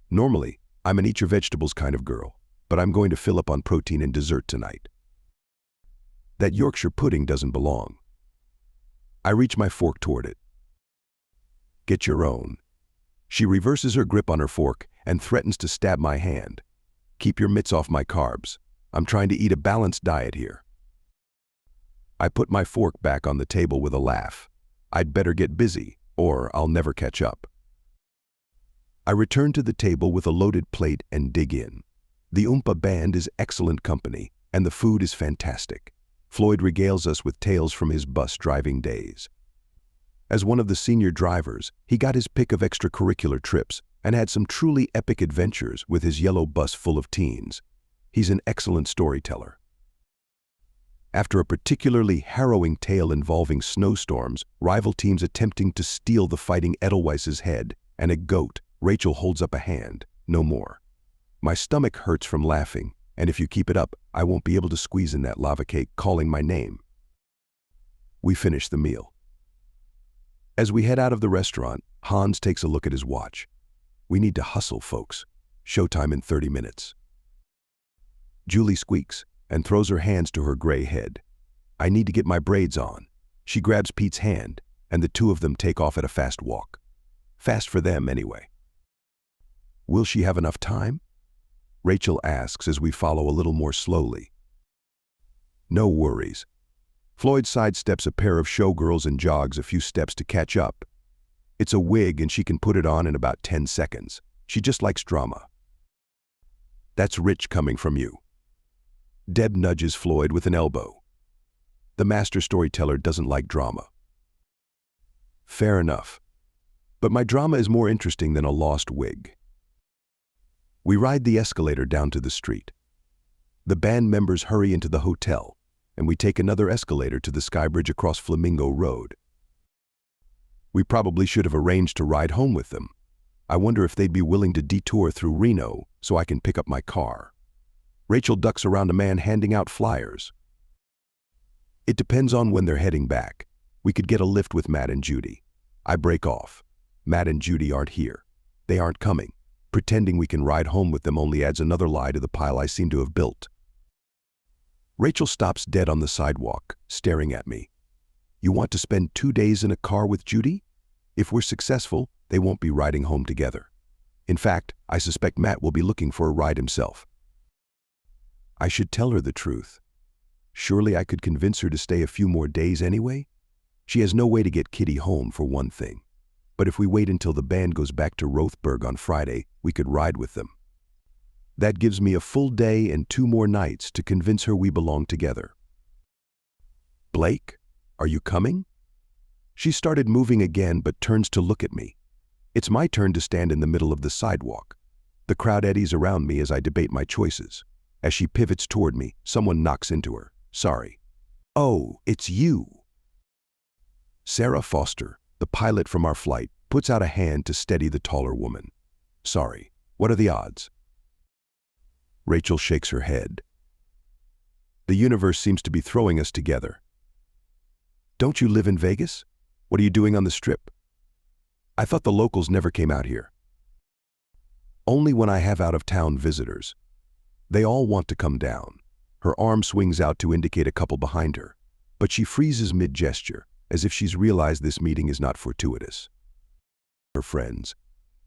Normally, I'm an eat your vegetables kind of girl, but I'm going to fill up on protein and dessert tonight. That Yorkshire pudding doesn't belong. I reach my fork toward it. Get your own. She reverses her grip on her fork and threatens to stab my hand. Keep your mitts off my carbs. I'm trying to eat a balanced diet here. I put my fork back on the table with a laugh. I'd better get busy, or I'll never catch up. I return to the table with a loaded plate and dig in. The Oompa band is excellent company, and the food is fantastic. Floyd regales us with tales from his bus driving days. As one of the senior drivers, he got his pick of extracurricular trips and had some truly epic adventures with his yellow bus full of teens. He's an excellent storyteller. After a particularly harrowing tale involving snowstorms, rival teams attempting to steal the Fighting Edelweiss's head, and a goat, Rachel holds up a hand. No more. My stomach hurts from laughing, and if you keep it up, I won't be able to squeeze in that lava cake calling my name. We finish the meal. As we head out of the restaurant, Hans takes a look at his watch. We need to hustle, folks. Showtime in 30 minutes. Julie squeaks and throws her hands to her gray head. I need to get my braids on. She grabs Pete's hand, and the two of them take off at a fast walk. Fast for them, anyway. Will she have enough time? Rachel asks as we follow a little more slowly. No worries. Floyd sidesteps a pair of showgirls and jogs a few steps to catch up. It's a wig and she can put it on in about 10 seconds. She just likes drama. That's rich coming from you. Deb nudges Floyd with an elbow. The master storyteller doesn't like drama. Fair enough. But my drama is more interesting than a lost wig. We ride the escalator down to the street. The band members hurry into the hotel, and we take another escalator to the skybridge across Flamingo Road. We probably should have arranged to ride home with them. I wonder if they'd be willing to detour through Reno so I can pick up my car. Rachel ducks around a man handing out flyers. It depends on when they're heading back. We could get a lift with Matt and Judy. I break off. Matt and Judy aren't here. They aren't coming. Pretending we can ride home with them only adds another lie to the pile I seem to have built. Rachel stops dead on the sidewalk, staring at me. You want to spend 2 days in a car with Judy? If we're successful, they won't be riding home together. In fact, I suspect Matt will be looking for a ride himself. I should tell her the truth. Surely I could convince her to stay a few more days anyway? She has no way to get Kitty home, for one thing. But if we wait until the band goes back to Rothberg on Friday, we could ride with them. That gives me a full day and 2 more nights to convince her we belong together. Blake, are you coming? She started moving again but turns to look at me. It's my turn to stand in the middle of the sidewalk. The crowd eddies around me as I debate my choices. As she pivots toward me, someone knocks into her. Sorry. Oh, it's you. Sarah Foster, the pilot from our flight, puts out a hand to steady the taller woman. Sorry, what are the odds? Rachel shakes her head. The universe seems to be throwing us together. Don't you live in Vegas? What are you doing on the Strip? I thought the locals never came out here. Only when I have out-of-town visitors. They all want to come down. Her arm swings out to indicate a couple behind her, but she freezes mid-gesture, as if she's realized this meeting is not fortuitous. Her friends,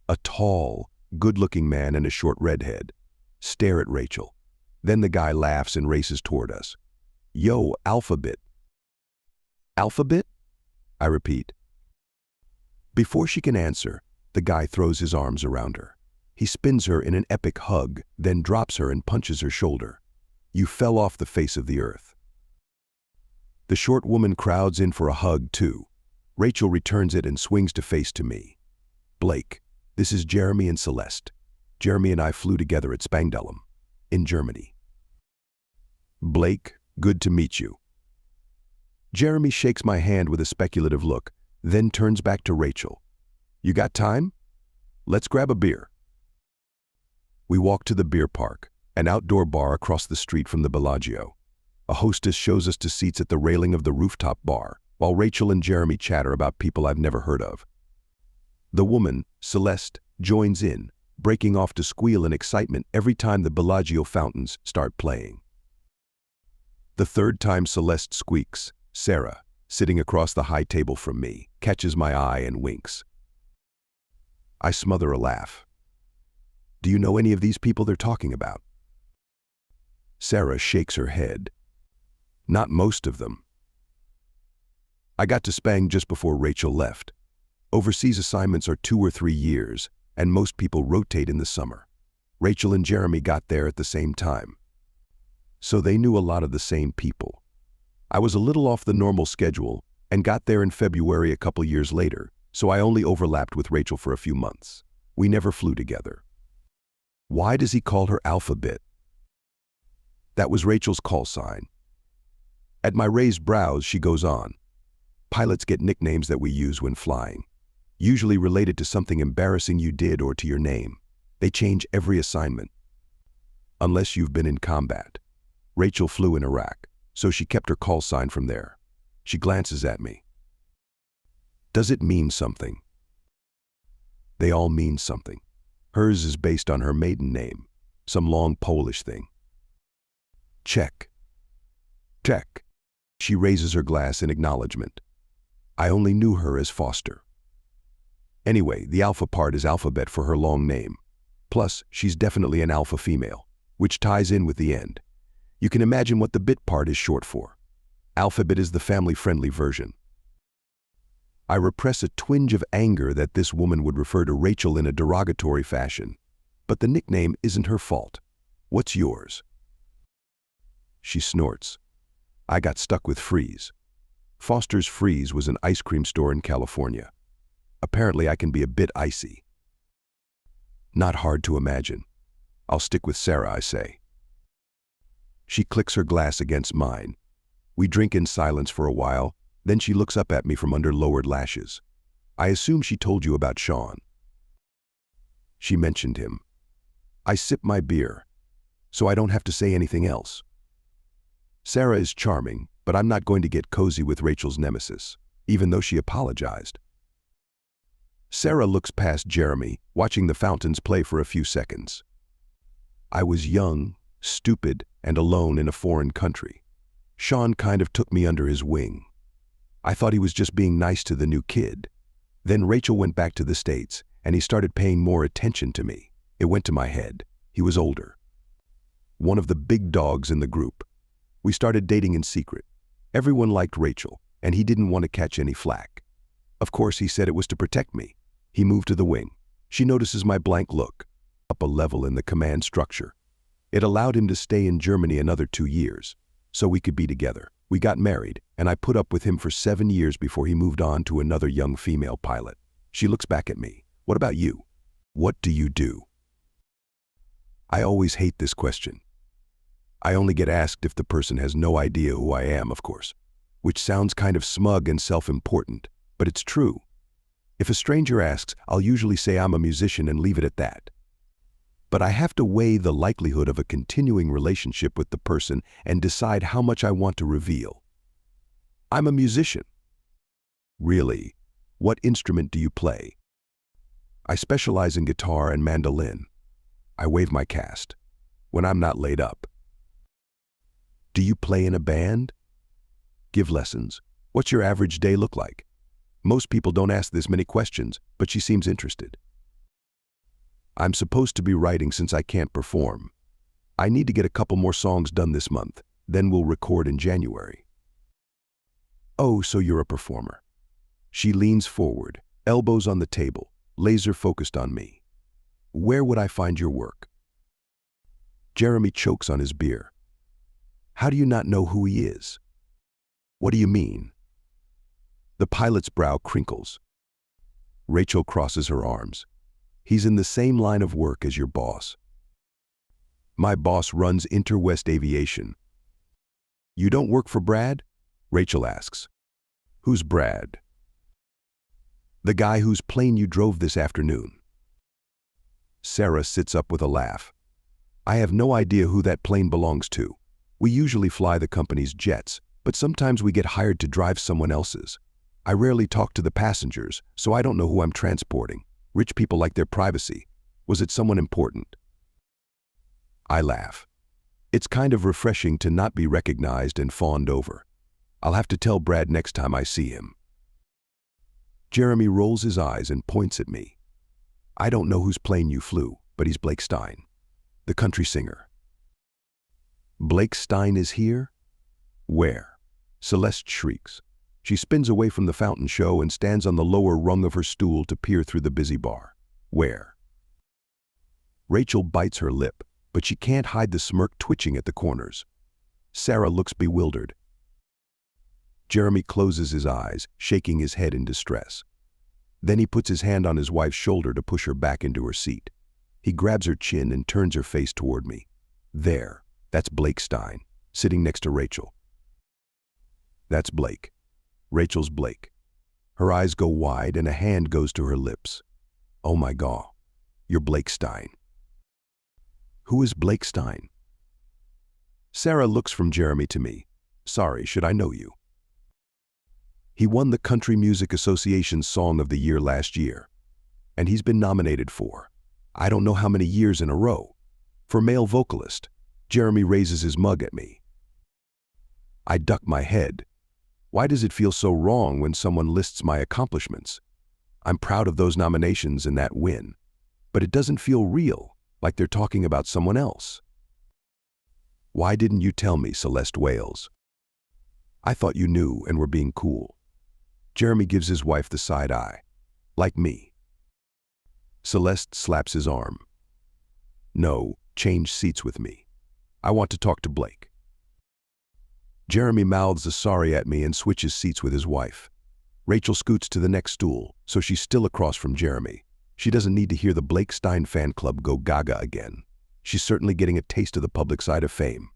a tall, good-looking man and a short redhead, stare at Rachel. Then the guy laughs and races toward us. Yo, Alphabet. Alphabet? I repeat. Before she can answer, the guy throws his arms around her. He spins her in an epic hug, then drops her and punches her shoulder. You fell off the face of the earth. The short woman crowds in for a hug, too. Rachel returns it and swings to face to me. Blake, this is Jeremy and Celeste. Jeremy and I flew together at Spangdahlem, in Germany. Blake, good to meet you. Jeremy shakes my hand with a speculative look, then turns back to Rachel. You got time? Let's grab a beer. We walk to the beer park, an outdoor bar across the street from the Bellagio. A hostess shows us to seats at the railing of the rooftop bar, while Rachel and Jeremy chatter about people I've never heard of. The woman, Celeste, joins in, breaking off to squeal in excitement every time the Bellagio fountains start playing. The third time Celeste squeaks, Sarah, sitting across the high table from me, catches my eye and winks. I smother a laugh. Do you know any of these people they're talking about? Sarah shakes her head. Not most of them. I got to Spang just before Rachel left. Overseas assignments are 2 or 3 years, and most people rotate in the summer. Rachel and Jeremy got there at the same time. So they knew a lot of the same people. I was a little off the normal schedule and got there in February a couple years later, so I only overlapped with Rachel for a few months. We never flew together. Why does he call her Alphabet? That was Rachel's call sign. At my raised brows, she goes on. Pilots get nicknames that we use when flying, usually related to something embarrassing you did or to your name. They change every assignment. Unless you've been in combat. Rachel flew in Iraq, so she kept her call sign from there. She glances at me. Does it mean something? They all mean something. Hers is based on her maiden name, some long Polish thing. Check. Check. She raises her glass in acknowledgement. I only knew her as Foster. Anyway, the alpha part is alphabet for her long name. Plus, she's definitely an alpha female, which ties in with the end. You can imagine what the bit part is short for. Alphabet is the family-friendly version. I repress a twinge of anger that this woman would refer to Rachel in a derogatory fashion. But the nickname isn't her fault. What's yours? She snorts. I got stuck with Freeze. Foster's Freeze was an ice cream store in California. Apparently I can be a bit icy. Not hard to imagine. I'll stick with Sarah, I say. She clicks her glass against mine. We drink in silence for a while, then she looks up at me from under lowered lashes. I assume she told you about Sean. She mentioned him. I sip my beer, so I don't have to say anything else. Sarah is charming, but I'm not going to get cozy with Rachel's nemesis, even though she apologized. Sarah looks past Jeremy, watching the fountains play for a few seconds. I was young, stupid, and alone in a foreign country. Sean kind of took me under his wing. I thought he was just being nice to the new kid. Then Rachel went back to the States, and he started paying more attention to me. It went to my head. He was older. One of the big dogs in the group. We started dating in secret. Everyone liked Rachel, and he didn't want to catch any flack. Of course, he said it was to protect me. He moved to the wing. She notices my blank look, up a level in the command structure. It allowed him to stay in Germany another 2 years, so we could be together. We got married, and I put up with him for 7 years before he moved on to another young female pilot. She looks back at me. What about you? What do you do? I always hate this question. I only get asked if the person has no idea who I am, of course, which sounds kind of smug and self-important, but it's true. If a stranger asks, I'll usually say I'm a musician and leave it at that. But I have to weigh the likelihood of a continuing relationship with the person and decide how much I want to reveal. I'm a musician. Really? What instrument do you play? I specialize in guitar and mandolin. I wave my cast. When I'm not laid up. Do you play in a band? Give lessons. What's your average day look like? Most people don't ask this many questions, but she seems interested. I'm supposed to be writing since I can't perform. I need to get a couple more songs done this month, then we'll record in January. Oh, so you're a performer. She leans forward, elbows on the table, laser focused on me. Where would I find your work? Jeremy chokes on his beer. How do you not know who he is? What do you mean? The pilot's brow crinkles. Rachel crosses her arms. He's in the same line of work as your boss. My boss runs Interwest Aviation. You don't work for Brad? Rachel asks. Who's Brad? The guy whose plane you drove this afternoon. Sarah sits up with a laugh. I have no idea who that plane belongs to. We usually fly the company's jets, but sometimes we get hired to drive someone else's. I rarely talk to the passengers, so I don't know who I'm transporting. Rich people like their privacy. Was it someone important? I laugh. It's kind of refreshing to not be recognized and fawned over. I'll have to tell Brad next time I see him. Jeremy rolls his eyes and points at me. I don't know whose plane you flew, but he's Blake Stein, the country singer. Blake Stein is here? Where? Celeste shrieks. She spins away from the fountain show and stands on the lower rung of her stool to peer through the busy bar. Where? Rachel bites her lip, but she can't hide the smirk twitching at the corners. Sarah looks bewildered. Jeremy closes his eyes, shaking his head in distress. Then he puts his hand on his wife's shoulder to push her back into her seat. He grabs her chin and turns her face toward me. There, that's Blake Stein, sitting next to Rachel. That's Blake. Rachel's Blake. Her eyes go wide and a hand goes to her lips. Oh my God, you're Blake Stein. Who is Blake Stein? Sarah looks from Jeremy to me. Sorry, should I know you? He won the Country Music Association's Song of the Year last year. And he's been nominated for, I don't know how many years in a row, for male vocalist. Jeremy raises his mug at me. I duck my head. Why does it feel so wrong when someone lists my accomplishments? I'm proud of those nominations and that win, but it doesn't feel real, like they're talking about someone else. Why didn't you tell me, Celeste wails? I thought you knew and were being cool. Jeremy gives his wife the side eye, like me. Celeste slaps his arm. No, change seats with me. I want to talk to Blake. Jeremy mouths a sorry at me and switches seats with his wife. Rachel scoots to the next stool, so she's still across from Jeremy. She doesn't need to hear the Blake Stein fan club go gaga again. She's certainly getting a taste of the public side of fame.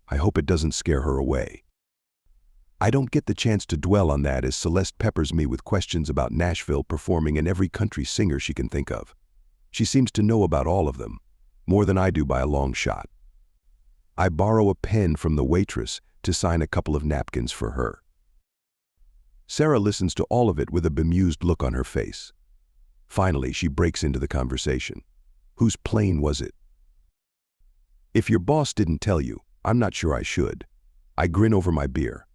I hope it doesn't scare her away. I don't get the chance to dwell on that as Celeste peppers me with questions about Nashville performing and every country singer she can think of. She seems to know about all of them, more than I do by a long shot. I borrow a pen from the waitress to sign a couple of napkins for her. Sarah listens to all of it with a bemused look on her face. Finally, she breaks into the conversation. Whose plane was it? If your boss didn't tell you, I'm not sure I should. I grin over my beer.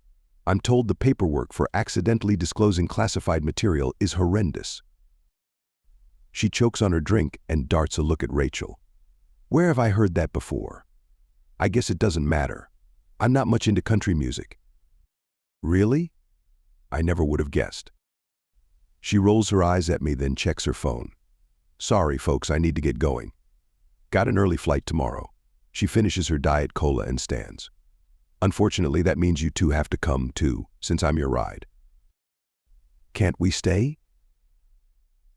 I'm told the paperwork for accidentally disclosing classified material is horrendous. She chokes on her drink and darts a look at Rachel. Where have I heard that before? I guess it doesn't matter. I'm not much into country music. Really? I never would have guessed. She rolls her eyes at me, then checks her phone. Sorry, folks, I need to get going. Got an early flight tomorrow. She finishes her Diet Cola and stands. Unfortunately, that means you two have to come, too, since I'm your ride. Can't we stay?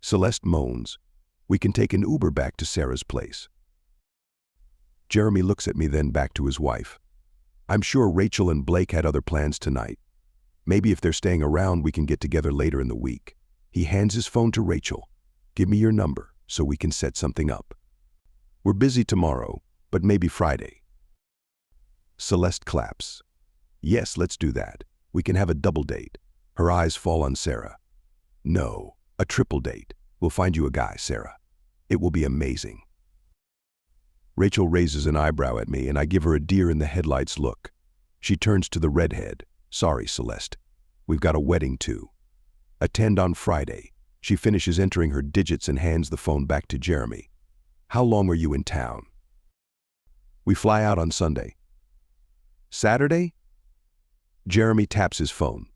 Celeste moans. We can take an Uber back to Sarah's place. Jeremy looks at me, then back to his wife. I'm sure Rachel and Blake had other plans tonight. Maybe if they're staying around, we can get together later in the week. He hands his phone to Rachel. Give me your number so we can set something up. We're busy tomorrow, but maybe Friday. Celeste claps. Yes, let's do that. We can have a double date. Her eyes fall on Sarah. No, a triple date. We'll find you a guy, Sarah. It will be amazing. Rachel raises an eyebrow at me and I give her a deer-in-the-headlights look. She turns to the redhead. Sorry, Celeste. We've got a wedding too. Attend on Friday. She finishes entering her digits and hands the phone back to Jeremy. How long are you in town? We fly out on Sunday. Saturday? Jeremy taps his phone.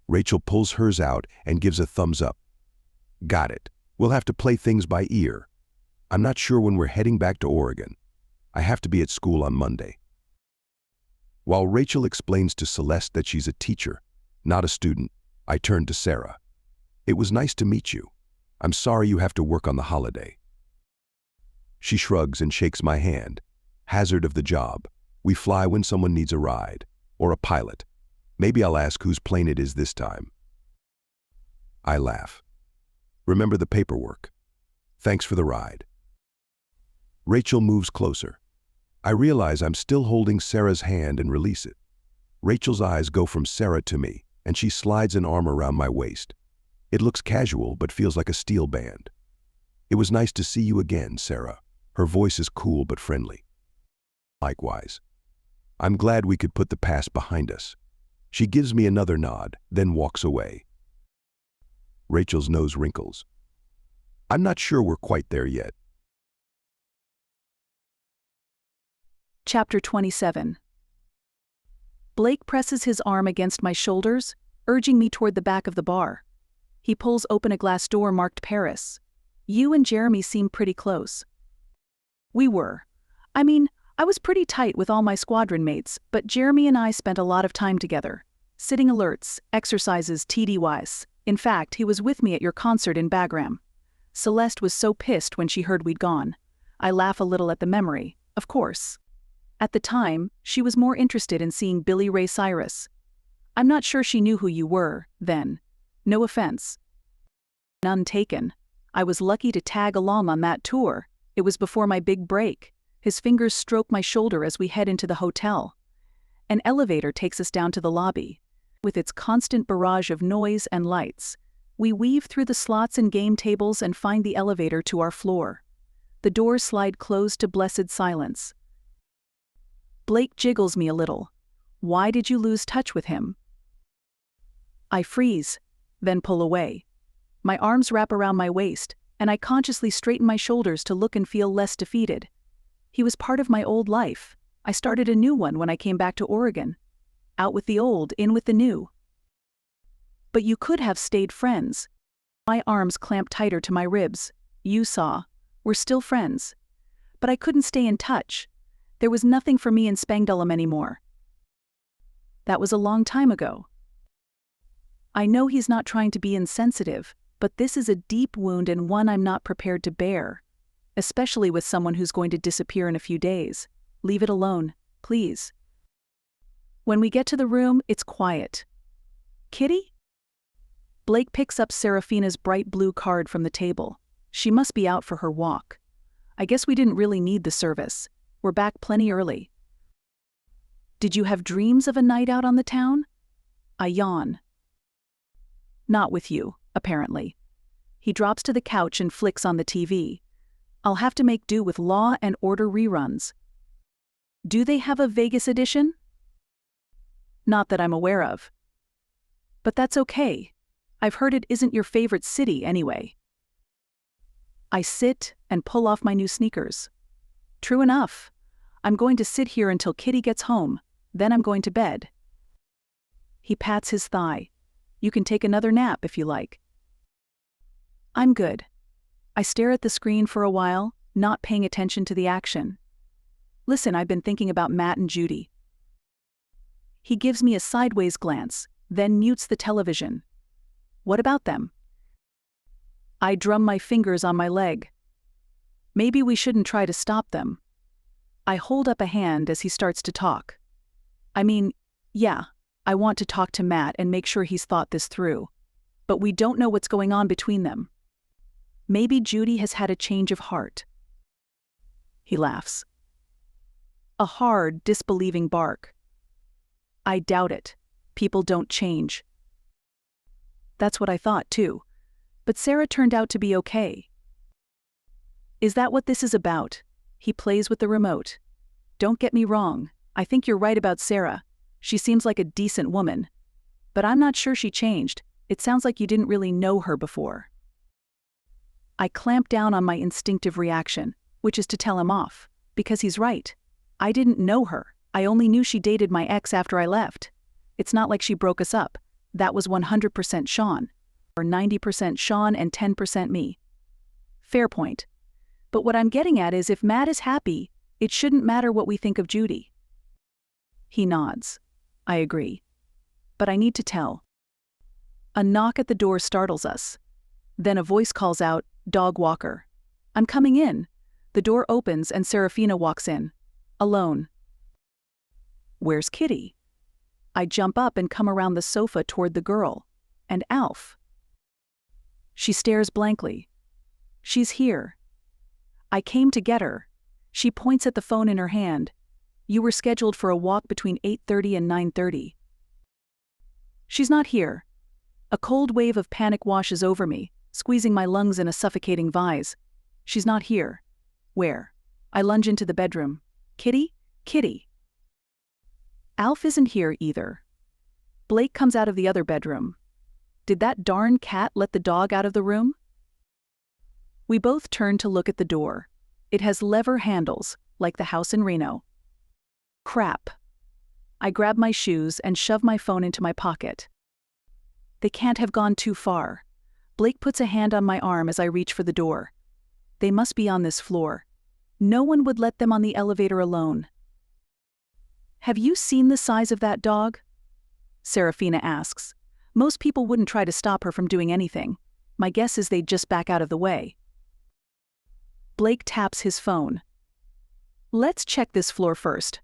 Rachel pulls hers out and gives a thumbs up. Got it. We'll have to play things by ear. I'm not sure when we're heading back to Oregon. I have to be at school on Monday. While Rachel explains to Celeste that she's a teacher, not a student, I turn to Sarah. It was nice to meet you. I'm sorry you have to work on the holiday. She shrugs and shakes my hand. Hazard of the job. We fly when someone needs a ride, or a pilot. Maybe I'll ask whose plane it is this time. I laugh. Remember the paperwork. Thanks for the ride. Rachel moves closer. I realize I'm still holding Sarah's hand and release it. Rachel's eyes go from Sarah to me, and she slides an arm around my waist. It looks casual, but feels like a steel band. It was nice to see you again, Sarah. Her voice is cool but friendly. Likewise. I'm glad we could put the past behind us. She gives me another nod, then walks away. Rachel's nose wrinkles. I'm not sure we're quite there yet. Chapter 27. Blake presses his arm against my shoulders, urging me toward the back of the bar. He pulls open a glass door marked Paris. You and Jeremy seem pretty close. We were. I was pretty tight with all my squadron mates, but Jeremy and I spent a lot of time together. Sitting alerts, exercises, TD-wise. In fact, he was with me at your concert in Bagram. Celeste was so pissed when she heard we'd gone. I laugh a little at the memory, of course. At the time, she was more interested in seeing Billy Ray Cyrus. I'm not sure she knew who you were, then. No offense. None taken. I was lucky to tag along on that tour. It was before my big break. His fingers stroke my shoulder as we head into the hotel. An elevator takes us down to the lobby. With its constant barrage of noise and lights, we weave through the slots and game tables and find the elevator to our floor. The doors slide closed to blessed silence. Blake jiggles me a little. Why did you lose touch with him? I freeze, then pull away. My arms wrap around my waist, and I consciously straighten my shoulders to look and feel less defeated. He was part of my old life. I started a new one when I came back to Oregon. Out with the old, in with the new. But you could have stayed friends. My arms clamped tighter to my ribs. You saw. We're still friends. But I couldn't stay in touch. There was nothing for me in Spangdahlem anymore. That was a long time ago. I know he's not trying to be insensitive, but this is a deep wound and one I'm not prepared to bear. Especially with someone who's going to disappear in a few days. Leave it alone, please. When we get to the room, it's quiet. Kitty? Blake picks up Serafina's bright blue card from the table. She must be out for her walk. I guess we didn't really need the service. We're back plenty early. Did you have dreams of a night out on the town? I yawn. Not with you, apparently. He drops to the couch and flicks on the TV. I'll have to make do with Law and Order reruns. Do they have a Vegas edition? Not that I'm aware of. But that's okay. I've heard it isn't your favorite city anyway. I sit and pull off my new sneakers. True enough. I'm going to sit here until Kitty gets home, then I'm going to bed. He pats his thigh. You can take another nap if you like. I'm good. I stare at the screen for a while, not paying attention to the action. Listen, I've been thinking about Matt and Judy. He gives me a sideways glance, then mutes the television. What about them? I drum my fingers on my leg. Maybe we shouldn't try to stop them. I hold up a hand as he starts to talk. I mean, yeah, I want to talk to Matt and make sure he's thought this through. But we don't know what's going on between them. Maybe Judy has had a change of heart. He laughs. A hard, disbelieving bark. I doubt it. People don't change. That's what I thought, too. But Sarah turned out to be okay. Is that what this is about? He plays with the remote. Don't get me wrong. I think you're right about Sarah. She seems like a decent woman. But I'm not sure she changed. It sounds like you didn't really know her before. I clamp down on my instinctive reaction, which is to tell him off, because he's right. I didn't know her. I only knew she dated my ex after I left. It's not like she broke us up. That was 100% Sean. Or 90% Sean and 10% me. Fair point. But what I'm getting at is if Matt is happy, it shouldn't matter what we think of Judy. He nods. I agree. But I need to tell. A knock at the door startles us. Then a voice calls out, "Dog walker." I'm coming in. The door opens and Serafina walks in. Alone. Where's Kitty? I jump up and come around the sofa toward the girl. And Alf. She stares blankly. She's here. I came to get her. She points at the phone in her hand. You were scheduled for a walk between 8:30 and 9:30. She's not here. A cold wave of panic washes over me, squeezing my lungs in a suffocating vise. She's not here. Where? I lunge into the bedroom. Kitty? Kitty. Alf isn't here either. Blake comes out of the other bedroom. Did that darn cat let the dog out of the room? We both turn to look at the door. It has lever handles, like the house in Reno. Crap. I grab my shoes and shove my phone into my pocket. They can't have gone too far. Blake puts a hand on my arm as I reach for the door. They must be on this floor. No one would let them on the elevator alone. Have you seen the size of that dog? Serafina asks. Most people wouldn't try to stop her from doing anything. My guess is they'd just back out of the way. Blake taps his phone. Let's check this floor first.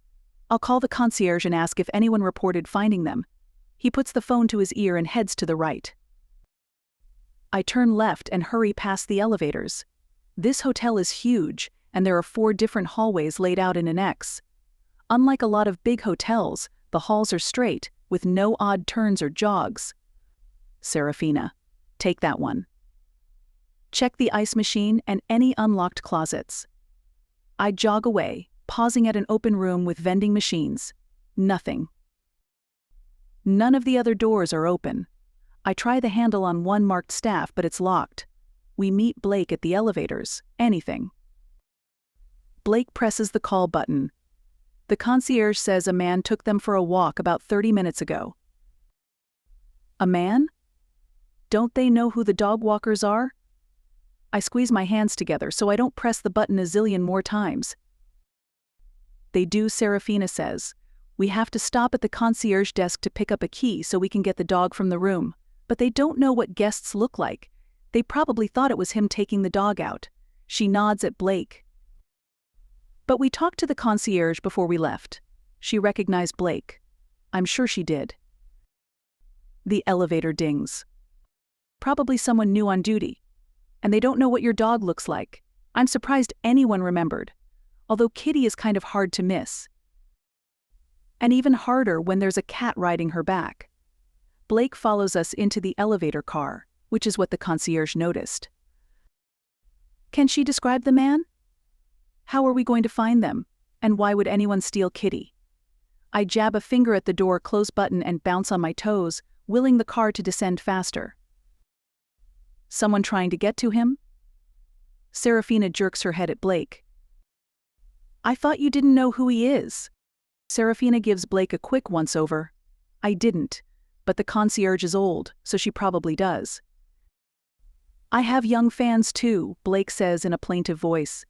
I'll call the concierge and ask if anyone reported finding them. He puts the phone to his ear and heads to the right. I turn left and hurry past the elevators. This hotel is huge, and there are 4 different hallways laid out in an X. Unlike a lot of big hotels, the halls are straight, with no odd turns or jogs. Serafina, take that one. Check the ice machine and any unlocked closets. I jog away, pausing at an open room with vending machines. Nothing. None of the other doors are open. I try the handle on one marked staff, but it's locked. We meet Blake at the elevators. Anything. Blake presses the call button. The concierge says a man took them for a walk about 30 minutes ago. A man? Don't they know who the dog walkers are? I squeeze my hands together so I don't press the button a zillion more times. They do, Serafina says. We have to stop at the concierge desk to pick up a key so we can get the dog from the room. But they don't know what guests look like. They probably thought it was him taking the dog out. She nods at Blake. But we talked to the concierge before we left. She recognized Blake. I'm sure she did. The elevator dings. Probably someone new on duty. And they don't know what your dog looks like. I'm surprised anyone remembered. Although Kitty is kind of hard to miss. And even harder when there's a cat riding her back. Blake follows us into the elevator car, which is what the concierge noticed. Can she describe the man? How are we going to find them? And why would anyone steal Kitty? I jab a finger at the door close button and bounce on my toes, willing the car to descend faster. Someone trying to get to him? Serafina jerks her head at Blake. I thought you didn't know who he is. Serafina gives Blake a quick once-over. I didn't, but the concierge is old, so she probably does. I have young fans too, Blake says in a plaintive voice.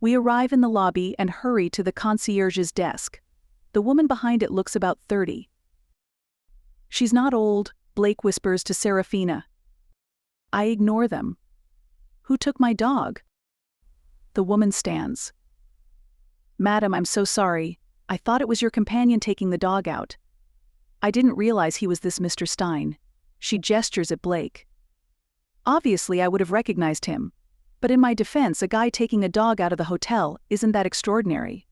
We arrive in the lobby and hurry to the concierge's desk. The woman behind it looks about 30. She's not old, Blake whispers to Serafina. I ignore them. Who took my dog? The woman stands. Madam, I'm so sorry. I thought it was your companion taking the dog out. I didn't realize he was this Mr. Stein. She gestures at Blake. Obviously, I would have recognized him. But in my defense, a guy taking a dog out of the hotel isn't that extraordinary.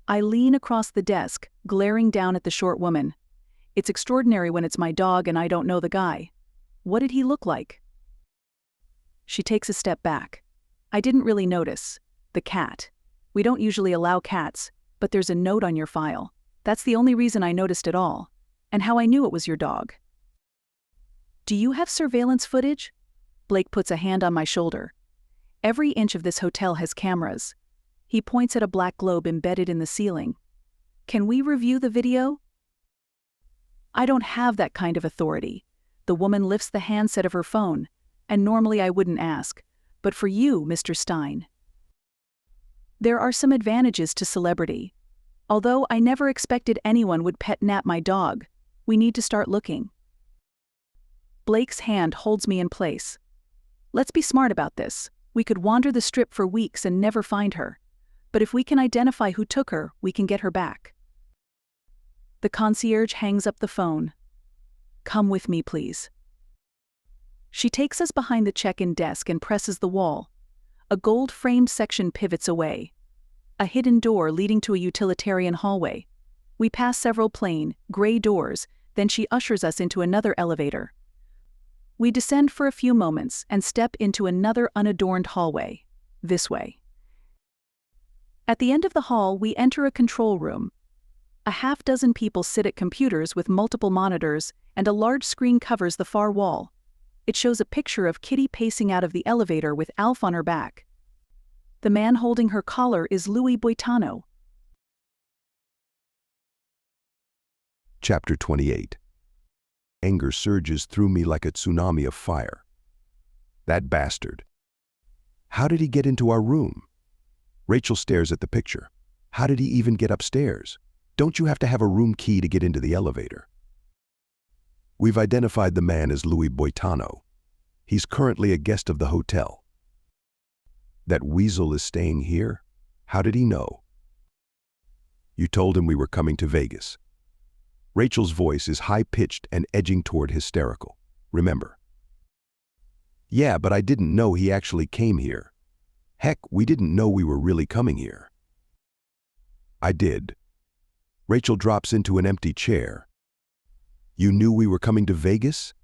I lean across the desk, glaring down at the short woman. It's extraordinary when it's my dog and I don't know the guy. What did he look like? She takes a step back. I didn't really notice. The cat. We don't usually allow cats, but there's a note on your file. That's the only reason I noticed it all. And how I knew it was your dog. Do you have surveillance footage? Blake puts a hand on my shoulder. Every inch of this hotel has cameras. He points at a black globe embedded in the ceiling. Can we review the video? I don't have that kind of authority. The woman lifts the handset of her phone, and normally I wouldn't ask, but for you, Mr. Stein. There are some advantages to celebrity. Although I never expected anyone would pet nap my dog, we need to start looking. Blake's hand holds me in place. Let's be smart about this. We could wander the strip for weeks and never find her. But if we can identify who took her, we can get her back. The concierge hangs up the phone. Come with me, please. She takes us behind the check-in desk and presses the wall. A gold-framed section pivots away. A hidden door leading to a utilitarian hallway. We pass several plain, gray doors, then she ushers us into another elevator. We descend for a few moments and step into another unadorned hallway. This way. At the end of the hall, we enter a control room. A half-dozen people sit at computers with multiple monitors, and a large screen covers the far wall. It shows a picture of Kitty pacing out of the elevator with Alf on her back. The man holding her collar is Louis Boitano. Chapter 28. Anger surges through me like a tsunami of fire. That bastard. How did he get into our room? Rachel stares at the picture. How did he even get upstairs? Don't you have to have a room key to get into the elevator? We've identified the man as Louis Boitano. He's currently a guest of the hotel. That weasel is staying here? How did he know? You told him we were coming to Vegas. Rachel's voice is high-pitched and edging toward hysterical. Remember? Yeah, but I didn't know he actually came here. Heck, we didn't know we were really coming here. I did. Rachel drops into an empty chair. You knew we were coming to Vegas?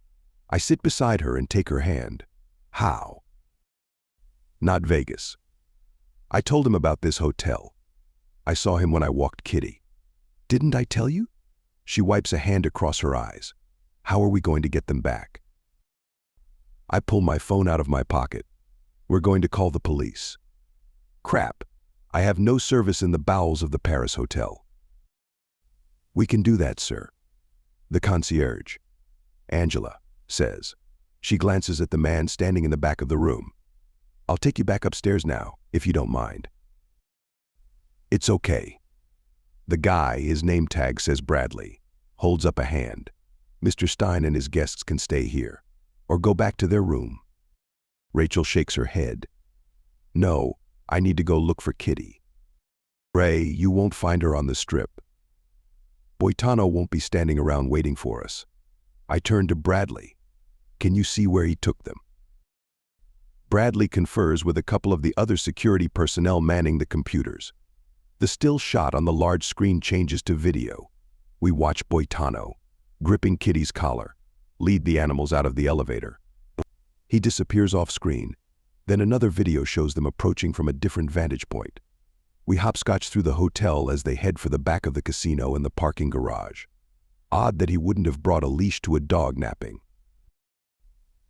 I sit beside her and take her hand. How? Not Vegas. I told him about this hotel. I saw him when I walked Kitty. Didn't I tell you? She wipes a hand across her eyes. How are we going to get them back? I pull my phone out of my pocket. We're going to call the police. Crap. I have no service in the bowels of the Paris hotel. We can do that, sir. The concierge, Angela, says. She glances at the man standing in the back of the room. I'll take you back upstairs now, if you don't mind. It's okay. The guy, his name tag says Bradley, holds up a hand. Mr. Stein and his guests can stay here, or go back to their room. Rachel shakes her head. No, I need to go look for Kitty. Ray, you won't find her on the strip. Boitano won't be standing around waiting for us. I turn to Bradley. Can you see where he took them? Bradley confers with a couple of the other security personnel manning the computers. The still shot on the large screen changes to video. We watch Boitano, gripping Kitty's collar, lead the animals out of the elevator. He disappears off screen. Then another video shows them approaching from a different vantage point. We hopscotch through the hotel as they head for the back of the casino and the parking garage. Odd that he wouldn't have brought a leash to a dog napping.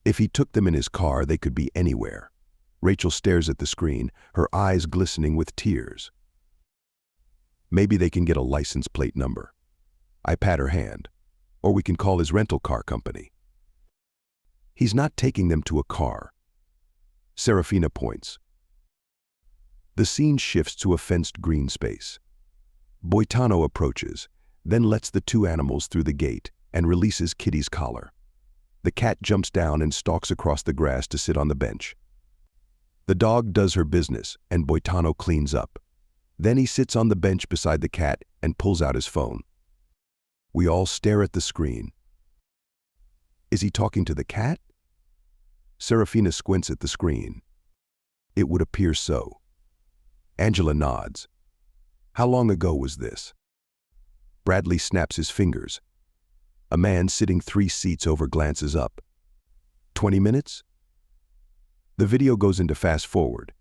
If he took them in his car, they could be anywhere. Rachel stares at the screen, her eyes glistening with tears. Maybe they can get a license plate number. I pat her hand. Or we can call his rental car company. He's not taking them to a car. Serafina points. The scene shifts to a fenced green space. Boitano approaches, then lets the two animals through the gate and releases Kitty's collar. The cat jumps down and stalks across the grass to sit on the bench. The dog does her business and Boitano cleans up. Then he sits on the bench beside the cat and pulls out his phone. We all stare at the screen. Is he talking to the cat? Serafina squints at the screen. It would appear so. Angela nods. How long ago was this? Bradley snaps his fingers. A man sitting 3 seats over glances up. 20 minutes? The video goes into fast forward.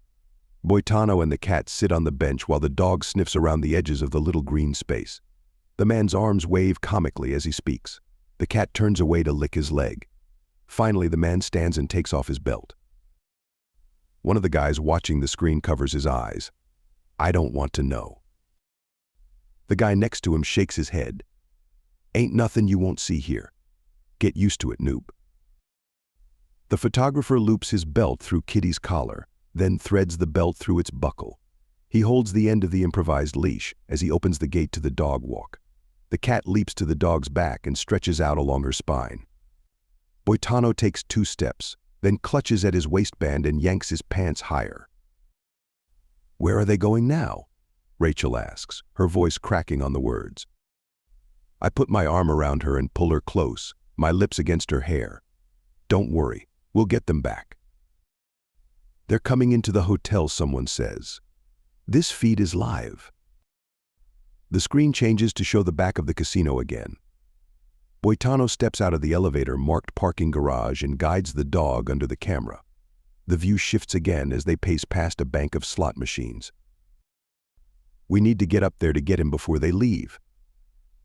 Boitano and the cat sit on the bench while the dog sniffs around the edges of the little green space. The man's arms wave comically as he speaks. The cat turns away to lick his leg. Finally, the man stands and takes off his belt. One of the guys watching the screen covers his eyes. I don't want to know. The guy next to him shakes his head. Ain't nothing you won't see here. Get used to it, noob. The photographer loops his belt through Kitty's collar, then threads the belt through its buckle. He holds the end of the improvised leash as he opens the gate to the dog walk. The cat leaps to the dog's back and stretches out along her spine. Boitano takes 2 steps, then clutches at his waistband and yanks his pants higher. Where are they going now? Rachel asks, her voice cracking on the words. I put my arm around her and pull her close, my lips against her hair. Don't worry, we'll get them back. They're coming into the hotel, someone says. This feed is live. The screen changes to show the back of the casino again. Boitano steps out of the elevator marked parking garage and guides the dog under the camera. The view shifts again as they pace past a bank of slot machines. We need to get up there to get him before they leave.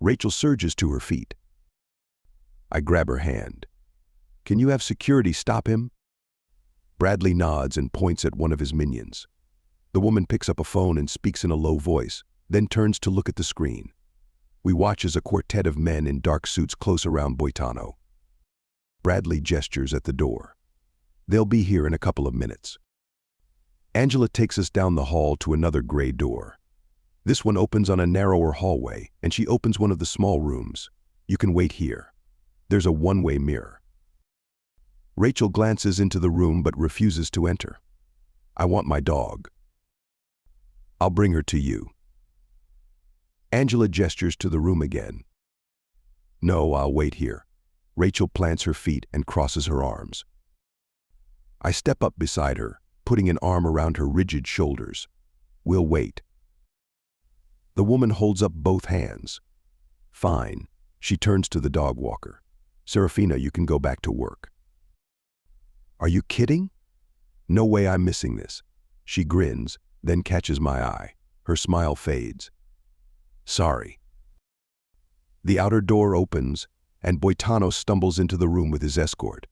Rachel surges to her feet. I grab her hand. Can you have security stop him? Bradley nods and points at one of his minions. The woman picks up a phone and speaks in a low voice, then turns to look at the screen. We watch as a quartet of men in dark suits close around Boitano. Bradley gestures at the door. They'll be here in a couple of minutes. Angela takes us down the hall to another gray door. This one opens on a narrower hallway, and she opens one of the small rooms. You can wait here. There's a one-way mirror. Rachel glances into the room but refuses to enter. I want my dog. I'll bring her to you. Angela gestures to the room again. No, I'll wait here. Rachel plants her feet and crosses her arms. I step up beside her, putting an arm around her rigid shoulders. We'll wait. The woman holds up both hands. Fine. She turns to the dog walker. Serafina, you can go back to work. Are you kidding? No way I'm missing this. She grins, then catches my eye. Her smile fades. Sorry. The outer door opens, and Boitano stumbles into the room with his escort.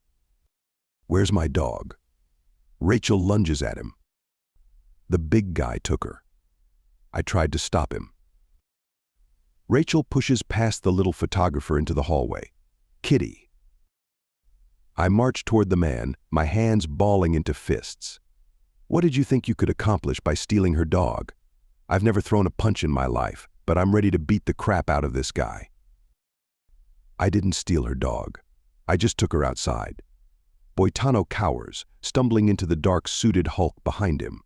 Where's my dog? Rachel lunges at him. The big guy took her. I tried to stop him. Rachel pushes past the little photographer into the hallway. Kitty. I march toward the man, my hands balling into fists. What did you think you could accomplish by stealing her dog? I've never thrown a punch in my life, but I'm ready to beat the crap out of this guy. I didn't steal her dog. I just took her outside. Boitano cowers, stumbling into the dark-suited hulk behind him.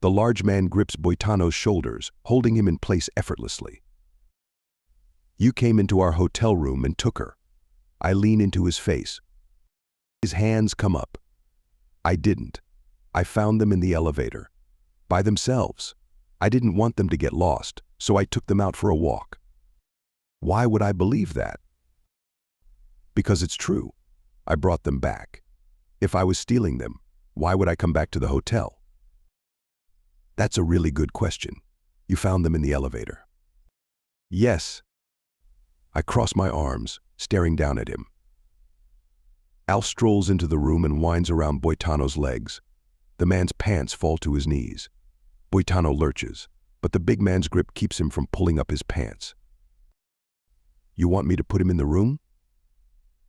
The large man grips Boitano's shoulders, holding him in place effortlessly. You came into our hotel room and took her. I lean into his face. His hands come up. I didn't. I found them in the elevator. By themselves. I didn't want them to get lost, so I took them out for a walk. Why would I believe that? Because it's true. I brought them back. If I was stealing them, why would I come back to the hotel? That's a really good question. You found them in the elevator. Yes. I cross my arms, staring down at him. Alf strolls into the room and winds around Boitano's legs. The man's pants fall to his knees. Boitano lurches, but the big man's grip keeps him from pulling up his pants. You want me to put him in the room?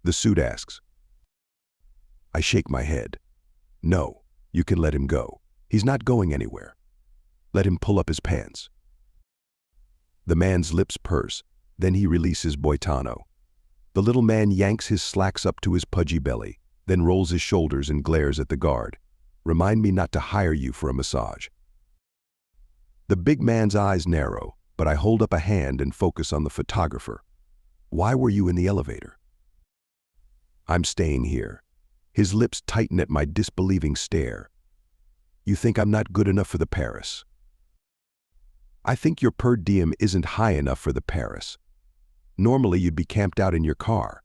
The suit asks. I shake my head. No, you can let him go. He's not going anywhere. Let him pull up his pants. The man's lips purse, then he releases Boitano. The little man yanks his slacks up to his pudgy belly, then rolls his shoulders and glares at the guard. Remind me not to hire you for a massage. The big man's eyes narrow, but I hold up a hand and focus on the photographer. Why were you in the elevator? I'm staying here. His lips tighten at my disbelieving stare. You think I'm not good enough for the Paris? I think your per diem isn't high enough for the Paris. Normally you'd be camped out in your car.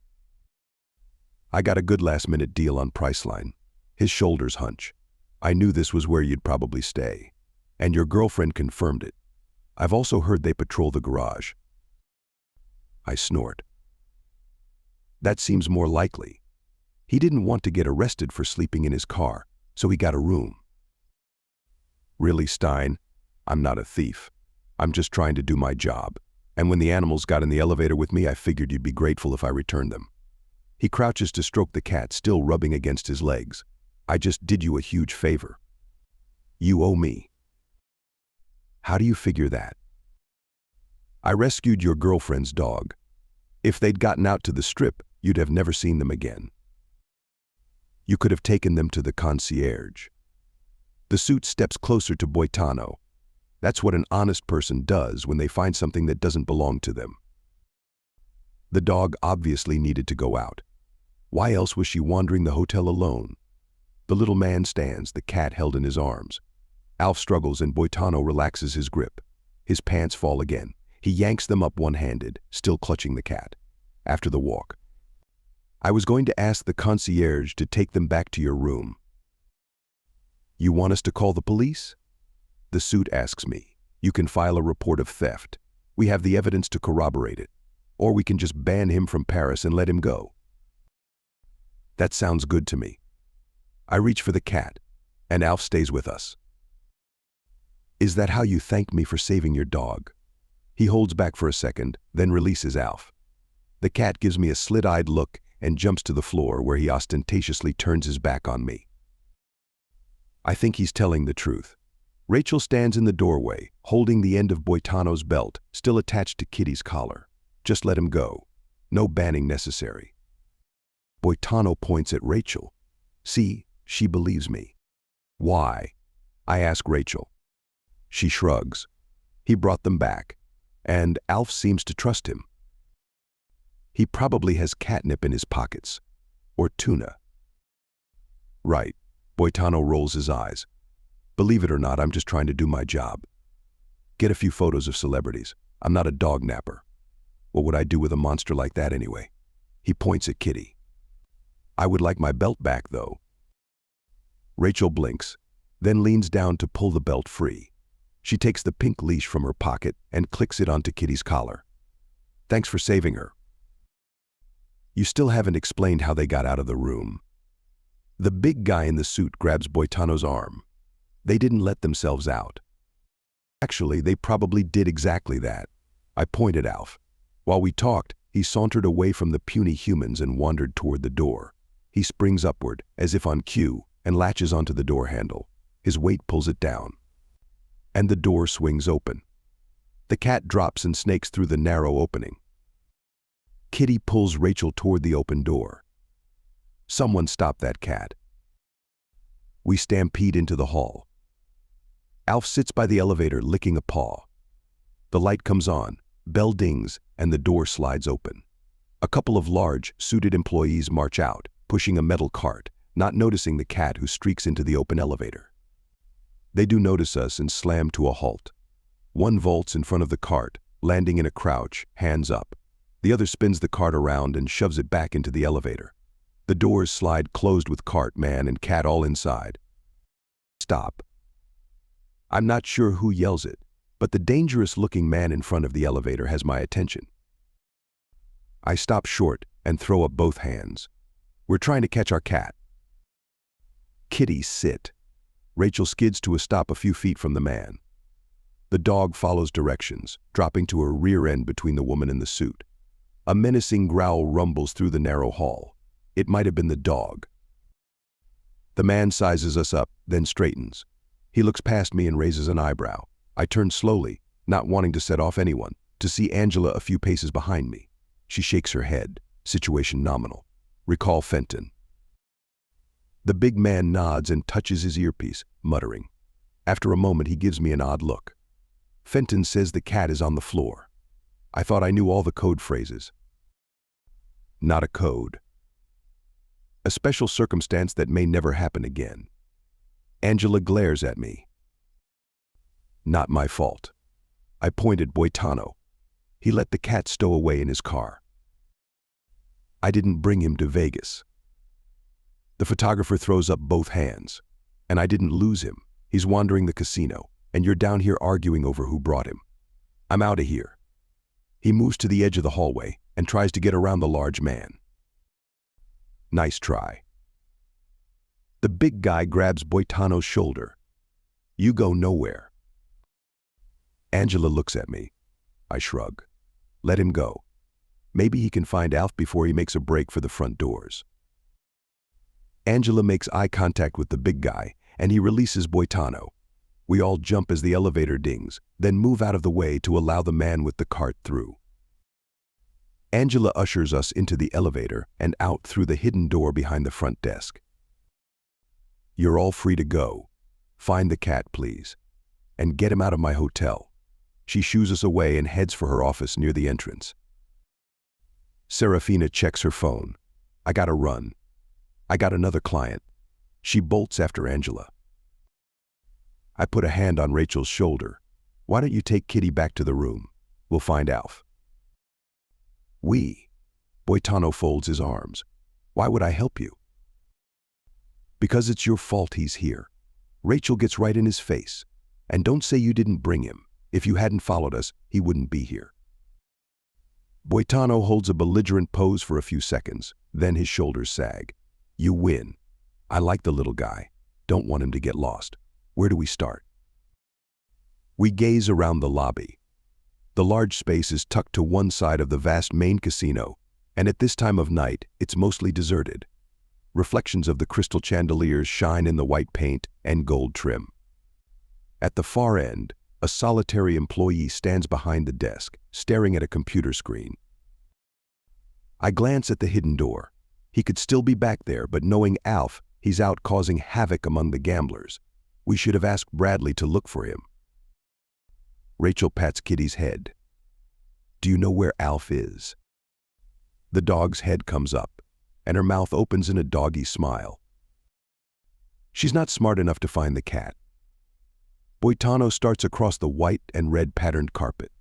I got a good last-minute deal on Priceline. His shoulders hunch. I knew this was where you'd probably stay. And your girlfriend confirmed it. I've also heard they patrol the garage. I snort. That seems more likely. He didn't want to get arrested for sleeping in his car, so he got a room. Really, Stein? I'm not a thief. I'm just trying to do my job. And when the animals got in the elevator with me, I figured you'd be grateful if I returned them. He crouches to stroke the cat, still rubbing against his legs. I just did you a huge favor. You owe me. How do you figure that? I rescued your girlfriend's dog. If they'd gotten out to the strip, you'd have never seen them again. You could have taken them to the concierge. The suit steps closer to Boitano. That's what an honest person does when they find something that doesn't belong to them. The dog obviously needed to go out. Why else was she wandering the hotel alone? The little man stands, the cat held in his arms. Alf struggles and Boitano relaxes his grip. His pants fall again. He yanks them up one-handed, still clutching the cat. After the walk, I was going to ask the concierge to take them back to your room. You want us to call the police? The suit asks me. You can file a report of theft. We have the evidence to corroborate it. Or we can just ban him from Paris and let him go. That sounds good to me. I reach for the cat, and Alf stays with us. Is that how you thank me for saving your dog? He holds back for a second, then releases Alf. The cat gives me a slit-eyed look and jumps to the floor where he ostentatiously turns his back on me. I think he's telling the truth. Rachel stands in the doorway, holding the end of Boitano's belt, still attached to Kitty's collar. Just let him go. No banning necessary. Boitano points at Rachel. See, she believes me. Why? I ask Rachel. She shrugs. He brought them back, and Alf seems to trust him. He probably has catnip in his pockets. Or tuna. Right. Boitano rolls his eyes. Believe it or not, I'm just trying to do my job. Get a few photos of celebrities. I'm not a dog napper. What would I do with a monster like that anyway? He points at Kitty. I would like my belt back, though. Rachel blinks, then leans down to pull the belt free. She takes the pink leash from her pocket and clicks it onto Kitty's collar. Thanks for saving her. You still haven't explained how they got out of the room. The big guy in the suit grabs Boitano's arm. They didn't let themselves out. Actually, they probably did exactly that. I pointed Alf. While we talked, he sauntered away from the puny humans and wandered toward the door. He springs upward, as if on cue, and latches onto the door handle. His weight pulls it down. And the door swings open. The cat drops and snakes through the narrow opening. Kitty pulls Rachel toward the open door. Someone stop that cat. We stampede into the hall. Alf sits by the elevator licking a paw. The light comes on, bell dings, and the door slides open. A couple of large, suited employees march out, pushing a metal cart, not noticing the cat who streaks into the open elevator. They do notice us and slam to a halt. One vaults in front of the cart, landing in a crouch, hands up. The other spins the cart around and shoves it back into the elevator. The doors slide closed with cart, man, and cat all inside. Stop. I'm not sure who yells it, but the dangerous-looking man in front of the elevator has my attention. I stop short and throw up both hands. We're trying to catch our cat. Kitty, sit. Rachel skids to a stop a few feet from the man. The dog follows directions, dropping to her rear end between the woman and the suit. A menacing growl rumbles through the narrow hall. It might have been the dog. The man sizes us up, then straightens. He looks past me and raises an eyebrow. I turn slowly, not wanting to set off anyone, to see Angela a few paces behind me. She shakes her head. Situation nominal. Recall Fenton. The big man nods and touches his earpiece, muttering. After a moment, he gives me an odd look. Fenton says the cat is on the floor. I thought I knew all the code phrases. Not a code. A special circumstance that may never happen again. Angela glares at me. Not my fault. I pointed Boitano. He let the cat stow away in his car. I didn't bring him to Vegas. The photographer throws up both hands. And I didn't lose him. He's wandering the casino, and you're down here arguing over who brought him. I'm out of here. He moves to the edge of the hallway and tries to get around the large man. Nice try. The big guy grabs Boitano's shoulder. You go nowhere. Angela looks at me. I shrug. Let him go. Maybe he can find Alf before he makes a break for the front doors. Angela makes eye contact with the big guy, and he releases Boitano. We all jump as the elevator dings, then move out of the way to allow the man with the cart through. Angela ushers us into the elevator and out through the hidden door behind the front desk. You're all free to go. Find the cat, please. And get him out of my hotel. She shoos us away and heads for her office near the entrance. Serafina checks her phone. I gotta run. I got another client. She bolts after Angela. I put a hand on Rachel's shoulder. Why don't you take Kitty back to the room? We'll find Alf. We. Boitano folds his arms. Why would I help you? Because it's your fault he's here. Rachel gets right in his face. And don't say you didn't bring him. If you hadn't followed us, he wouldn't be here. Boitano holds a belligerent pose for a few seconds, then his shoulders sag. You win. I like the little guy. Don't want him to get lost. Where do we start? We gaze around the lobby. The large space is tucked to one side of the vast main casino, and at this time of night, it's mostly deserted. Reflections of the crystal chandeliers shine in the white paint and gold trim. At the far end, a solitary employee stands behind the desk, staring at a computer screen. I glance at the hidden door. He could still be back there, but knowing Alf, he's out causing havoc among the gamblers. We should have asked Bradley to look for him. Rachel pats Kitty's head. Do you know where Alf is? The dog's head comes up, and her mouth opens in a doggy smile. She's not smart enough to find the cat. Boitano starts across the white and red patterned carpet.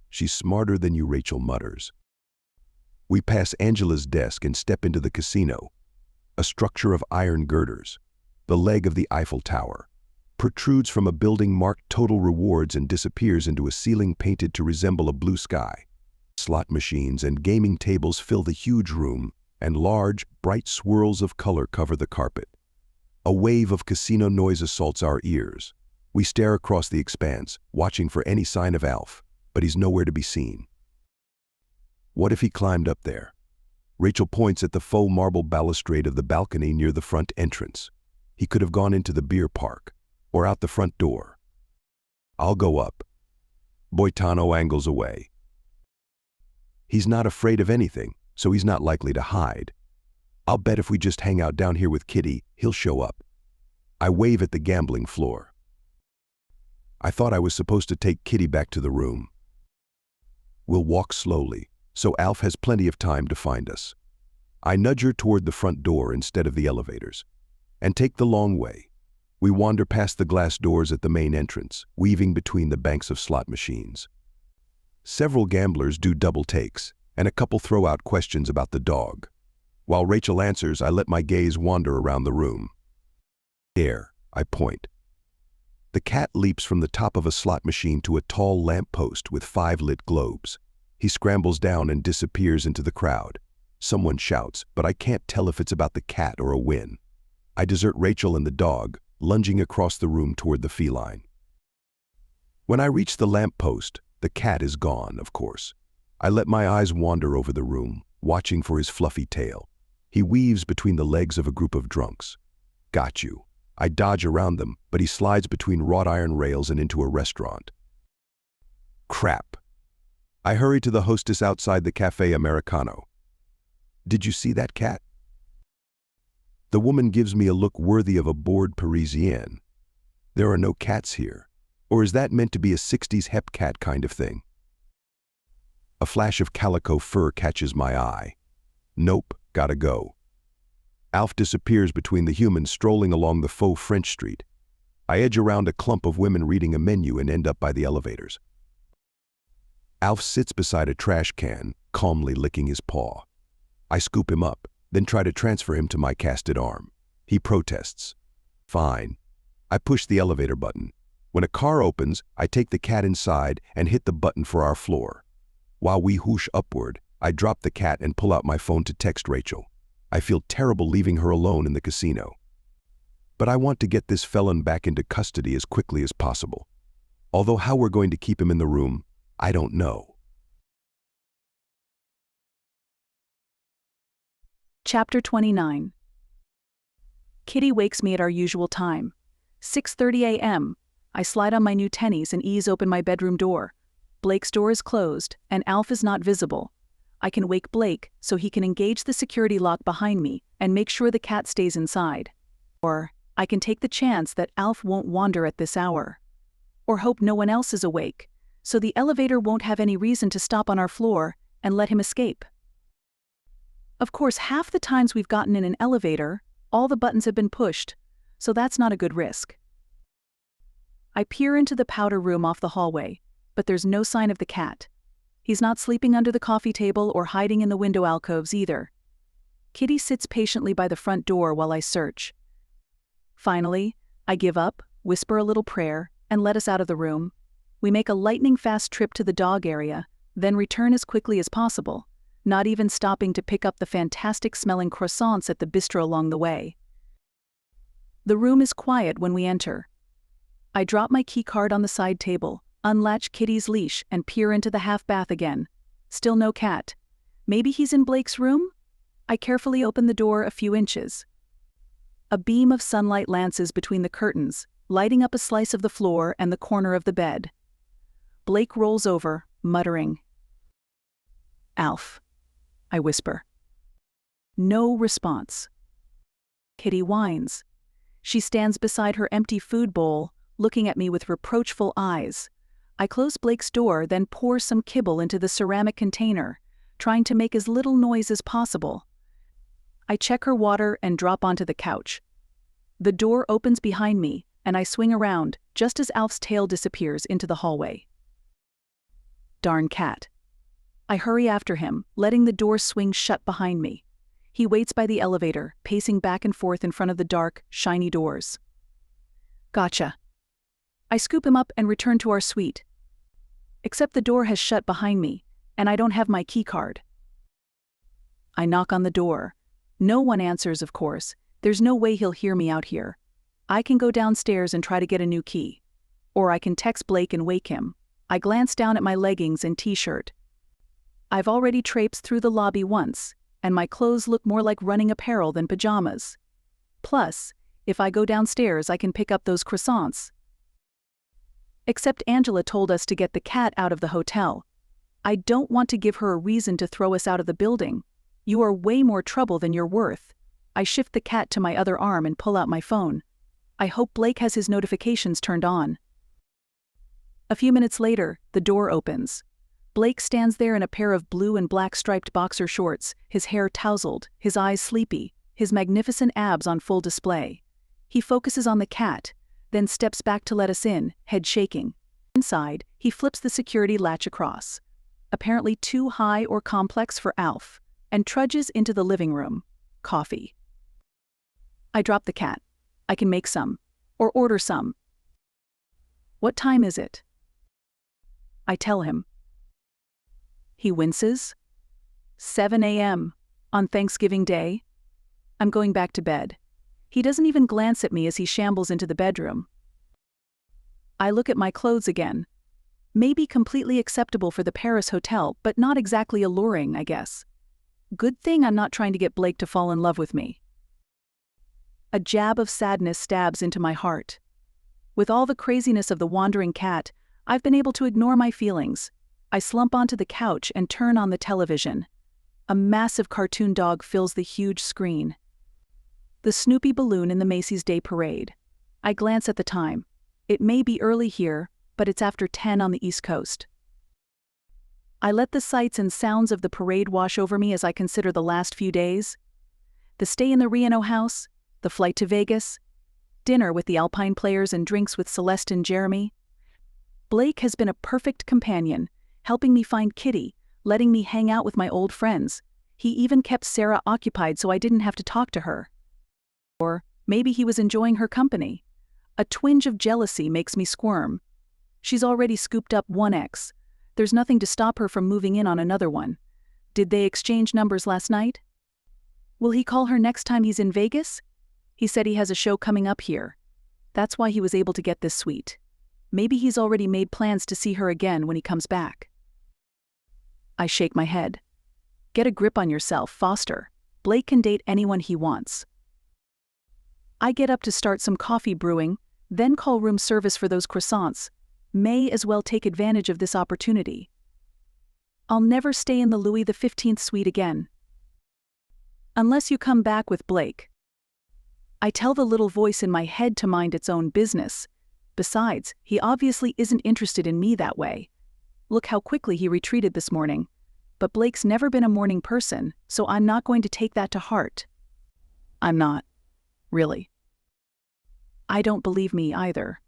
She's smarter than you, Rachel mutters. We pass Angela's desk and step into the casino, a structure of iron girders. The leg of the Eiffel Tower protrudes from a building marked Total Rewards and disappears into a ceiling painted to resemble a blue sky. Slot machines and gaming tables fill the huge room, and large, bright swirls of color cover the carpet. A wave of casino noise assaults our ears. We stare across the expanse, watching for any sign of Alf, but he's nowhere to be seen. What if he climbed up there? Rachel points at the faux marble balustrade of the balcony near the front entrance. He could have gone into the beer park, or out the front door. I'll go up. Boitano angles away. He's not afraid of anything, so he's not likely to hide. I'll bet if we just hang out down here with Kitty, he'll show up. I wave at the gambling floor. I thought I was supposed to take Kitty back to the room. We'll walk slowly, so Alf has plenty of time to find us. I nudge her toward the front door instead of the elevators, and take the long way. We wander past the glass doors at the main entrance, weaving between the banks of slot machines. Several gamblers do double takes, and a couple throw out questions about the dog. While Rachel answers, I let my gaze wander around the room. There, I point. The cat leaps from the top of a slot machine to a tall lamppost with 5 lit globes. He scrambles down and disappears into the crowd. Someone shouts, but I can't tell if it's about the cat or a win. I desert Rachel and the dog, lunging across the room toward the feline. When I reach the lamppost, the cat is gone, of course. I let my eyes wander over the room, watching for his fluffy tail. He weaves between the legs of a group of drunks. Got you. I dodge around them, but he slides between wrought iron rails and into a restaurant. Crap. I hurry to the hostess outside the Café Americano. Did you see that cat? The woman gives me a look worthy of a bored Parisienne. There are no cats here. Or is that meant to be a 60s hep cat kind of thing? A flash of calico fur catches my eye. Nope, gotta go. Alf disappears between the humans strolling along the faux French street. I edge around a clump of women reading a menu and end up by the elevators. Alf sits beside a trash can, calmly licking his paw. I scoop him up, then try to transfer him to my casted arm. He protests. Fine. I push the elevator button. When a car opens, I take the cat inside and hit the button for our floor. While we whoosh upward, I drop the cat and pull out my phone to text Rachel. I feel terrible leaving her alone in the casino. But I want to get this felon back into custody as quickly as possible. Although how we're going to keep him in the room, I don't know. Chapter 29. Kitty wakes me at our usual time. 6:30 a.m. I slide on my new tennies and ease open my bedroom door. Blake's door is closed, and Alf is not visible. I can wake Blake so he can engage the security lock behind me and make sure the cat stays inside. Or I can take the chance that Alf won't wander at this hour. Or hope no one else is awake, so the elevator won't have any reason to stop on our floor and let him escape. Of course, half the times we've gotten in an elevator, all the buttons have been pushed, so that's not a good risk. I peer into the powder room off the hallway, but there's no sign of the cat. He's not sleeping under the coffee table or hiding in the window alcoves either. Kitty sits patiently by the front door while I search. Finally, I give up, whisper a little prayer, and let us out of the room. We make a lightning-fast trip to the dog area, then return as quickly as possible, not even stopping to pick up the fantastic-smelling croissants at the bistro along the way. The room is quiet when we enter. I drop my key card on the side table, unlatch Kitty's leash, and peer into the half-bath again. Still no cat. Maybe he's in Blake's room? I carefully open the door a few inches. A beam of sunlight lances between the curtains, lighting up a slice of the floor and the corner of the bed. Blake rolls over, muttering. Alf, I whisper. No response. Kitty whines. She stands beside her empty food bowl, looking at me with reproachful eyes. I close Blake's door, then pour some kibble into the ceramic container, trying to make as little noise as possible. I check her water and drop onto the couch. The door opens behind me, and I swing around, just as Alf's tail disappears into the hallway. Darn cat. I hurry after him, letting the door swing shut behind me. He waits by the elevator, pacing back and forth in front of the dark, shiny doors. Gotcha. I scoop him up and return to our suite. Except the door has shut behind me, and I don't have my key card. I knock on the door. No one answers, of course. There's no way he'll hear me out here. I can go downstairs and try to get a new key. Or I can text Blake and wake him. I glance down at my leggings and t-shirt. I've already traipsed through the lobby once, and my clothes look more like running apparel than pajamas. Plus, if I go downstairs I can pick up those croissants. Except Angela told us to get the cat out of the hotel. I don't want to give her a reason to throw us out of the building. You are way more trouble than you're worth. I shift the cat to my other arm and pull out my phone. I hope Blake has his notifications turned on. A few minutes later, the door opens. Blake stands there in a pair of blue and black striped boxer shorts, his hair tousled, his eyes sleepy, his magnificent abs on full display. He focuses on the cat, then steps back to let us in, head shaking. Inside, he flips the security latch across, apparently too high or complex for Alf, and trudges into the living room. Coffee. I drop the cat. I can make some. Or order some. What time is it? I tell him. He winces. 7 a.m. on Thanksgiving Day. I'm going back to bed. He doesn't even glance at me as he shambles into the bedroom. I look at my clothes again. Maybe completely acceptable for the Paris hotel, but not exactly alluring, I guess. Good thing I'm not trying to get Blake to fall in love with me. A jab of sadness stabs into my heart. With all the craziness of the wandering cat, I've been able to ignore my feelings. I slump onto the couch and turn on the television. A massive cartoon dog fills the huge screen. The Snoopy balloon in the Macy's Day Parade. I glance at the time. It may be early here, but it's after 10 on the East Coast. I let the sights and sounds of the parade wash over me as I consider the last few days. The stay in the Reno house, the flight to Vegas, dinner with the Alpine players and drinks with Celeste and Jeremy. Blake has been a perfect companion, helping me find Kitty, letting me hang out with my old friends. He even kept Sarah occupied so I didn't have to talk to her. Or maybe he was enjoying her company. A twinge of jealousy makes me squirm. She's already scooped up one ex. There's nothing to stop her from moving in on another one. Did they exchange numbers last night? Will he call her next time he's in Vegas? He said he has a show coming up here. That's why he was able to get this suite. Maybe he's already made plans to see her again when he comes back. I shake my head. Get a grip on yourself, Foster. Blake can date anyone he wants. I get up to start some coffee brewing, then call room service for those croissants. May as well take advantage of this opportunity. I'll never stay in the Louis XV suite again. Unless you come back with Blake. I tell the little voice in my head to mind its own business. Besides, he obviously isn't interested in me that way. Look how quickly he retreated this morning. But Blake's never been a morning person, so I'm not going to take that to heart. I'm not. Really. I don't believe me either.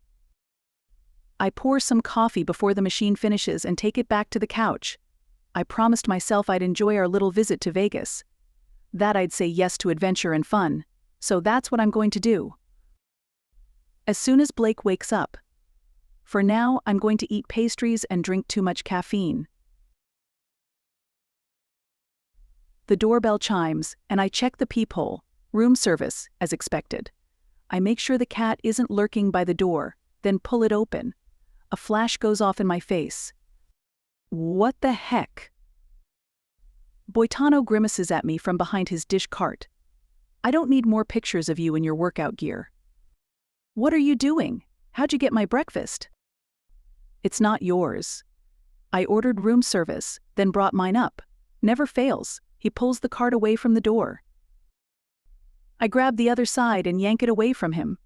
I pour some coffee before the machine finishes and take it back to the couch. I promised myself I'd enjoy our little visit to Vegas. That I'd say yes to adventure and fun, so that's what I'm going to do. As soon as Blake wakes up. For now, I'm going to eat pastries and drink too much caffeine. The doorbell chimes, and I check the peephole. Room service, as expected. I make sure the cat isn't lurking by the door, then pull it open. A flash goes off in my face. What the heck? Boitano grimaces at me from behind his dish cart. I don't need more pictures of you in your workout gear. What are you doing? How'd you get my breakfast? It's not yours. I ordered room service, then brought mine up. Never fails. He pulls the cart away from the door. I grab the other side and yank it away from him.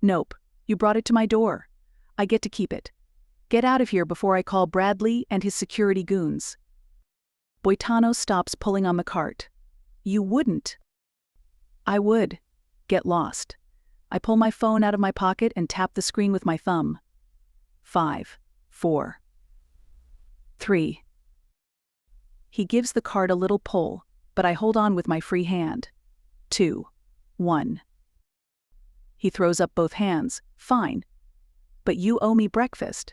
Nope, you brought it to my door. I get to keep it. Get out of here before I call Bradley and his security goons. Boitano stops pulling on the cart. You wouldn't. I would. Get lost. I pull my phone out of my pocket and tap the screen with my thumb. 5, 4, 3. He gives the card a little pull, but I hold on with my free hand. 2. 1. He throws up both hands. Fine. But you owe me breakfast.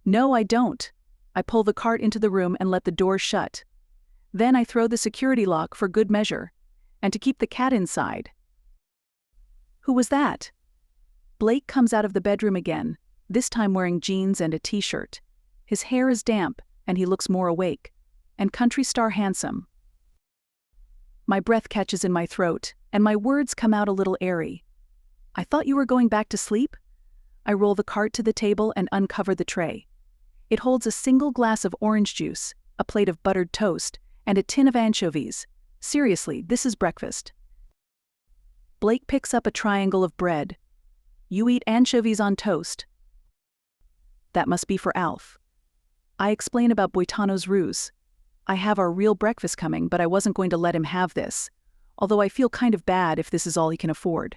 No, I don't. I pull the cart into the room and let the door shut. Then I throw the security lock for good measure, and to keep the cat inside. Who was that? Blake comes out of the bedroom again, this time wearing jeans and a t-shirt. His hair is damp, and he looks more awake, and country star handsome. My breath catches in my throat, and my words come out a little airy. I thought you were going back to sleep? I roll the cart to the table and uncover the tray. It holds a single glass of orange juice, a plate of buttered toast, and a tin of anchovies. Seriously, this is breakfast. Blake picks up a triangle of bread. You eat anchovies on toast. That must be for Alf. I explain about Boitano's ruse. I have our real breakfast coming, but I wasn't going to let him have this, although I feel kind of bad if this is all he can afford.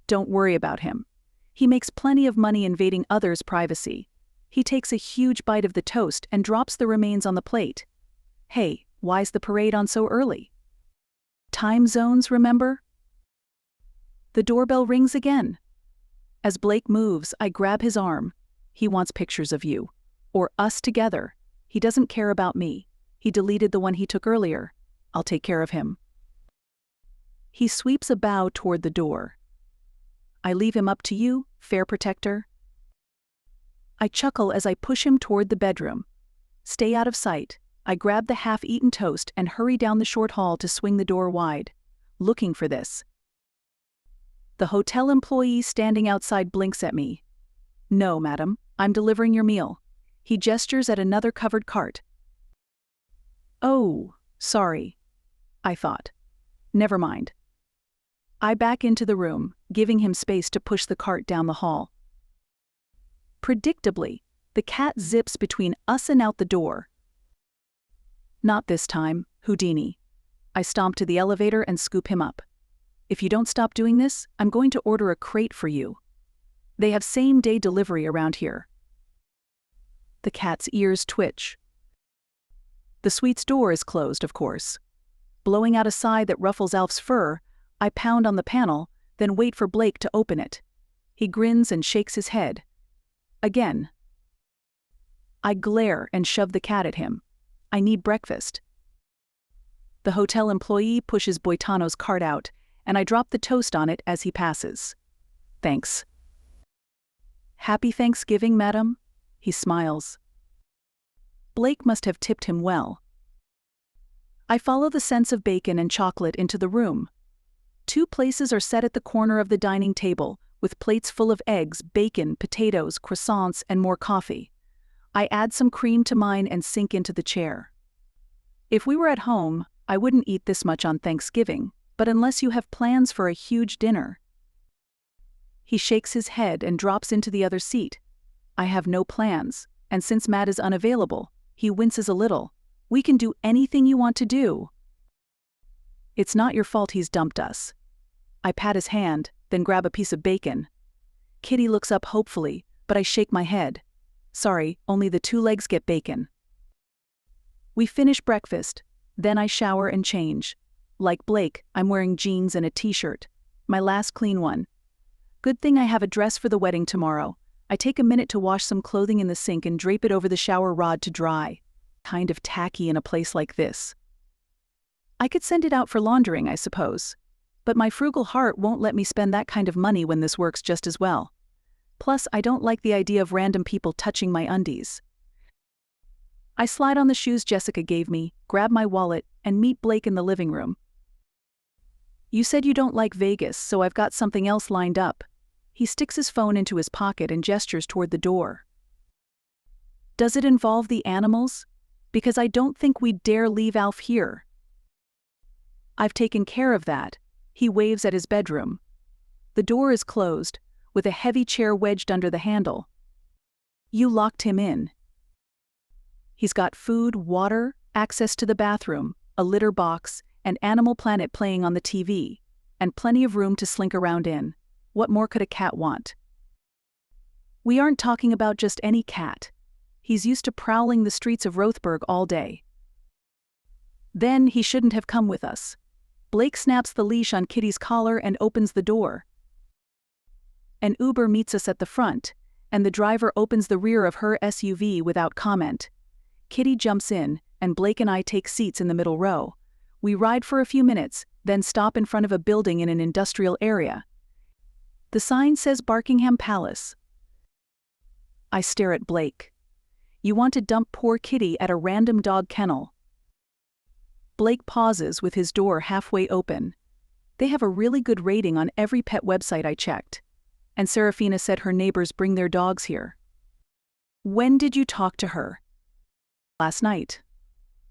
Don't worry about him. He makes plenty of money invading others' privacy. He takes a huge bite of the toast and drops the remains on the plate. Hey, why's the parade on so early? Time zones, remember? The doorbell rings again. As Blake moves, I grab his arm. He wants pictures of you. Or us together. He doesn't care about me. He deleted the one he took earlier. I'll take care of him. He sweeps a bow toward the door. I leave him up to you, fair protector. I chuckle as I push him toward the bedroom. Stay out of sight. I grab the half-eaten toast and hurry down the short hall to swing the door wide, looking for this. The hotel employee standing outside blinks at me. No, madam, I'm delivering your meal. He gestures at another covered cart. Oh, sorry, I thought. Never mind. I back into the room, giving him space to push the cart down the hall. Predictably, the cat zips between us and out the door. Not this time, Houdini. I stomp to the elevator and scoop him up. If you don't stop doing this, I'm going to order a crate for you. They have same-day delivery around here. The cat's ears twitch. The suite's door is closed, of course. Blowing out a sigh that ruffles Alf's fur, I pound on the panel, then wait for Blake to open it. He grins and shakes his head. Again. I glare and shove the cat at him. I need breakfast. The hotel employee pushes Boitano's cart out, and I drop the toast on it as he passes. Thanks. Happy Thanksgiving, madam? He smiles. Blake must have tipped him well. I follow the scents of bacon and chocolate into the room. 2 places are set at the corner of the dining table, with plates full of eggs, bacon, potatoes, croissants, and more coffee. I add some cream to mine and sink into the chair. If we were at home, I wouldn't eat this much on Thanksgiving, but unless you have plans for a huge dinner. He shakes his head and drops into the other seat. I have no plans, and since Matt is unavailable, he winces a little. We can do anything you want to do. It's not your fault he's dumped us. I pat his hand, then grab a piece of bacon. Kitty looks up hopefully, but I shake my head. Sorry, only the 2 legs get bacon. We finish breakfast, then I shower and change. Like Blake, I'm wearing jeans and a t-shirt. My last clean one. Good thing I have a dress for the wedding tomorrow. I take a minute to wash some clothing in the sink and drape it over the shower rod to dry. Kind of tacky in a place like this. I could send it out for laundering, I suppose. But my frugal heart won't let me spend that kind of money when this works just as well. Plus, I don't like the idea of random people touching my undies. I slide on the shoes Jessica gave me, grab my wallet, and meet Blake in the living room. You said you don't like Vegas, so I've got something else lined up. He sticks his phone into his pocket and gestures toward the door. Does it involve the animals? Because I don't think we'd dare leave Alf here. I've taken care of that. He waves at his bedroom. The door is closed, with a heavy chair wedged under the handle. You locked him in. He's got food, water, access to the bathroom, a litter box, and Animal Planet playing on the TV, and plenty of room to slink around in. What more could a cat want? We aren't talking about just any cat. He's used to prowling the streets of Rothberg all day. Then he shouldn't have come with us. Blake snaps the leash on Kitty's collar and opens the door. An Uber meets us at the front, and the driver opens the rear of her SUV without comment. Kitty jumps in, and Blake and I take seats in the middle row. We ride for a few minutes, then stop in front of a building in an industrial area. The sign says Barkingham Palace. I stare at Blake. You want to dump poor Kitty at a random dog kennel. Blake pauses with his door halfway open. They have a really good rating on every pet website I checked. And Serafina said her neighbors bring their dogs here. When did you talk to her? Last night.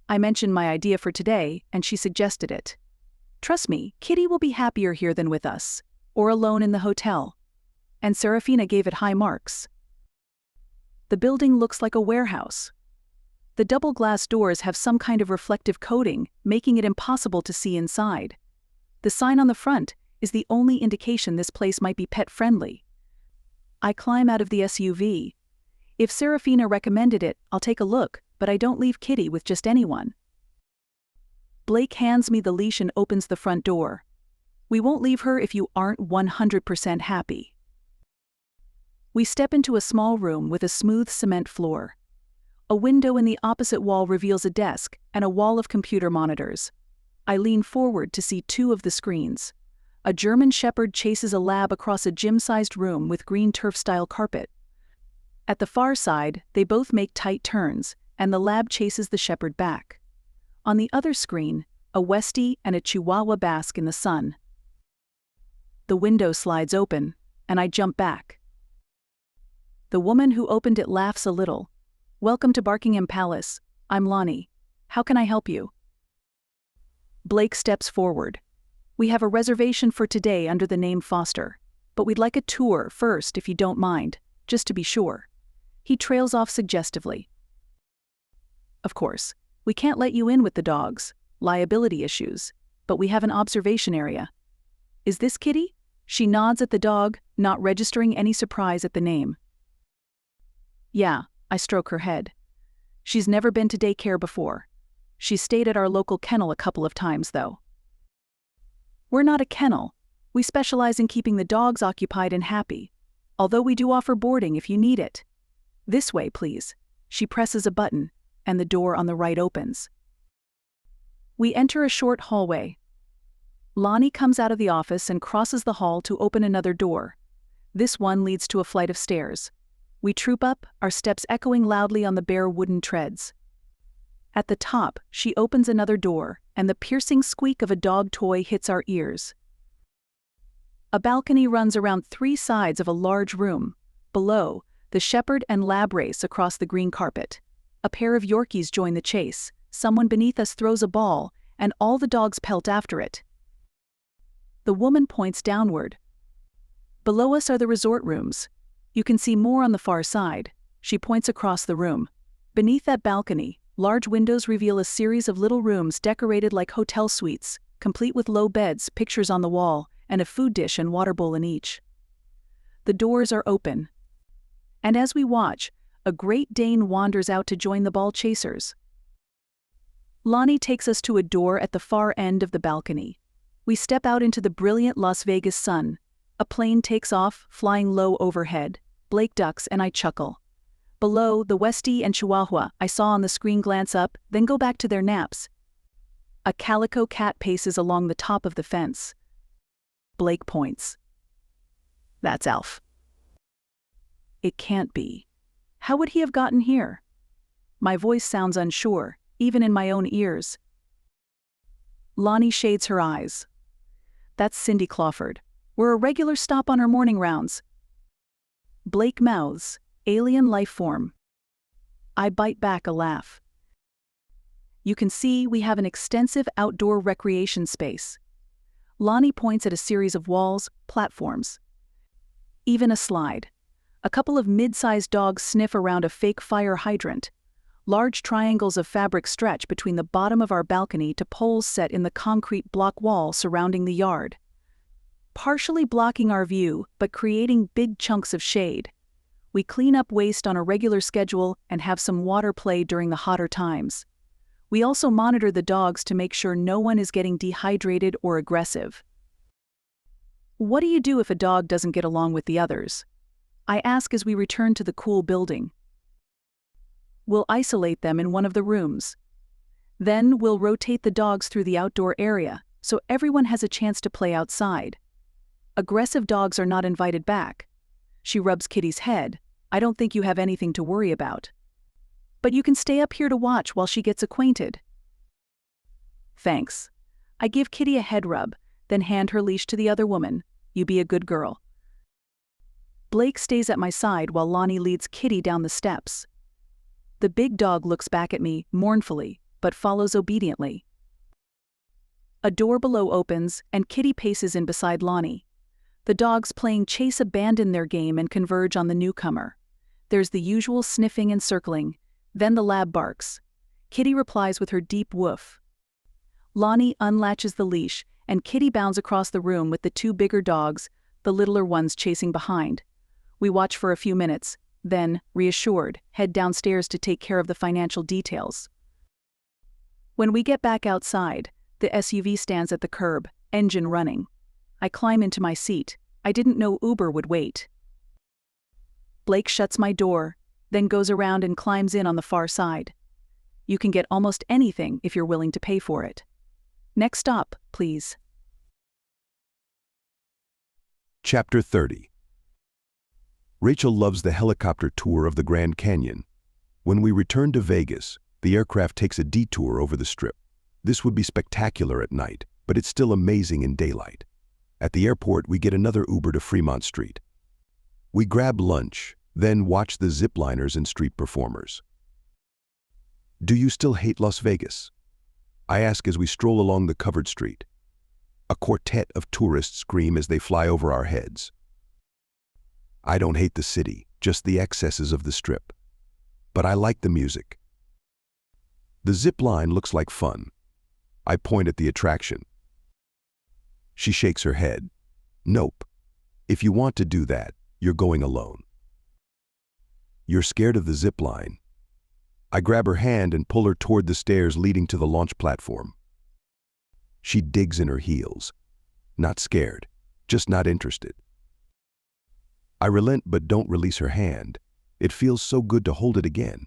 I mentioned my idea for today, and she suggested it. Trust me, Kitty will be happier here than with us, or alone in the hotel. And Serafina gave it high marks. The building looks like a warehouse. The double glass doors have some kind of reflective coating, making it impossible to see inside. The sign on the front is the only indication this place might be pet-friendly. I climb out of the SUV. If Serafina recommended it, I'll take a look, but I don't leave Kitty with just anyone. Blake hands me the leash and opens the front door. We won't leave her if you aren't 100% happy. We step into a small room with a smooth cement floor. A window in the opposite wall reveals a desk and a wall of computer monitors. I lean forward to see two of the screens. A German Shepherd chases a lab across a gym-sized room with green turf-style carpet. At the far side, they both make tight turns, and the lab chases the Shepherd back. On the other screen, a Westie and a Chihuahua bask in the sun. The window slides open, and I jump back. The woman who opened it laughs a little. Welcome to Barkingham Palace. I'm Lonnie. How can I help you? Blake steps forward. We have a reservation for today under the name Foster, but we'd like a tour first if you don't mind, just to be sure. He trails off suggestively. Of course, we can't let you in with the dogs, liability issues, but we have an observation area. Is this Kitty? She nods at the dog, not registering any surprise at the name. Yeah, I stroke her head. She's never been to daycare before. She's stayed at our local kennel a couple of times, though. We're not a kennel. We specialize in keeping the dogs occupied and happy, although we do offer boarding if you need it. This way, please. She presses a button, and the door on the right opens. We enter a short hallway. Lonnie comes out of the office and crosses the hall to open another door. This one leads to a flight of stairs. We troop up, our steps echoing loudly on the bare wooden treads. At the top, she opens another door, and the piercing squeak of a dog toy hits our ears. A balcony runs around three sides of a large room. Below, the Shepherd and Lab race across the green carpet. A pair of Yorkies join the chase, someone beneath us throws a ball, and all the dogs pelt after it. The woman points downward. Below us are the resort rooms. You can see more on the far side. She points across the room. Beneath that balcony, large windows reveal a series of little rooms decorated like hotel suites, complete with low beds, pictures on the wall, and a food dish and water bowl in each. The doors are open. And as we watch, a Great Dane wanders out to join the ball chasers. Lonnie takes us to a door at the far end of the balcony. We step out into the brilliant Las Vegas sun. A plane takes off, flying low overhead. Blake ducks and I chuckle. Below, the Westie and Chihuahua I saw on the screen glance up, then go back to their naps. A calico cat paces along the top of the fence. Blake points. That's Alf. It can't be. How would he have gotten here? My voice sounds unsure, even in my own ears. Lonnie shades her eyes. That's Cindy Clawford. We're a regular stop on her morning rounds. Blake mouths, alien life form. I bite back a laugh. You can see we have an extensive outdoor recreation space. Lonnie points at a series of walls, platforms. Even a slide. A couple of mid-sized dogs sniff around a fake fire hydrant. Large triangles of fabric stretch between the bottom of our balcony to poles set in the concrete block wall surrounding the yard. Partially blocking our view, but creating big chunks of shade. We clean up waste on a regular schedule and have some water play during the hotter times. We also monitor the dogs to make sure no one is getting dehydrated or aggressive. What do you do if a dog doesn't get along with the others? I ask as we return to the cool building. We'll isolate them in one of the rooms. Then we'll rotate the dogs through the outdoor area, so everyone has a chance to play outside. Aggressive dogs are not invited back. She rubs Kitty's head. I don't think you have anything to worry about. But you can stay up here to watch while she gets acquainted. Thanks. I give Kitty a head rub, then hand her leash to the other woman. You be a good girl. Blake stays at my side while Lonnie leads Kitty down the steps. The big dog looks back at me mournfully, but follows obediently. A door below opens, and Kitty paces in beside Lonnie. The dogs playing chase abandon their game and converge on the newcomer. There's the usual sniffing and circling, then the lab barks. Kitty replies with her deep woof. Lonnie unlatches the leash, and Kitty bounds across the room with the two bigger dogs, the littler ones chasing behind. We watch for a few minutes, then, reassured, head downstairs to take care of the financial details. When we get back outside, the SUV stands at the curb, engine running. I climb into my seat. I didn't know Uber would wait. Blake shuts my door, then goes around and climbs in on the far side. You can get almost anything if you're willing to pay for it. Next stop, please. Chapter 30. Rachel loves the helicopter tour of the Grand Canyon. When we return to Vegas, the aircraft takes a detour over the Strip. This would be spectacular at night, but it's still amazing in daylight. At the airport, we get another Uber to Fremont Street. We grab lunch, then watch the zipliners and street performers. Do you still hate Las Vegas? I ask as we stroll along the covered street. A quartet of tourists scream as they fly over our heads. I don't hate the city, just the excesses of the Strip. But I like the music. The zip line looks like fun. I point at the attraction. She shakes her head. Nope. If you want to do that, you're going alone. You're scared of the zip line. I grab her hand and pull her toward the stairs leading to the launch platform. She digs in her heels. Not scared, just not interested. I relent but don't release her hand. It feels so good to hold it again.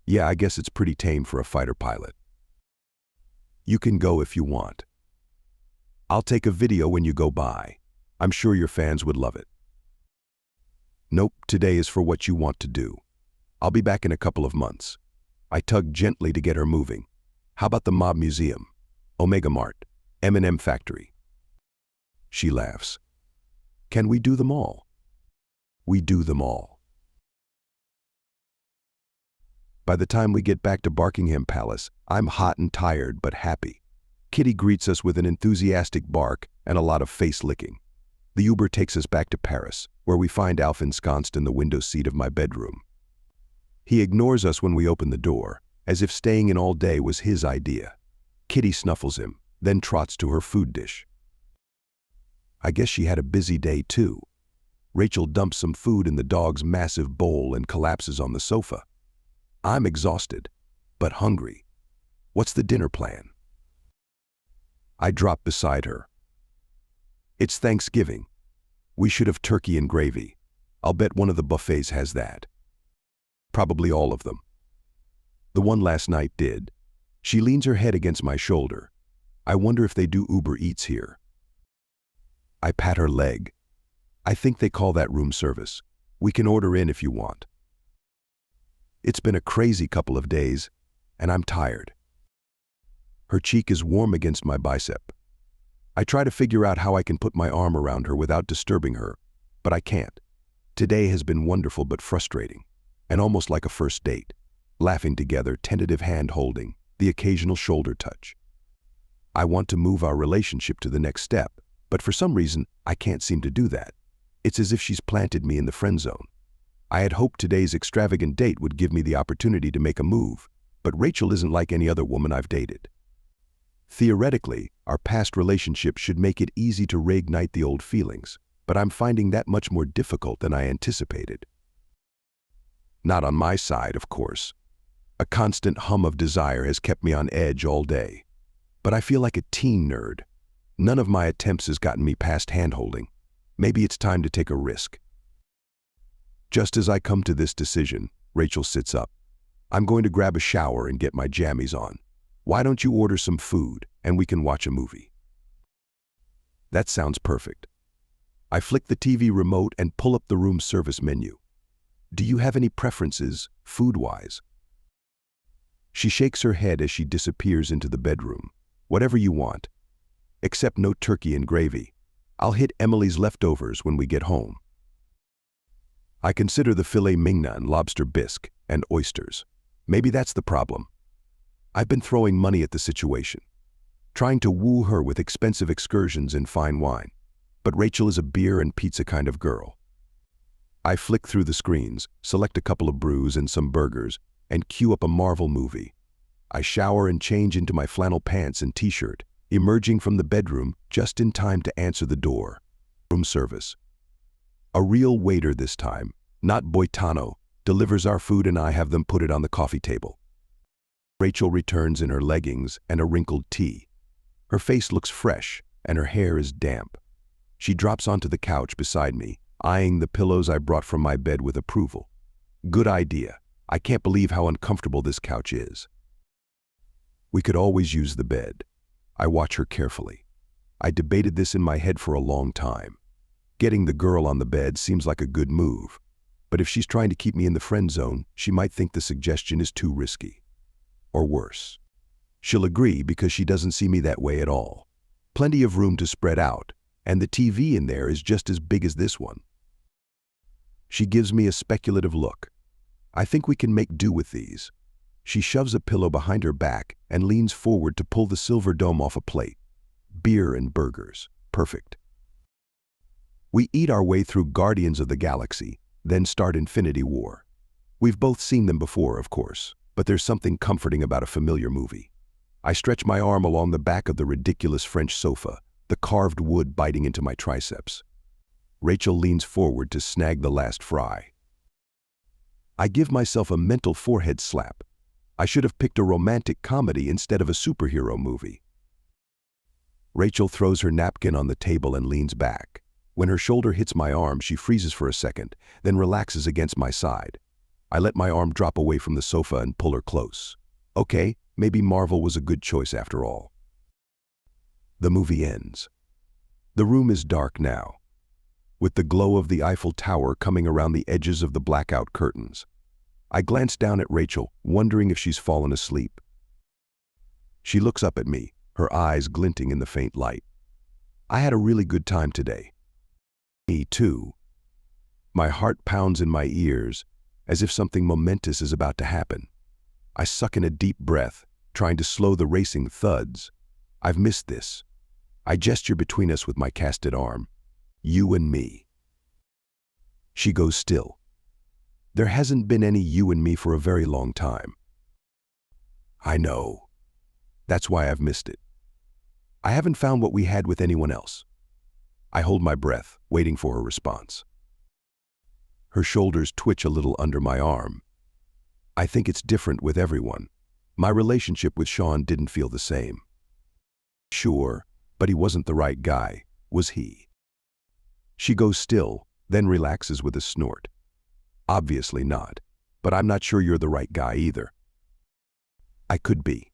Yeah, I guess it's pretty tame for a fighter pilot. You can go if you want. I'll take a video when you go by. I'm sure your fans would love it. Nope, today is for what you want to do. I'll be back in a couple of months. I tug gently to get her moving. How about the Mob Museum, Omega Mart, M&M Factory? She laughs. Can we do them all? We do them all. By the time we get back to Buckingham Palace, I'm hot and tired but happy. Kitty greets us with an enthusiastic bark and a lot of face licking. The Uber takes us back to Paris, where we find Alf ensconced in the window seat of my bedroom. He ignores us when we open the door, as if staying in all day was his idea. Kitty snuffles him, then trots to her food dish. I guess she had a busy day too. Rachel dumps some food in the dog's massive bowl and collapses on the sofa. I'm exhausted, but hungry. What's the dinner plan? I drop beside her. It's Thanksgiving. We should have turkey and gravy. I'll bet one of the buffets has that. Probably all of them. The one last night did. She leans her head against my shoulder. I wonder if they do Uber Eats here. I pat her leg. I think they call that room service. We can order in if you want. It's been a crazy couple of days, and I'm tired. Her cheek is warm against my bicep. I try to figure out how I can put my arm around her without disturbing her, but I can't. Today has been wonderful but frustrating, and almost like a first date. Laughing together, tentative hand-holding, the occasional shoulder touch. I want to move our relationship to the next step, but for some reason, I can't seem to do that. It's as if she's planted me in the friend zone. I had hoped today's extravagant date would give me the opportunity to make a move, but Rachel isn't like any other woman I've dated. Theoretically, our past relationship should make it easy to reignite the old feelings, but I'm finding that much more difficult than I anticipated. Not on my side, of course. A constant hum of desire has kept me on edge all day. But I feel like a teen nerd. None of my attempts has gotten me past hand-holding. Maybe it's time to take a risk. Just as I come to this decision, Rachel sits up. I'm going to grab a shower and get my jammies on. Why don't you order some food and we can watch a movie? That sounds perfect. I flick the TV remote and pull up the room service menu. Do you have any preferences, food-wise? She shakes her head as she disappears into the bedroom. Whatever you want. Except no turkey and gravy. I'll hit Emily's leftovers when we get home. I consider the filet mignon, lobster bisque, and oysters. Maybe that's the problem. I've been throwing money at the situation, trying to woo her with expensive excursions in fine wine. But Rachel is a beer and pizza kind of girl. I flick through the screens, select a couple of brews and some burgers, and cue up a Marvel movie. I shower and change into my flannel pants and t-shirt, emerging from the bedroom just in time to answer the door. Room service. A real waiter this time, not Boitano, delivers our food and I have them put it on the coffee table. Rachel returns in her leggings and a wrinkled tee. Her face looks fresh and her hair is damp. She drops onto the couch beside me, eyeing the pillows I brought from my bed with approval. Good idea. I can't believe how uncomfortable this couch is. We could always use the bed. I watch her carefully. I debated this in my head for a long time. Getting the girl on the bed seems like a good move, but if she's trying to keep me in the friend zone, she might think the suggestion is too risky. Or worse. She'll agree because she doesn't see me that way at all. Plenty of room to spread out, and the TV in there is just as big as this one. She gives me a speculative look. I think we can make do with these. She shoves a pillow behind her back and leans forward to pull the silver dome off a plate. Beer and burgers. Perfect. We eat our way through Guardians of the Galaxy, then start Infinity War. We've both seen them before, of course, but there's something comforting about a familiar movie. I stretch my arm along the back of the ridiculous French sofa, the carved wood biting into my triceps. Rachel leans forward to snag the last fry. I give myself a mental forehead slap. I should have picked a romantic comedy instead of a superhero movie. Rachel throws her napkin on the table and leans back. When her shoulder hits my arm, she freezes for a second, then relaxes against my side. I let my arm drop away from the sofa and pull her close. Okay, maybe Marvel was a good choice after all. The movie ends. The room is dark now, with the glow of the Eiffel Tower coming around the edges of the blackout curtains. I glance down at Rachel, wondering if she's fallen asleep. She looks up at me, her eyes glinting in the faint light. I had a really good time today. Me too. My heart pounds in my ears, as if something momentous is about to happen. I suck in a deep breath, trying to slow the racing thuds. I've missed this. I gesture between us with my casted arm. You and me. She goes still. There hasn't been any you and me for a very long time. I know. That's why I've missed it. I haven't found what we had with anyone else. I hold my breath, waiting for her response. Her shoulders twitch a little under my arm. I think it's different with everyone. My relationship with Sean didn't feel the same. Sure, but he wasn't the right guy, was he? She goes still, then relaxes with a snort. Obviously not, but I'm not sure you're the right guy either. I could be.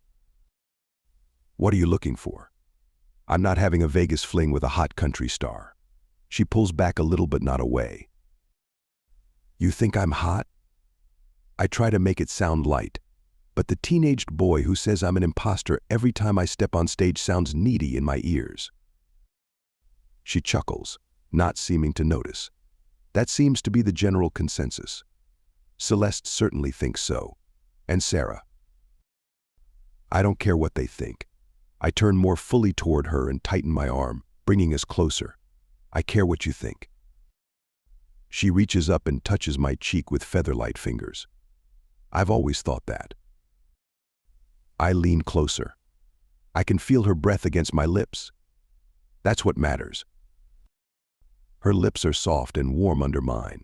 What are you looking for? I'm not having a Vegas fling with a hot country star. She pulls back a little but not away. You think I'm hot? I try to make it sound light, but the teenaged boy who says I'm an imposter every time I step on stage sounds needy in my ears. She chuckles, not seeming to notice. That seems to be the general consensus. Celeste certainly thinks so, and Sarah. I don't care what they think. I turn more fully toward her and tighten my arm, bringing us closer. I care what you think. She reaches up and touches my cheek with feather-light fingers. I've always thought that. I lean closer. I can feel her breath against my lips. That's what matters. Her lips are soft and warm under mine.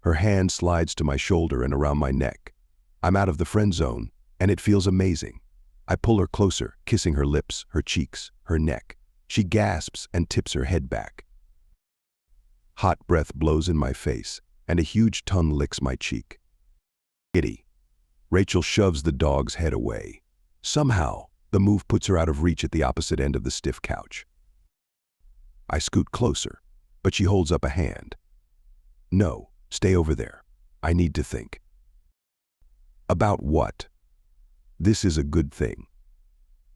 Her hand slides to my shoulder and around my neck. I'm out of the friend zone, and it feels amazing. I pull her closer, kissing her lips, her cheeks, her neck. She gasps and tips her head back. Hot breath blows in my face, and a huge tongue licks my cheek. Kitty. Rachel shoves the dog's head away. Somehow, the move puts her out of reach at the opposite end of the stiff couch. I scoot closer, but she holds up a hand. No, stay over there. I need to think. About what? This is a good thing.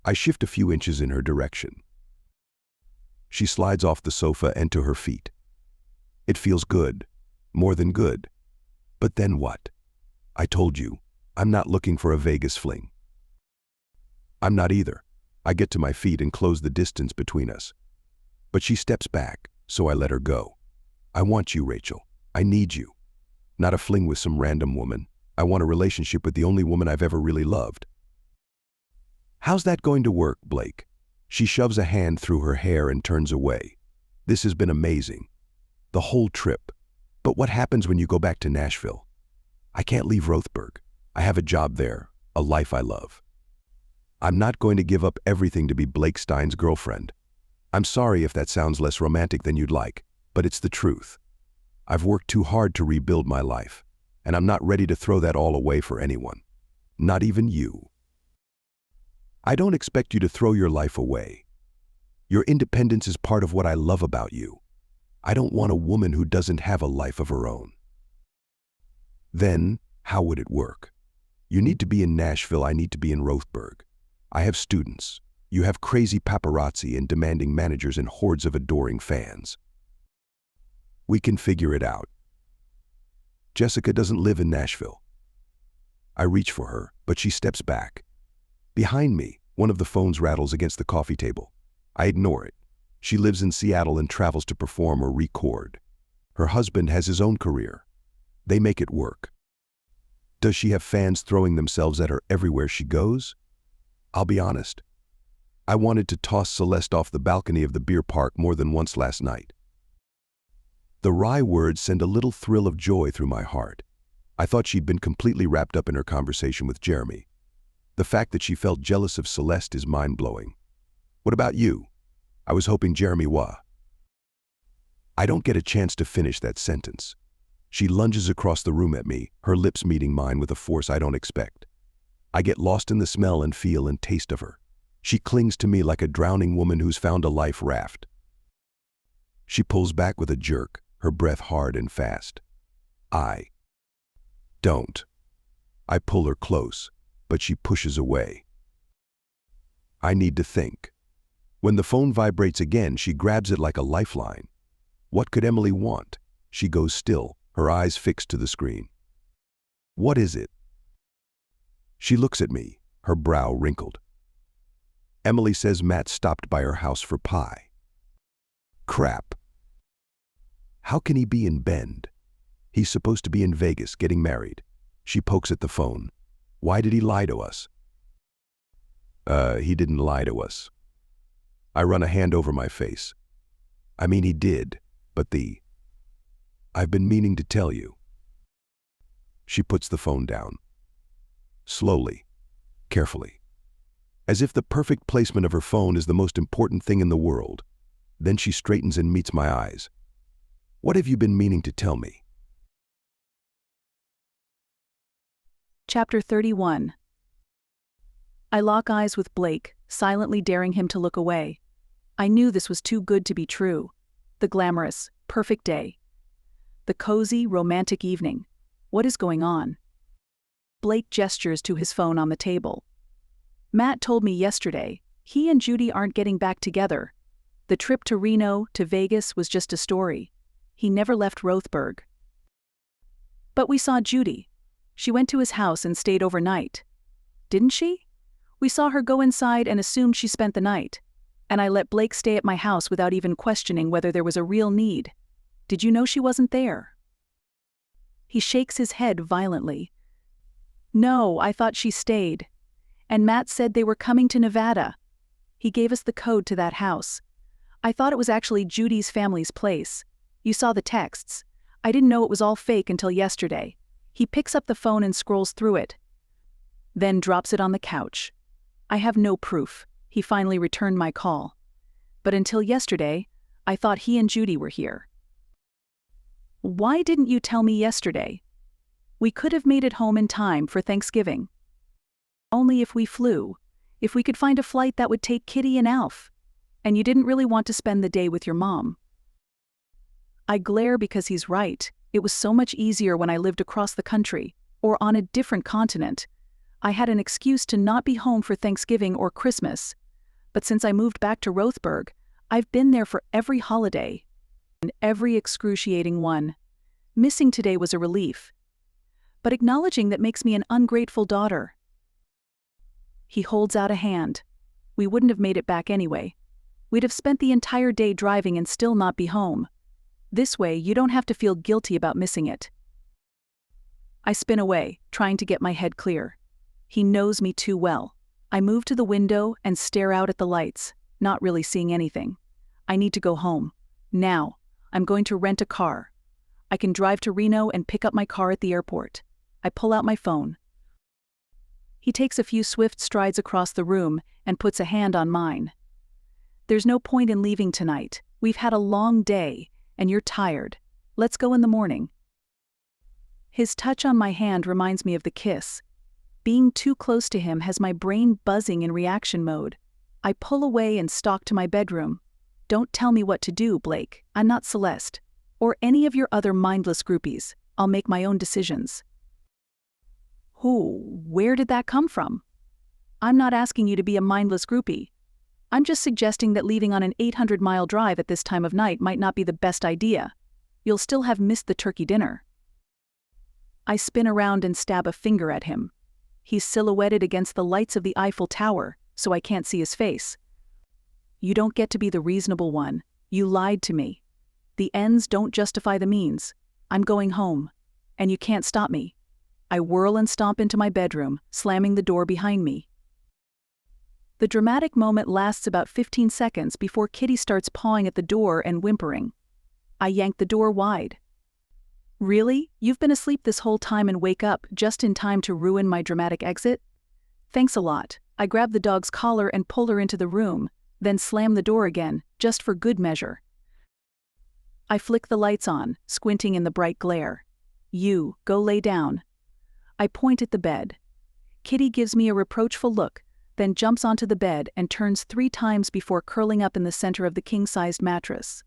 I shift a few inches in her direction. She slides off the sofa and to her feet. It feels good, more than good. But then what? I told you, I'm not looking for a Vegas fling. I'm not either. I get to my feet and close the distance between us. But she steps back, so I let her go. I want you, Rachel. I need you. Not a fling with some random woman. I want a relationship with the only woman I've ever really loved. How's that going to work, Blake? She shoves a hand through her hair and turns away. This has been amazing. The whole trip. But what happens when you go back to Nashville? I can't leave Rothberg. I have a job there, a life I love. I'm not going to give up everything to be Blake Stein's girlfriend. I'm sorry if that sounds less romantic than you'd like, but it's the truth. I've worked too hard to rebuild my life, and I'm not ready to throw that all away for anyone. Not even you. I don't expect you to throw your life away. Your independence is part of what I love about you. I don't want a woman who doesn't have a life of her own. Then, how would it work? You need to be in Nashville, I need to be in Rothberg. I have students. You have crazy paparazzi and demanding managers and hordes of adoring fans. We can figure it out. Jessica doesn't live in Nashville. I reach for her, but she steps back. Behind me, one of the phones rattles against the coffee table. I ignore it. She lives in Seattle and travels to perform or record. Her husband has his own career. They make it work. Does she have fans throwing themselves at her everywhere she goes? I'll be honest. I wanted to toss Celeste off the balcony of the beer park more than once last night. The wry words send a little thrill of joy through my heart. I thought she'd been completely wrapped up in her conversation with Jeremy. The fact that she felt jealous of Celeste is mind-blowing. What about you? I was hoping Jeremy was. I don't get a chance to finish that sentence. She lunges across the room at me, her lips meeting mine with a force I don't expect. I get lost in the smell and feel and taste of her. She clings to me like a drowning woman who's found a life raft. She pulls back with a jerk, her breath hard and fast. I don't. I pull her close, but she pushes away. I need to think. When the phone vibrates again, she grabs it like a lifeline. What could Emily want? She goes still, her eyes fixed to the screen. What is it? She looks at me, her brow wrinkled. Emily says Matt stopped by her house for pie. Crap. How can he be in Bend? He's supposed to be in Vegas getting married. She pokes at the phone. Why did he lie to us? He didn't lie to us. I run a hand over my face. I mean, he did, but I've been meaning to tell you. She puts the phone down. Slowly, carefully. As if the perfect placement of her phone is the most important thing in the world. Then she straightens and meets my eyes. What have you been meaning to tell me? Chapter 31. I lock eyes with Blake, silently daring him to look away. I knew this was too good to be true. The glamorous, perfect day. The cozy, romantic evening. What is going on? Blake gestures to his phone on the table. Matt told me yesterday, he and Judy aren't getting back together. The trip to Reno, to Vegas, was just a story. He never left Rothberg. But we saw Judy. She went to his house and stayed overnight. Didn't she? We saw her go inside and assumed she spent the night. And I let Blake stay at my house without even questioning whether there was a real need. Did you know she wasn't there? He shakes his head violently. No, I thought she stayed. And Matt said they were coming to Nevada. He gave us the code to that house. I thought it was actually Judy's family's place. You saw the texts. I didn't know it was all fake until yesterday. He picks up the phone and scrolls through it, then drops it on the couch. I have no proof. He finally returned my call. But until yesterday, I thought he and Judy were here. Why didn't you tell me yesterday? We could have made it home in time for Thanksgiving. Only if we flew. If we could find a flight that would take Kitty and Alf. And you didn't really want to spend the day with your mom. I glare because he's right. It was so much easier when I lived across the country, or on a different continent. I had an excuse to not be home for Thanksgiving or Christmas. But since I moved back to Rothberg, I've been there for every holiday. And every excruciating one. Missing today was a relief. But acknowledging that makes me an ungrateful daughter. He holds out a hand. We wouldn't have made it back anyway. We'd have spent the entire day driving and still not be home. This way, you don't have to feel guilty about missing it. I spin away, trying to get my head clear. He knows me too well. I move to the window and stare out at the lights, not really seeing anything. I need to go home. Now. I'm going to rent a car. I can drive to Reno and pick up my car at the airport. I pull out my phone. He takes a few swift strides across the room and puts a hand on mine. There's no point in leaving tonight. We've had a long day, and you're tired. Let's go in the morning. His touch on my hand reminds me of the kiss. Being too close to him has my brain buzzing in reaction mode. I pull away and stalk to my bedroom. Don't tell me what to do, Blake. I'm not Celeste. Or any of your other mindless groupies. I'll make my own decisions. Where did that come from? I'm not asking you to be a mindless groupie. I'm just suggesting that leaving on an 800-mile drive at this time of night might not be the best idea. You'll still have missed the turkey dinner. I spin around and stab a finger at him. He's silhouetted against the lights of the Eiffel Tower, so I can't see his face. You don't get to be the reasonable one. You lied to me. The ends don't justify the means. I'm going home. And you can't stop me. I whirl and stomp into my bedroom, slamming the door behind me. The dramatic moment lasts about 15 seconds before Kitty starts pawing at the door and whimpering. I yank the door wide. Really? You've been asleep this whole time and wake up just in time to ruin my dramatic exit? Thanks a lot. I grab the dog's collar and pull her into the room, then slam the door again, just for good measure. I flick the lights on, squinting in the bright glare. You, go lay down. I point at the bed. Kitty gives me a reproachful look, then jumps onto the bed and turns 3 times before curling up in the center of the king-sized mattress.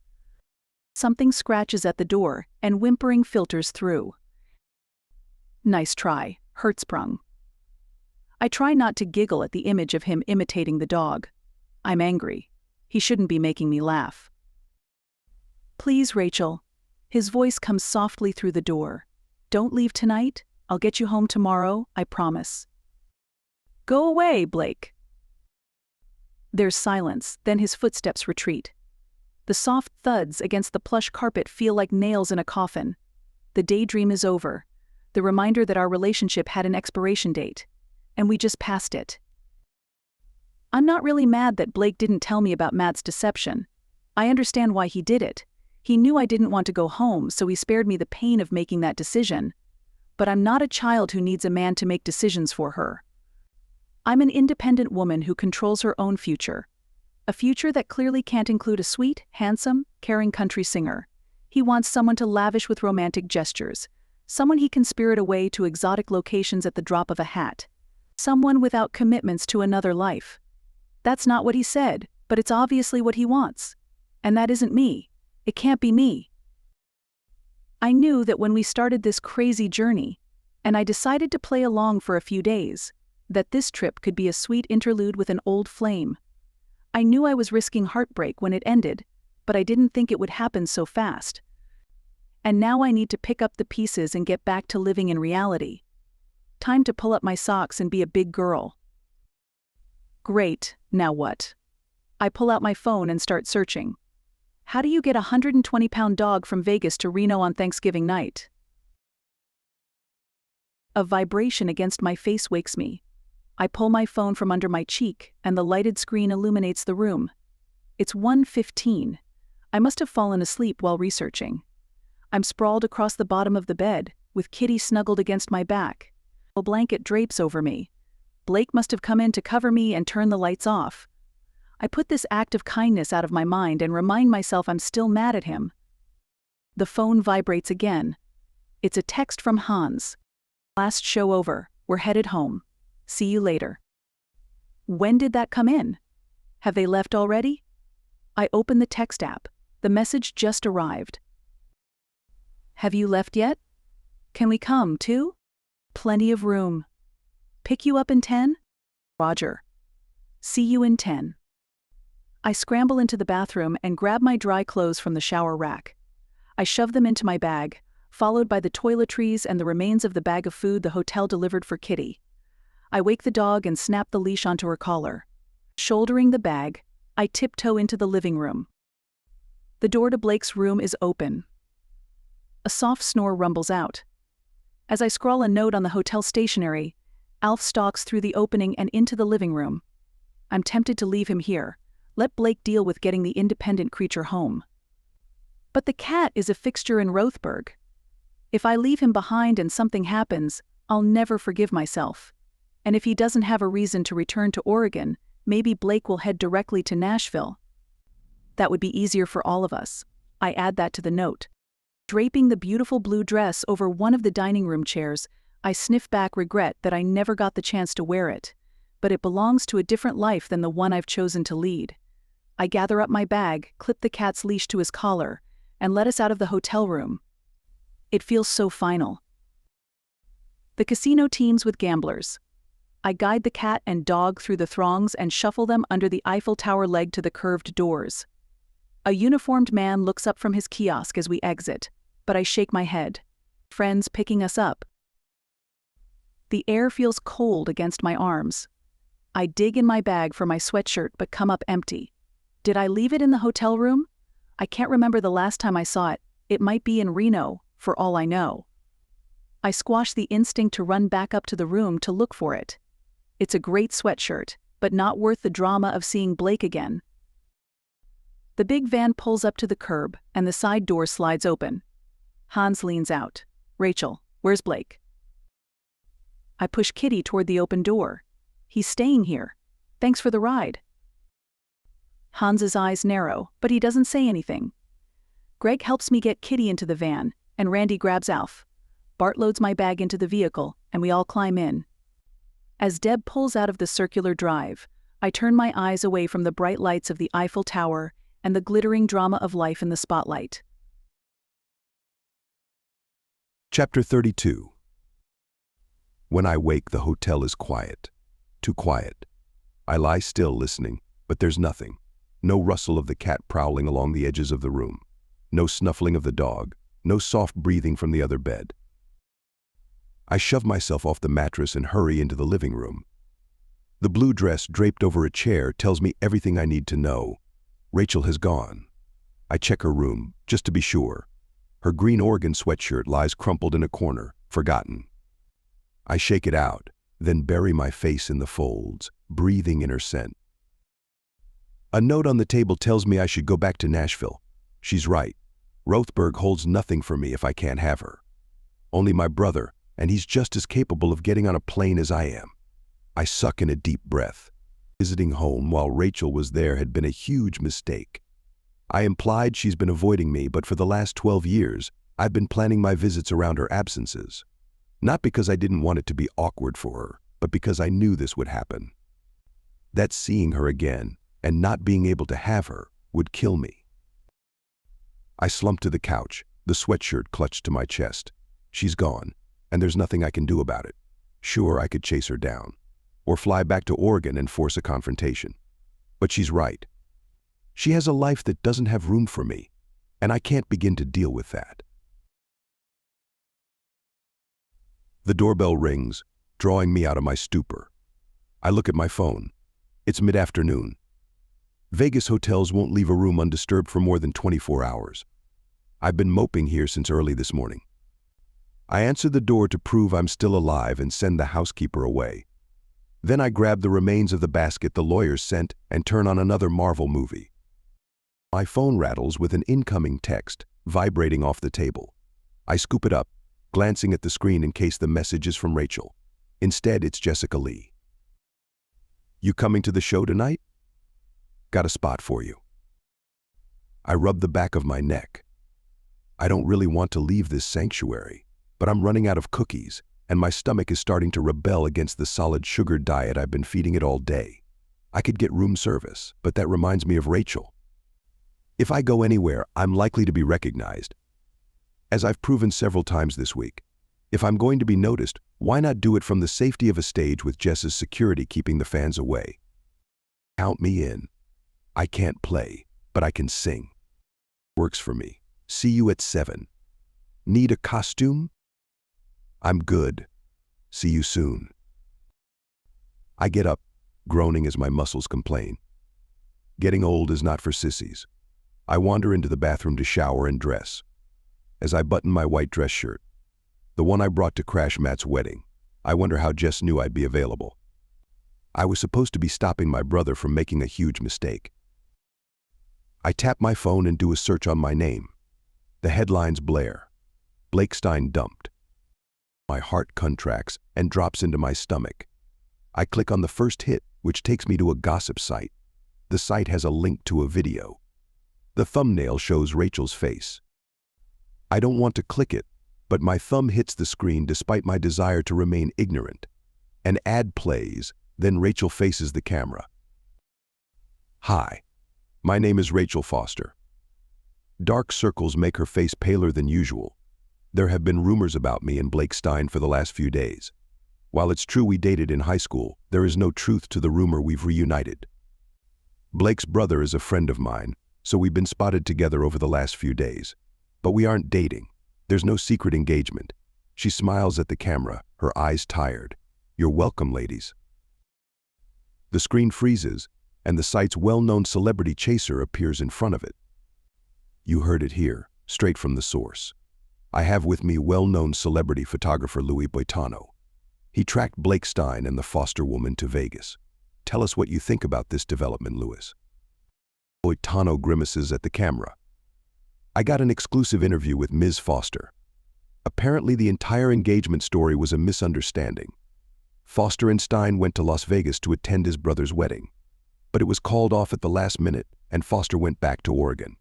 Something scratches at the door, and whimpering filters through. Nice try, Hertzsprung. I try not to giggle at the image of him imitating the dog. I'm angry. He shouldn't be making me laugh. Please, Rachel. His voice comes softly through the door. Don't leave tonight. I'll get you home tomorrow, I promise. Go away, Blake. There's silence, then his footsteps retreat. The soft thuds against the plush carpet feel like nails in a coffin. The daydream is over. The reminder that our relationship had an expiration date. And we just passed it. I'm not really mad that Blake didn't tell me about Matt's deception. I understand why he did it. He knew I didn't want to go home, so he spared me the pain of making that decision. But I'm not a child who needs a man to make decisions for her. I'm an independent woman who controls her own future. A future that clearly can't include a sweet, handsome, caring country singer. He wants someone to lavish with romantic gestures. Someone he can spirit away to exotic locations at the drop of a hat. Someone without commitments to another life. That's not what he said, but it's obviously what he wants. And that isn't me. It can't be me. I knew that when we started this crazy journey, and I decided to play along for a few days, that this trip could be a sweet interlude with an old flame. I knew I was risking heartbreak when it ended, but I didn't think it would happen so fast. And now I need to pick up the pieces and get back to living in reality. Time to pull up my socks and be a big girl. Great, now what? I pull out my phone and start searching. How do you get a 120-pound dog from Vegas to Reno on Thanksgiving night? A vibration against my face wakes me. I pull my phone from under my cheek, and the lighted screen illuminates the room. It's 1:15. I must have fallen asleep while researching. I'm sprawled across the bottom of the bed, with Kitty snuggled against my back. A blanket drapes over me. Blake must have come in to cover me and turn the lights off. I put this act of kindness out of my mind and remind myself I'm still mad at him. The phone vibrates again. It's a text from Hans. Last show over. We're headed home. See you later. When did that come in? Have they left already? I open the text app. The message just arrived. Have you left yet? Can we come, too? Plenty of room. Pick you up in 10? Roger. See you in 10. I scramble into the bathroom and grab my dry clothes from the shower rack. I shove them into my bag, followed by the toiletries and the remains of the bag of food the hotel delivered for Kitty. I wake the dog and snap the leash onto her collar. Shouldering the bag, I tiptoe into the living room. The door to Blake's room is open. A soft snore rumbles out. As I scrawl a note on the hotel stationery, Alf stalks through the opening and into the living room. I'm tempted to leave him here. Let Blake deal with getting the independent creature home. But the cat is a fixture in Rothberg. If I leave him behind and something happens, I'll never forgive myself. And if he doesn't have a reason to return to Oregon, maybe Blake will head directly to Nashville. That would be easier for all of us. I add that to the note. Draping the beautiful blue dress over one of the dining room chairs, I sniff back regret that I never got the chance to wear it. But it belongs to a different life than the one I've chosen to lead. I gather up my bag, clip the cat's leash to his collar, and let us out of the hotel room. It feels so final. The casino teems with gamblers. I guide the cat and dog through the throngs and shuffle them under the Eiffel Tower leg to the curved doors. A uniformed man looks up from his kiosk as we exit, but I shake my head. Friends picking us up. The air feels cold against my arms. I dig in my bag for my sweatshirt but come up empty. Did I leave it in the hotel room? I can't remember the last time I saw it. It might be in Reno, for all I know. I squash the instinct to run back up to the room to look for it. It's a great sweatshirt, but not worth the drama of seeing Blake again. The big van pulls up to the curb, and the side door slides open. Hans leans out. Rachel, where's Blake? I push Kitty toward the open door. He's staying here. Thanks for the ride. Hans's eyes narrow, but he doesn't say anything. Greg helps me get Kitty into the van, and Randy grabs Alf. Bart loads my bag into the vehicle, and we all climb in. As Deb pulls out of the circular drive, I turn my eyes away from the bright lights of the Eiffel Tower and the glittering drama of life in the spotlight. Chapter 32. When I wake, the hotel is quiet. Too quiet. I lie still listening, but there's nothing. No rustle of the cat prowling along the edges of the room. No snuffling of the dog. No soft breathing from the other bed. I shove myself off the mattress and hurry into the living room. The blue dress draped over a chair tells me everything I need to know. Rachel has gone. I check her room, just to be sure. Her green Oregon sweatshirt lies crumpled in a corner, forgotten. I shake it out, then bury my face in the folds, breathing in her scent. A note on the table tells me I should go back to Nashville. She's right. Rothberg holds nothing for me if I can't have her. Only my brother, and he's just as capable of getting on a plane as I am. I suck in a deep breath. Visiting home while Rachel was there had been a huge mistake. I implied she's been avoiding me, but for the last 12 years, I've been planning my visits around her absences. Not because I didn't want it to be awkward for her, but because I knew this would happen. That seeing her again, and not being able to have her, would kill me. I slump to the couch, the sweatshirt clutched to my chest. She's gone, and there's nothing I can do about it. Sure, I could chase her down, or fly back to Oregon and force a confrontation. But she's right. She has a life that doesn't have room for me, and I can't begin to deal with that. The doorbell rings, drawing me out of my stupor. I look at my phone. It's mid-afternoon. Vegas hotels won't leave a room undisturbed for more than 24 hours. I've been moping here since early this morning. I answer the door to prove I'm still alive and send the housekeeper away. Then I grab the remains of the basket the lawyers sent and turn on another Marvel movie. My phone rattles with an incoming text, vibrating off the table. I scoop it up, glancing at the screen in case the message is from Rachel. Instead, it's Jessica Lee. "You coming to the show tonight? Got a spot for you." I rub the back of my neck. I don't really want to leave this sanctuary, but I'm running out of cookies, and my stomach is starting to rebel against the solid sugar diet I've been feeding it all day. I could get room service, but that reminds me of Rachel. If I go anywhere, I'm likely to be recognized. As I've proven several times this week, if I'm going to be noticed, why not do it from the safety of a stage with Jess's security keeping the fans away? Count me in. I can't play, but I can sing. Works for me. See you at 7. Need a costume? I'm good. See you soon. I get up, groaning as my muscles complain. Getting old is not for sissies. I wander into the bathroom to shower and dress. As I button my white dress shirt, the one I brought to Crash Matt's wedding, I wonder how Jess knew I'd be available. I was supposed to be stopping my brother from making a huge mistake. I tap my phone and do a search on my name. The headlines blare. Blake Stein dumped. My heart contracts and drops into my stomach. I click on the first hit, which takes me to a gossip site. The site has a link to a video. The thumbnail shows Rachel's face. I don't want to click it, but my thumb hits the screen despite my desire to remain ignorant. An ad plays, then Rachel faces the camera. "Hi, my name is Rachel Foster." Dark circles make her face paler than usual. There have been rumors about me and Blake Stein for the last few days. While it's true we dated in high school, there is no truth to the rumor we've reunited. Blake's brother is a friend of mine, so we've been spotted together over the last few days. But we aren't dating. There's no secret engagement. She smiles at the camera, her eyes tired. "You're welcome, ladies." The screen freezes, and the site's well-known celebrity chaser appears in front of it. You heard it here, straight from the source. I have with me well-known celebrity photographer Louis Boitano. He tracked Blake Stein and the Foster woman to Vegas. Tell us what you think about this development, Louis. Boitano grimaces at the camera. I got an exclusive interview with Ms. Foster. Apparently the entire engagement story was a misunderstanding. Foster and Stein went to Las Vegas to attend his brother's wedding, but it was called off at the last minute and Foster went back to Oregon.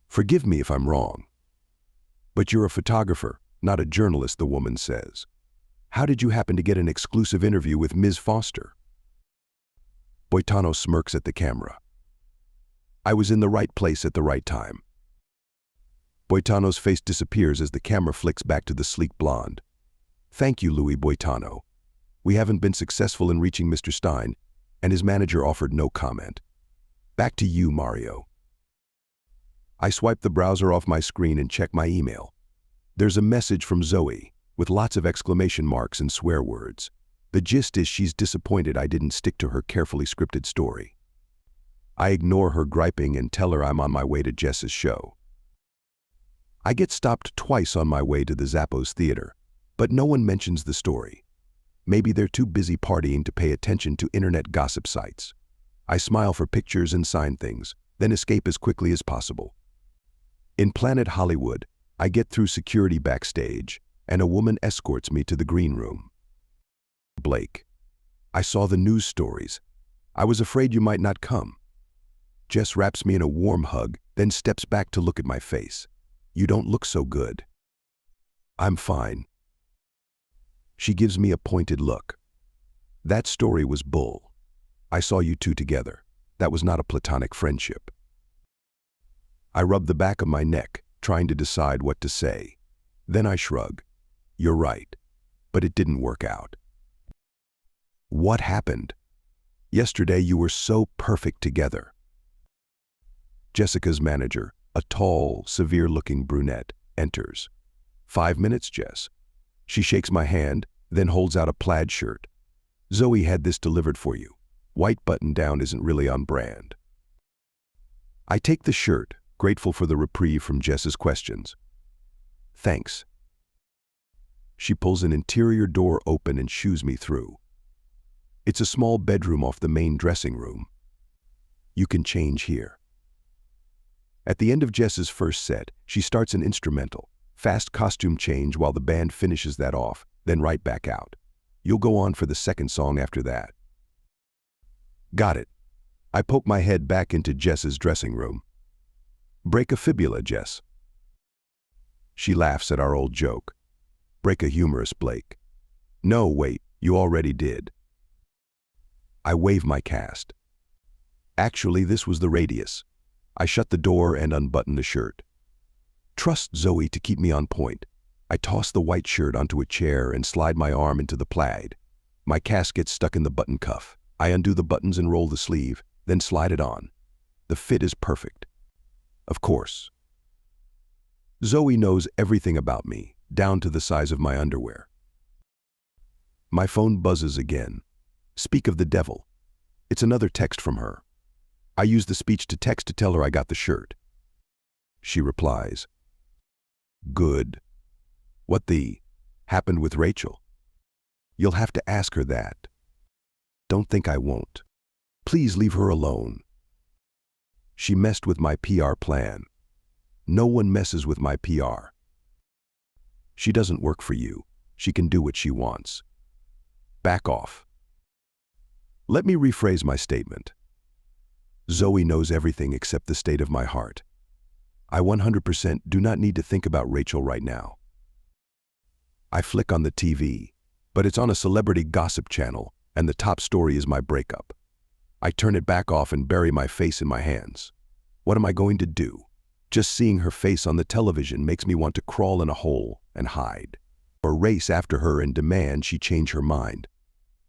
Forgive me if I'm wrong, but you're a photographer, not a journalist, the woman says. How did you happen to get an exclusive interview with Ms. Foster? Boitano smirks at the camera. I was in the right place at the right time. Boitano's face disappears as the camera flicks back to the sleek blonde. Thank you, Louis Boitano. We haven't been successful in reaching Mr. Stein, and his manager offered no comment. Back to you, Mario. I swipe the browser off my screen and check my email. There's a message from Zoe, with lots of exclamation marks and swear words. The gist is she's disappointed I didn't stick to her carefully scripted story. I ignore her griping and tell her I'm on my way to Jess's show. I get stopped twice on my way to the Zappos Theater, but no one mentions the story. Maybe they're too busy partying to pay attention to internet gossip sites. I smile for pictures and sign things, then escape as quickly as possible. In Planet Hollywood, I get through security backstage, and a woman escorts me to the green room. Blake, I saw the news stories. I was afraid you might not come. Jess wraps me in a warm hug, then steps back to look at my face. You don't look so good. I'm fine. She gives me a pointed look. That story was bull. I saw you two together. That was not a platonic friendship. I rub the back of my neck, trying to decide what to say. Then I shrug. You're right, but it didn't work out. What happened? Yesterday you were so perfect together. Jessica's manager, a tall, severe-looking brunette, enters. 5 minutes, Jess. She shakes my hand, then holds out a plaid shirt. Zoe had this delivered for you. White button-down isn't really on brand. I take the shirt, grateful for the reprieve from Jess's questions. Thanks. She pulls an interior door open and shoos me through. It's a small bedroom off the main dressing room. You can change here. At the end of Jess's first set, she starts an instrumental, Fast costume change while the band finishes that off, then right back out. You'll go on for the second song after that. Got it. I poke my head back into Jess's dressing room. Break a fibula, Jess. She laughs at our old joke. Break a humerus, Blake. No, wait, you already did. I wave my cast. Actually, this was the radius. I shut the door and unbutton the shirt. Trust Zoe to keep me on point. I toss the white shirt onto a chair and slide my arm into the plaid. My cast gets stuck in the button cuff. I undo the buttons and roll the sleeve, then slide it on. The fit is perfect. Of course. Zoe knows everything about me, down to the size of my underwear. My phone buzzes again. Speak of the devil. It's another text from her. I use the speech-to-text to tell her I got the shirt. She replies, "Good. What the happened with Rachel? You'll have to ask her that. Don't think I won't. Please leave her alone. She messed with my PR plan. No one messes with my PR. She doesn't work for you. She can do what she wants. Back off." Let me rephrase my statement. Zoe knows everything except the state of my heart. I 100% do not need to think about Rachel right now. I flick on the TV, but it's on a celebrity gossip channel, and the top story is my breakup. I turn it back off and bury my face in my hands. What am I going to do? Just seeing her face on the television makes me want to crawl in a hole and hide, or race after her and demand she change her mind.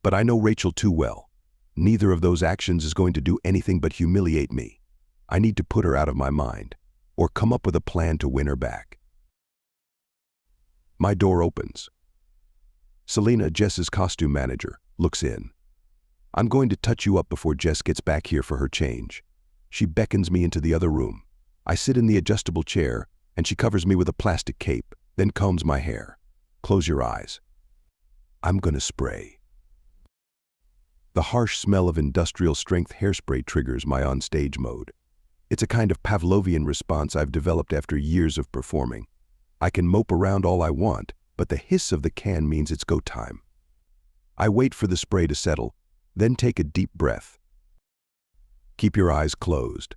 But I know Rachel too well. Neither of those actions is going to do anything but humiliate me. I need to put her out of my mind, or come up with a plan to win her back. My door opens. Selena, Jess's costume manager, looks in. "I'm going to touch you up before Jess gets back here for her change." She beckons me into the other room. I sit in the adjustable chair, and she covers me with a plastic cape, then combs my hair. "Close your eyes. I'm gonna spray." The harsh smell of industrial-strength hairspray triggers my on-stage mode. It's a kind of Pavlovian response I've developed after years of performing. I can mope around all I want, but the hiss of the can means it's go time. I wait for the spray to settle, then take a deep breath. Keep your eyes closed.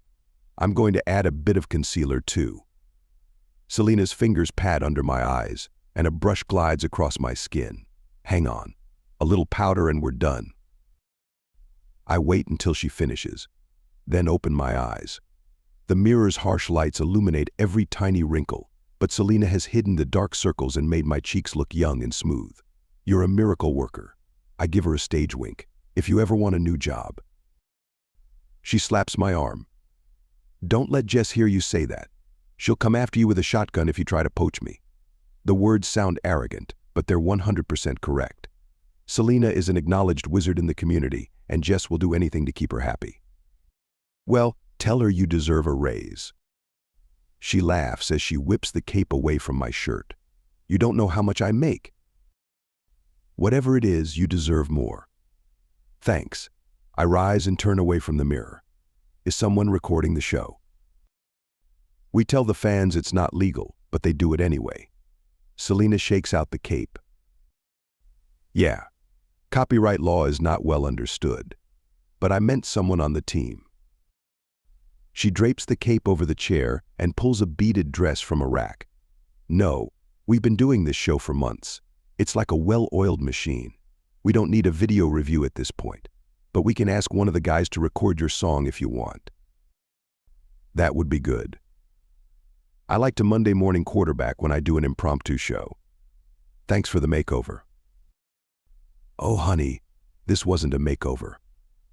I'm going to add a bit of concealer too. Selena's fingers pat under my eyes, and a brush glides across my skin. Hang on. A little powder and we're done. I wait until she finishes, then open my eyes. The mirror's harsh lights illuminate every tiny wrinkle, but Selena has hidden the dark circles and made my cheeks look young and smooth. "You're a miracle worker." I give her a stage wink. "If you ever want a new job." She slaps my arm. "Don't let Jess hear you say that. She'll come after you with a shotgun if you try to poach me." The words sound arrogant, but they're 100% correct. Selena is an acknowledged wizard in the community, and Jess will do anything to keep her happy. "Well, tell her you deserve a raise." She laughs as she whips the cape away from my shirt. "You don't know how much I make." "Whatever it is, you deserve more." "Thanks." I rise and turn away from the mirror. Is someone recording the show? We tell the fans it's not legal, but they do it anyway. Selena shakes out the cape. "Yeah, copyright law is not well understood, but I meant someone on the team." She drapes the cape over the chair and pulls a beaded dress from a rack. "No, we've been doing this show for months. It's like a well-oiled machine. We don't need a video review at this point, but we can ask one of the guys to record your song if you want." That would be good. I like to Monday morning quarterback when I do an impromptu show. "Thanks for the makeover." "Oh, honey, this wasn't a makeover.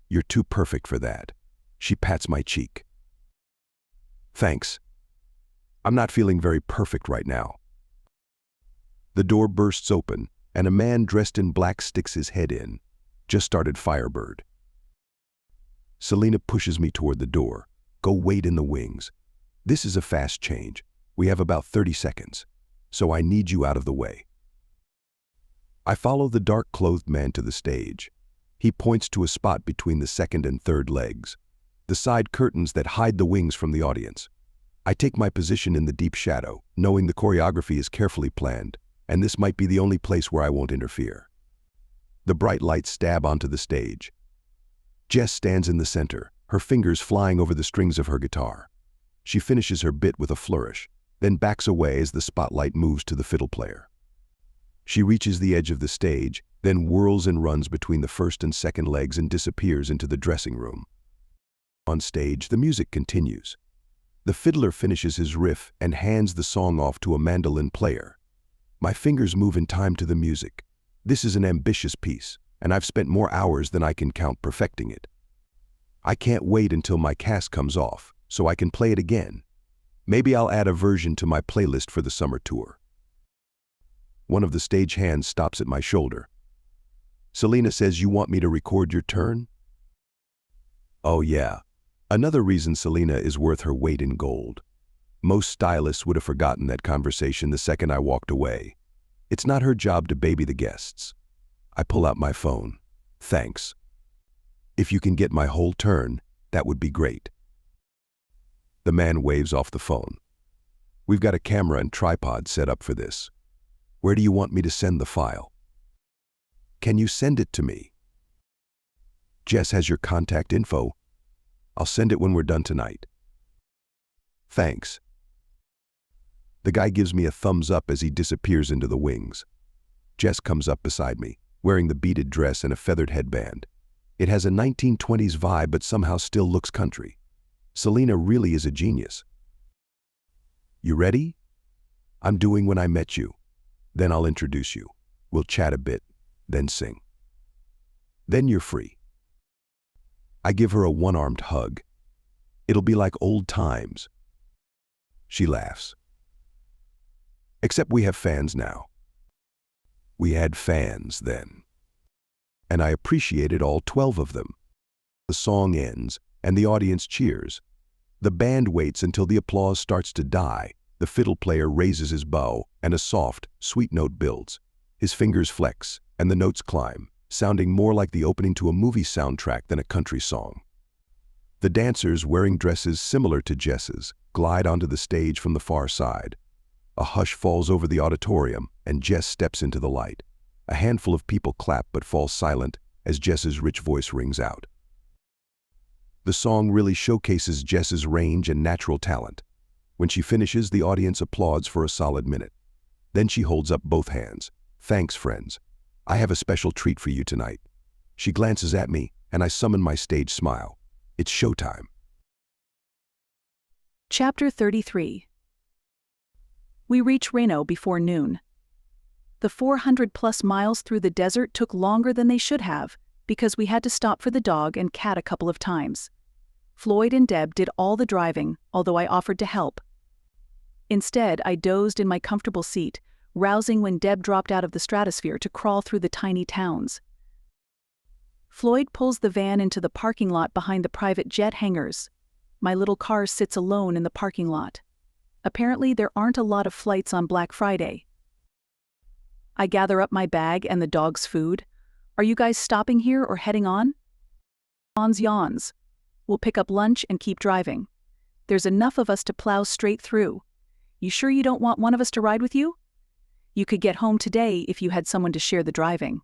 You're too perfect for that." She pats my cheek. "Thanks. I'm not feeling very perfect right now." The door bursts open, and a man dressed in black sticks his head in. Just started Firebird. Selena pushes me toward the door. "Go wait in the wings. This is a fast change. We have about 30 seconds, so I need you out of the way." I follow the dark-clothed man to the stage. He points to a spot between the second and third legs, the side curtains that hide the wings from the audience. I take my position in the deep shadow, knowing the choreography is carefully planned, and this might be the only place where I won't interfere. The bright lights stab onto the stage. Jess stands in the center, her fingers flying over the strings of her guitar. She finishes her bit with a flourish, then backs away as the spotlight moves to the fiddle player. She reaches the edge of the stage, then whirls and runs between the first and second legs and disappears into the dressing room. On stage, the music continues. The fiddler finishes his riff and hands the song off to a mandolin player. My fingers move in time to the music. This is an ambitious piece, and I've spent more hours than I can count perfecting it. I can't wait until my cast comes off, so I can play it again. Maybe I'll add a version to my playlist for the summer tour. One of the stage hands stops at my shoulder. Selena says, "You want me to record your turn?" Oh yeah. Another reason Selena is worth her weight in gold. Most stylists would have forgotten that conversation the second I walked away. It's not her job to baby the guests. I pull out my phone. Thanks. If you can get my whole turn, that would be great. The man waves off the phone. We've got a camera and tripod set up for this. Where do you want me to send the file? Can you send it to me? Jess has your contact info. I'll send it when we're done tonight. Thanks. The guy gives me a thumbs up as he disappears into the wings. Jess comes up beside me, wearing the beaded dress and a feathered headband. It has a 1920s vibe but somehow still looks country. Selena really is a genius. You ready? I'm doing When I Met You. Then I'll introduce you. We'll chat a bit, then sing. Then you're free. I give her a one-armed hug. It'll be like old times. She laughs. Except we have fans now. We had fans then. And I appreciated all 12 of them. The song ends, and the audience cheers. The band waits until the applause starts to die. The fiddle player raises his bow, and a soft, sweet note builds. His fingers flex, and the notes climb, sounding more like the opening to a movie soundtrack than a country song. The dancers, wearing dresses similar to Jess's, glide onto the stage from the far side. A hush falls over the auditorium, and Jess steps into the light. A handful of people clap but fall silent as Jess's rich voice rings out. The song really showcases Jess's range and natural talent. When she finishes, the audience applauds for a solid minute. Then she holds up both hands. Thanks, friends. I have a special treat for you tonight. She glances at me, and I summon my stage smile. It's showtime. Chapter 33. We reach Reno before noon. The 400+ miles through the desert took longer than they should have, because we had to stop for the dog and cat a couple of times. Floyd and Deb did all the driving, although I offered to help. Instead, I dozed in my comfortable seat, rousing when Deb dropped out of the stratosphere to crawl through the tiny towns. Floyd pulls the van into the parking lot behind the private jet hangars. My little car sits alone in the parking lot. Apparently, there aren't a lot of flights on Black Friday. I gather up my bag and the dog's food. Are you guys stopping here or heading on? Yawns. We'll pick up lunch and keep driving. There's enough of us to plow straight through. You sure you don't want one of us to ride with you? You could get home today if you had someone to share the driving.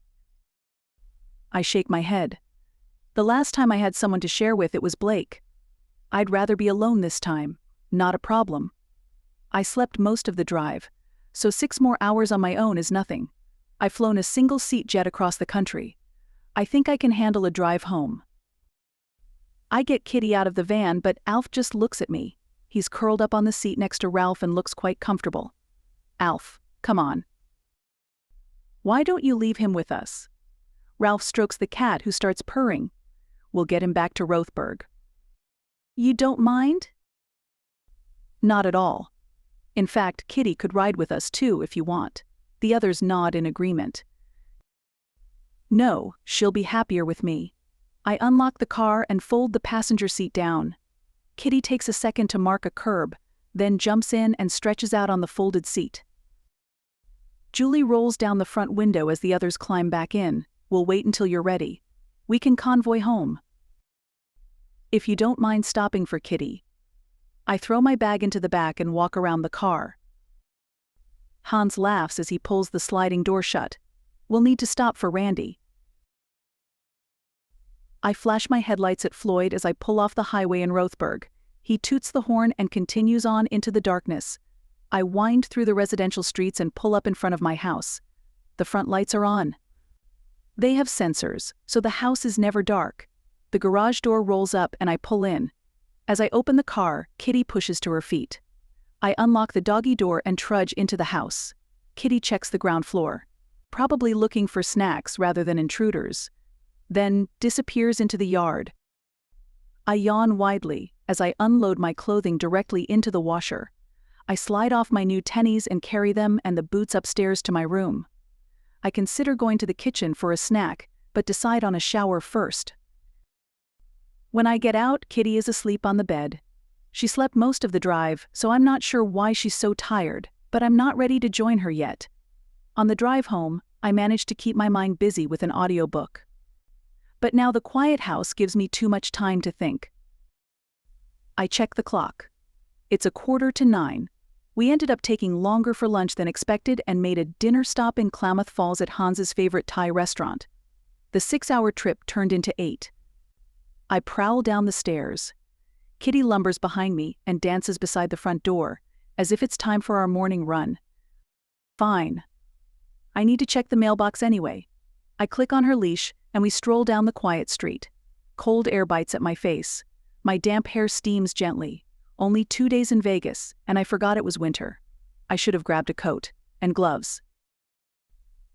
I shake my head. The last time I had someone to share with, it was Blake. I'd rather be alone this time. Not a problem. I slept most of the drive, so 6 more hours on my own is nothing. I've flown a single-seat jet across the country. I think I can handle a drive home. I get Kitty out of the van, but Alf just looks at me. He's curled up on the seat next to Ralph and looks quite comfortable. Alf, come on. Why don't you leave him with us? Ralph strokes the cat, who starts purring. We'll get him back to Rothberg. You don't mind? Not at all. In fact, Kitty could ride with us too if you want. The others nod in agreement. No, she'll be happier with me. I unlock the car and fold the passenger seat down. Kitty takes a second to mark a curb, then jumps in and stretches out on the folded seat. Julie rolls down the front window as the others climb back in. We'll wait until you're ready. We can convoy home. If you don't mind stopping for Kitty. I throw my bag into the back and walk around the car. Hans laughs as he pulls the sliding door shut. We'll need to stop for Randy. I flash my headlights at Floyd as I pull off the highway in Rothberg. He toots the horn and continues on into the darkness. I wind through the residential streets and pull up in front of my house. The front lights are on. They have sensors, so the house is never dark. The garage door rolls up and I pull in. As I open the car, Kitty pushes to her feet. I unlock the doggy door and trudge into the house. Kitty checks the ground floor, probably looking for snacks rather than intruders, then disappears into the yard. I yawn widely as I unload my clothing directly into the washer. I slide off my new tennies and carry them and the boots upstairs to my room. I consider going to the kitchen for a snack, but decide on a shower first. When I get out, Kitty is asleep on the bed. She slept most of the drive, so I'm not sure why she's so tired, but I'm not ready to join her yet. On the drive home, I manage to keep my mind busy with an audiobook. But now the quiet house gives me too much time to think. I check the clock. It's 8:45. We ended up taking longer for lunch than expected and made a dinner stop in Klamath Falls at Hans's favorite Thai restaurant. The 6-hour trip turned into 8. I prowl down the stairs. Kitty lumbers behind me and dances beside the front door, as if it's time for our morning run. Fine. I need to check the mailbox anyway. I click on her leash, and we stroll down the quiet street. Cold air bites at my face. My damp hair steams gently. Only 2 days in Vegas, and I forgot it was winter. I should have grabbed a coat and gloves.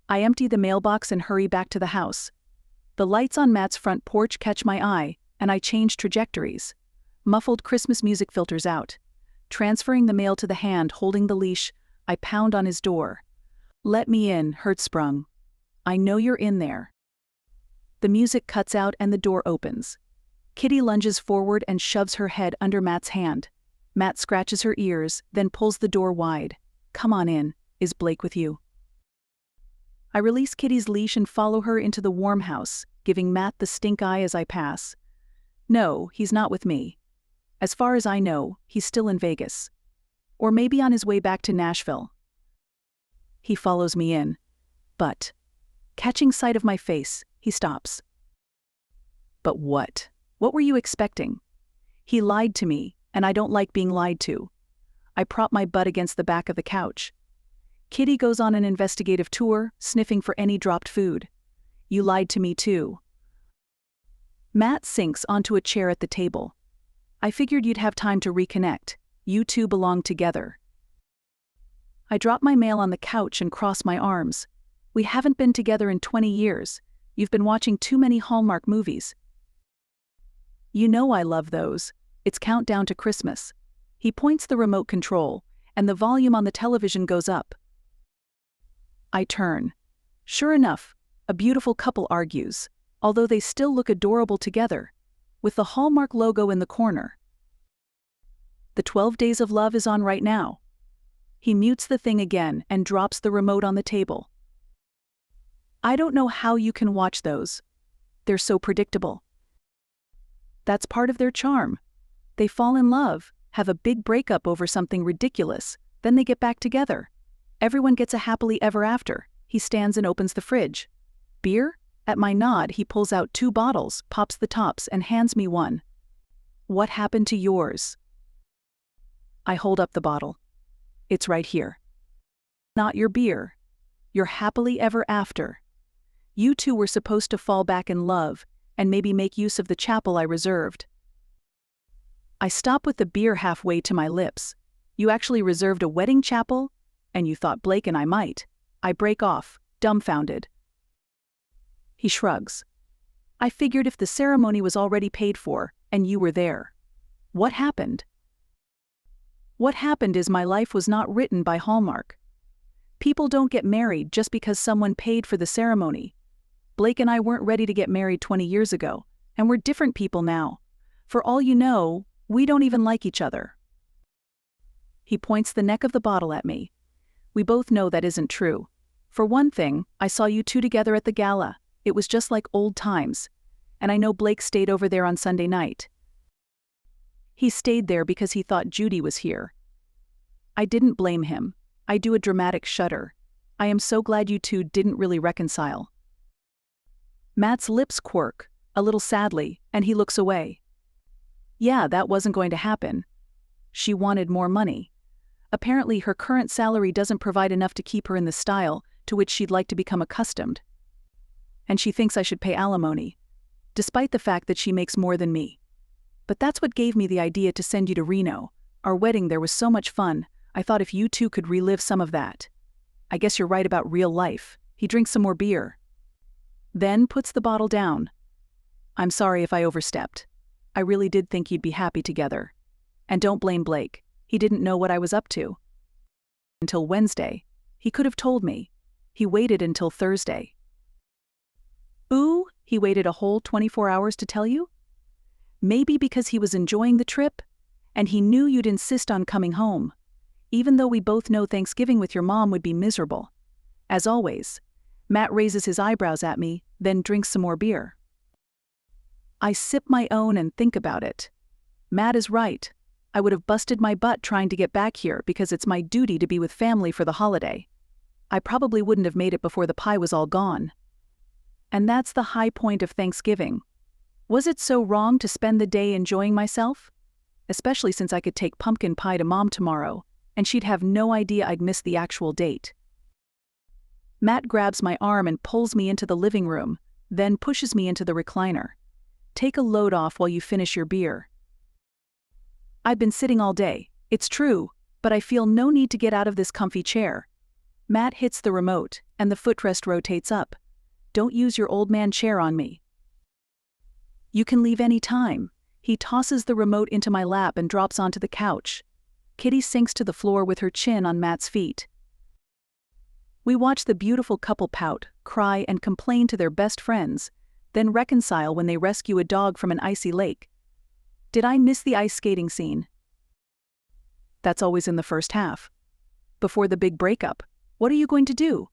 I empty the mailbox and hurry back to the house. The lights on Matt's front porch catch my eye, and I change trajectories. Muffled Christmas music filters out. Transferring the mail to the hand holding the leash, I pound on his door. "Let me in, Hertzsprung. I know you're in there." The music cuts out and the door opens. Kitty lunges forward and shoves her head under Matt's hand. Matt scratches her ears, then pulls the door wide. "Come on in. Is Blake with you?" I release Kitty's leash and follow her into the warm house, giving Matt the stink eye as I pass. No, he's not with me. As far as I know, he's still in Vegas. Or maybe on his way back to Nashville. He follows me in. But, catching sight of my face, he stops. But what? What were you expecting? He lied to me, and I don't like being lied to. I prop my butt against the back of the couch. Kitty goes on an investigative tour, sniffing for any dropped food. You lied to me too. Matt sinks onto a chair at the table. I figured you'd have time to reconnect. You two belong together. I drop my mail on the couch and cross my arms. We haven't been together in 20 years. You've been watching too many Hallmark movies. You know I love those. It's countdown to Christmas. He points the remote control, and the volume on the television goes up. I turn. Sure enough, a beautiful couple argues, although they still look adorable together, with the Hallmark logo in the corner. The 12 Days of Love is on right now. He mutes the thing again and drops the remote on the table. I don't know how you can watch those. They're so predictable. That's part of their charm. They fall in love, have a big breakup over something ridiculous, then they get back together. Everyone gets a happily ever after. He stands and opens the fridge. Beer? At my nod, he pulls out 2 bottles, pops the tops, and hands me one. What happened to yours? I hold up the bottle. It's right here. Not your beer. Your happily ever after. You two were supposed to fall back in love, and maybe make use of the chapel I reserved. I stop with the beer halfway to my lips. You actually reserved a wedding chapel? And you thought Blake and I might. I break off, dumbfounded. He shrugs. I figured if the ceremony was already paid for, and you were there. What happened? What happened is my life was not written by Hallmark. People don't get married just because someone paid for the ceremony. Blake and I weren't ready to get married 20 years ago, and we're different people now. For all you know, we don't even like each other. He points the neck of the bottle at me. We both know that isn't true. For one thing, I saw you two together at the gala. It was just like old times. And I know Blake stayed over there on Sunday night. He stayed there because he thought Judy was here. I didn't blame him. I do a dramatic shudder. I am so glad you two didn't really reconcile. Matt's lips quirk, a little sadly, and he looks away. Yeah, that wasn't going to happen. She wanted more money. Apparently her current salary doesn't provide enough to keep her in the style to which she'd like to become accustomed. And she thinks I should pay alimony, despite the fact that she makes more than me. But that's what gave me the idea to send you to Reno. Our wedding there was so much fun, I thought if you two could relive some of that. I guess you're right about real life. He drinks some more beer. Then puts the bottle down. I'm sorry if I overstepped. I really did think you'd be happy together. And don't blame Blake. He didn't know what I was up to. Until Wednesday. He could have told me. He waited until Thursday. Ooh, he waited a whole 24 hours to tell you? Maybe because he was enjoying the trip, and he knew you'd insist on coming home, even though we both know Thanksgiving with your mom would be miserable. As always, Matt raises his eyebrows at me, then drinks some more beer. I sip my own and think about it. Matt is right. I would have busted my butt trying to get back here because it's my duty to be with family for the holiday. I probably wouldn't have made it before the pie was all gone. And that's the high point of Thanksgiving. Was it so wrong to spend the day enjoying myself? Especially since I could take pumpkin pie to Mom tomorrow, and she'd have no idea I'd missed the actual date. Matt grabs my arm and pulls me into the living room, then pushes me into the recliner. Take a load off while you finish your beer. I've been sitting all day, it's true, but I feel no need to get out of this comfy chair. Matt hits the remote, and the footrest rotates up. Don't use your old man chair on me. You can leave any time. He tosses the remote into my lap and drops onto the couch. Kitty sinks to the floor with her chin on Matt's feet. We watch the beautiful couple pout, cry, and complain to their best friends, then reconcile when they rescue a dog from an icy lake. Did I miss the ice skating scene? That's always in the first half. Before the big breakup, what are you going to do?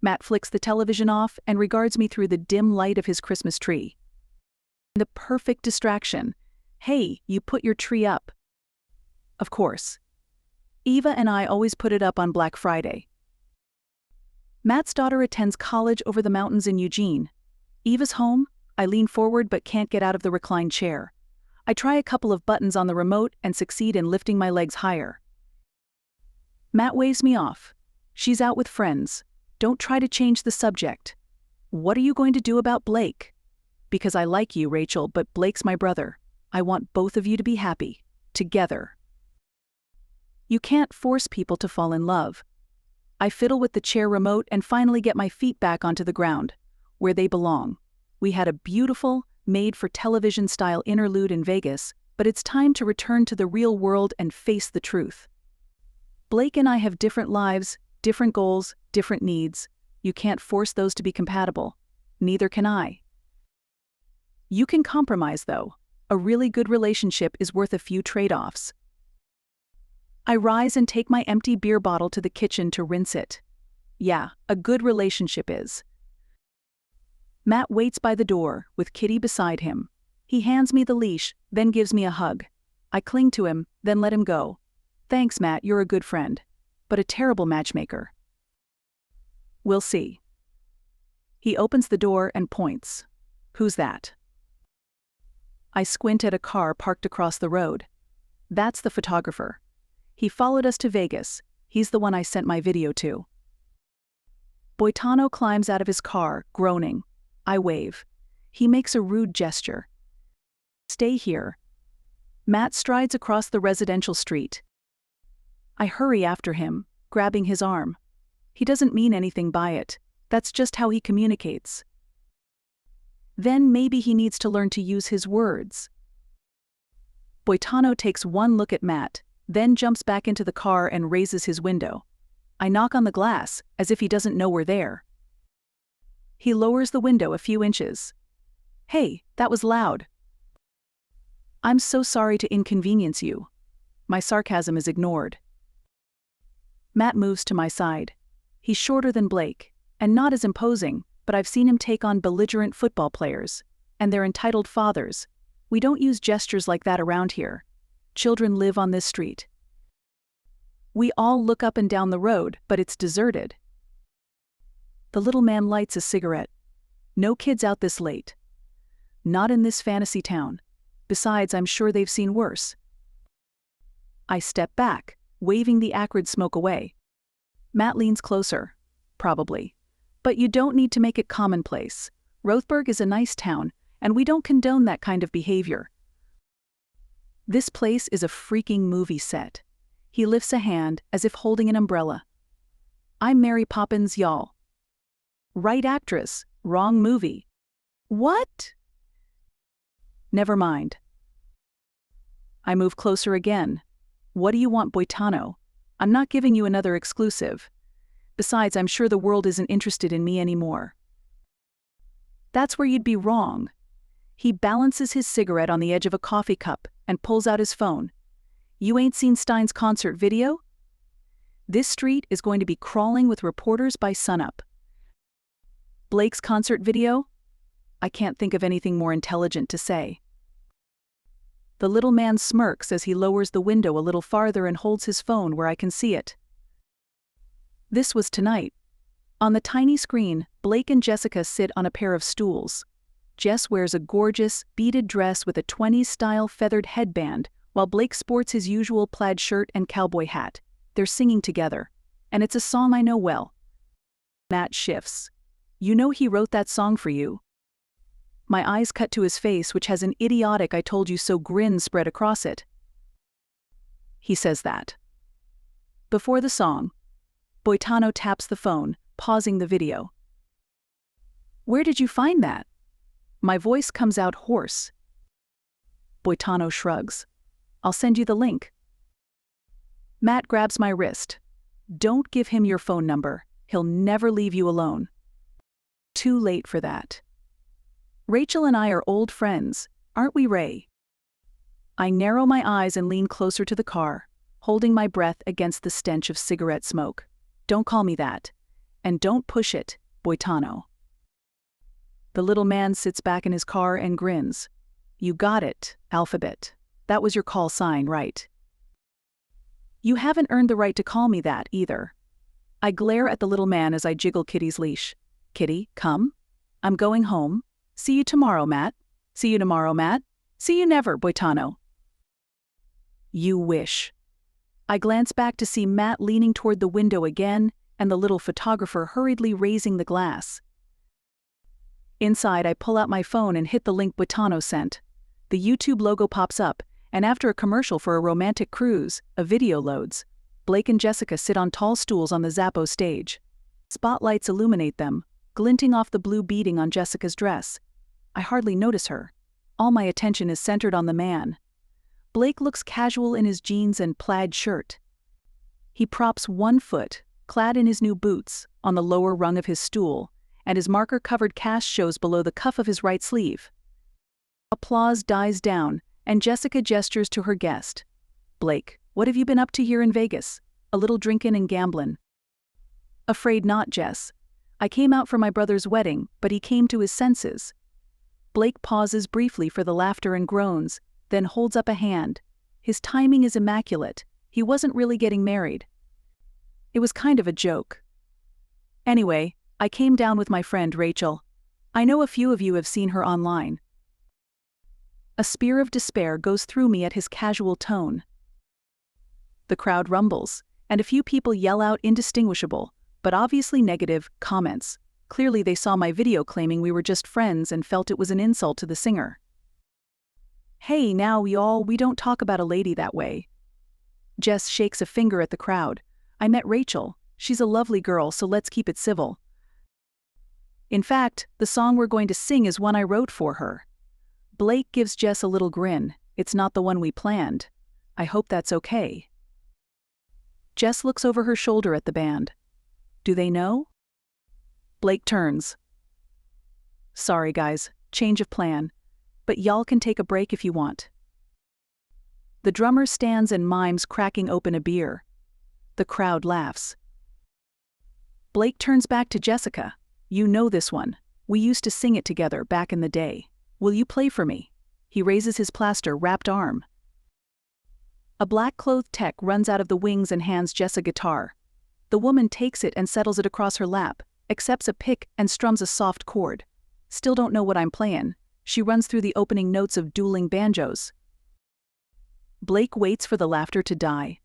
Matt flicks the television off and regards me through the dim light of his Christmas tree. The perfect distraction. Hey, you put your tree up. Of course. Eva and I always put it up on Black Friday. Matt's daughter attends college over the mountains in Eugene. Eva's home. I lean forward but can't get out of the reclined chair. I try a couple of buttons on the remote and succeed in lifting my legs higher. Matt waves me off. She's out with friends. Don't try to change the subject. What are you going to do about Blake? Because I like you, Rachel, but Blake's my brother. I want both of you to be happy. Together. You can't force people to fall in love. I fiddle with the chair remote and finally get my feet back onto the ground, where they belong. We had a beautiful, made-for-television-style interlude in Vegas, but it's time to return to the real world and face the truth. Blake and I have different lives, different goals, different needs. You can't force those to be compatible. Neither can I. You can compromise, though. A really good relationship is worth a few trade-offs. I rise and take my empty beer bottle to the kitchen to rinse it. Yeah, a good relationship is. Matt waits by the door, with Kitty beside him. He hands me the leash, then gives me a hug. I cling to him, then let him go. Thanks, Matt, you're a good friend. But a terrible matchmaker. We'll see. He opens the door and points. Who's that? I squint at a car parked across the road. That's the photographer. He followed us to Vegas. He's the one I sent my video to. Boitano climbs out of his car, groaning. I wave. He makes a rude gesture. Stay here. Matt strides across the residential street. I hurry after him, grabbing his arm. He doesn't mean anything by it. That's just how he communicates. Then maybe he needs to learn to use his words. Boitano takes one look at Matt, then jumps back into the car and raises his window. I knock on the glass, as if he doesn't know we're there. He lowers the window a few inches. Hey, that was loud. I'm so sorry to inconvenience you. My sarcasm is ignored. Matt moves to my side. He's shorter than Blake, and not as imposing, but I've seen him take on belligerent football players, and their entitled fathers. We don't use gestures like that around here. Children live on this street. We all look up and down the road, but it's deserted. The little man lights a cigarette. No kids out this late. Not in this fantasy town. Besides, I'm sure they've seen worse. I step back, waving the acrid smoke away. Matt leans closer. Probably. But you don't need to make it commonplace. Rothberg is a nice town, and we don't condone that kind of behavior. This place is a freaking movie set. He lifts a hand as if holding an umbrella. I'm Mary Poppins, y'all. Right actress, wrong movie. What? Never mind. I move closer again. What do you want, Boitano? I'm not giving you another exclusive. Besides, I'm sure the world isn't interested in me anymore. That's where you'd be wrong. He balances his cigarette on the edge of a coffee cup and pulls out his phone. You ain't seen Stein's concert video? This street is going to be crawling with reporters by sunup. Blake's concert video? I can't think of anything more intelligent to say. The little man smirks as he lowers the window a little farther and holds his phone where I can see it. This was tonight. On the tiny screen, Blake and Jessica sit on a pair of stools. Jess wears a gorgeous, beaded dress with a 20s-style feathered headband, while Blake sports his usual plaid shirt and cowboy hat. They're singing together. And it's a song I know well. Matt shifts. You know he wrote that song for you. My eyes cut to his face, which has an idiotic "I told you so" grin spread across it. He says that. Before the song, Boitano taps the phone, pausing the video. Where did you find that? My voice comes out hoarse. Boitano shrugs. I'll send you the link. Matt grabs my wrist. Don't give him your phone number. He'll never leave you alone. Too late for that. Rachel and I are old friends, aren't we, Ray? I narrow my eyes and lean closer to the car, holding my breath against the stench of cigarette smoke. Don't call me that. And don't push it, Boitano. The little man sits back in his car and grins. You got it, Alphabet. That was your call sign, right? You haven't earned the right to call me that, either. I glare at the little man as I jiggle Kitty's leash. Kitty, come. I'm going home. See you tomorrow, Matt. See you tomorrow, Matt. See you never, Boitano. You wish. I glance back to see Matt leaning toward the window again, and the little photographer hurriedly raising the glass. Inside, I pull out my phone and hit the link Boitano sent. The YouTube logo pops up, and after a commercial for a romantic cruise, a video loads. Blake and Jessica sit on tall stools on the Zappo stage. Spotlights illuminate them, glinting off the blue beading on Jessica's dress. I hardly notice her. All my attention is centered on the man. Blake looks casual in his jeans and plaid shirt. He props one foot, clad in his new boots, on the lower rung of his stool, and his marker-covered cast shows below the cuff of his right sleeve. Applause dies down, and Jessica gestures to her guest. Blake, what have you been up to here in Vegas? A little drinkin' and gamblin'. Afraid not, Jess. I came out for my brother's wedding, but he came to his senses. Blake pauses briefly for the laughter and groans, then holds up a hand. His timing is immaculate. He wasn't really getting married. It was kind of a joke. Anyway, I came down with my friend Rachel. I know a few of you have seen her online. A spear of despair goes through me at his casual tone. The crowd rumbles, and a few people yell out indistinguishable, but obviously negative, comments. Clearly they saw my video claiming we were just friends and felt it was an insult to the singer. Hey, now we don't talk about a lady that way. Jess shakes a finger at the crowd. I met Rachel. She's a lovely girl, so let's keep it civil. In fact, the song we're going to sing is one I wrote for her. Blake gives Jess a little grin. It's not the one we planned. I hope that's okay. Jess looks over her shoulder at the band. Do they know? Blake turns. Sorry guys, change of plan. But y'all can take a break if you want. The drummer stands and mimes cracking open a beer. The crowd laughs. Blake turns back to Jessica. You know this one. We used to sing it together back in the day. Will you play for me? He raises his plaster-wrapped arm. A black-clothed tech runs out of the wings and hands Jess a guitar. The woman takes it and settles it across her lap, accepts a pick and strums a soft chord. Still don't know what I'm playing. She runs through the opening notes of dueling banjos. Blake waits for the laughter to die,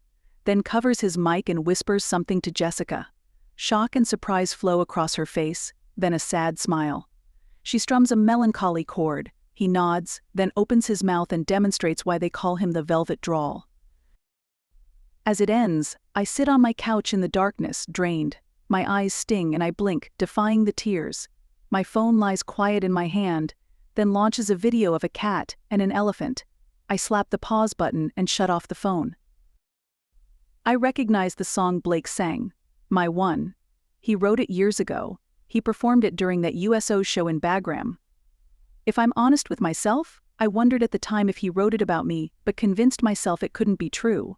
then covers his mic and whispers something to Jessica. Shock and surprise flow across her face, then a sad smile. She strums a melancholy chord. He nods, then opens his mouth and demonstrates why they call him the velvet drawl. As it ends, I sit on my couch in the darkness, drained. My eyes sting and I blink, defying the tears. My phone lies quiet in my hand, then launches a video of a cat and an elephant. I slap the pause button and shut off the phone. I recognize the song Blake sang, My One. He wrote it years ago. He performed it during that USO show in Bagram. If I'm honest with myself, I wondered at the time if he wrote it about me, but convinced myself it couldn't be true.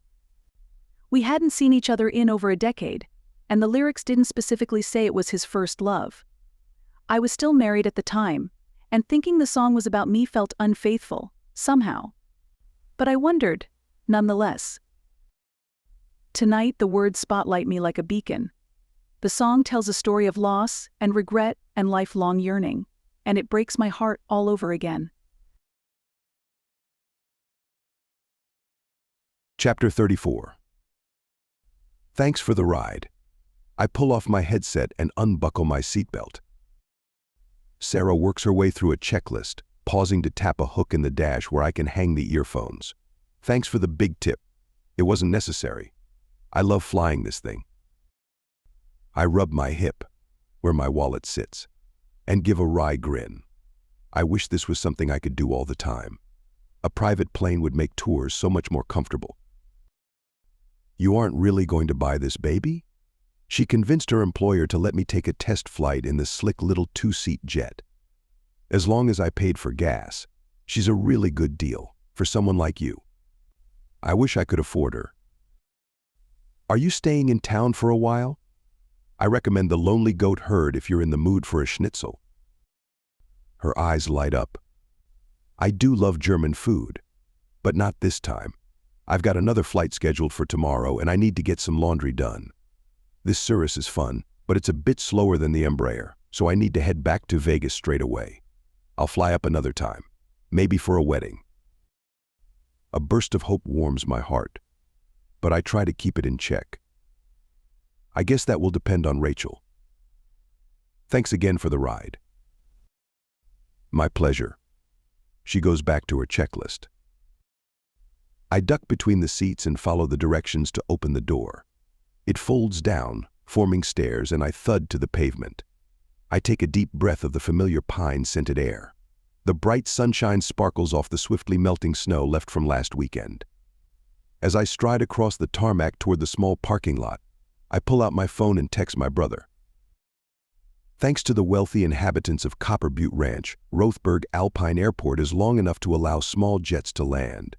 We hadn't seen each other in over a decade, and the lyrics didn't specifically say it was his first love. I was still married at the time, and thinking the song was about me felt unfaithful, somehow. But I wondered, nonetheless. Tonight the words spotlight me like a beacon. The song tells a story of loss and regret and lifelong yearning, and it breaks my heart all over again. Chapter 34. Thanks for the ride. I pull off my headset and unbuckle my seatbelt. Sarah works her way through a checklist, pausing to tap a hook in the dash where I can hang the earphones. Thanks for the big tip. It wasn't necessary. I love flying this thing. I rub my hip, where my wallet sits, and give a wry grin. I wish this was something I could do all the time. A private plane would make tours so much more comfortable. You aren't really going to buy this baby? She convinced her employer to let me take a test flight in the slick little two-seat jet. As long as I paid for gas, she's a really good deal for someone like you. I wish I could afford her. Are you staying in town for a while? I recommend the Lonely Goat Herd if you're in the mood for a schnitzel. Her eyes light up. I do love German food, but not this time. I've got another flight scheduled for tomorrow and I need to get some laundry done. This Cirrus is fun, but it's a bit slower than the Embraer, so I need to head back to Vegas straight away. I'll fly up another time, maybe for a wedding. A burst of hope warms my heart, but I try to keep it in check. I guess that will depend on Rachel. Thanks again for the ride. My pleasure. She goes back to her checklist. I duck between the seats and follow the directions to open the door. It folds down, forming stairs, and I thud to the pavement. I take a deep breath of the familiar pine-scented air. The bright sunshine sparkles off the swiftly melting snow left from last weekend. As I stride across the tarmac toward the small parking lot, I pull out my phone and text my brother. Thanks to the wealthy inhabitants of Copper Butte Ranch, Rothberg Alpine Airport is long enough to allow small jets to land.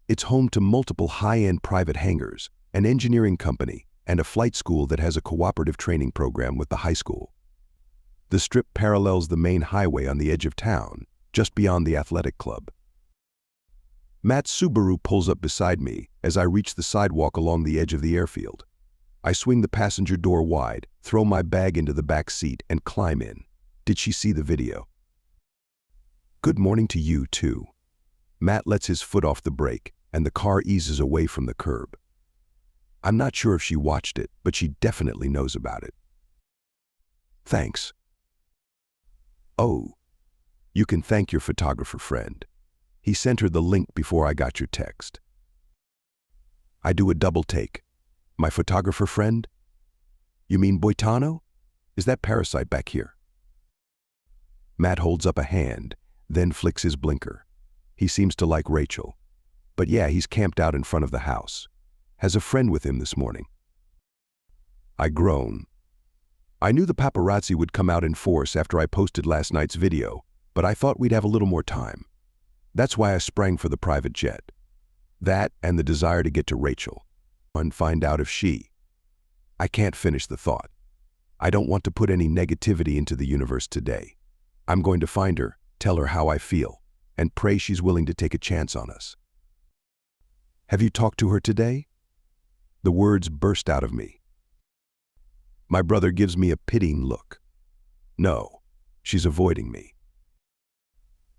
It's home to multiple high-end private hangars, an engineering company, and a flight school that has a cooperative training program with the high school. The strip parallels the main highway on the edge of town, just beyond the athletic club. Matt's Subaru pulls up beside me as I reach the sidewalk along the edge of the airfield. I swing the passenger door wide, throw my bag into the back seat, and climb in. Did she see the video? Good morning to you, too. Matt lets his foot off the brake, and the car eases away from the curb. I'm not sure if she watched it, but she definitely knows about it. Thanks. Oh, you can thank your photographer friend. He sent her the link before I got your text. I do a double take. My photographer friend? You mean Boitano? Is that Parasite back here? Matt holds up a hand, then flicks his blinker. He seems to like Rachel. But yeah, he's camped out in front of the house. Has a friend with him this morning. I groan. I knew the paparazzi would come out in force after I posted last night's video, but I thought we'd have a little more time. That's why I sprang for the private jet. That and the desire to get to Rachel and find out if she... I can't finish the thought. I don't want to put any negativity into the universe today. I'm going to find her, tell her how I feel, and pray she's willing to take a chance on us. Have you talked to her today? The words burst out of me. My brother gives me a pitying look. No, she's avoiding me.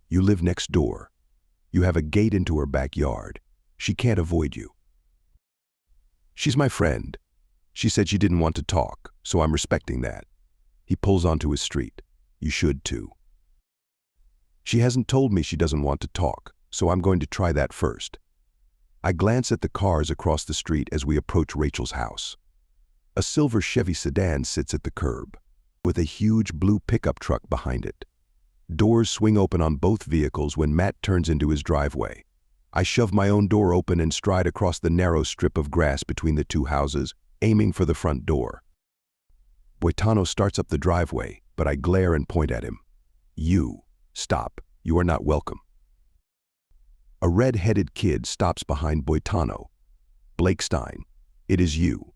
You live next door. You have a gate into her backyard. She can't avoid you. She's my friend. She said she didn't want to talk, so I'm respecting that. He pulls onto his street. You should too. She hasn't told me she doesn't want to talk, so I'm going to try that first. I glance at the cars across the street as we approach Rachel's house. A silver Chevy sedan sits at the curb, with a huge blue pickup truck behind it. Doors swing open on both vehicles when Matt turns into his driveway. I shove my own door open and stride across the narrow strip of grass between the two houses, aiming for the front door. Boitano starts up the driveway, but I glare and point at him. You, stop. You are not welcome. A red-headed kid stops behind Boitano. Blake Stein, it is you.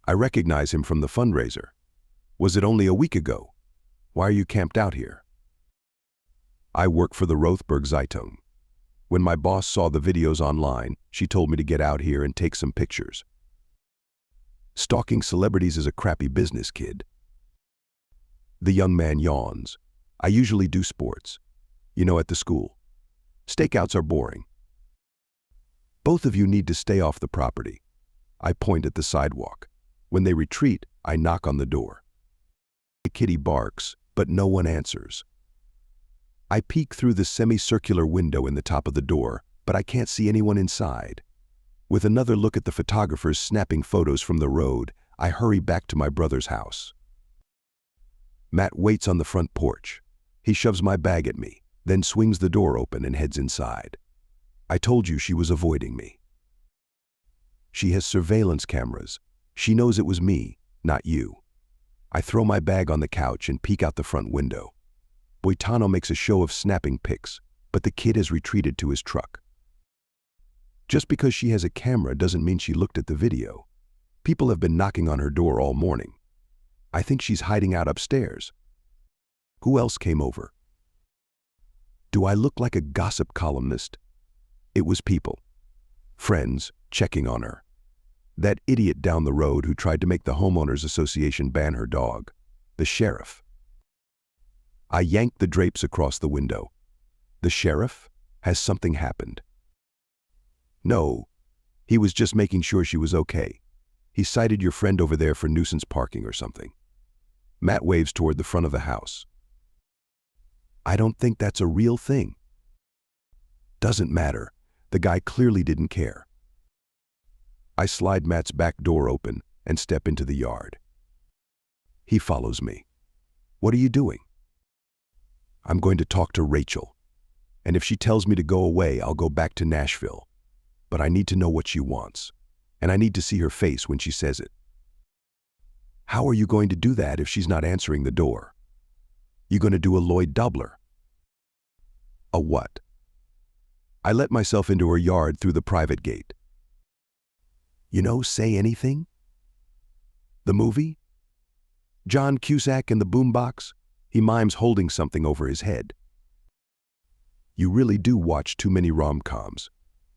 I recognize him from the fundraiser. Was it only a week ago? Why are you camped out here? I work for the Rothberg Zeitung. When my boss saw the videos online, she told me to get out here and take some pictures. Stalking celebrities is a crappy business, kid. The young man yawns. I usually do sports. You know, at the school. Stakeouts are boring. Both of you need to stay off the property. I point at the sidewalk. When they retreat, I knock on the door. The kitty barks, but no one answers. I peek through the semicircular window in the top of the door, but I can't see anyone inside. With another look at the photographers snapping photos from the road, I hurry back to my brother's house. Matt waits on the front porch. He shoves my bag at me, then swings the door open and heads inside. I told you she was avoiding me. She has surveillance cameras. She knows it was me, not you. I throw my bag on the couch and peek out the front window. Boitano makes a show of snapping pics, but the kid has retreated to his truck. Just because she has a camera doesn't mean she looked at the video. People have been knocking on her door all morning. I think she's hiding out upstairs. Who else came over? Do I look like a gossip columnist? It was people. Friends checking on her. That idiot down the road who tried to make the homeowners association ban her dog. The sheriff. I yanked the drapes across the window. The sheriff? Has something happened? No, he was just making sure she was okay. He cited your friend over there for nuisance parking or something. Matt waves toward the front of the house. I don't think that's a real thing. Doesn't matter. The guy clearly didn't care. I slide Matt's back door open and step into the yard. He follows me. What are you doing? I'm going to talk to Rachel. And if she tells me to go away, I'll go back to Nashville. But I need to know what she wants. And I need to see her face when she says it. How are you going to do that if she's not answering the door? You going to do a Lloyd Dobler? A what? I let myself into her yard through the private gate. You know, Say Anything? The movie? John Cusack in the boombox? He mimes holding something over his head. You really do watch too many rom-coms.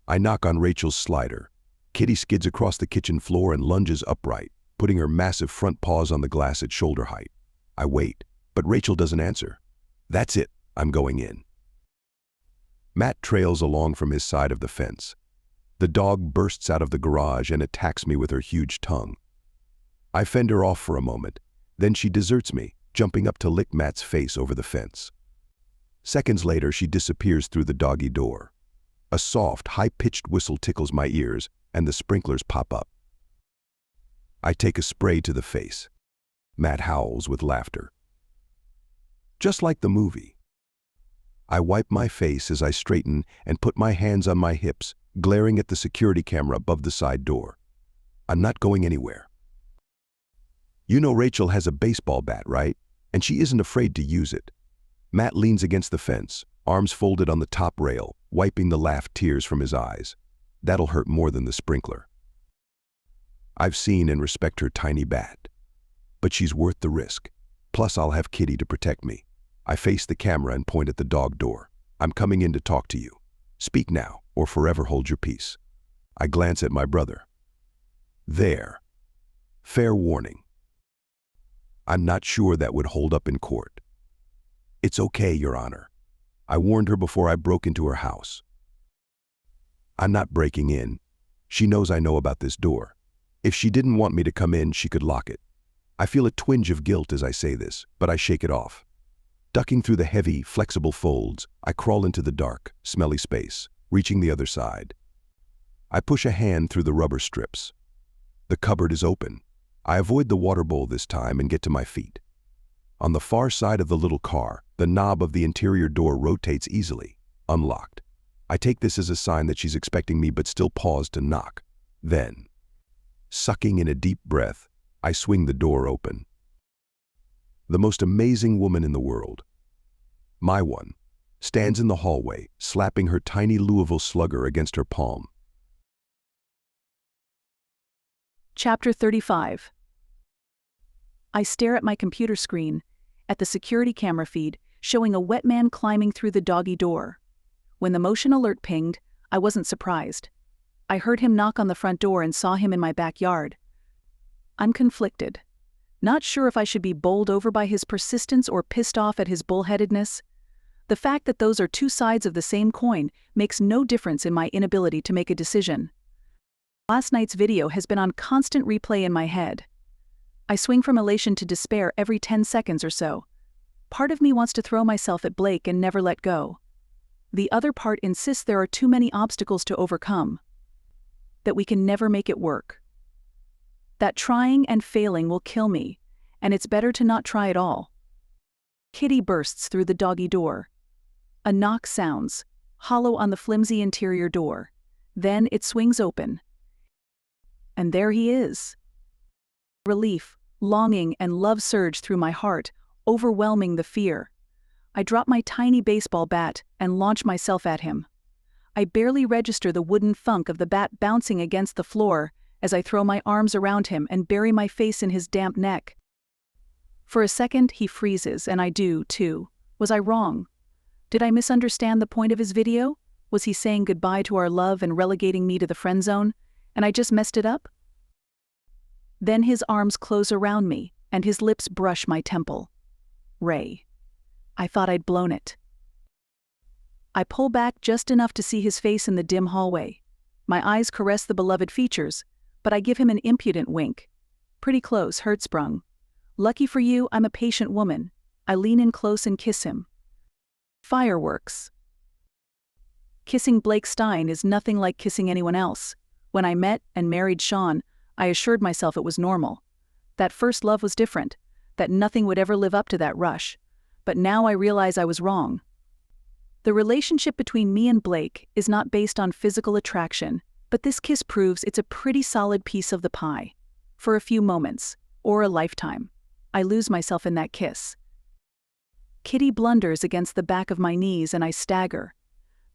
I knock on Rachel's slider. Kitty skids across the kitchen floor and lunges upright, putting her massive front paws on the glass at shoulder height. I wait, but Rachel doesn't answer. That's it, I'm going in. Matt trails along from his side of the fence. The dog bursts out of the garage and attacks me with her huge tongue. I fend her off for a moment, then she deserts me, jumping up to lick Matt's face over the fence. Seconds later, she disappears through the doggy door. A soft, high-pitched whistle tickles my ears, and the sprinklers pop up. I take a spray to the face. Matt howls with laughter. Just like the movie. I wipe my face as I straighten and put my hands on my hips, glaring at the security camera above the side door. I'm not going anywhere. You know Rachel has a baseball bat, right? And she isn't afraid to use it. Matt leans against the fence, arms folded on the top rail, wiping the laughed tears from his eyes. That'll hurt more than the sprinkler. I've seen and respect her tiny bat. But she's worth the risk. Plus I'll have Kitty to protect me. I face the camera and point at the dog door. I'm coming in to talk to you. Speak now. or forever hold your peace. I glance at my brother. There. Fair warning. I'm not sure that would hold up in court. It's okay, Your Honor. I warned her before I broke into her house. I'm not breaking in. She knows I know about this door. If she didn't want me to come in, she could lock it. I feel a twinge of guilt as I say this, but I shake it off. Ducking through the heavy, flexible folds, I crawl into the dark, smelly space, reaching the other side. I push a hand through the rubber strips. The cupboard is open. I avoid the water bowl this time and get to my feet. On the far side of the little car, the knob of the interior door rotates easily, unlocked. I take this as a sign that she's expecting me but still pause to knock. Then, sucking in a deep breath, I swing the door open. The most amazing woman in the world, my one, stands in the hallway, slapping her tiny Louisville Slugger against her palm. Chapter 35. I stare at my computer screen, at the security camera feed, showing a wet man climbing through the doggy door. When the motion alert pinged, I wasn't surprised. I heard him knock on the front door and saw him in my backyard. I'm conflicted. Not sure if I should be bowled over by his persistence or pissed off at his bullheadedness. The fact that those are two sides of the same coin makes no difference in my inability to make a decision. Last night's video has been on constant replay in my head. I swing from elation to despair every 10 seconds or so. Part of me wants to throw myself at Blake and never let go. The other part insists there are too many obstacles to overcome. That we can never make it work. That trying and failing will kill me, and it's better to not try at all. Kitty bursts through the doggy door. A knock sounds, hollow on the flimsy interior door. Then it swings open. And there he is. Relief, longing, and love surge through my heart, overwhelming the fear. I drop my tiny baseball bat and launch myself at him. I barely register the wooden thunk of the bat bouncing against the floor as I throw my arms around him and bury my face in his damp neck. For a second, he freezes, and I do, too. Was I wrong? Did I misunderstand the point of his video? Was he saying goodbye to our love and relegating me to the friend zone, and I just messed it up? Then his arms close around me, and his lips brush my temple. Ray. I thought I'd blown it. I pull back just enough to see his face in the dim hallway. My eyes caress the beloved features, but I give him an impudent wink. Pretty close, Hertzsprung. Lucky for you, I'm a patient woman. I lean in close and kiss him. Fireworks. Kissing Blake Stein is nothing like kissing anyone else. When I met and married Sean, I assured myself it was normal. That first love was different, that nothing would ever live up to that rush. But now I realize I was wrong. The relationship between me and Blake is not based on physical attraction, but this kiss proves it's a pretty solid piece of the pie. For a few moments, or a lifetime, I lose myself in that kiss. Kitty blunders against the back of my knees and I stagger.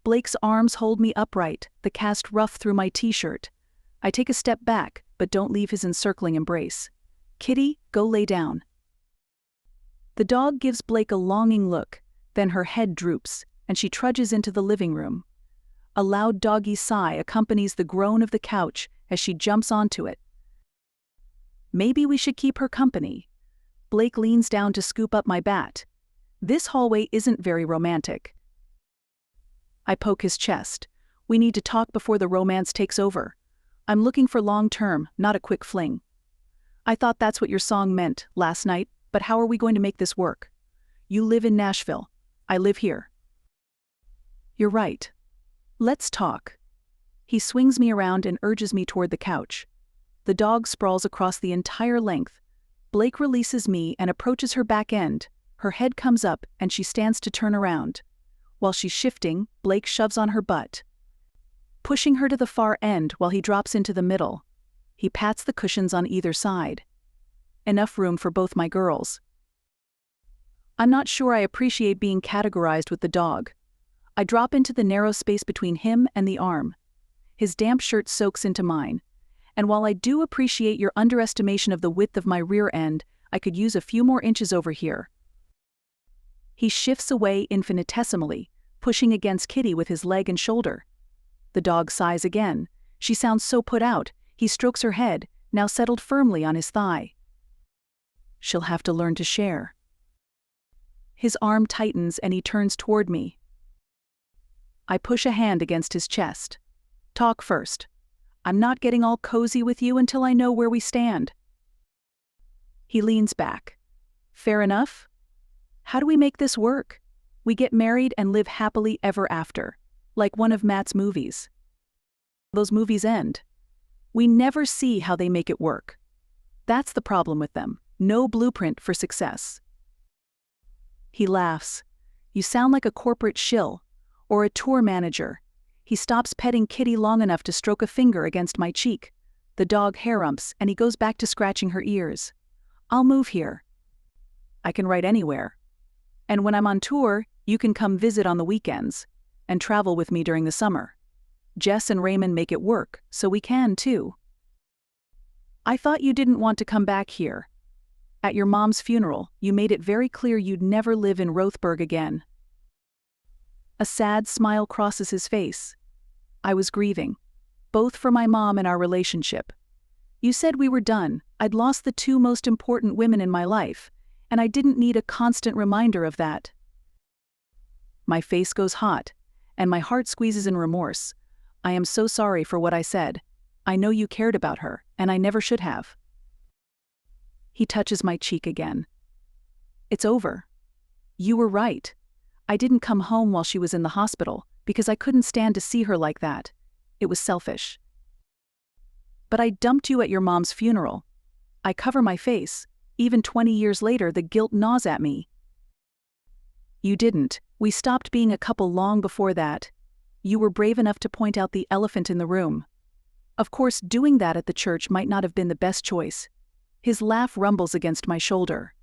Blake's arms hold me upright, the cast rough through my t-shirt. I take a step back, but don't leave his encircling embrace. Kitty, go lay down. The dog gives Blake a longing look, then her head droops, and she trudges into the living room. A loud doggy sigh accompanies the groan of the couch as she jumps onto it. Maybe we should keep her company. Blake leans down to scoop up my bat. This hallway isn't very romantic. I poke his chest. We need to talk before the romance takes over. I'm looking for long-term, not a quick fling. I thought that's what your song meant last night, but how are we going to make this work? You live in Nashville. I live here. You're right. Let's talk. He swings me around and urges me toward the couch. The dog sprawls across the entire length. Blake releases me and approaches her back end. Her head comes up and she stands to turn around. While she's shifting, Blake shoves on her butt, pushing her to the far end while he drops into the middle. He pats the cushions on either side. Enough room for both my girls. I'm not sure I appreciate being categorized with the dog. I drop into the narrow space between him and the arm. His damp shirt soaks into mine. And while I do appreciate your underestimation of the width of my rear end, I could use a few more inches over here. He shifts away infinitesimally, pushing against Kitty with his leg and shoulder. The dog sighs again. She sounds so put out. He strokes her head, now settled firmly on his thigh. She'll have to learn to share. His arm tightens and he turns toward me. I push a hand against his chest. Talk first. I'm not getting all cozy with you until I know where we stand. He leans back. Fair enough? How do we make this work? We get married and live happily ever after, like one of Matt's movies. Those movies end. We never see how they make it work. That's the problem with them. No blueprint for success. He laughs. You sound like a corporate shill, or a tour manager. He stops petting Kitty long enough to stroke a finger against my cheek. The dog hair-umps and he goes back to scratching her ears. I'll move here. I can write anywhere. And when I'm on tour, you can come visit on the weekends, and travel with me during the summer. Jess and Raymond make it work, so we can too. I thought you didn't want to come back here. At your mom's funeral, you made it very clear you'd never live in Rothberg again. A sad smile crosses his face. I was grieving, both for my mom and our relationship. You said we were done. I'd lost the two most important women in my life, and I didn't need a constant reminder of that. My face goes hot, and my heart squeezes in remorse. I am so sorry for what I said. I know you cared about her, and I never should have. He touches my cheek again. It's over. You were right. I didn't come home while she was in the hospital, because I couldn't stand to see her like that. It was selfish. But I dumped you at your mom's funeral. I cover my face. Even 20 years later, the guilt gnaws at me. You didn't. We stopped being a couple long before that. You were brave enough to point out the elephant in the room. Of course, doing that at the church might not have been the best choice. His laugh rumbles against my shoulder.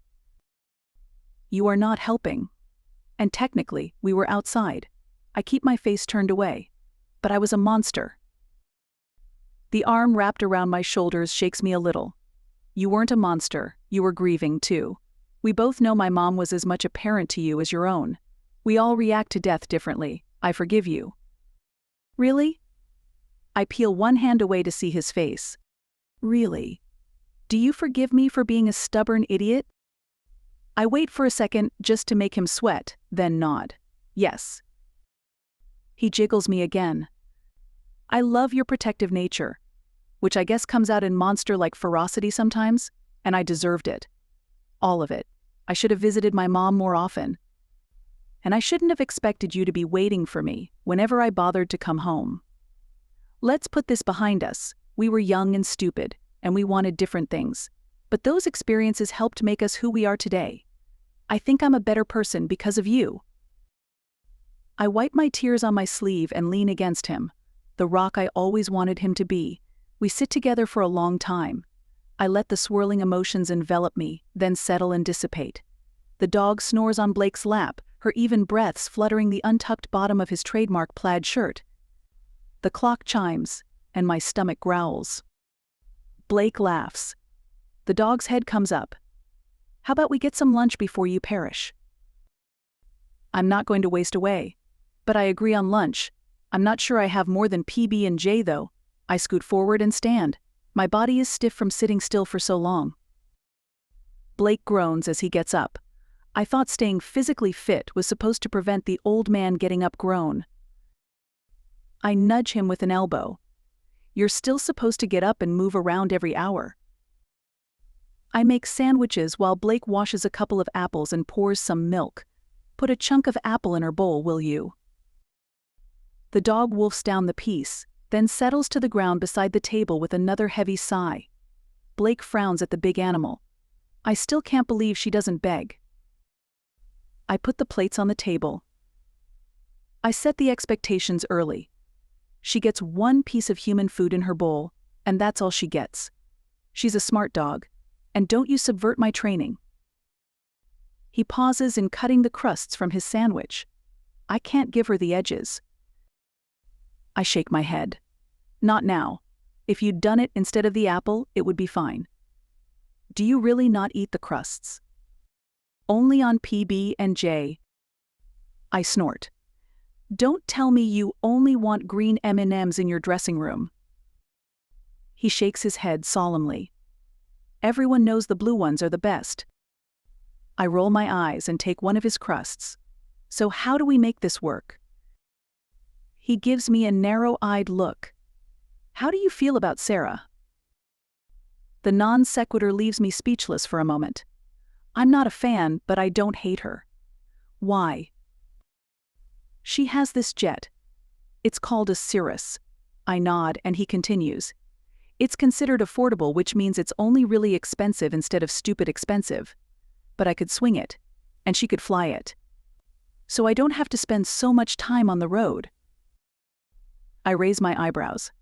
You are not helping. And technically, we were outside. I keep my face turned away. But I was a monster. The arm wrapped around my shoulders shakes me a little. You weren't a monster, you were grieving too. We both know my mom was as much a parent to you as your own. We all react to death differently. I forgive you. Really? I peel one hand away to see his face. Really? Do you forgive me for being a stubborn idiot? I wait for a second just to make him sweat, then nod. Yes. He jiggles me again. I love your protective nature, which I guess comes out in monster-like ferocity sometimes, and I deserved it. All of it. I should have visited my mom more often. And I shouldn't have expected you to be waiting for me whenever I bothered to come home. Let's put this behind us. We were young and stupid, and we wanted different things. But those experiences helped make us who we are today. I think I'm a better person because of you. I wipe my tears on my sleeve and lean against him, the rock I always wanted him to be. We sit together for a long time. I let the swirling emotions envelop me, then settle and dissipate. The dog snores on Blake's lap, her even breaths fluttering the untucked bottom of his trademark plaid shirt. The clock chimes, and my stomach growls. Blake laughs. The dog's head comes up. How about we get some lunch before you perish? I'm not going to waste away. But I agree on lunch. I'm not sure I have more than PB&J though. I scoot forward and stand. My body is stiff from sitting still for so long. Blake groans as he gets up. I thought staying physically fit was supposed to prevent the old man getting up groan. I nudge him with an elbow. You're still supposed to get up and move around every hour. I make sandwiches while Blake washes a couple of apples and pours some milk. Put a chunk of apple in her bowl, will you? The dog wolfs down the piece, then settles to the ground beside the table with another heavy sigh. Blake frowns at the big animal. I still can't believe she doesn't beg. I put the plates on the table. I set the expectations early. She gets one piece of human food in her bowl, and that's all she gets. She's a smart dog, and don't you subvert my training. He pauses in cutting the crusts from his sandwich. I can't give her the edges. I shake my head. Not now. If you'd done it instead of the apple, it would be fine. Do you really not eat the crusts? Only on PB&J. I snort. Don't tell me you only want green M&Ms in your dressing room. He shakes his head solemnly. Everyone knows the blue ones are the best. I roll my eyes and take one of his crusts. So how do we make this work? He gives me a narrow-eyed look. How do you feel about Sarah? The non sequitur leaves me speechless for a moment. I'm not a fan, but I don't hate her. Why? She has this jet. It's called a Cirrus. I nod and he continues. It's considered affordable, which means it's only really expensive instead of stupid expensive. But I could swing it, and she could fly it. So I don't have to spend so much time on the road. I raise my eyebrows.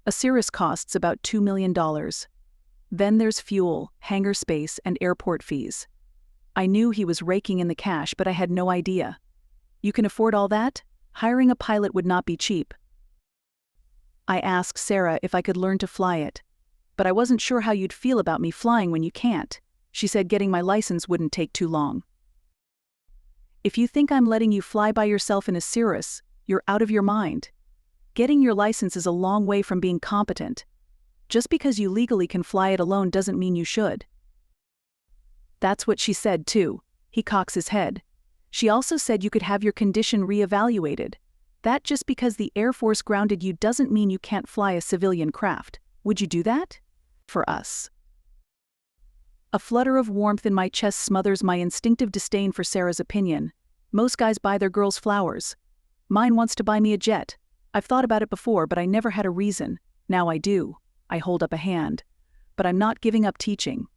A Cirrus costs about $2 million. Then there's fuel, hangar space, and airport fees. I knew he was raking in the cash, but I had no idea. You can afford all that? Hiring a pilot would not be cheap. I asked Sarah if I could learn to fly it, but I wasn't sure how you'd feel about me flying when you can't. She said getting my license wouldn't take too long. If you think I'm letting you fly by yourself in a Cirrus, you're out of your mind. Getting your license is a long way from being competent. Just because you legally can fly it alone doesn't mean you should. That's what she said too. He cocks his head. She also said you could have your condition reevaluated. That just because the Air Force grounded you doesn't mean you can't fly a civilian craft. Would you do that? For us. A flutter of warmth in my chest smothers my instinctive disdain for Sarah's opinion. Most guys buy their girls flowers. Mine wants to buy me a jet. I've thought about it before, but I never had a reason. Now I do. I hold up a hand. But I'm not giving up teaching.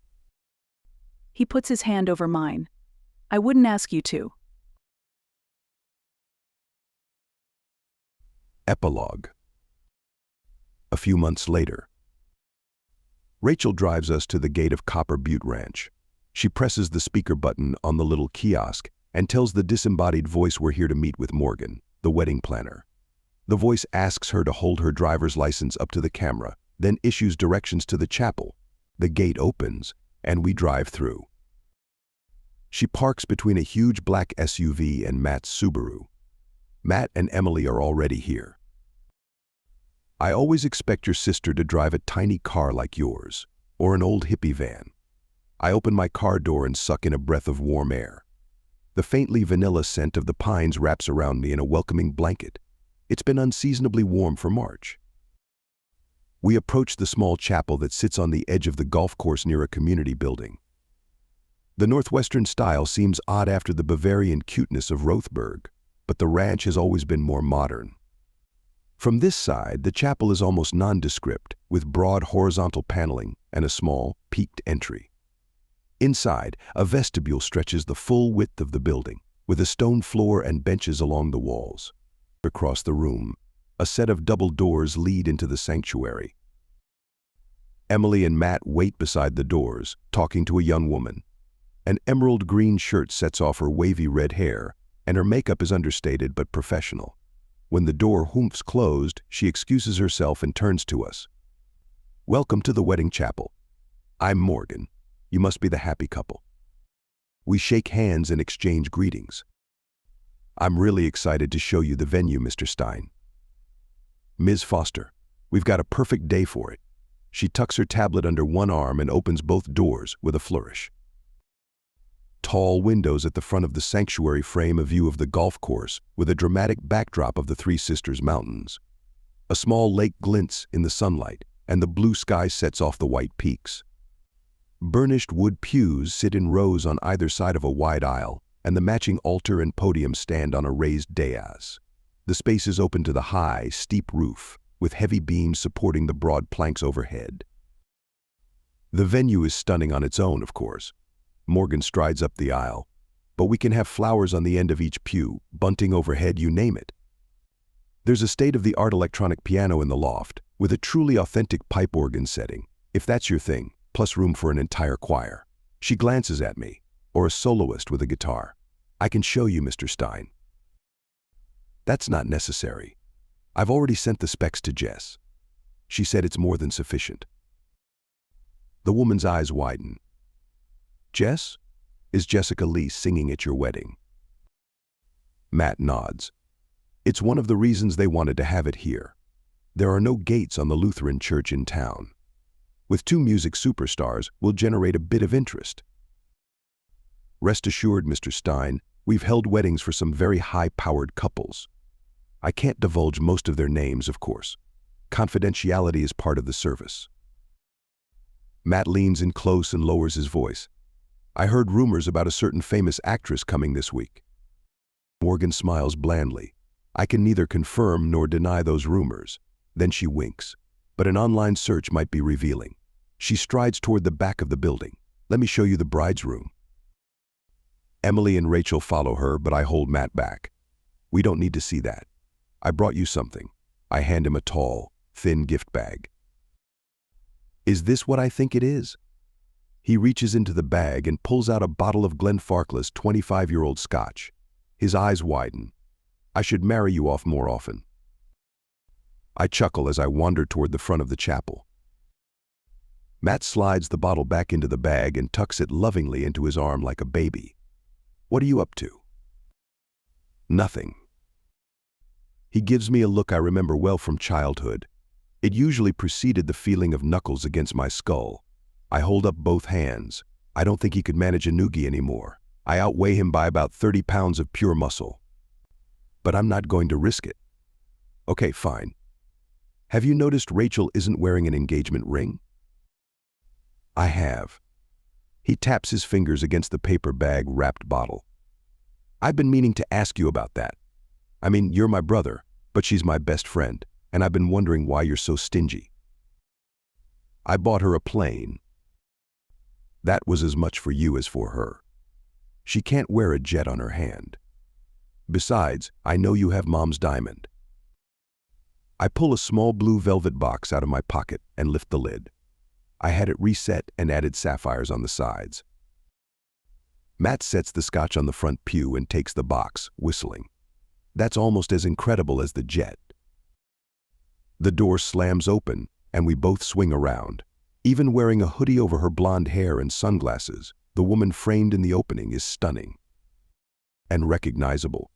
He puts his hand over mine. I wouldn't ask you to. Epilogue. A few months later. Rachel drives us to the gate of Copper Butte Ranch. She presses the speaker button on the little kiosk and tells the disembodied voice we're here to meet with Morgan, the wedding planner. The voice asks her to hold her driver's license up to the camera, then issues directions to the chapel. The gate opens, and we drive through. She parks between a huge black SUV and Matt's Subaru. Matt and Emily are already here. I always expect your sister to drive a tiny car like yours, or an old hippie van. I open my car door and suck in a breath of warm air. The faintly vanilla scent of the pines wraps around me in a welcoming blanket. It's been unseasonably warm for March. We approach the small chapel that sits on the edge of the golf course near a community building. The Northwestern style seems odd after the Bavarian cuteness of Rothberg, but the ranch has always been more modern. From this side, the chapel is almost nondescript, with broad horizontal paneling and a small, peaked entry. Inside, a vestibule stretches the full width of the building, with a stone floor and benches along the walls. Across the room, a set of double doors lead into the sanctuary. Emily and Matt wait beside the doors, talking to a young woman. An emerald green shirt sets off her wavy red hair, and her makeup is understated but professional. When the door hoomphs closed, she excuses herself and turns to us. Welcome to the wedding chapel. I'm Morgan. You must be the happy couple. We shake hands and exchange greetings. I'm really excited to show you the venue, Mr. Stein. Ms. Foster, we've got a perfect day for it. She tucks her tablet under one arm and opens both doors with a flourish. Tall windows at the front of the sanctuary frame a view of the golf course with a dramatic backdrop of the Three Sisters Mountains. A small lake glints in the sunlight, and the blue sky sets off the white peaks. Burnished wood pews sit in rows on either side of a wide aisle, and the matching altar and podium stand on a raised dais. The space is open to the high, steep roof, with heavy beams supporting the broad planks overhead. The venue is stunning on its own, of course. Morgan strides up the aisle. But we can have flowers on the end of each pew, bunting overhead, you name it. There's a state-of-the-art electronic piano in the loft, with a truly authentic pipe organ setting, if that's your thing, plus room for an entire choir. She glances at me, or a soloist with a guitar. I can show you, Mr. Stein. That's not necessary. I've already sent the specs to Jess. She said it's more than sufficient. The woman's eyes widen. Jess? Is Jessica Lee singing at your wedding? Matt nods. It's one of the reasons they wanted to have it here. There are no gates on the Lutheran church in town. With two music superstars, we'll generate a bit of interest. Rest assured, Mr. Stein, we've held weddings for some very high-powered couples. I can't divulge most of their names, of course. Confidentiality is part of the service. Matt leans in close and lowers his voice. I heard rumors about a certain famous actress coming this week. Morgan smiles blandly. I can neither confirm nor deny those rumors. Then she winks. But an online search might be revealing. She strides toward the back of the building. Let me show you the bride's room. Emily and Rachel follow her, but I hold Matt back. We don't need to see that. I brought you something. I hand him a tall, thin gift bag. Is this what I think it is? He reaches into the bag and pulls out a bottle of Glenfarclas 25-year-old scotch. His eyes widen. I should marry you off more often. I chuckle as I wander toward the front of the chapel. Matt slides the bottle back into the bag and tucks it lovingly into his arm like a baby. What are you up to? Nothing. He gives me a look I remember well from childhood. It usually preceded the feeling of knuckles against my skull. I hold up both hands. I don't think he could manage a noogie anymore. I outweigh him by about 30 pounds of pure muscle. But I'm not going to risk it. Okay, fine. Have you noticed Rachel isn't wearing an engagement ring? I have. He taps his fingers against the paper bag-wrapped bottle. I've been meaning to ask you about that. I mean, you're my brother, but she's my best friend, and I've been wondering why you're so stingy. I bought her a plane. That was as much for you as for her. She can't wear a jet on her hand. Besides, I know you have Mom's diamond. I pull a small blue velvet box out of my pocket and lift the lid. I had it reset and added sapphires on the sides. Matt sets the scotch on the front pew and takes the box, whistling. That's almost as incredible as the jet. The door slams open, and we both swing around. Even wearing a hoodie over her blonde hair and sunglasses, the woman framed in the opening is stunning. And recognizable.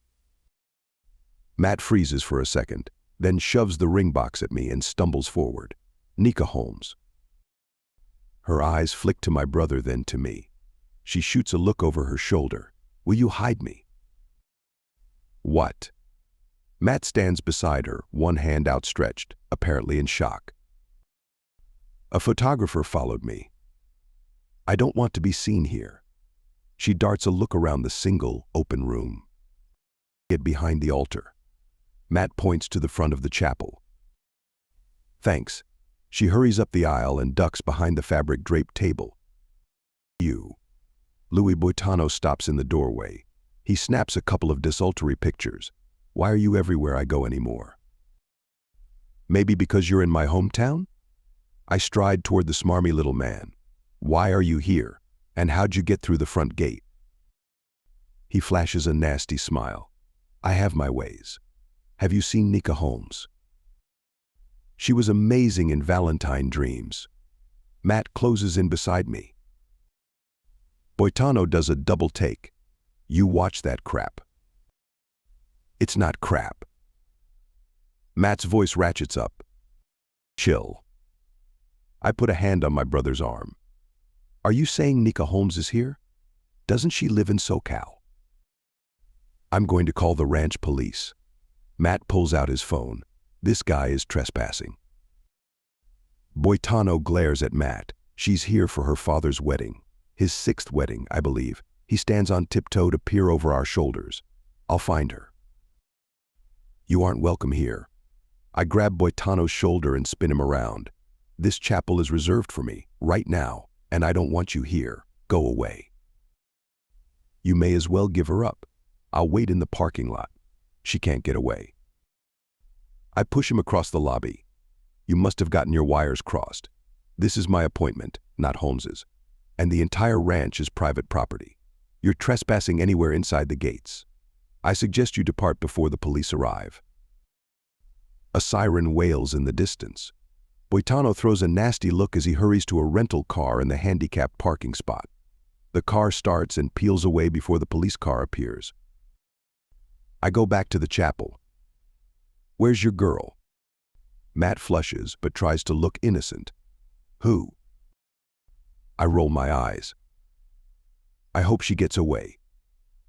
Matt freezes for a second, then shoves the ring box at me and stumbles forward. Nika Holmes. Her eyes flick to my brother, then to me. She shoots a look over her shoulder. Will you hide me? What? Matt stands beside her, one hand outstretched, apparently in shock. A photographer followed me. I don't want to be seen here. She darts a look around the single, open room. Get behind the altar. Matt points to the front of the chapel. Thanks. She hurries up the aisle and ducks behind the fabric-draped table. You. Louis Boitano stops in the doorway. He snaps a couple of desultory pictures. Why are you everywhere I go anymore? Maybe because you're in my hometown? I stride toward the smarmy little man. Why are you here? And how'd you get through the front gate? He flashes a nasty smile. I have my ways. Have you seen Nika Holmes? She was amazing in Valentine Dreams. Matt closes in beside me. Boitano does a double take. You watch that crap. It's not crap. Matt's voice ratchets up. Chill. I put a hand on my brother's arm. Are you saying Nika Holmes is here? Doesn't she live in SoCal? I'm going to call the ranch police. Matt pulls out his phone. This guy is trespassing. Boitano glares at Matt. She's here for her father's wedding. His 6th wedding, I believe. He stands on tiptoe to peer over our shoulders. I'll find her. You aren't welcome here. I grab Boitano's shoulder and spin him around. This chapel is reserved for me, right now, and I don't want you here. Go away. You may as well give her up. I'll wait in the parking lot. She can't get away. I push him across the lobby. You must have gotten your wires crossed. This is my appointment, not Holmes's. And the entire ranch is private property. You're trespassing anywhere inside the gates. I suggest you depart before the police arrive. A siren wails in the distance. Boitano throws a nasty look as he hurries to a rental car in the handicapped parking spot. The car starts and peels away before the police car appears. I go back to the chapel. Where's your girl? Matt flushes, but tries to look innocent. Who? I roll my eyes. I hope she gets away.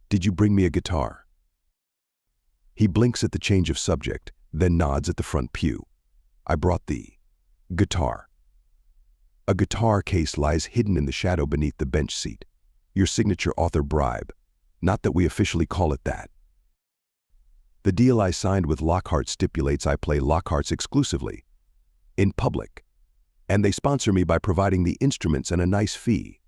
Did you bring me a guitar? He blinks at the change of subject, then nods at the front pew. I brought the guitar. A guitar case lies hidden in the shadow beneath the bench seat. Your signature author bribe. Not that we officially call it that. The deal I signed with Lockhart stipulates I play Lockhart's exclusively, in public, and they sponsor me by providing the instruments and a nice fee.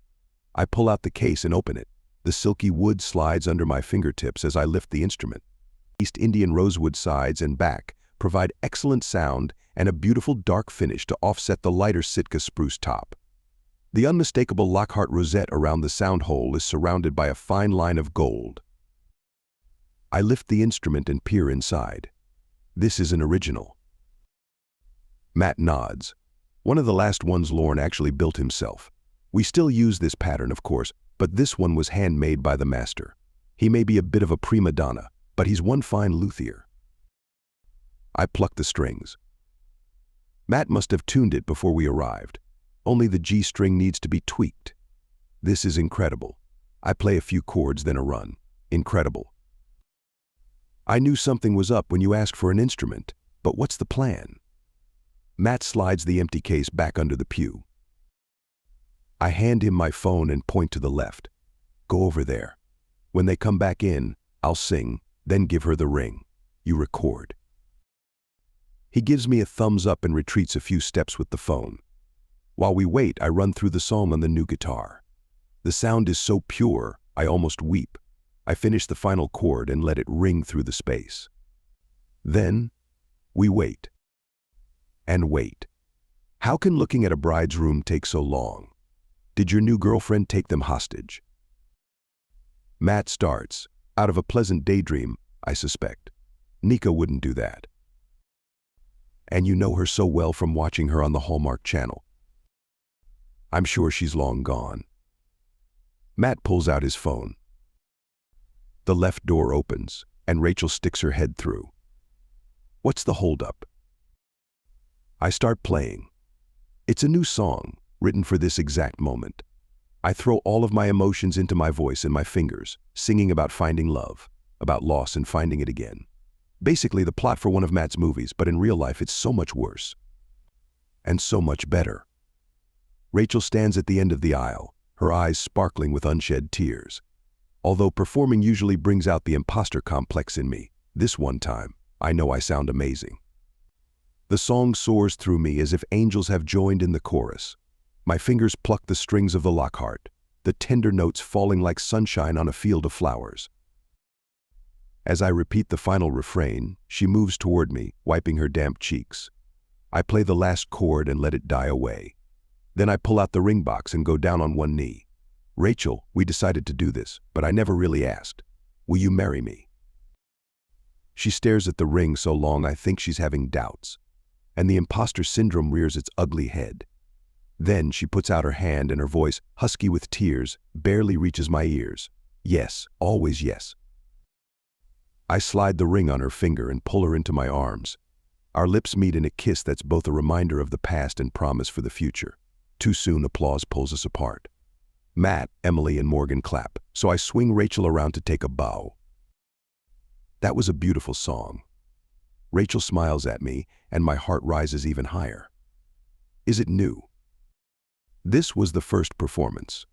I pull out the case and open it. The silky wood slides under my fingertips as I lift the instrument. East Indian rosewood sides and back provide excellent sound and a beautiful dark finish to offset the lighter Sitka spruce top. The unmistakable Lockhart rosette around the sound hole is surrounded by a fine line of gold. I lift the instrument and peer inside. This is an original. Matt nods. One of the last ones Lorne actually built himself. We still use this pattern, of course, but this one was handmade by the master. He may be a bit of a prima donna, but he's one fine luthier. I pluck the strings. Matt must have tuned it before we arrived. Only the G string needs to be tweaked. This is incredible. I play a few chords, then a run. Incredible. I knew something was up when you asked for an instrument, but what's the plan? Matt slides the empty case back under the pew. I hand him my phone and point to the left. Go over there. When they come back in, I'll sing, then give her the ring. You record. He gives me a thumbs up and retreats a few steps with the phone. While we wait, I run through the song on the new guitar. The sound is so pure, I almost weep. I finish the final chord and let it ring through the space. Then, we wait. And wait. How can looking at a bride's room take so long? Did your new girlfriend take them hostage? Matt starts, out of a pleasant daydream, I suspect. Nika wouldn't do that. And you know her so well from watching her on the Hallmark Channel. I'm sure she's long gone. Matt pulls out his phone. The left door opens, and Rachel sticks her head through. What's the holdup? I start playing. It's a new song, written for this exact moment. I throw all of my emotions into my voice and my fingers, singing about finding love, about loss and finding it again. Basically the plot for one of Matt's movies, but in real life it's so much worse. And so much better. Rachel stands at the end of the aisle, her eyes sparkling with unshed tears. Although performing usually brings out the imposter complex in me, this one time, I know I sound amazing. The song soars through me as if angels have joined in the chorus. My fingers pluck the strings of the Lockhart, the tender notes falling like sunshine on a field of flowers. As I repeat the final refrain, she moves toward me, wiping her damp cheeks. I play the last chord and let it die away. Then I pull out the ring box and go down on one knee. Rachel, we decided to do this, but I never really asked. Will you marry me? She stares at the ring so long I think she's having doubts, and the imposter syndrome rears its ugly head. Then she puts out her hand and her voice, husky with tears, barely reaches my ears. Yes, always yes. I slide the ring on her finger and pull her into my arms. Our lips meet in a kiss that's both a reminder of the past and promise for the future. Too soon, applause pulls us apart. Matt, Emily, and Morgan clap, so I swing Rachel around to take a bow. That was a beautiful song. Rachel smiles at me, and my heart rises even higher. Is it new? This was the first performance.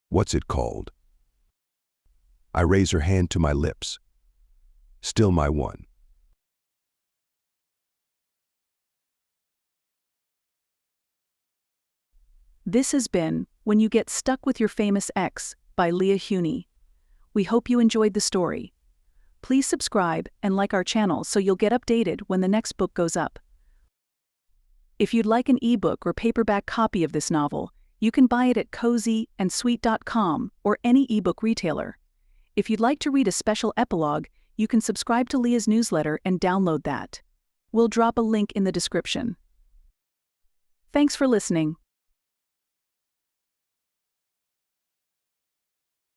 What's it called? I raise her hand to my lips. Still my one. This has been When You Get Stuck with Your Famous Ex by Leah Huney. We hope you enjoyed the story. Please subscribe and like our channel so you'll get updated when the next book goes up. If you'd like an ebook or paperback copy of this novel, you can buy it at cozyandsweet.com or any ebook retailer. If you'd like to read a special epilogue, you can subscribe to Leah's newsletter and download that. We'll drop a link in the description. Thanks for listening.